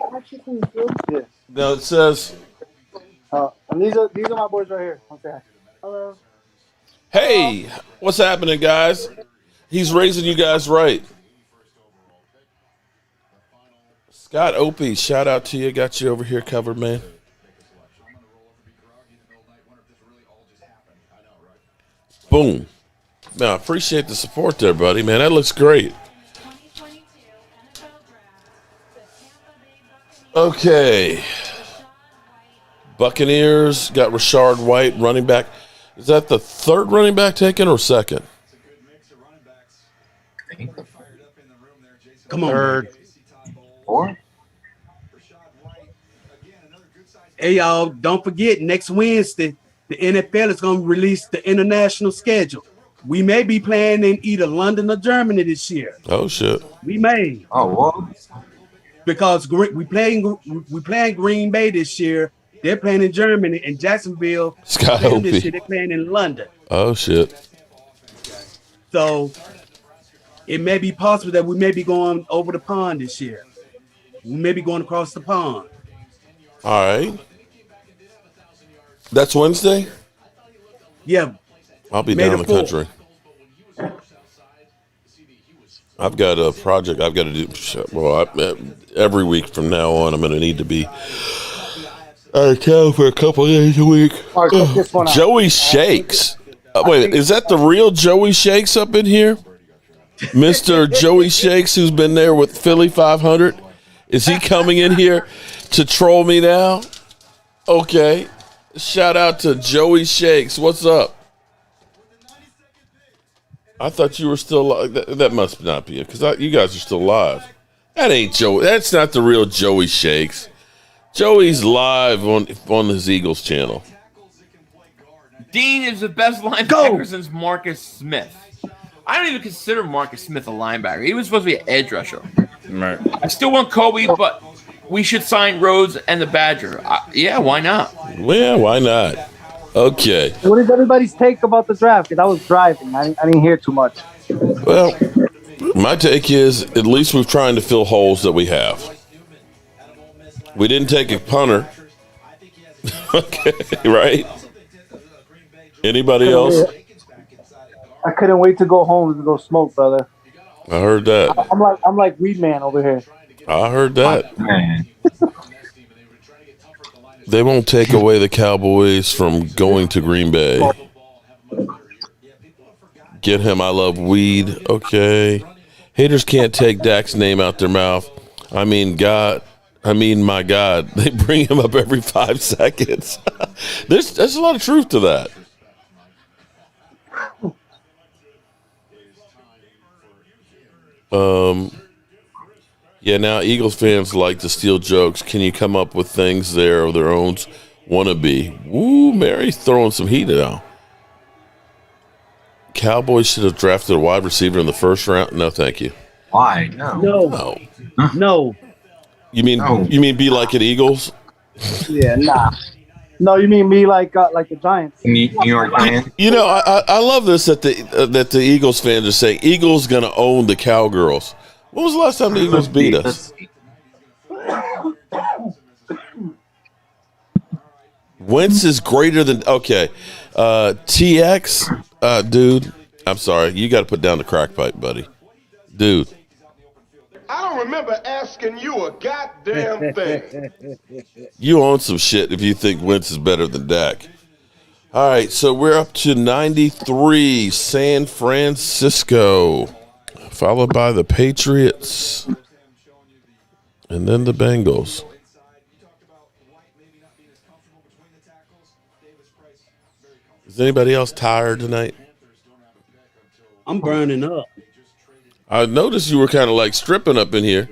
Now it says, And these are my boys right here. Okay. Hello. hey, what's happening, guys? He's raising you guys right. Scott Opie, shout out to you. Got you over here covered, man. Boom. Man, I appreciate the support there, buddy. Man, that looks great. Okay. Buccaneers got Rashard White, running back. Is that the third running back taken or second? Come on. Third. Four? Hey, y'all, don't forget, next Wednesday, the NFL is going to release the international schedule. We may be playing in either London or Germany this year. Oh, shit. We may. Oh, well. Because we playing Green Bay this year. They're playing in Germany, and Jacksonville Scott playing Opie. this year. They're playing in London. Oh, shit. So it may be possible that we may be going over the pond this year. We may be going across the pond. All right. That's Wednesday? Yeah. I'll be May down the the country. I've got a project I've got to do. Well, every week from now on, I'm going to need to be out of town for a couple of days a week. All right, check this one out. Joey Shakes. Wait, is that the real Joey Shakes up in here? Mr. Joey Shakes, who's been there with Philly 500? Is he coming in here to troll me now? Okay. Shout out to Joey Shakes. What's up? I thought you were still live. That must not be it, because you guys are still live. That ain't Joey. That's not the real Joey Shakes. Joey's live on his Eagles channel. Dean is the best linebacker since Marcus Smith. I don't even consider Marcus Smith a linebacker. He was supposed to be an edge rusher. Right. I still want Kobe, but we should sign Rhodes and the Badger. Yeah, why not? Yeah, why not? Okay. What is everybody's take about the draft? Because I was driving. I didn't hear too much. Well, my take is at least we're trying to fill holes that we have. We didn't take a punter. Okay, right? Anybody else? I couldn't wait to go home to go smoke, brother. I heard that. I'm like Weed Man over here. I heard that. They won't take away the Cowboys from going to Green Bay. Get him. I love weed. Okay. Haters can't take Dak's name out their mouth. I mean, my God, they bring him up every 5 seconds. There's a lot of truth to that. Yeah, now Eagles fans like to steal jokes. Can you come up with things there of their own wannabe? Woo, Mary's throwing some heat now. Cowboys should have drafted a wide receiver in the first round. No, thank you. Why? No. You mean be like an Eagles? Yeah, nah. No, you mean me like the Giants? New York Giants. You know, I love this that the Eagles fans are saying Eagles gonna own the Cowgirls. When was the last time the Eagles beat us? Wentz is greater than TX, dude. I'm sorry, you got to put down the crack pipe, buddy, dude. I don't remember asking you a goddamn thing. You own some shit if you think Wentz is better than Dak. All right, so we're up to 93, San Francisco, followed by the Patriots, and then the Bengals. Is anybody else tired tonight? I'm burning up. I noticed you were kind of like stripping up in here.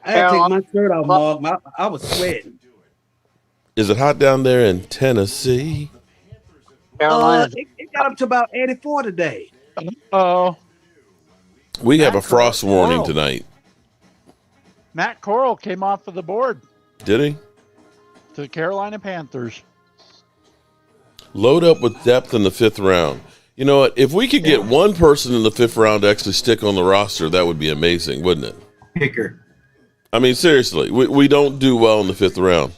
I had to take my shirt off, Mark. I was sweating. Is it hot down there in Tennessee? It got up to about 84 today. Oh. We have a frost warning tonight. Matt Corral came off of the board Did he? to the Carolina Panthers. Load up with depth in the 5th round. You know what? If we could get one person in the 5th round to actually stick on the roster, that would be amazing, wouldn't it? Kicker. I mean, seriously, we don't do well in the 5th round.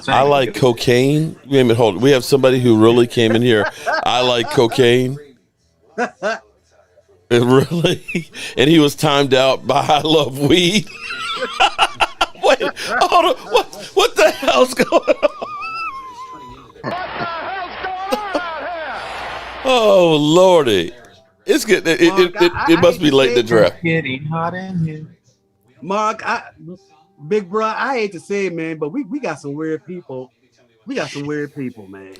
I like cocaine. Wait a minute, hold it. We have somebody who really came in here. I like cocaine. Really? And he was timed out by I love weed. Wait, hold on. What the hell's going on? Oh Lordy! It's good. It must be late in the draft. Getting hot in here. Mark, big bro, I hate to say it, man, but we got some weird people. We got some weird people, man.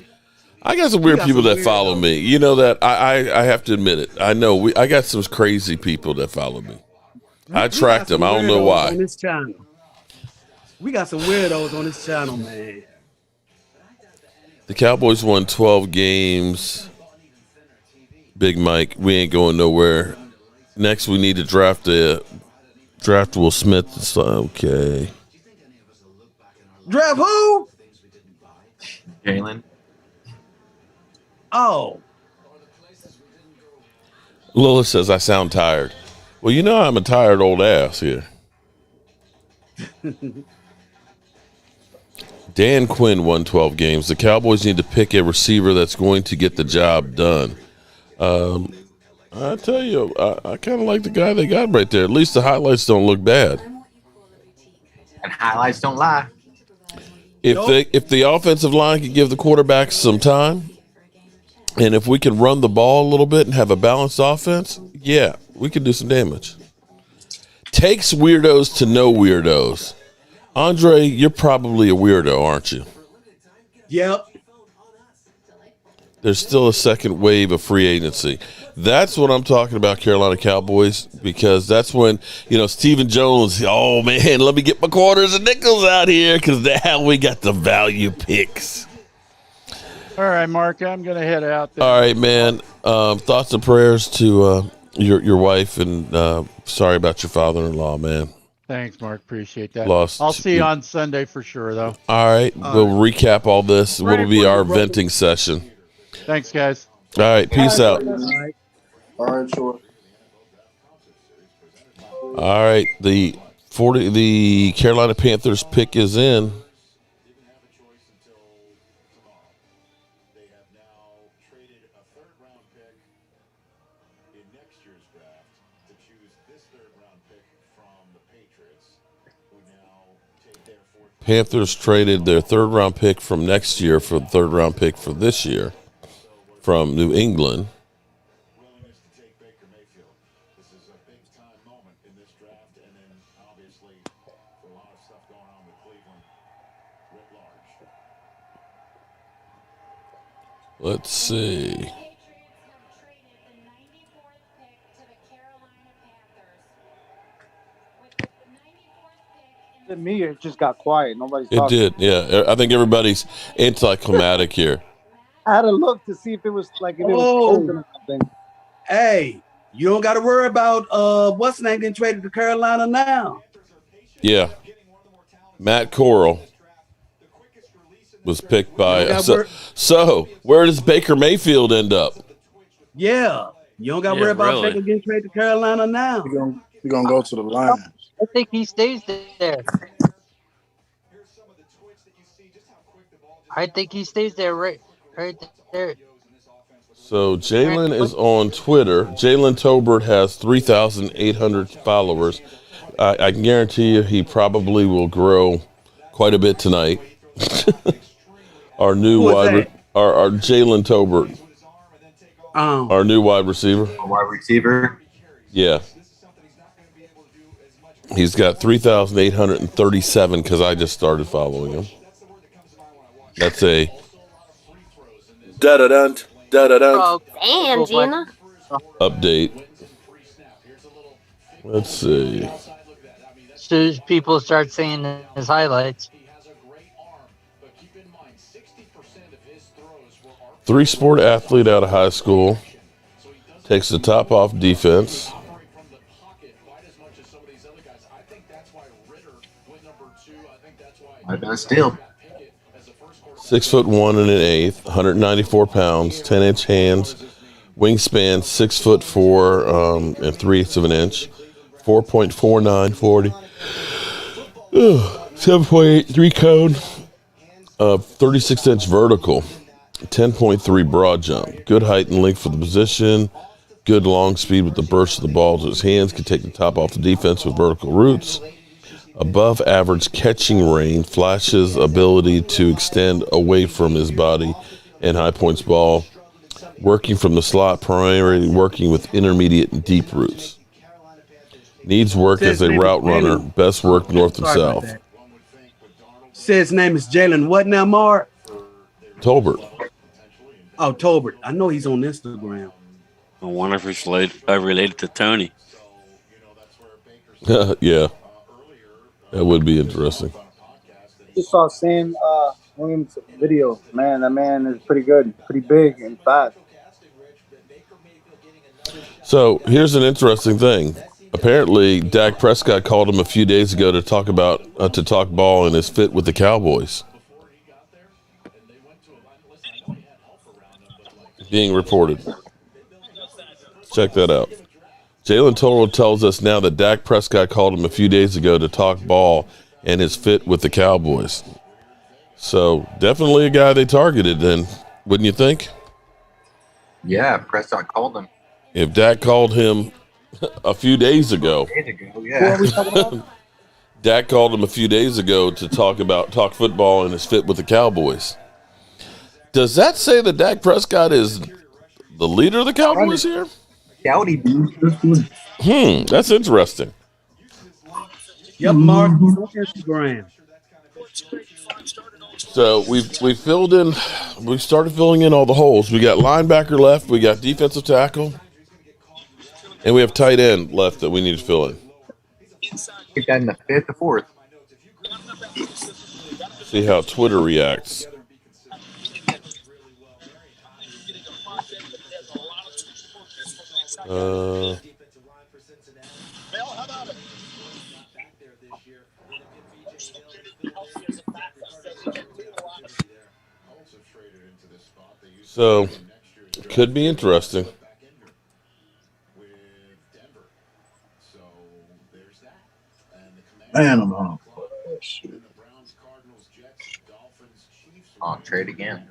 I got some weird people that follow me. You know that I have to admit it. I know I got some crazy people that follow me. I track them. I don't know why. On this channel. We got some weirdos on this channel, man. The Cowboys won 12 games. Big Mike, we ain't going nowhere. Next, we need to draft Will Smith. Okay. Draft who? Jalen. Oh. Lola says I sound tired. Well, you know I'm a tired old ass here. Dan Quinn won 12 games. The Cowboys need to pick a receiver that's going to get the job done. I tell you, I kind of like the guy they got right there. At least the highlights don't look bad. And highlights don't lie. If the offensive line can give the quarterback some time, and if we can run the ball a little bit and have a balanced offense, yeah, we can do some damage. Takes weirdos to know weirdos. Andre, you're probably a weirdo, aren't you? Yep. There's still a second wave of free agency. That's what I'm talking about, Carolina Cowboys, because that's when, Stephen Jones, oh, man, let me get my quarters and nickels out here because now we got the value picks. All right, Mark, I'm going to head out there. All right, man. Thoughts and prayers to your wife, and sorry about your father-in-law, man. Thanks, Mark. Appreciate that. Lost. I'll see you on Sunday for sure, though. All right. We'll recap all this. What'll be our venting session. Thanks, guys. All right. Peace out. All right, sure. All right. The Carolina Panthers pick is in. Panthers traded their third-round pick from next year for the third-round pick for this year from New England. Let's see. Me, it just got quiet. Nobody's It talking. did, yeah. I think everybody's anticlimactic here. I had to look to see if it was like if it was open or something. Hey, you don't got to worry about what's the name getting traded to Carolina now. Yeah. Matt Corral was picked by. So where does Baker Mayfield end up? Yeah, you don't got to worry about Baker getting traded to Carolina now. You're gonna go to the Lions. I think he stays there. I think he stays there right there. So Jalen is on Twitter. Jalen Tolbert has 3,800 followers. I can guarantee you he probably will grow quite a bit tonight. Our new our Jalen Tolbert. Our new wide receiver. Wide receiver? Yeah. He's got 3,837 because I just started following him. That's a da-da-dun, da-da-dun. Damn, Gina. Update. Let's see. As soon as people start seeing his highlights. Three-sport athlete out of high school. Takes the top off defense. Still. 6'1" and an eighth, 194 pounds, 10-inch hands, wingspan 6'4" and 3/8 of an inch, 4.49 40, 7.83 cone, 36-inch vertical, 10.3 broad jump, good height and length for the position, good long speed with the burst of the ball to his hands, can take the top off the defense with vertical roots. Above average catching range, flashes ability to extend away from his body and high points ball, working from the slot, primarily working with intermediate and deep routes. Needs work as a route runner, best work north and south. Says his name is Jalen what now, Mark? Tolbert. Oh, Tolbert. I know he's on Instagram. I wonder if he's related to Tony. Yeah. That would be interesting. Just saw Sam Williams' video. Man, that man is pretty good, pretty big and fast. So here's an interesting thing. Apparently, Dak Prescott called him a few days ago to talk ball and his fit with the Cowboys. Being reported. Check that out. Jalen Toro tells us now that Dak Prescott called him a few days ago to talk ball and his fit with the Cowboys. So definitely a guy they targeted then, wouldn't you think? Yeah, Prescott called him. If Dak called him a few days ago. Dak called him a few days ago to talk football and his fit with the Cowboys. Does that say that Dak Prescott is the leader of the Cowboys here? That's interesting. Yep, Mark, he's on Instagram. So we started filling in all the holes. We got linebacker left, we got defensive tackle, And we have tight end left that we need to fill in. Get that in the 5th or 4th. See how Twitter reacts. So, could be interesting. Man, I'm hungry. I'll trade again.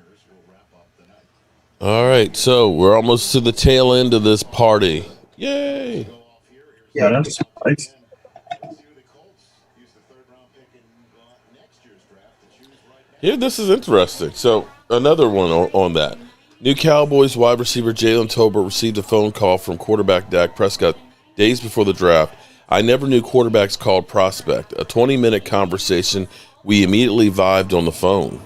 All right, so we're almost to the tail end of this party. Yay! Yeah, that's nice. Yeah, this is interesting. So, another one on that. New Cowboys wide receiver Jalen Tolbert received a phone call from quarterback Dak Prescott days before the draft. I never knew quarterbacks called prospect. A 20-minute conversation. We immediately vibed on the phone.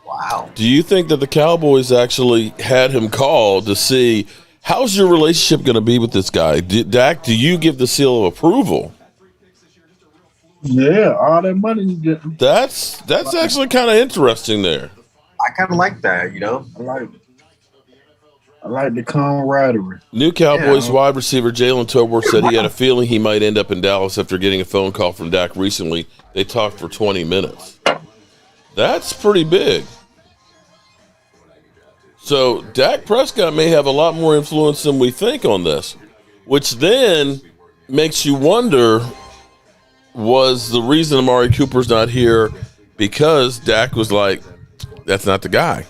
Wow. Do you think that the Cowboys actually had him call to see how's your relationship going to be with this guy? Dak, do you give the seal of approval? Yeah, all that money you get. That's actually kind of interesting there. I kind of like that, you know. I like the camaraderie. New Cowboys wide receiver Jalen Tolbert said he had a feeling he might end up in Dallas after getting a phone call from Dak recently. They talked for 20 minutes. That's pretty big. So Dak Prescott may have a lot more influence than we think on this, which then makes you wonder, was the reason Amari Cooper's not here because Dak was like, that's not the guy.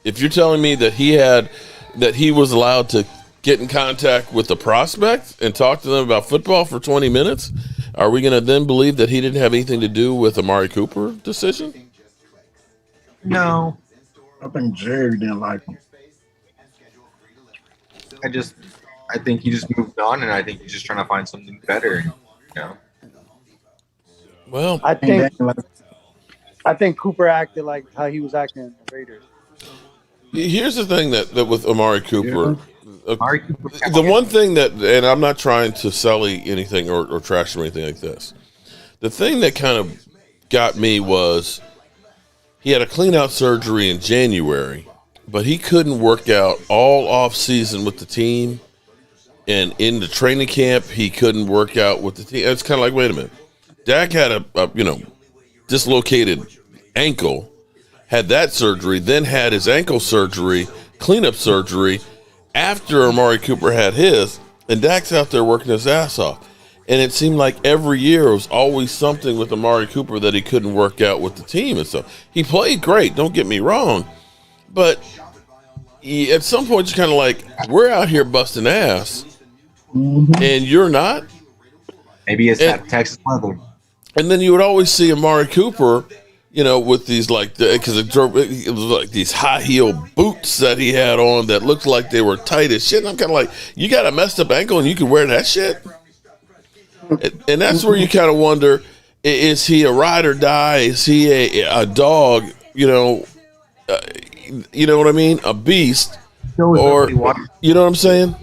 If you're telling me that he was allowed to get in contact with the prospect and talk to them about football for 20 minutes, are we going to then believe that he didn't have anything to do with Amari Cooper decision? No. I think Jerry didn't like him. I think he just moved on, and I think he's just trying to find something better. You know. Well, I think Cooper acted like how he was acting in the Raiders. Here's the thing that with Amari Cooper, the one thing that, and I'm not trying to sully anything or trash him or anything like this. The thing that kind of got me was he had a clean-out surgery in January, but he couldn't work out all off-season with the team, and in the training camp, he couldn't work out with the team. It's kind of like, wait a minute. Dak had a dislocated ankle, had that surgery, then had his ankle surgery, cleanup surgery, after Amari Cooper had his, and Dak's out there working his ass off. And it seemed like every year it was always something with Amari Cooper that he couldn't work out with the team and stuff. He played great, don't get me wrong, but at some point you're kind of like, we're out here busting ass, and you're not. Maybe it's that Texas weather. And then you would always see Amari Cooper, with these because it was like these high heel boots that he had on that looked like they were tight as shit. And I'm kind of like, you got a messed up ankle and you can wear that shit? And that's where you kind of wonder, is he a ride or die? Is he a dog? You know what I mean? A beast? Or, you know what I'm saying?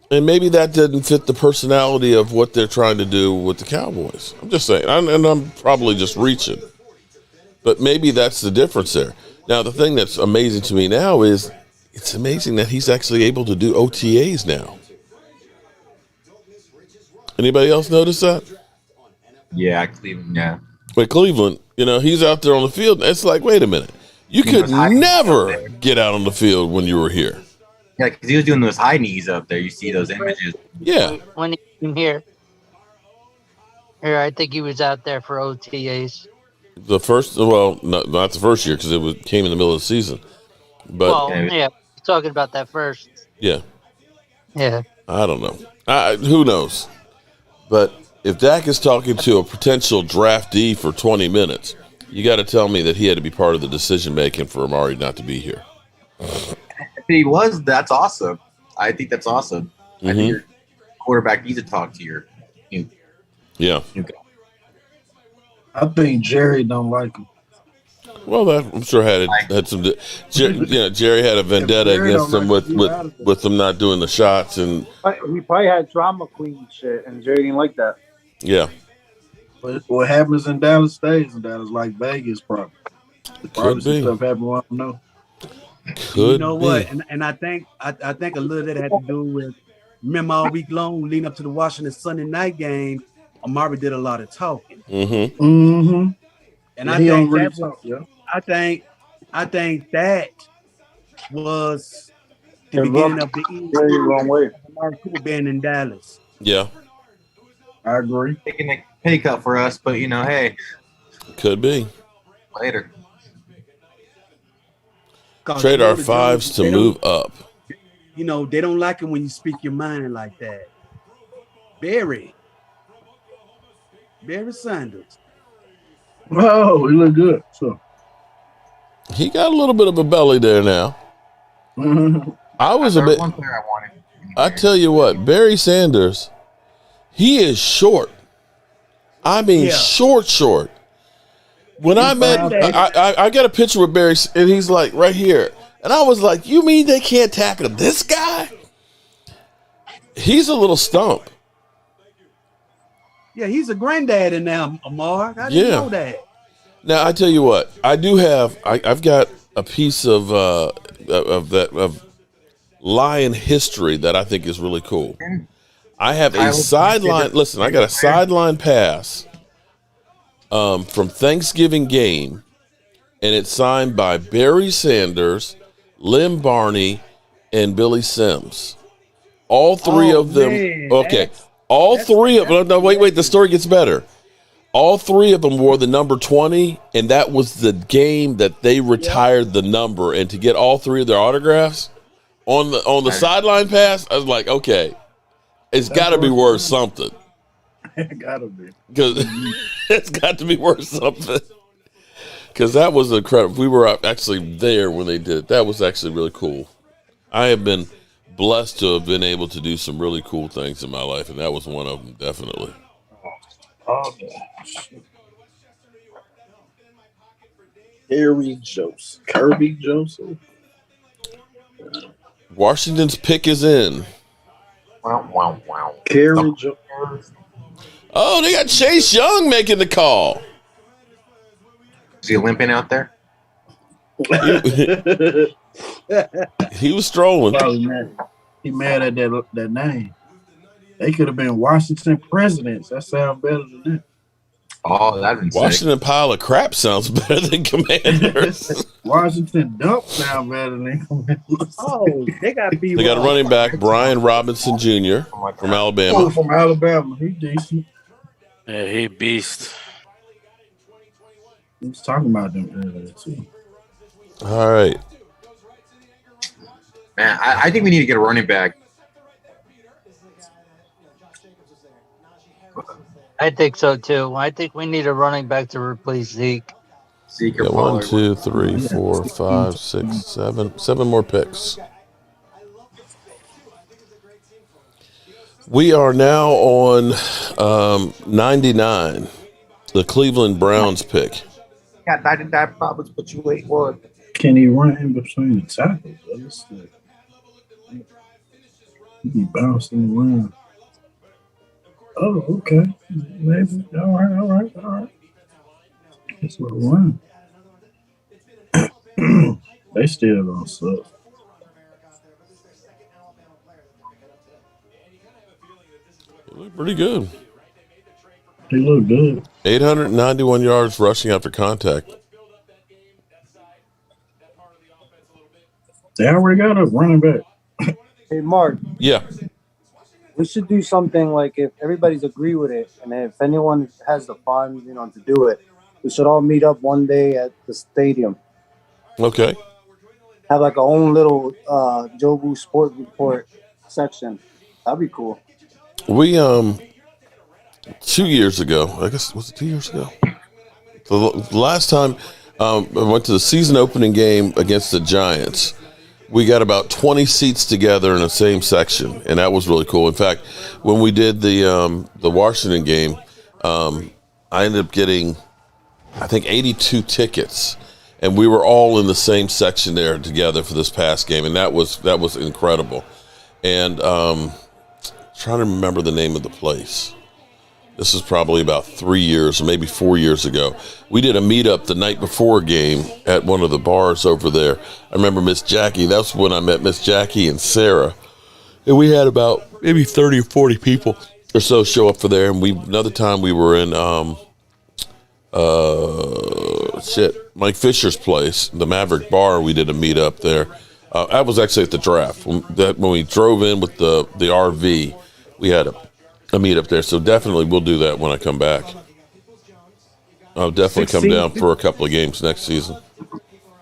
And maybe that didn't fit the personality of what they're trying to do with the Cowboys. I'm just saying, and I'm probably just reaching. But maybe that's the difference there. Now, the thing that's amazing to me now is it's amazing that he's actually able to do OTAs now. Anybody else notice that? Yeah, Cleveland, yeah. But Cleveland, he's out there on the field. It's like, wait a minute. You could never get out on the field when you were here. Yeah, because he was doing those high knees up there. You see those images. Yeah. When he came here, I think he was out there for OTAs. The first, not the first year because it came in the middle of the season. But talking about that first. Yeah. Yeah. I don't know. Who knows? But if Dak is talking to a potential draftee for 20 minutes, you got to tell me that he had to be part of the decision making for Amari not to be here. If he was, that's awesome. I think that's awesome. I think your quarterback needs to talk to your new guy. I think Jerry don't like him. Well, I'm sure had some. Jerry had a vendetta against him with them not doing the shots, and He probably had drama queen shit, and Jerry didn't like that. yeah. What happens in Dallas stays in Dallas, like Vegas, probably. Probably some be. stuff happened. I don't know. You know what? And I think I think a little of that had to do with, remember, all week long leading up to the Washington Sunday night game, Amari did a lot of talking. Mm-hmm. Mm-hmm. And I think that was, I think that was the beginning of the end Very wrong way. of Amari Cooper being in Dallas. Yeah. I agree. Taking a pay cut for us, but hey. Could be. Later. Trade our fives to move up. They don't like it when you speak your mind like that. Barry Sanders. Oh, he looked good. So he got a little bit of a belly there now. I was a bit. One player I wanted. I tell you what, Barry Sanders, he is short. I mean, short. When I met, I got a picture with Barry, and he's like right here, and I was like, "You mean they can't tackle this guy? He's a little stump." Yeah, he's a granddaddy now, Amar. I didn't know that. Now I tell you what, I do have. I've got a piece of Lion history that I think is really cool. I have a sideline. Listen, I got a sideline pass from Thanksgiving game, and it's signed by Barry Sanders, Lynn Barney, and Billy Sims. All three of them. Okay, all three of them. No, wait. The story gets better. All three of them wore the number 20, and that was the game that they retired the number. And to get all three of their autographs on the sideline pass, I was like, okay, it's got to be worth something. It gotta be. Because it's got to be worth something. Because that was incredible. We were actually there when they did it. That was actually really cool. I have been blessed to have been able to do some really cool things in my life, and that was one of them, definitely. Oh, Kirby Joseph. Washington's pick is in. Wow. Kerry Joseph. Oh, they got Chase Young making the call. Is he limping out there? He was strolling. He mad at that name. They could have been Washington presidents. That sounds better than that. Oh, that'd be Washington pile of crap sounds better than Commanders. Washington dump sound better than Commanders. Oh, they got They got a running back, Brian Robinson Jr. from Alabama. Oh, from Alabama. He decent. Yeah, he beast. He was talking about them earlier, too. All right. Man, I think we need to get a running back. I think so too. I think we need a running back to replace Zeke. Zeke or 1, 2, 3, 4, 5, 6, 7. 7 more picks. We are now on 99, the Cleveland Browns pick. Got 99 problems, but you ain't one. Can he run in between the tackles? He be bouncing around. Oh, okay. Maybe. All right. That's what I want. They still gonna suck. They look pretty good. They look good. 891 yards rushing after contact. They already got a running back. Hey, Mark. Yeah. We should do something like if everybody's agree with it, and if anyone has the funds, to do it, we should all meet up one day at the stadium. Okay. Have like our own little Jobu Sport Report section. That'd be cool. We 2 years ago, I guess, was it 2 years ago? The last time I went to the season opening game against the Giants. We got about 20 seats together in the same section, and that was really cool. In fact, when we did the Washington game, I ended up getting, I think, 82 tickets, and we were all in the same section there together for this past game, and that was incredible. And trying to remember the name of the place. This is probably about 3 years, maybe 4 years ago. We did a meetup the night before a game at one of the bars over there. I remember Miss Jackie. That's when I met Miss Jackie and Sarah. And we had about maybe 30 or 40 people or so show up for there. And another time we were in Mike Fisher's place, the Maverick Bar. We did a meetup there. I was actually at the draft when we drove in with the RV. We had a meet up there, so definitely we'll do that when I come back. I'll definitely come down for a couple of games next season.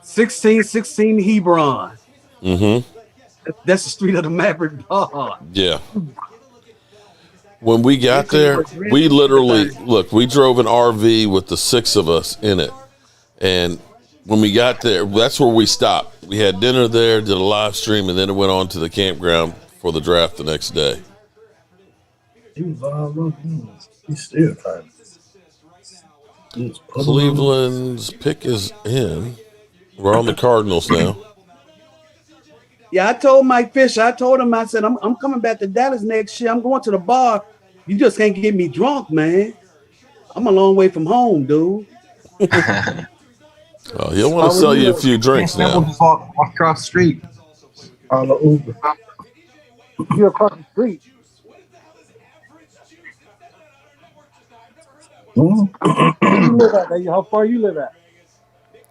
1616 Hebron. Mm-hmm. That's the street of the Maverick Bar. Yeah. When we got there, we literally, we drove an RV with the 6 of us in it. And when we got there, that's where we stopped. We had dinner there, did a live stream, and then it went on to the campground for the draft the next day. He was all over. He's still kind of. Cleveland's pick is in. We're on the Cardinals now. Yeah, I told Mike Fisher, I said, I'm coming back to Dallas next year. I'm going to the bar. You just can't get me drunk, man. I'm a long way from home, dude. He'll want to sell you a few drinks now. Walk across the street. On the Uber. You're across the street. Where you live at? How far you live at?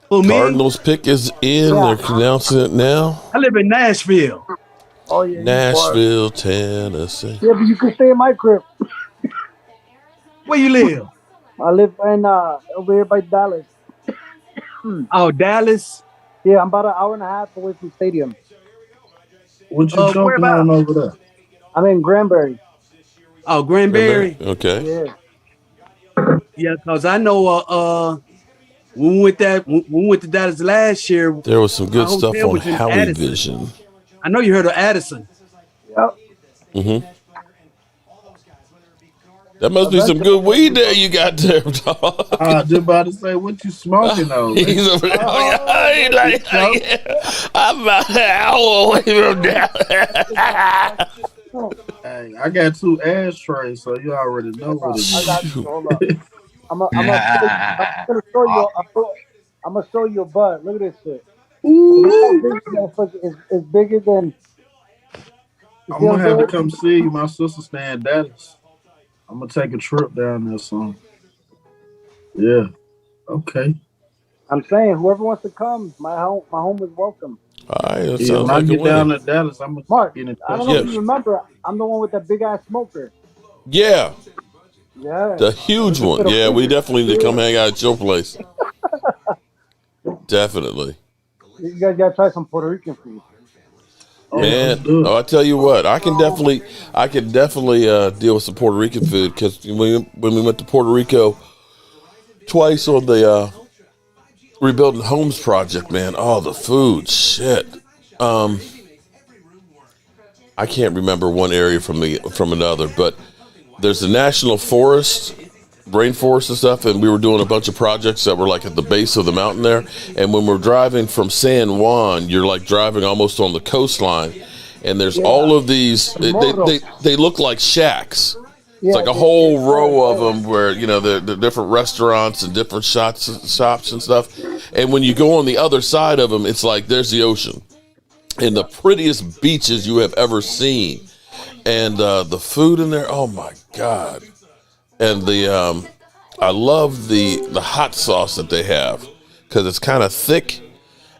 Cardinals pick is in. They're announcing it now. I live in Nashville. Oh yeah, Nashville, Tennessee. Yeah, but you can stay in my crib. Where you live? I live in over here by Dallas. Oh, Dallas? Yeah, I'm about an hour and a half away from stadium. What you talking on over there? I'm in Granbury. Oh, Granbury? Okay. Yeah. Yeah, because I know when we went to Dallas last year. There was some good stuff on Howie Vision. I know you heard of Addison. Yep. Mm-hmm. That must be some good weed there you got there, dog. I was just about to say, what you smoking on? He's over there. I'm about an hour away from Dallas. Hey, I got 2 ashtrays, so you already know what it is. I got you. Hold up. I'm gonna show you a bud. Look at this shit. It's bigger than. I'm gonna have to come see you. My sister staying in Dallas. I'm gonna take a trip down there soon. Yeah. Okay. I'm saying whoever wants to come, my home is welcome. When I get down to Dallas, I'm gonna get in touch. I don't know if you remember. I'm the one with that big ass smoker. Yeah. Yeah. The huge one. Yeah, we definitely need to come hang out at your place. Definitely. You guys gotta try some Puerto Rican food. Man, I tell you what, I can definitely deal with some Puerto Rican food because when we went to Puerto Rico twice on the rebuilding Holmes project, man, the food, shit. I can't remember one area from another, but there's the national forest, rainforest and stuff, and we were doing a bunch of projects that were like at the base of the mountain there. And when we're driving from San Juan, you're like driving almost on the coastline, and there's all of these. They look like shacks. It's like a whole row of them where the different restaurants and different shops and stuff. And when you go on the other side of them, it's like there's the ocean and the prettiest beaches you have ever seen. And the food in there, oh my God. And I love the hot sauce that they have because it's kind of thick.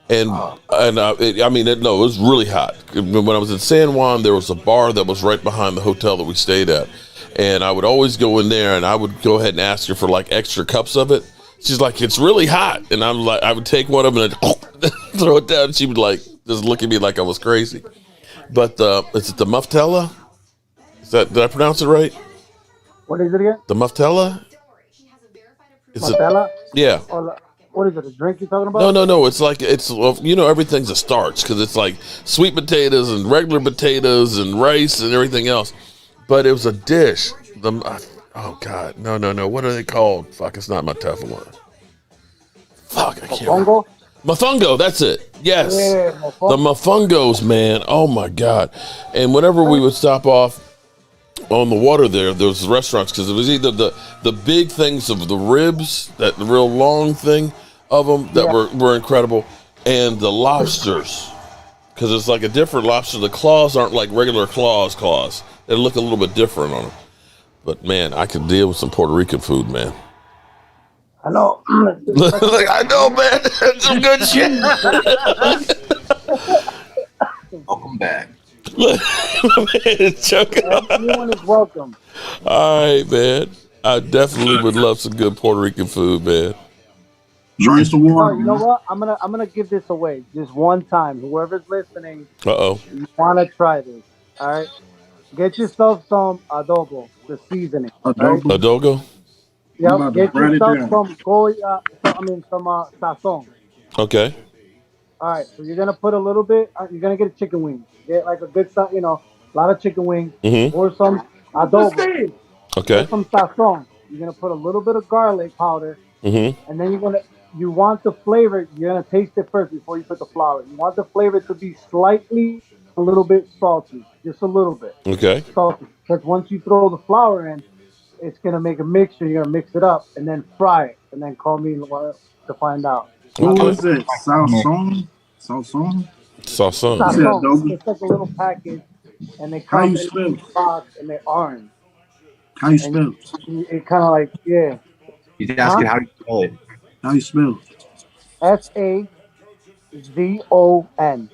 And it was really hot. When I was in San Juan, there was a bar that was right behind the hotel that we stayed at. And I would always go in there and I would go ahead and ask her for like extra cups of it. She's like, it's really hot. And I'm like, I would take one of them and throw it down. And she would like just look at me like I was crazy. But is it the Muftella? Did I pronounce it right? What is it again? The Muftella? Muftella? Yeah. What is it? A drink you're talking about? No. It's like everything's a starch because it's like sweet potatoes and regular potatoes and rice and everything else. But it was a dish. Oh God, no. What are they called? Fuck, it's not my Teflon. Fuck, I can't. Bongo? Mofongo, that's it. Yes. Yeah, The mofongos, man. Oh my God. And whenever we would stop off on the water there was restaurants, because it was either the big things of the ribs, that real long thing of them that were incredible, and the lobsters, because it's like a different lobster. The claws aren't like regular claws. They look a little bit different on them. But man, I could deal with some Puerto Rican food, man. I know. Like, I know, man. That's some good shit. Welcome back. Everyone is welcome. All right, man. I definitely would love some good Puerto Rican food, man. Drink some water. Oh, you know what? I'm gonna give this away just one time. Whoever's listening, you wanna try this? All right, get yourself some adobo, the seasoning. Right? Adobo? Yep. Get yourself some Goya. Some sazon. Okay. All right, so you're gonna put a little bit. You're gonna get a chicken wing. Get like a good, a lot of chicken wings, or some adobo. Okay. Get some sazon. You're gonna put a little bit of garlic powder, and then you want the flavor. You're gonna taste it first before you put the flour. You want the flavor to be slightly a little bit salty, just a little bit. Okay. Salty, because once you throw the flour in, it's gonna make a mixture. You're gonna mix it up and then fry it, and then call me to find out. What was it? Salson? Sazon. Sazon. It's like a little package, and they come in a box, and they're orange. How you spell it? It kind of like, yeah. He's asking how you spell it. How you spell it? Sazon.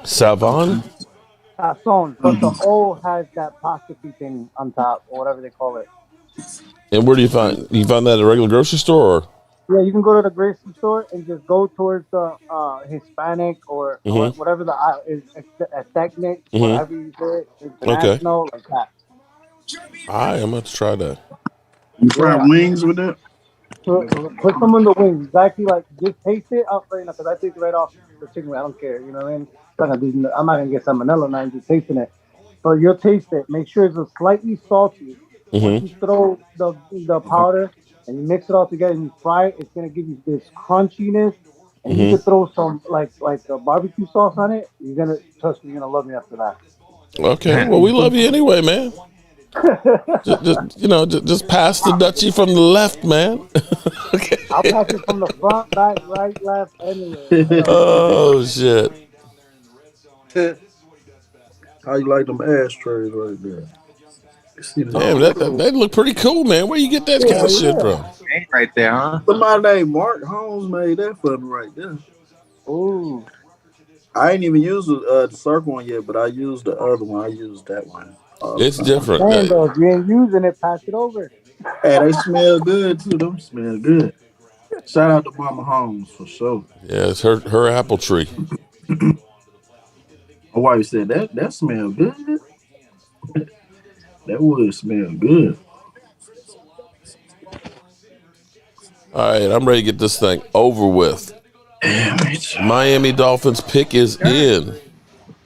Savon? Sazon. But the O has that apostrophe thing on top, or whatever they call it. And where do you find that at a regular grocery store? Or? Yeah, you can go to the grocery store and just go towards the Hispanic or whatever the is ethnic, whatever you say, international, like that. I'm going to try that. You fry wings with that? Put some in the wings. Exactly, like just taste it up right now, because I taste it right off the chicken wing. I don't care, you know what I mean? I'm not gonna get salmonella now. I'm just tasting it, but you'll taste it. Make sure it's slightly salty. Once you throw the powder and you mix it all together and you fry it, it's gonna give you this crunchiness. And you can throw some like a barbecue sauce on it. Trust me, you're gonna love me after that. Okay, well, we love you anyway, man. just pass the Dutchie from the left, man. Okay. I'll pass it from the front, back, right, left, anywhere. Oh shit! How you like them ashtrays right there? Damn, that look pretty cool, man. Where you get that kind of shit from? Right there, huh? Somebody named Mark Holmes made that for me right there. Ooh. I ain't even used the circle one yet, but I used the other one. I used that one. It's different. If you ain't using it, pass it over. Hey, they smell good too. Them smell good. Shout out to Mama Holmes for sure. Yeah, it's her apple tree. My wife said that smell good. That would smell good. All right, I'm ready to get this thing over with. Miami Dolphins pick is in.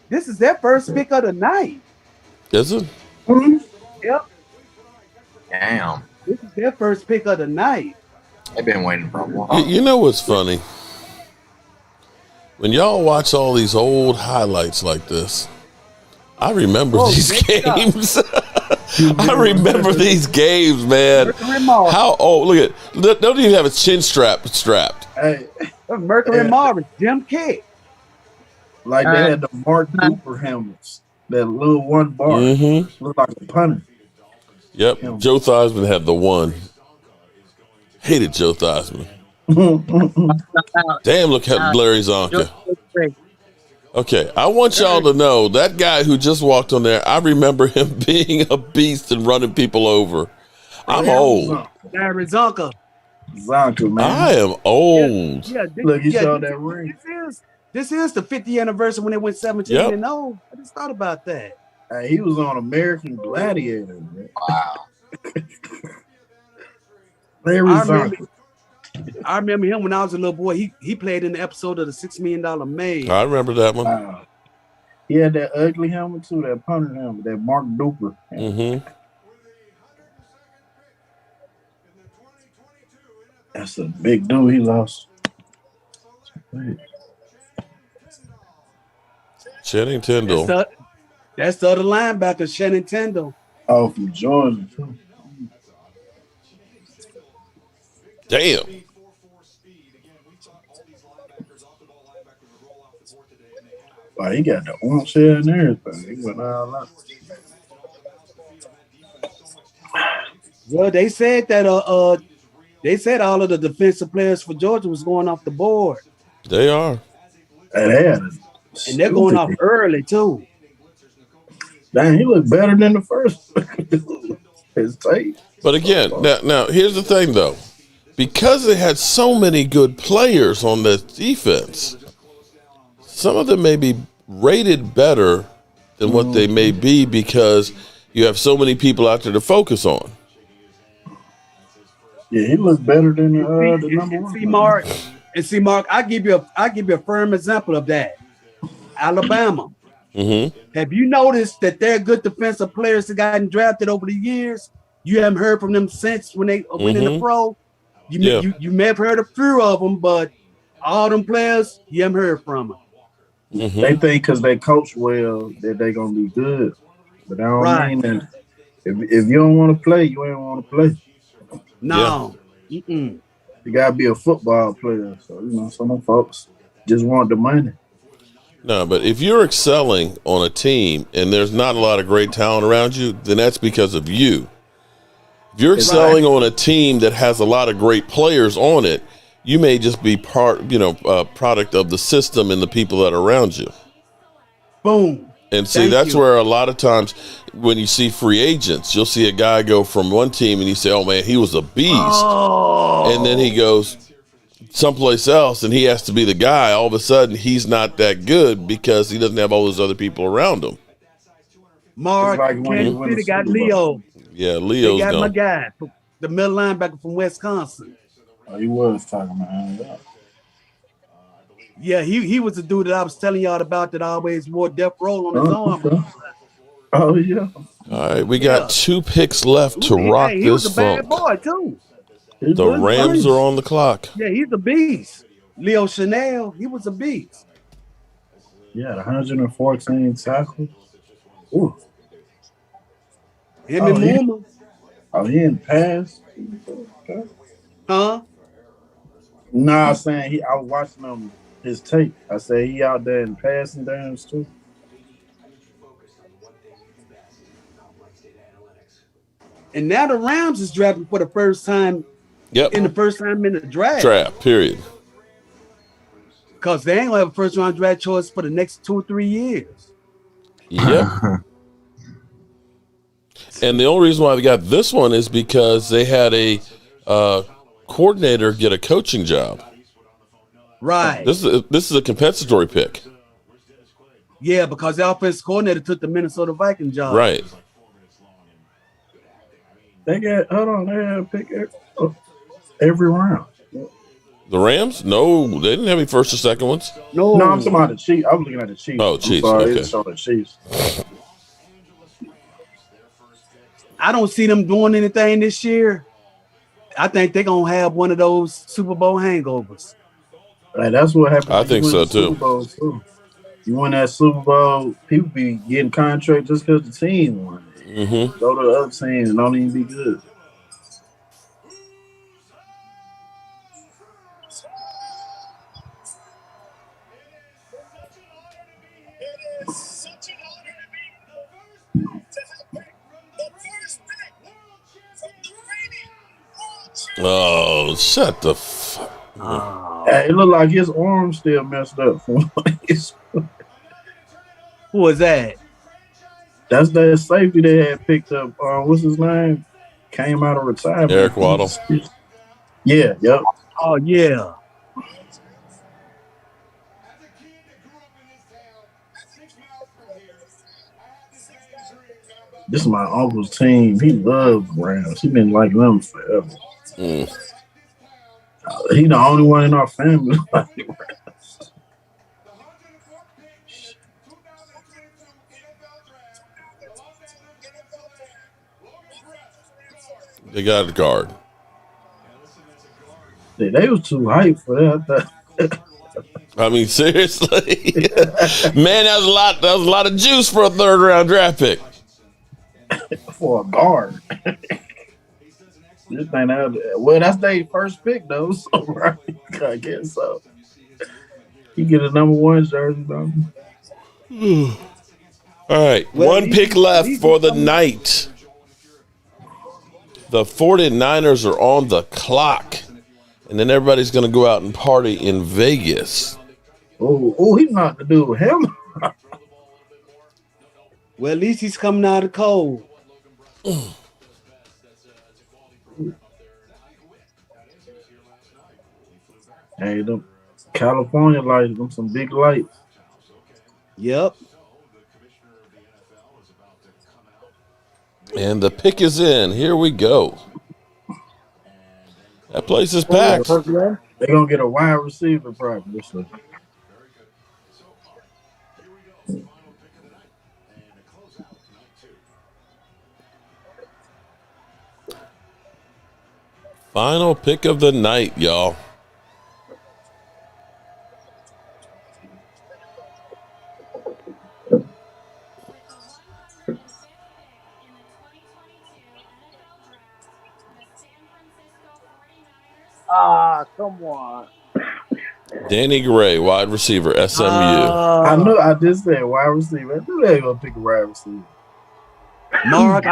This is their first pick of the night. Is it? Yep. Damn. This is their first pick of the night. They've been waiting for a while. You know what's funny? When y'all watch all these old highlights like this, I remember these games. I remember these games, man. How old? Look at, don't even have a chin strapped. Hey, Mercury Morris, Jim Kidd. Like they had the Mark Cooper helmets. That little one bar. Looked like a punter. Yep. Joe Theismann had the one. Hated Joe Theismann. Damn, look at Larry Zonka. Okay, I want y'all to know that guy who just walked on there, I remember him being a beast and running people over. I'm old. Larry Zonka. Zonka, man. I am old. Look, you saw that ring. This is the 50th anniversary when they went 17-0. I just thought about that. Hey, he was on American Gladiator, man. Wow. Larry Zonka. I remember him when I was a little boy. He played in the episode of the $6 Million Man. I remember that one. He had that ugly helmet too, that punter helmet, that Mark Duper. That's a big dude he lost. Channing Tindall. That's the other linebacker, Channing Tindall. Oh, from Georgia too. Damn. Wow, he got the orange hair and everything. He went all out. Well, they said that they said all of the defensive players for Georgia was going off the board. They are. And they're going off early too. Dang, he looked better than the first. His tape. But again, now here's the thing though. Because they had so many good players on the defense, some of them may be rated better than what they may be because you have so many people out there to focus on. Yeah, he looked better than the number one. See, Mark, I give you a firm example of that. Alabama. Mm-hmm. Have you noticed that they're good defensive players that gotten drafted over the years? You haven't heard from them since when they went in the pro. You may have heard a few of them, but all them players, you haven't heard from them. Mm-hmm. They think because they coach well that they're gonna be good, but I don't mean that. If you don't want to play, you ain't want to play. No, you gotta be a football player. So some folks just want the money. No, but if you're excelling on a team and there's not a lot of great talent around you, then that's because of you. If you're excelling on a team that has a lot of great players on it, you may just be product of the system and the people that are around you. Boom. And see, that's where a lot of times when you see free agents, you'll see a guy go from one team and you say, oh man, he was a beast. Oh. And then he goes someplace else and he has to be the guy. All of a sudden, he's not that good because he doesn't have all those other people around him. Mark, Kansas City got Leo. Yeah, Leo's they got gone. my guy, the middle linebacker from Wisconsin. Oh, he was talking about that. Yeah, he was the dude that I was telling y'all about that always wore death roll on his arm. Oh, yeah. All right, we got 2 picks left to rock he this was a bad funk. boy, too. The Rams are on the clock. Yeah, he's a beast. Leo Chanel, he was a beast. Yeah, 114 tackles. Ooh. Him and Mooma. Oh, he didn't pass? Okay. Huh? No, I'm saying I was watching his tape. I said he out there in passing downs too. And now the Rams is drafting for the first time. Yep. In the first time in the draft. Draft, period. Because they ain't gonna have a first round draft choice for the next 2 or 3 years. Yep. And the only reason why they got this one is because they had a coordinator get a coaching job. Right. This is a compensatory pick. Yeah, because the offensive coordinator took the Minnesota Vikings job. Right. They had a pick every round. The Rams? No, they didn't have any first or second ones. No, I'm talking about the Chiefs. I was looking at the Chiefs. Oh, Chiefs. Okay. Okay. The Chiefs. I don't see them doing anything this year. I think they're gonna have one of those Super Bowl hangovers. Right, that's what happened. I think so too. You win that Super Bowl, people be getting contracts just because the team won. Mm-hmm. Go to the other team and don't even be good. Oh, shut the fuck. Hey, it looked like his arm still messed up. Who was that? That's the safety they had picked up. What's his name? Came out of retirement. Eric Waddle. Yeah, yep. Oh, yeah. This is my uncle's team. He loves Browns. He been like them forever. He the only one in our family like the Browns. They got a guard. They was too hype for that. I mean, seriously, man, that was a lot of juice for a third round draft pick. For a guard. This thing that's their first pick though, so right? I guess so. He get a number 1 jersey, bro. All right, one pick left for the night. The 49ers are on the clock, and then everybody's going to go out and party in Vegas. Oh, he's not to do with him. Well, at least he's coming out of cold. Hey, them California lights, them some big lights. Yep. And the pick is in. Here we go. That place is packed. They're going to get a wide receiver probably. Final pick of the night, y'all. Come on. Danny Gray, wide receiver, SMU. I just said wide receiver. I knew they were going to pick a wide receiver. Mark,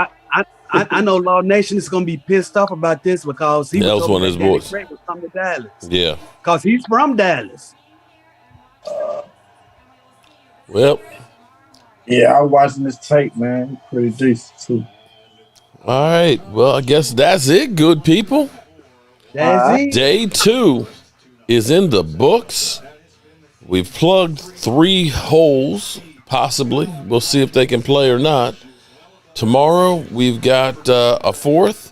I know Law Nation is going to be pissed off about this because he was one of his boys. From the Dallas. Yeah. Because he's from Dallas. Well. Yeah, I was watching this tape, man. Pretty decent, too. All right. Well, I guess that's it, good people. That's it. Day 2 is in the books. We've plugged 3 holes, possibly. We'll see if they can play or not. Tomorrow, we've got a 4th,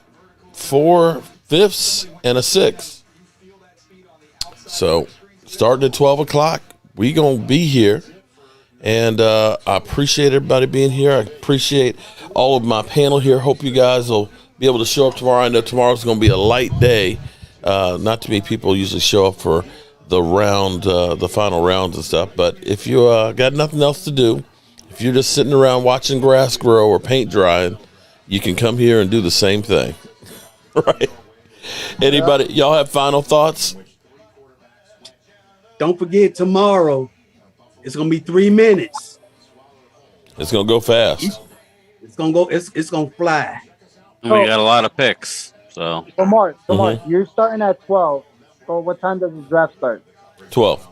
4 5ths, and a 6th. So, starting at 12 o'clock, we going to be here. And I appreciate everybody being here. I appreciate all of my panel here. Hope you guys will be able to show up tomorrow. I know tomorrow's going to be a light day. Not too many people usually show up for the round, the final rounds and stuff. But if you got nothing else to do, if you're just sitting around watching grass grow or paint drying, you can come here and do the same thing. Right? Anybody, y'all have final thoughts? Don't forget, tomorrow, it's going to be 3 minutes. It's going to go fast. It's going to go, it's going to fly. We got a lot of picks. So Mark, you're starting at 12. So what time does the draft start? 12.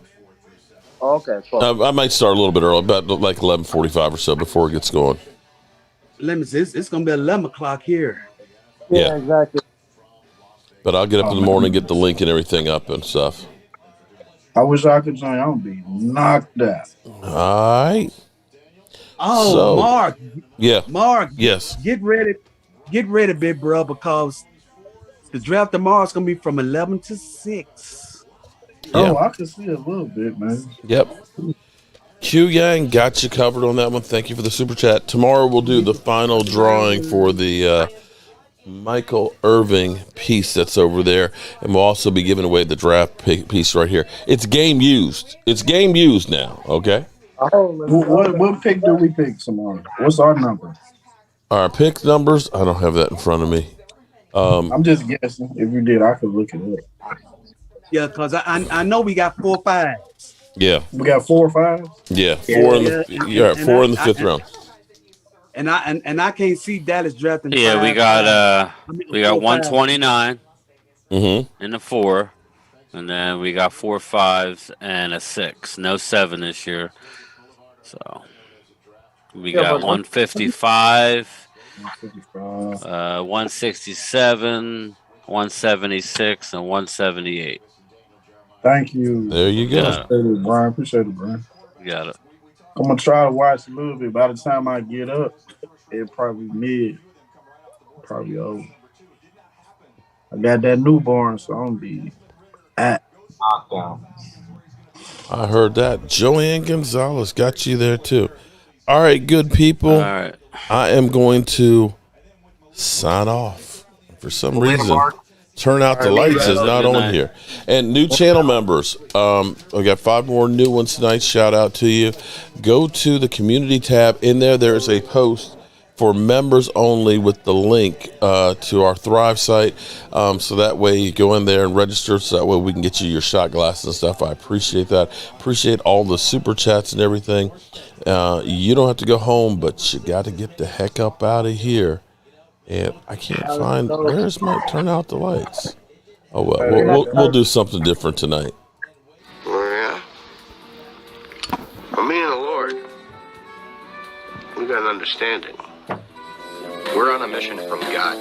Oh, okay, 12. I might start a little bit early, about like 11:45 or so before it gets going. Let me see, it's going to be 11 o'clock here. Yeah, exactly. But I'll get up in the morning, get the link and everything up and stuff. I wish I could join. I'm be knocked out. All right. Oh, So, Mark. Yeah. Mark. Yes. Get ready, big bro, because the draft tomorrow is going to be from 11 to 6. Oh, I can see a little bit, man. Yep. Q Yang got you covered on that one. Thank you for the super chat. Tomorrow we'll do the final drawing for the Michael Irving piece that's over there, and we'll also be giving away the draft piece right here. It's game used. It's game used now. Okay. What pick do we pick tomorrow? What's our number? Our pick numbers. I don't have that in front of me. I'm just guessing. If you did, I could look it up. Yeah, because I know we got 4 5s. Yeah. We got 4 or 5. Yeah, 4 in the 4 in the 5th round. And I can't see Dallas drafting. Yeah, we got 129 in the 4, and then we got 4 5s and a 6. No 7 this year. So we got 155, 167, 176, and 178. Thank you. There you go. Appreciate it, Brian. You got it. I'm gonna try to watch a little bit. By the time I get up, it'll probably mid, probably over. I got that newborn, so I'm gonna be at knockdown. I heard that. Joanne Gonzalez got you there too. All right, good people. All right. I am going to sign off. For some reason, Turn out the lights is not on here. And new channel members. We got 5 more new ones tonight. Shout out to you. Go to the community tab. In there, there's a post for members only with the link to our Thrive site. So that way you go in there and register, so that way we can get you your shot glasses and stuff. I appreciate that. Appreciate all the super chats and everything. You don't have to go home, but you got to get the heck up out of here. And I can't find, where's my turn out the lights? Oh, well, we'll do something different tonight. Yeah. For me and the Lord, we got an understanding. We're on a mission from God.